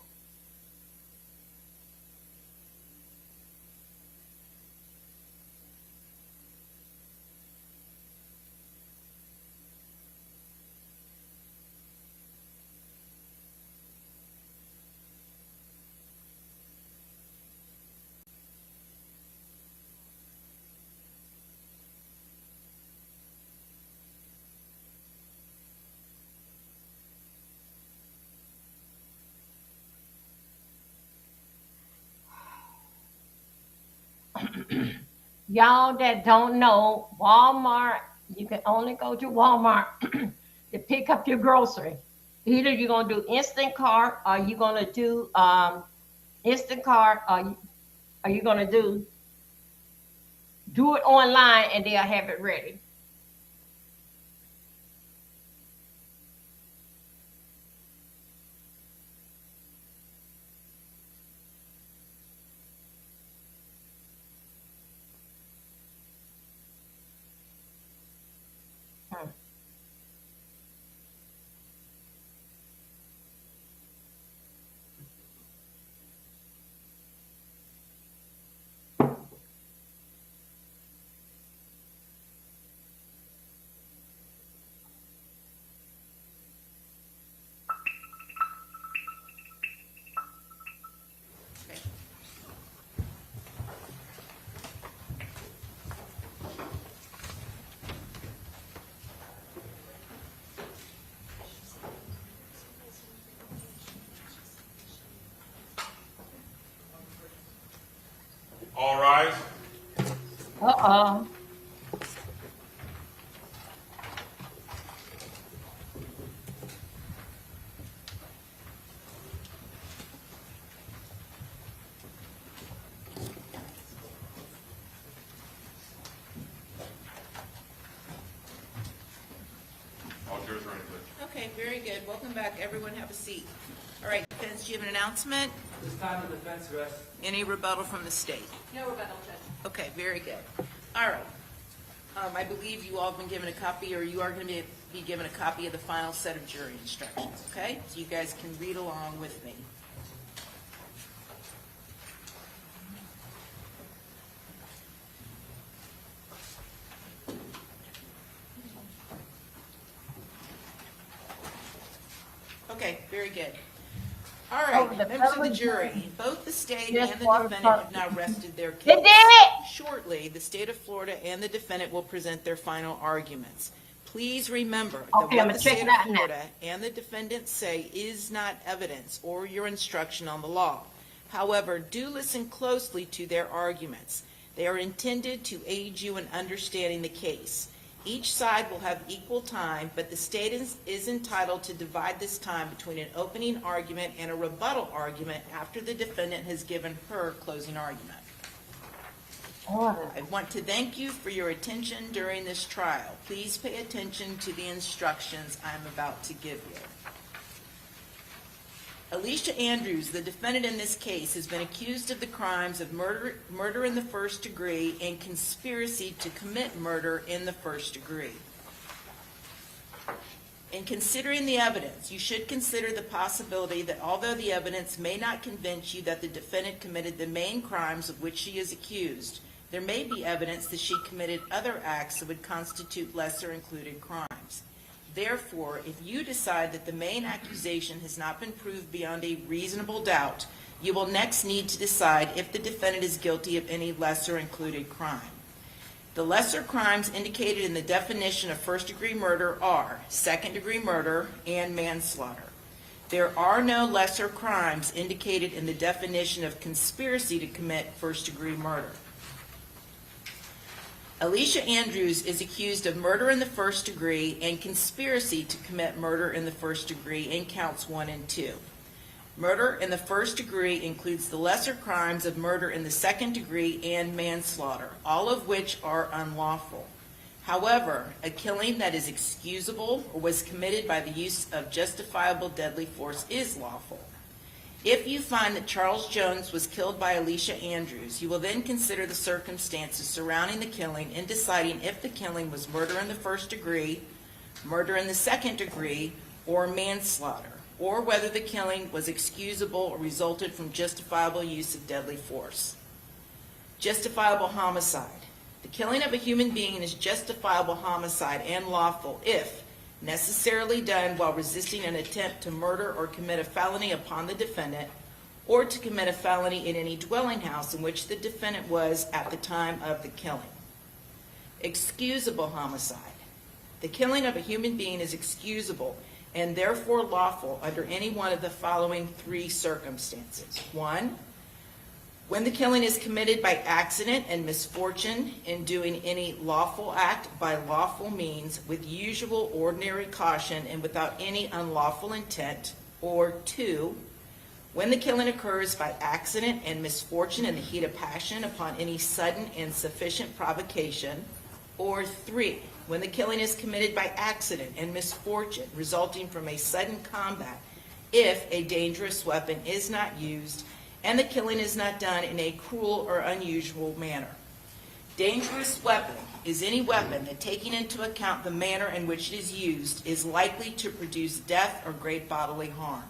Y'all that don't know, Walmart, you can only go to Walmart to pick up your grocery. Either you're gonna do instant cart, or you're gonna do instant cart, or are you gonna do it online and they'll have it ready. Hmm. All rise. All jurors ready, please. Okay, very good. Welcome back. Everyone have a seat. All right, defense, do you have an announcement? This time the defense rests. Any rebuttal from the state? No rebuttal, Judge. Okay, very good. All right. I believe you all have been given a copy, or you are going to be given a copy of the final set of jury instructions, okay? So you guys can read along with me. Okay, very good. All right, members of the jury, both the state and the defendant have now rested their case. Shortly, the state of Florida and the defendant will present their final arguments. Please remember that what the state of Florida and the defendant say is not evidence or your instruction on the law. However, do listen closely to their arguments. They are intended to aid you in understanding the case. Each side will have equal time, but the state is entitled to divide this time between an opening argument and a rebuttal argument after the defendant has given her closing argument. I want to thank you for your attention during this trial. Please pay attention to the instructions I'm about to give you. Alicia Andrews, the defendant in this case, has been accused of the crimes of murder in the first degree and conspiracy to commit murder in the first degree. In considering the evidence, you should consider the possibility that although the evidence may not convince you that the defendant committed the main crimes of which she is accused, there may be evidence that she committed other acts that would constitute lesser included crimes. Therefore, if you decide that the main accusation has not been proved beyond a reasonable doubt, you will next need to decide if the defendant is guilty of any lesser included crime. The lesser crimes indicated in the definition of first-degree murder are second-degree murder and manslaughter. There are no lesser crimes indicated in the definition of conspiracy to commit first-degree murder. Alicia Andrews is accused of murder in the first degree and conspiracy to commit murder in the first degree in counts 1 and 2. Murder in the first degree includes the lesser crimes of murder in the second degree and manslaughter, all of which are unlawful. However, a killing that is excusable or was committed by the use of justifiable deadly force is lawful. If you find that Charles Jones was killed by Alicia Andrews, you will then consider the circumstances surrounding the killing in deciding if the killing was murder in the first degree, murder in the second degree, or manslaughter, or whether the killing was excusable or resulted from justifiable use of deadly force. Justifiable homicide. The killing of a human being is justifiable homicide and lawful if necessarily done while resisting an attempt to murder or commit a felony upon the defendant, or to commit a felony in any dwelling house in which the defendant was at the time of the killing. Excusable homicide. The killing of a human being is excusable and therefore lawful under any one of the following 3 circumstances. 1, when the killing is committed by accident and misfortune in doing any lawful act by lawful means with usual ordinary caution and without any unlawful intent. Or 2, when the killing occurs by accident and misfortune in the heat of passion upon any sudden and sufficient provocation. Or 3, when the killing is committed by accident and misfortune resulting from a sudden combat if a dangerous weapon is not used and the killing is not done in a cruel or unusual manner. Dangerous weapon is any weapon that, taking into account the manner in which it is used, is likely to produce death or great bodily harm.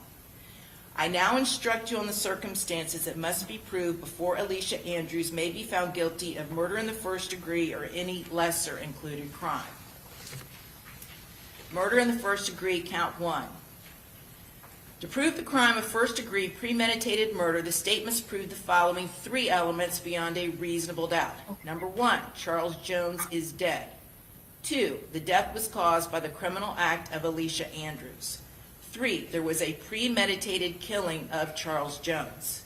I now instruct you on the circumstances that must be proved before Alicia Andrews may be found guilty of murder in the first degree or any lesser included crime. Murder in the first degree, count 1. To prove the crime of first-degree premeditated murder, the state must prove the following 3 elements beyond a reasonable doubt. Number 1, Charles Jones is dead. 2, the death was caused by the criminal act of Alicia Andrews. 3, there was a premeditated killing of Charles Jones.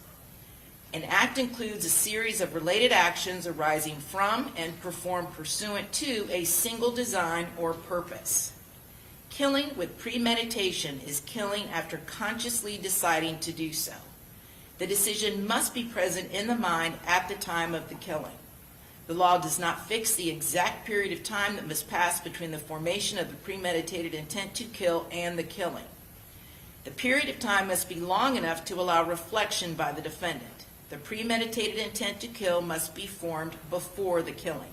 An act includes a series of related actions arising from and performed pursuant to a single design or purpose. Killing with premeditation is killing after consciously deciding to do so. The decision must be present in the mind at the time of the killing. The law does not fix the exact period of time that must pass between the formation of the premeditated intent to kill and the killing. The period of time must be long enough to allow reflection by the defendant. The premeditated intent to kill must be formed before the killing.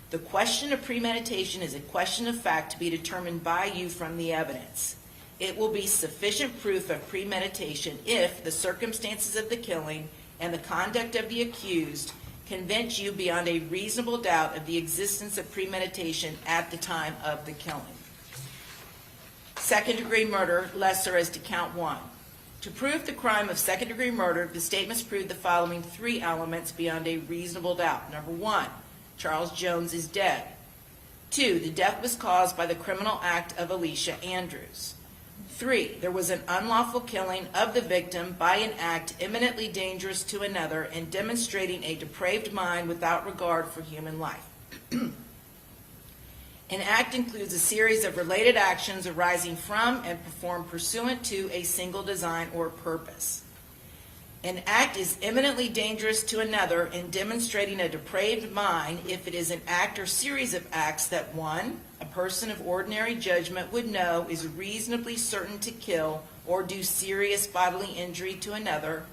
The question of premeditation is a question of fact to be determined by you from the evidence. It will be sufficient proof of premeditation if the circumstances of the killing and the conduct of the accused convince you beyond a reasonable doubt of the existence of premeditation at the time of the killing. Second-degree murder, lesser as to count 1. To prove the crime of second-degree murder, the state must prove the following 3 elements beyond a reasonable doubt. Number 1, Charles Jones is dead. 2, the death was caused by the criminal act of Alicia Andrews. 3, there was an unlawful killing of the victim by an act eminently dangerous to another and demonstrating a depraved mind without regard for human life. An act includes a series of related actions arising from and performed pursuant to a single design or purpose. An act is eminently dangerous to another in demonstrating a depraved mind if it is an act or series of acts that 1, a person of ordinary judgment would know is reasonably certain to kill or do serious bodily injury to another,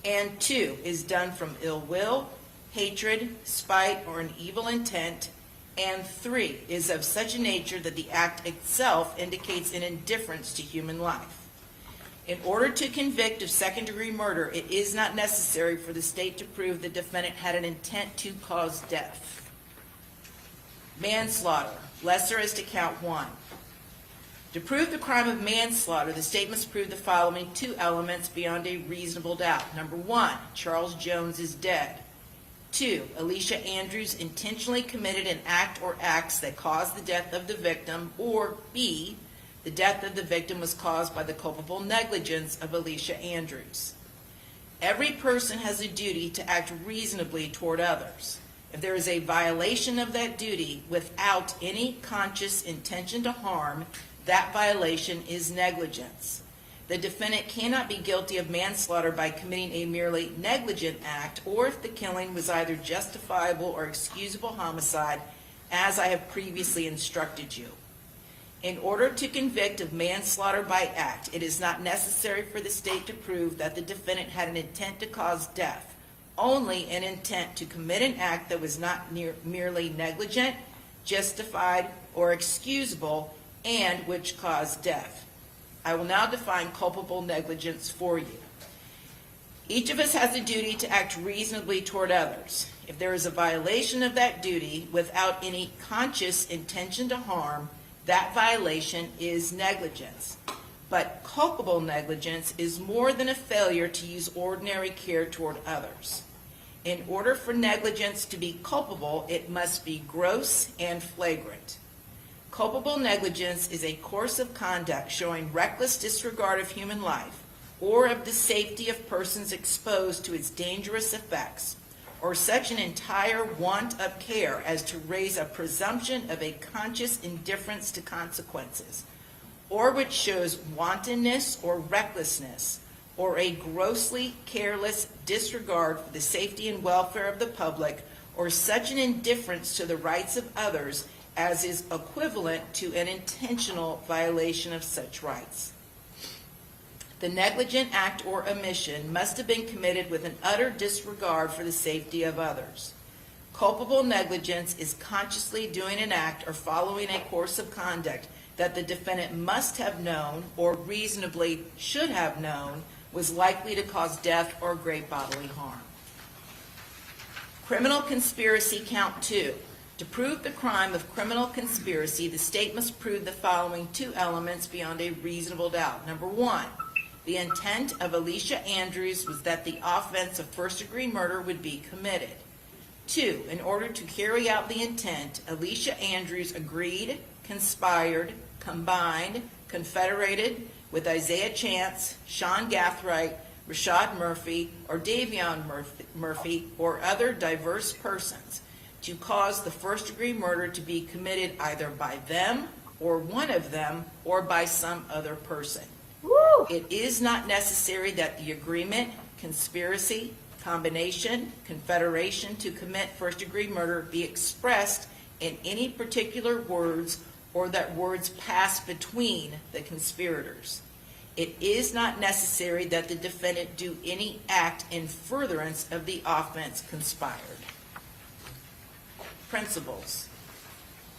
and 2, is done from ill will, hatred, spite, or an evil intent, and 3, is of such a nature that the act itself indicates an indifference to human life. In order to convict of second-degree murder, it is not necessary for the state to prove the defendant had an intent to cause death. Manslaughter, lesser as to count 1. To prove the crime of manslaughter, the state must prove the following 2 elements beyond a reasonable doubt. Number 1, Charles Jones is dead. 2, Alicia Andrews intentionally committed an act or acts that caused the death of the victim, or B, the death of the victim was caused by the culpable negligence of Alicia Andrews. Every person has a duty to act reasonably toward others. If there is a violation of that duty without any conscious intention to harm, that violation is negligence. The defendant cannot be guilty of manslaughter by committing a merely negligent act, or if the killing was either justifiable or excusable homicide, as I have previously instructed you. In order to convict of manslaughter by act, it is not necessary for the state to prove that the defendant had an intent to cause death, only an intent to commit an act that was not merely negligent, justified, or excusable, and which caused death. I will now define culpable negligence for you. Each of us has a duty to act reasonably toward others. If there is a violation of that duty without any conscious intention to harm, that violation is negligence. But culpable negligence is more than a failure to use ordinary care toward others. In order for negligence to be culpable, it must be gross and flagrant. Culpable negligence is a course of conduct showing reckless disregard of human life or of the safety of persons exposed to its dangerous effects, or such an entire want of care as to raise a presumption of a conscious indifference to consequences, or which shows wantonness or recklessness, or a grossly careless disregard for the safety and welfare of the public, or such an indifference to the rights of others as is equivalent to an intentional violation of such rights. The negligent act or omission must have been committed with an utter disregard for the safety of others. Culpable negligence is consciously doing an act or following a course of conduct that the defendant must have known or reasonably should have known was likely to cause death or great bodily harm. Criminal conspiracy count 2. To prove the crime of criminal conspiracy, the state must prove the following 2 elements beyond a reasonable doubt. Number 1, the intent of Alicia Andrews was that the offense of first-degree murder would be committed. 2, in order to carry out the intent, Alicia Andrews agreed, conspired, combined, confederated with Isaiah Chance, Sean Gathright, Rashad Murphy, or Davion Murphy, or other diverse persons to cause the first-degree murder to be committed either by them or one of them or by some other person. Woo! It is not necessary that the agreement, conspiracy, combination, confederation to commit first-degree murder be expressed in any particular words or that words pass between the conspirators. It is not necessary that the defendant do any act in furtherance of the offense conspired. Principles.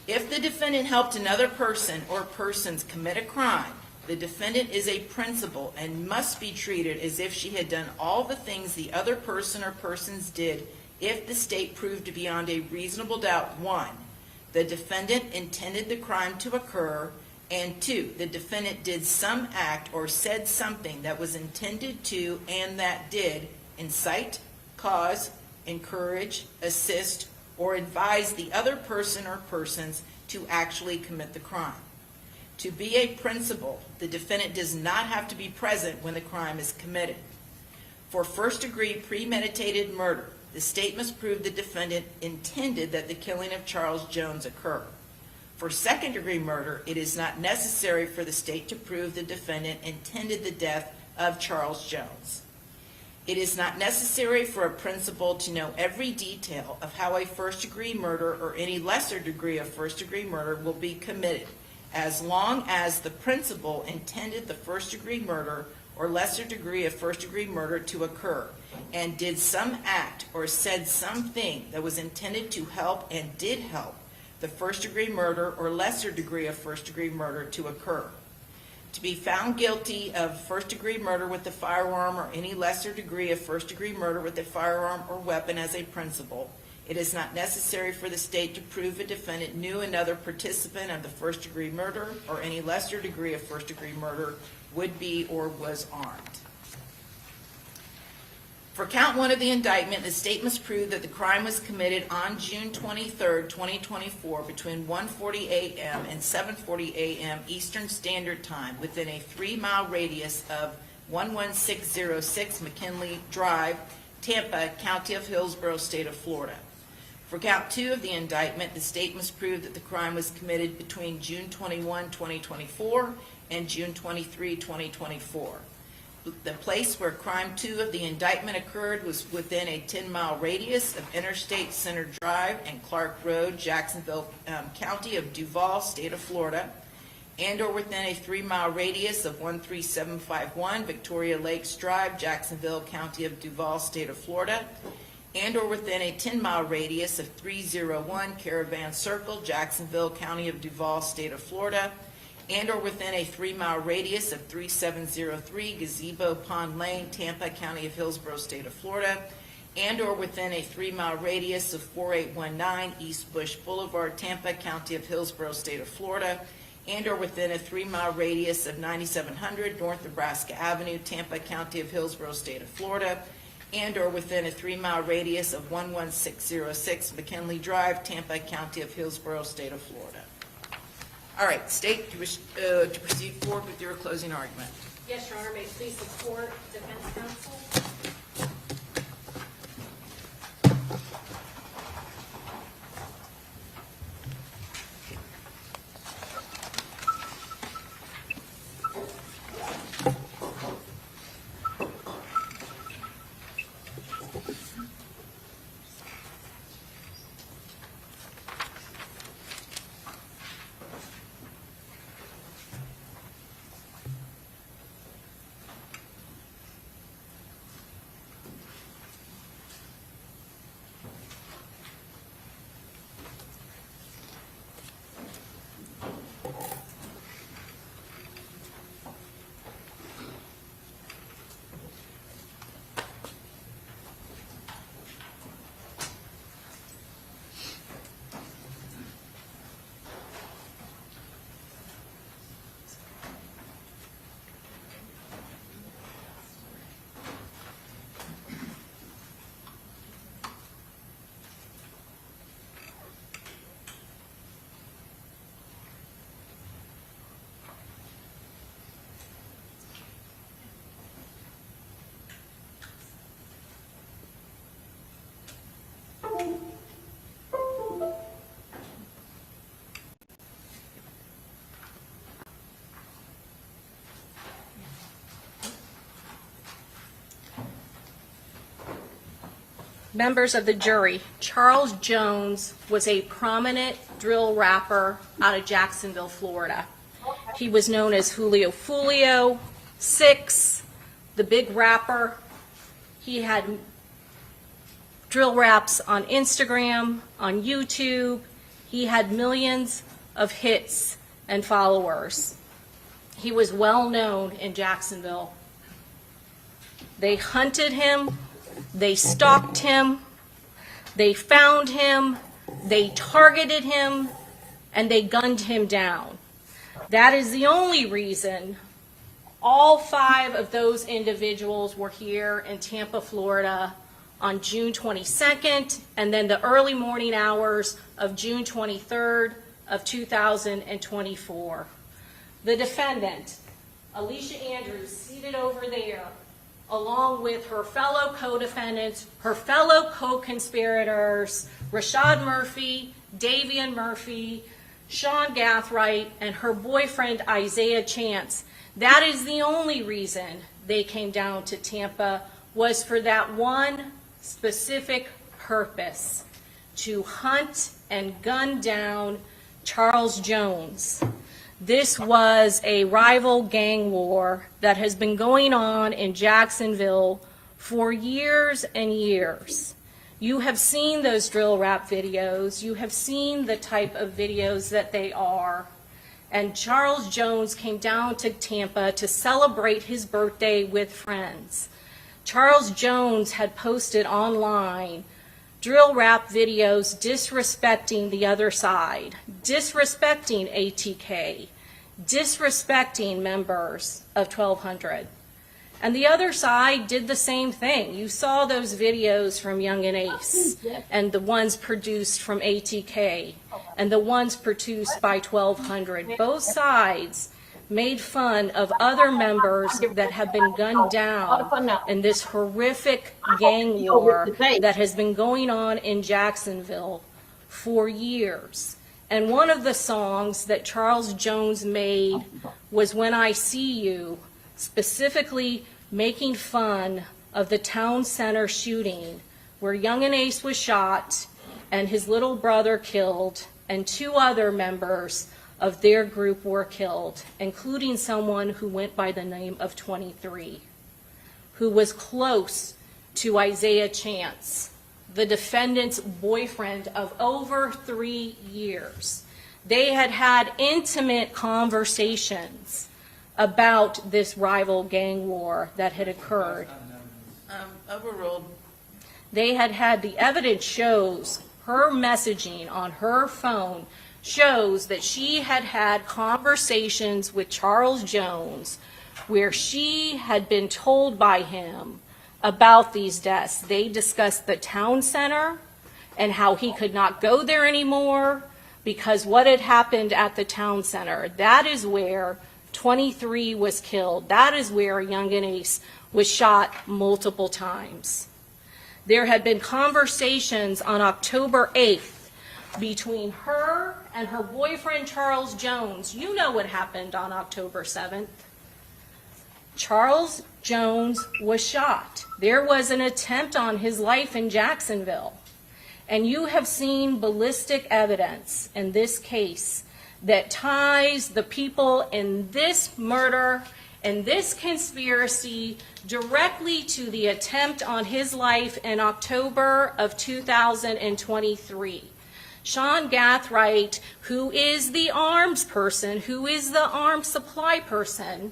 If the defendant helped another person or persons commit a crime, the defendant is a principal and must be treated as if she had done all the things the other person or persons did if the state proved beyond a reasonable doubt, 1, the defendant intended the crime to occur, and 2, the defendant did some act or said something that was intended to and that did incite, cause, encourage, assist, or advise the other person or persons to actually commit the crime. To be a principal, the defendant does not have to be present when the crime is committed. For first-degree premeditated murder, the state must prove the defendant intended that the killing of Charles Jones occur. For second-degree murder, it is not necessary for the state to prove the defendant intended the death of Charles Jones. It is not necessary for a principal to know every detail of how a first-degree murder or any lesser degree of first-degree murder will be committed, as long as the principal intended the first-degree murder or lesser degree of first-degree murder to occur, and did some act or said something that was intended to help and did help the first-degree murder or lesser degree of first-degree murder to occur. To be found guilty of first-degree murder with a firearm or any lesser degree of first-degree murder with a firearm or weapon as a principal, it is not necessary for the state to prove a defendant knew another participant of the first-degree murder or any lesser degree of first-degree murder would be or was armed. For count 1 of the indictment, the state must prove that the crime was committed on June 23, 2024, between 1:40 a.m. and 7:40 a.m. Eastern Standard Time within a 3-mile radius of 11606 McKinley Drive, Tampa, County of Hillsborough, State of Florida. For count 2 of the indictment, the state must prove that the crime was committed between June 21, 2024 and June 23, 2024. The place where crime 2 of the indictment occurred was within a 10-mile radius of Interstate Center Drive and Clark Road, Jacksonville, County of Duval, State of Florida, and or within a 3-mile radius of 13751 Victoria Lakes Drive, Jacksonville, County of Duval, State of Florida, and or within a 10-mile radius of 301 Caravan Circle, Jacksonville, County of Duval, State of Florida, and or within a 3-mile radius of 3703 Gazebo Pond Lane, Tampa, County of Hillsborough, State of Florida, and or within a 3-mile radius of 4819 East Bush Boulevard, Tampa, County of Hillsborough, State of Florida, and or within a 3-mile radius of 9700 North Nebraska Avenue, Tampa, County of Hillsborough, State of Florida, and or within a 3-mile radius of 11606 McKinley Drive, Tampa, County of Hillsborough, State of Florida. All right, State, to proceed forward with your closing argument. Yes, Your Honor, may it please the court, defense counsel? members of the jury, Charles Jones was a prominent drill rapper out of Jacksonville, Florida. He was known as Julio Fulio, Six, the Big Rapper. He had drill raps on Instagram, on YouTube. He had millions of hits and followers. He was well known in Jacksonville. They hunted him, they stalked him, they found him, they targeted him, and they gunned him down. That is the only reason all 5 of those individuals were here in Tampa, Florida on June 22nd, and then the early morning hours of June 23rd of 2024. The defendant, Alicia Andrews, seated over there, along with her fellow co-defendants, her fellow co-conspirators, Rashad Murphy, Davian Murphy, Sean Gathright, and her boyfriend, Isaiah Chance. That is the only reason they came down to Tampa, was for that one specific purpose, to hunt and gun down Charles Jones. This was a rival gang war that has been going on in Jacksonville for years and years. You have seen those drill rap videos. You have seen the type of videos that they are. And Charles Jones came down to Tampa to celebrate his birthday with friends. Charles Jones had posted online drill rap videos disrespecting the other side, disrespecting ATK, disrespecting members of 1200. And the other side did the same thing. You saw those videos from Young and Ace, and the ones produced from ATK, and the ones produced by 1200. Both sides made fun of other members that have been gunned down in this horrific gang war that has been going on in Jacksonville for years. And one of the songs that Charles Jones made was When I See You, specifically making fun of the town center shooting where Young and Ace was shot and his little brother killed, and 2 other members of their group were killed, including someone who went by the name of 23, who was close to Isaiah Chance, the defendant's boyfriend of over 3 years. They had had intimate conversations about this rival gang war that had occurred. Overruled. They had had, the evidence shows, her messaging on her phone shows that she had had conversations with Charles Jones where she had been told by him about these deaths. They discussed the town center and how he could not go there anymore because what had happened at the town center. That is where 23 was killed. That is where Young and Ace was shot multiple times. There had been conversations on October 8th between her and her boyfriend Charles Jones. You know what happened on October 7th. Charles Jones was shot. There was an attempt on his life in Jacksonville. And you have seen ballistic evidence in this case that ties the people in this murder and this conspiracy directly to the attempt on his life in October of 2023. Sean Gathright, who is the arms person, who is the arms supply person,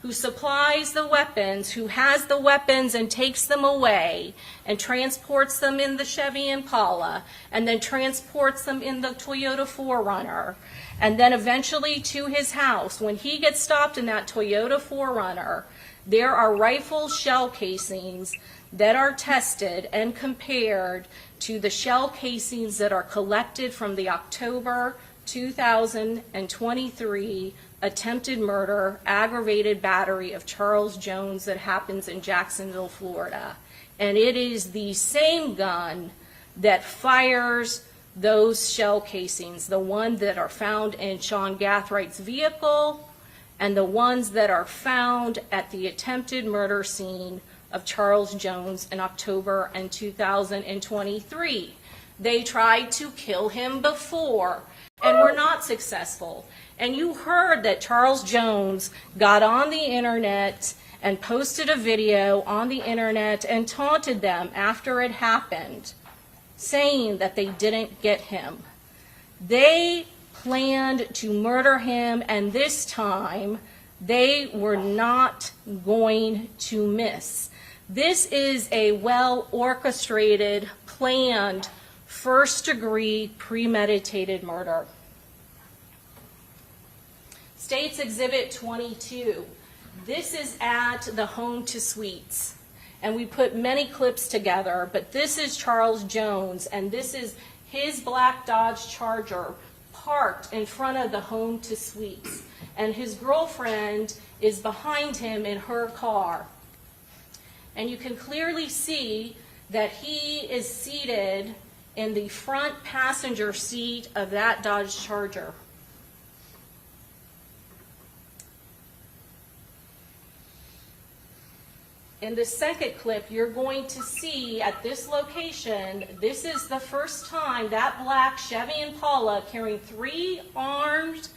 who supplies the weapons, who has the weapons and takes them away and transports them in the Chevy Impala and then transports them in the Toyota 4Runner and then eventually to his house. When he gets stopped in that Toyota 4Runner, there are rifle shell casings that are tested and compared to the shell casings that are collected from the October 2023 attempted murder, aggravated battery of Charles Jones that happens in Jacksonville, Florida. And it is the same gun that fires those shell casings, the ones that are found in Sean Gathright's vehicle and the ones that are found at the attempted murder scene of Charles Jones in October and 2023. They tried to kill him before and were not successful. And you heard that Charles Jones got on the internet and posted a video on the internet and taunted them after it happened, saying that they didn't get him. They planned to murder him, and this time they were not going to miss. This is a well-orchestrated, planned, first-degree, premeditated murder. State's Exhibit 22. This is at the Home to Suites, and we put many clips together, but this is Charles Jones, and this is his black Dodge Charger parked in front of the Home to Suites, and his girlfriend is behind him in her car. And you can clearly see that he is seated in the front passenger seat of that Dodge Charger. In the second clip, you're going to see at this location, this is the first time that black Chevy Impala carrying 3 armed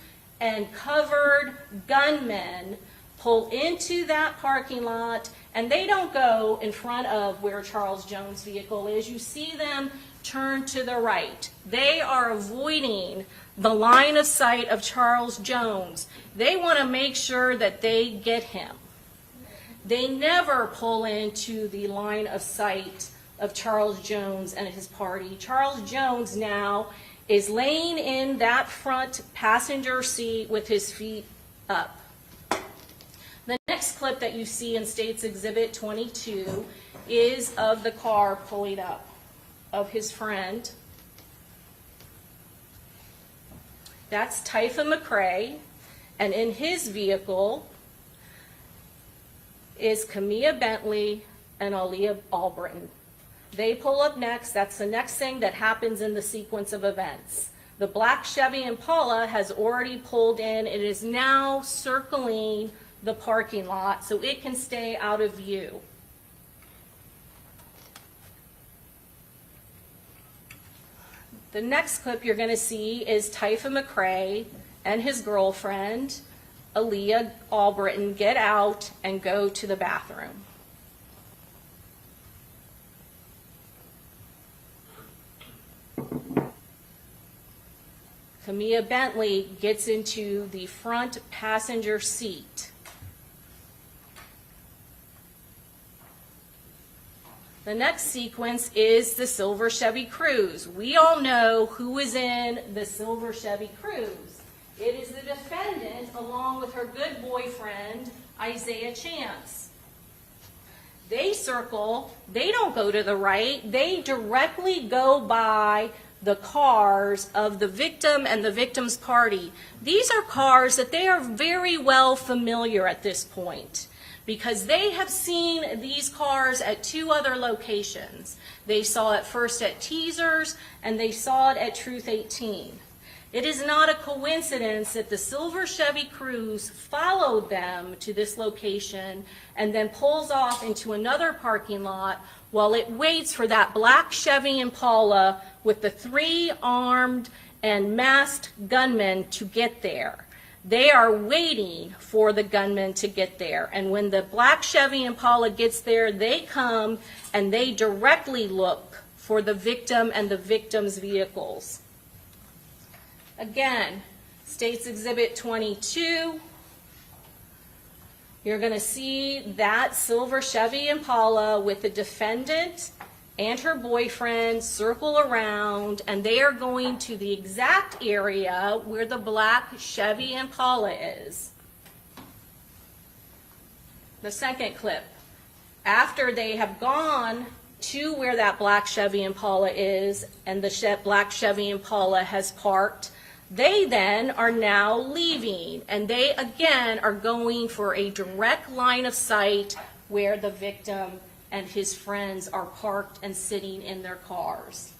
and covered gunmen pull into that parking lot, and they don't go in front of where Charles Jones' vehicle is. You see them turn to the right. They are avoiding the line of sight of Charles Jones. They want to make sure that they get him. They never pull into the line of sight of Charles Jones and his party. Charles Jones now is laying in that front passenger seat with his feet up. The next clip that you see in State's Exhibit 22 is of the car pulling up of his friend. That's Typha McCrae, and in his vehicle is Camilla Bentley and Aaliyah Albritton. They pull up next. That's the next thing that happens in the sequence of events. The black Chevy Impala has already pulled in. It is now circling the parking lot so it can stay out of view. The next clip you're going to see is Typha McCrae and his girlfriend, Aaliyah Albritton, get out and go to the bathroom. Camilla Bentley gets into the front passenger seat. The next sequence is the silver Chevy Cruze. We all know who is in the silver Chevy Cruze. It is the defendant along with her good boyfriend, Isaiah Chance. They circle, they don't go to the right, they directly go by the cars of the victim and the victim's party. These are cars that they are very well familiar at this point, because they have seen these cars at 2 other locations. They saw it first at Teasers, and they saw it at Truth 18. It is not a coincidence that the silver Chevy Cruze followed them to this location and then pulls off into another parking lot while it waits for that black Chevy Impala with the 3 armed and masked gunmen to get there. They are waiting for the gunmen to get there. And when the black Chevy Impala gets there, they come and they directly look for the victim and the victim's vehicles. Again, State's Exhibit 22. You're going to see that silver Chevy Impala with the defendant and her boyfriend circle around, and they are going to the exact area where the black Chevy Impala is. The second clip. After they have gone to where that black Chevy Impala is and the black Chevy Impala has parked, they then are now leaving, and they again are going for a direct line of sight where the victim and his friends are parked and sitting in their cars.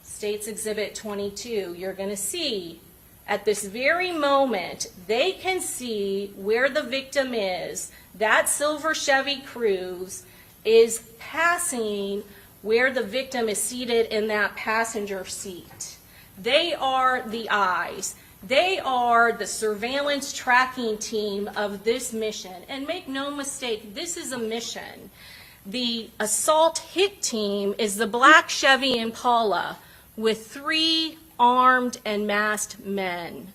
State's Exhibit 22, you're going to see At this very moment, they can see where the victim is. That silver Chevy Cruze is passing where the victim is seated in that passenger seat. They are the eyes. They are the surveillance tracking team of this mission. And make no mistake, this is a mission. The assault hit team is the black Chevy Impala with 3 armed and masked men.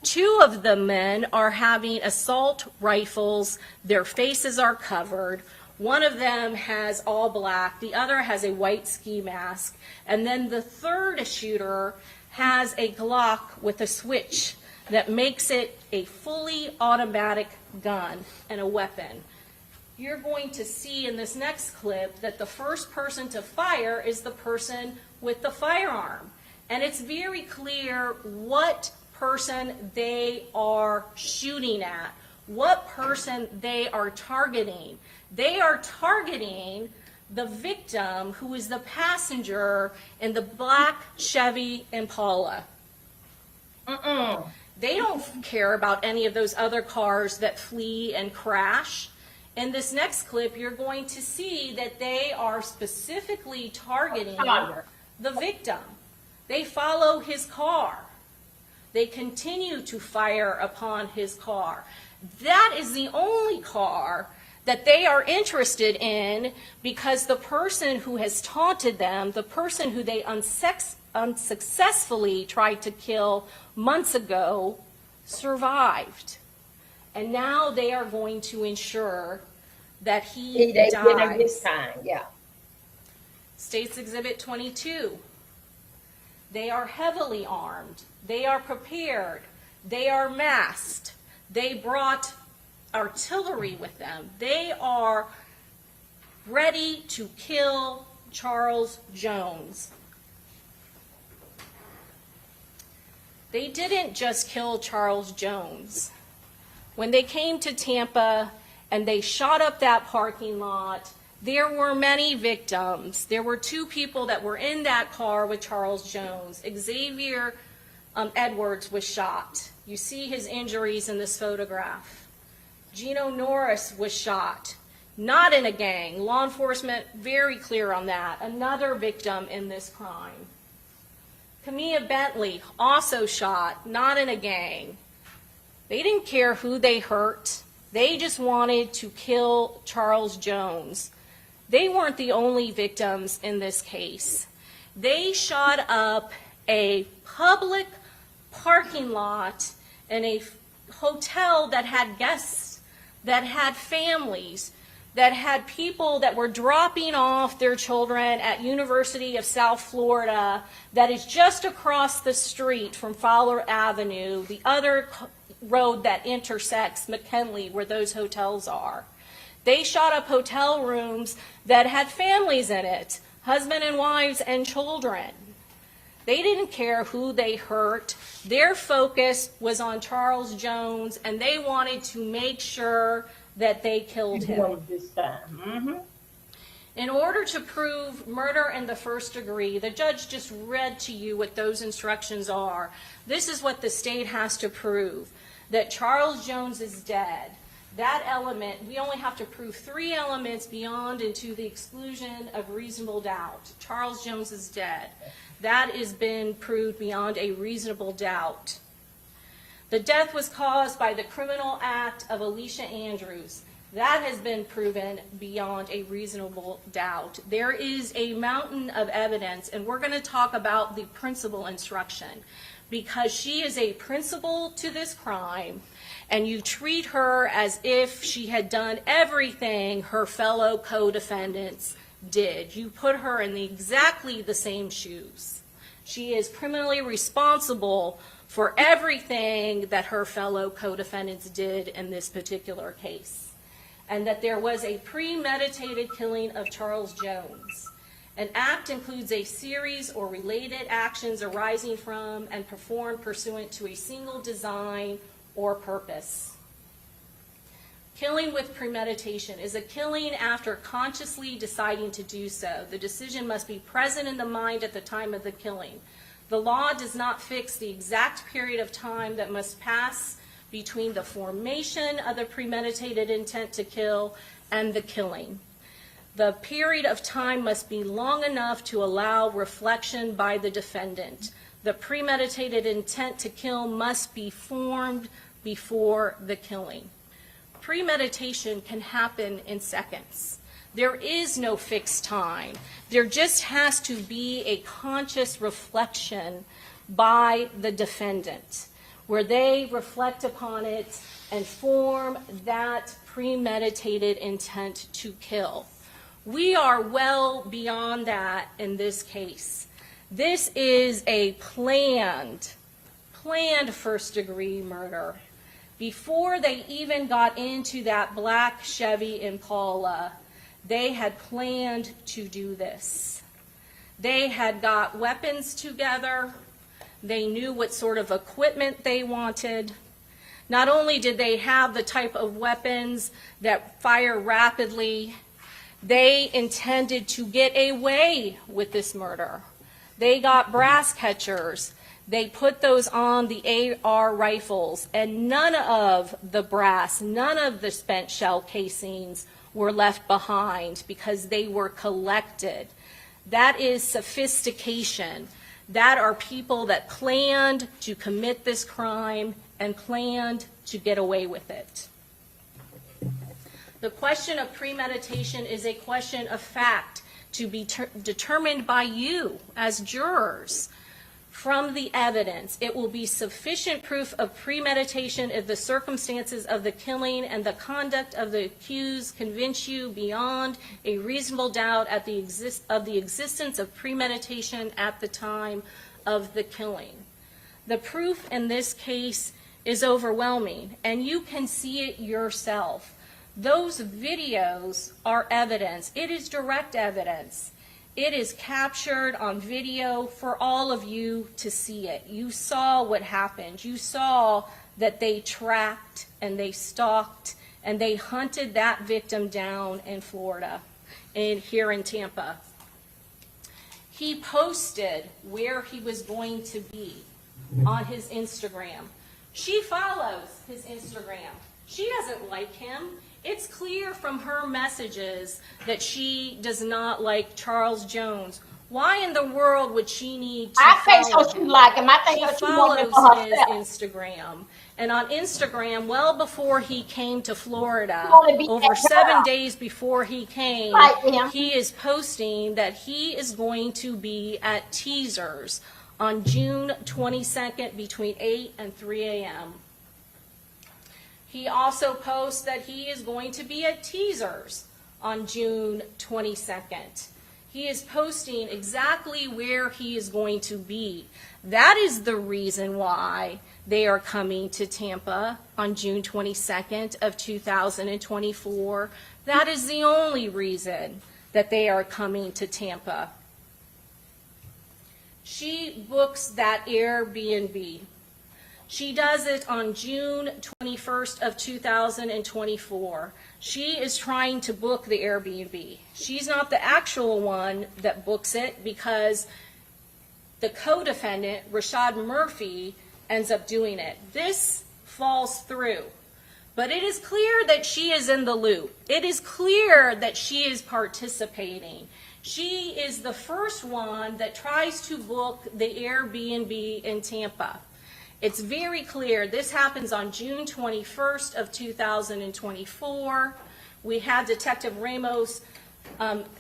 2 of the men are having assault rifles. Their faces are covered. One of them has all black. The other has a white ski mask. And then the third shooter has a Glock with a switch that makes it a fully automatic gun and a weapon. You're going to see in this next clip that the first person to fire is the person with the firearm. And it's very clear what person they are shooting at, what person they are targeting. They are targeting the victim who is the passenger in the black Chevy Impala. They don't care about any of those other cars that flee and crash. In this next clip, you're going to see that they are specifically targeting the victim. They follow his car. They continue to fire upon his car. That is the only car that they are interested in, because the person who has taunted them, the person who they unsuccessfully tried to kill months ago, survived. And now they are going to ensure that he dies. State's Exhibit 22. They are heavily armed. They are prepared. They are masked. They brought artillery with them. They are ready to kill Charles Jones. They didn't just kill Charles Jones. When they came to Tampa and they shot up that parking lot, there were many victims. There were 2 people that were in that car with Charles Jones. Xavier Edwards was shot. You see his injuries in this photograph. Gino Norris was shot, not in a gang. Law enforcement very clear on that. Another victim in this crime. Camilla Bentley, also shot, not in a gang. They didn't care who they hurt. They just wanted to kill Charles Jones. They weren't the only victims in this case. They shot up a public parking lot in a hotel that had guests, that had families, that had people that were dropping off their children at University of South Florida, that is just across the street from Fowler Avenue, the other road that intersects McKinley where those hotels are. They shot up hotel rooms that had families in it, husband and wives and children. They didn't care who they hurt. Their focus was on Charles Jones, and they wanted to make sure that they killed him. In order to prove murder in the first degree, the judge just read to you what those instructions are. This is what the state has to prove, that Charles Jones is dead. That element, we only have to prove 3 elements beyond and to the exclusion of reasonable doubt. Charles Jones is dead. That has been proved beyond a reasonable doubt. The death was caused by the criminal act of Alicia Andrews. That has been proven beyond a reasonable doubt. There is a mountain of evidence, and we're going to talk about the principal instruction, because she is a principal to this crime, and you treat her as if she had done everything her fellow co-defendants did. You put her in exactly the same shoes. She is criminally responsible for everything that her fellow co-defendants did in this particular case, and that there was a premeditated killing of Charles Jones. An act includes a series or related actions arising from and performed pursuant to a single design or purpose. Killing with premeditation is a killing after consciously deciding to do so. The decision must be present in the mind at the time of the killing. The law does not fix the exact period of time that must pass between the formation of the premeditated intent to kill and the killing. The period of time must be long enough to allow reflection by the defendant. The premeditated intent to kill must be formed before the killing. Premeditation can happen in seconds. There is no fixed time. There just has to be a conscious reflection by the defendant, where they reflect upon it and form that premeditated intent to kill. We are well beyond that in this case. This is a planned first-degree murder. Before they even got into that black Chevy Impala, they had planned to do this. They had got weapons together. They knew what sort of equipment they wanted. Not only did they have the type of weapons that fire rapidly, they intended to get away with this murder. They got brass catchers. They put those on the AR rifles, and none of the brass, none of the spent shell casings were left behind because they were collected. That is sophistication. That are people that planned to commit this crime and planned to get away with it. The question of premeditation is a question of fact to be determined by you as jurors. From the evidence, it will be sufficient proof of premeditation if the circumstances of the killing and the conduct of the accused convince you beyond a reasonable doubt of the existence of premeditation at the time of the killing. The proof in this case is overwhelming, and you can see it yourself. Those videos are evidence. It is direct evidence. It is captured on video for all of you to see it. You saw what happened. You saw that they tracked and they stalked and they hunted that victim down in Florida, here in Tampa. He posted where he was going to be on his Instagram. She follows his Instagram. She doesn't like him. It's clear from her messages that she does not like Charles Jones. Why in the world would she need to follow him? She like him. I think she she wanted follows for his herself. Instagram. And on Instagram, well before he came to Florida, wanna be over that 7 girl. days before he came, Like him. he is posting that he is going to be at Teasers on June 22nd between 8 and 3 a.m. He also posts that he is going to be at Teasers on June 22nd. He is posting exactly where he is going to be. That is the reason why they are coming to Tampa on June 22nd of 2024. That is the only reason that they are coming to Tampa. She books that Airbnb. She does it on June 21st of 2024. She is trying to book the Airbnb. She's not the actual one that books it because the co-defendant, Rashad Murphy, ends up doing it. This falls through. But it is clear that she is in the loop. It is clear that she is participating. She is the first one that tries to book the Airbnb in Tampa. It's very clear. This happens on June 21st of 2024. We had Detective Ramos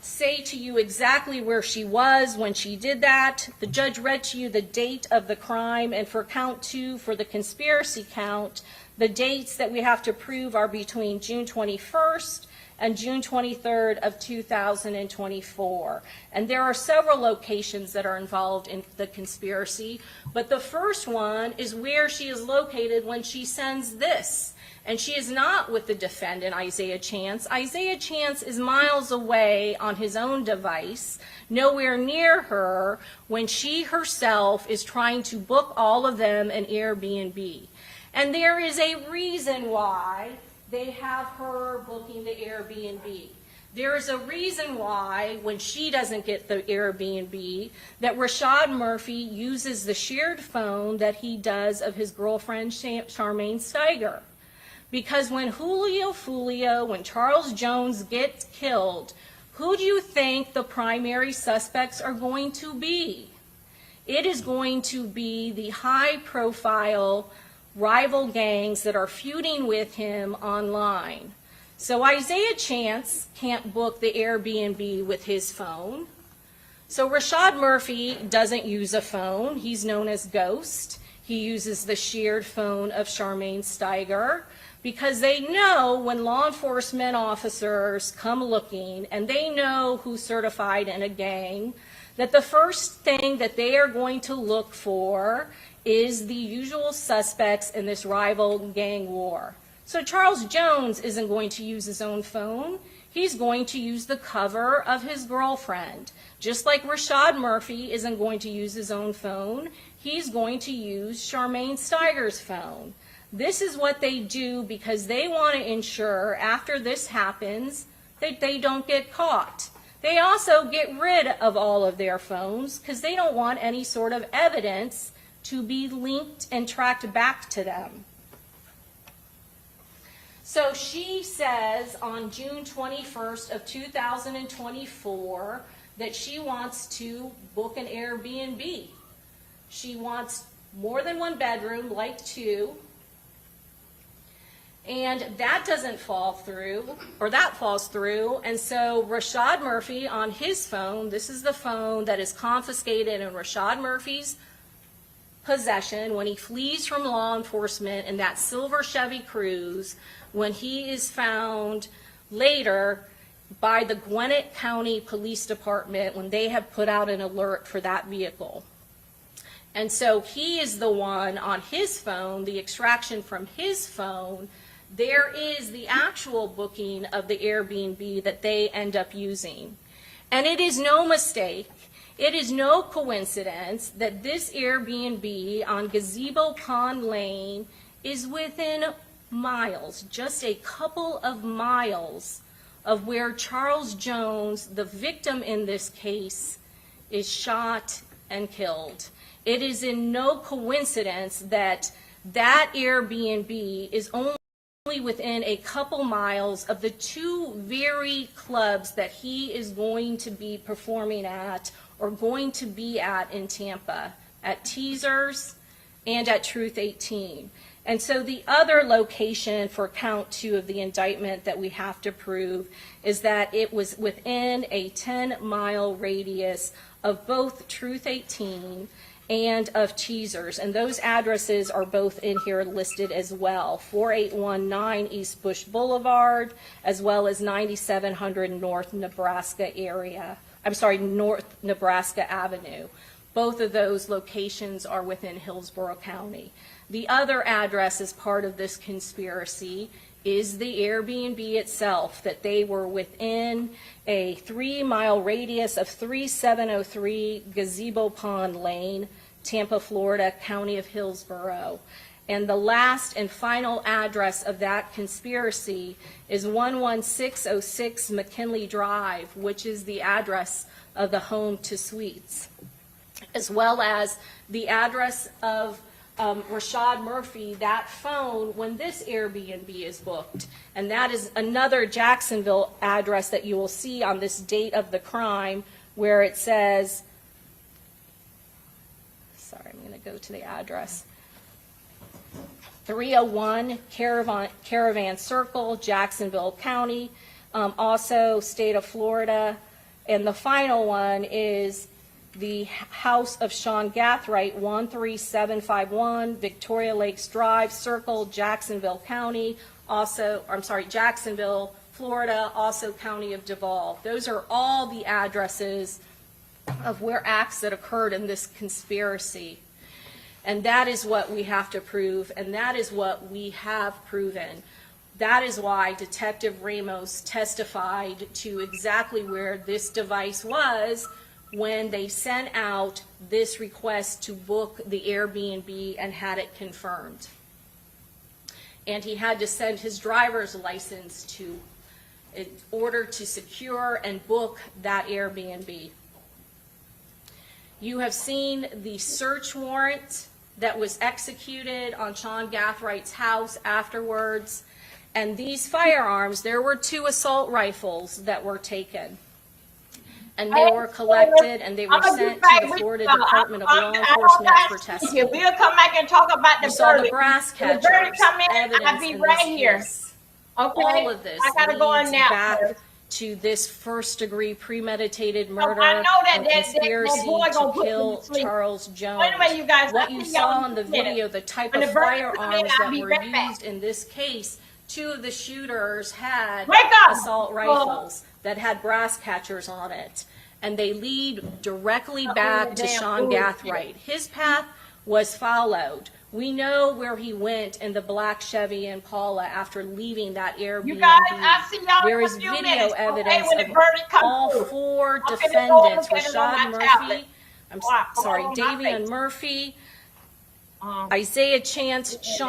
say to you exactly where she was when she did that. The judge read to you the date of the crime, and for count 2, for the conspiracy count, the dates that we have to prove are between June 21st and June 23rd of 2024. And there are several locations that are involved in the conspiracy, but the first one is where she is located when she sends this. And she is not with the defendant, Isaiah Chance. Isaiah Chance is miles away on his own device, nowhere near her, when she herself is trying to book all of them an Airbnb. And there is a reason why they have her booking the Airbnb. There is a reason why, when she doesn't get the Airbnb, that Rashad Murphy uses the shared phone that he does of his girlfriend, Charmaine Steiger. Because when when Charles Jones gets killed, who do you think the primary suspects are going to be? It is going to be the high-profile rival gangs that are feuding with him online. So Isaiah Chance can't book the Airbnb with his phone. So Rashad Murphy doesn't use a phone. He's known as Ghost. He uses the shared phone of Charmaine Steiger, because they know when law enforcement officers come looking and they know who's certified in a gang, that the first thing that they are going to look for is the usual suspects in this rival gang war. So Charles Jones isn't going to use his own phone. He's going to use the cover of his girlfriend. Just like Rashad Murphy isn't going to use his own phone, he's going to use Charmaine Steiger's phone. This is what they do because they want to ensure after this happens that they don't get caught. They also get rid of all of their phones because they don't want any sort of evidence to be linked and tracked back to them. So she says on June 21st of 2024 that she wants to book an Airbnb. She wants more than one bedroom, like two. And that doesn't fall through, or that falls through. And so Rashad Murphy on his phone, this is the phone that is confiscated in Rashad Murphy's possession when he flees from law enforcement in that silver Chevy Cruze, when he is found later by the Gwinnett County Police Department when they have put out an alert for that vehicle. And so he is the one on his phone, the extraction from his phone. There is the actual booking of the Airbnb that they end up using. And it is no mistake, it is no coincidence that this Airbnb on Gazebo Pond Lane is within miles, just a couple of miles of where Charles Jones, the victim in this case, is shot and killed. It is in no coincidence that that Airbnb is only within a couple miles of the two very clubs that he is going to be performing at or going to be at in Tampa, at Teasers and at Truth 18. And so the other location for count 2 of the indictment that we have to prove is that it was within a 10-mile radius of both Truth 18 and of Teasers, and those addresses are both in here listed as well, 4819 East Bush Boulevard, as well as 9700 North Nebraska North Nebraska Avenue. Both of those locations are within Hillsborough County. The other address as part of this conspiracy is the Airbnb itself, that they were within a 3-mile radius of 3703 Gazebo Pond Lane, Tampa, Florida, County of Hillsborough. And the last and final address of that conspiracy is 11606 McKinley Drive, which is the address of the Home to Suites, as well as the address of Rashad Murphy, that phone, when this Airbnb is booked. And that is another Jacksonville address that you will see on this date of the crime, where it says, sorry, I'm going to go to the address, 301 Caravan Circle, Jacksonville County, also state of Florida. And the final one is the house of Sean Gathright, 13751 Victoria Lakes Drive, Circle, Jacksonville County, Jacksonville, Florida, also County of Duval. Those are all the addresses of where acts that occurred in this conspiracy. And that is what we have to prove, and that is what we have proven. That is why Detective Ramos testified to exactly where this device was when they sent out this request to book the Airbnb and had it confirmed. And he had to send his driver's license to in order to secure and book that Airbnb. You have seen the search warrant that was executed on Sean Gathwright's house afterwards. And these firearms, there were 2 assault rifles that were taken. And they were collected and they were sent to the Florida Department of Law Enforcement for testing. We'll come back and talk about the You saw the verdict. brass When the catchers, verdict come in, I'll evidence be in right this here. case. Okay? All of this I gotta go on leads now. back to this first-degree premeditated murder I know that and that conspiracy boy gonna to put me kill to sleep. Charles Jones. Anyway, you guys, What I'll you see y'all saw in in the a minute. video, the type When of the verdict come in, firearms I'll that be were right back. used in this case, 2 of the shooters had Wake up! assault rifles that had brass catchers on it. And they lead directly back to Sean Gathwright. His path was followed. We know where he went in the black Chevy Impala after leaving that Airbnb. You guys, I'll see y'all There in is a few video minutes, okay, evidence when the of verdict comes all through. 4 I'm finna go defendants, look at it on Rashad my tablet. Murphy, Wow, sorry, on my Davion face. Murphy, Isaiah Chance, Sean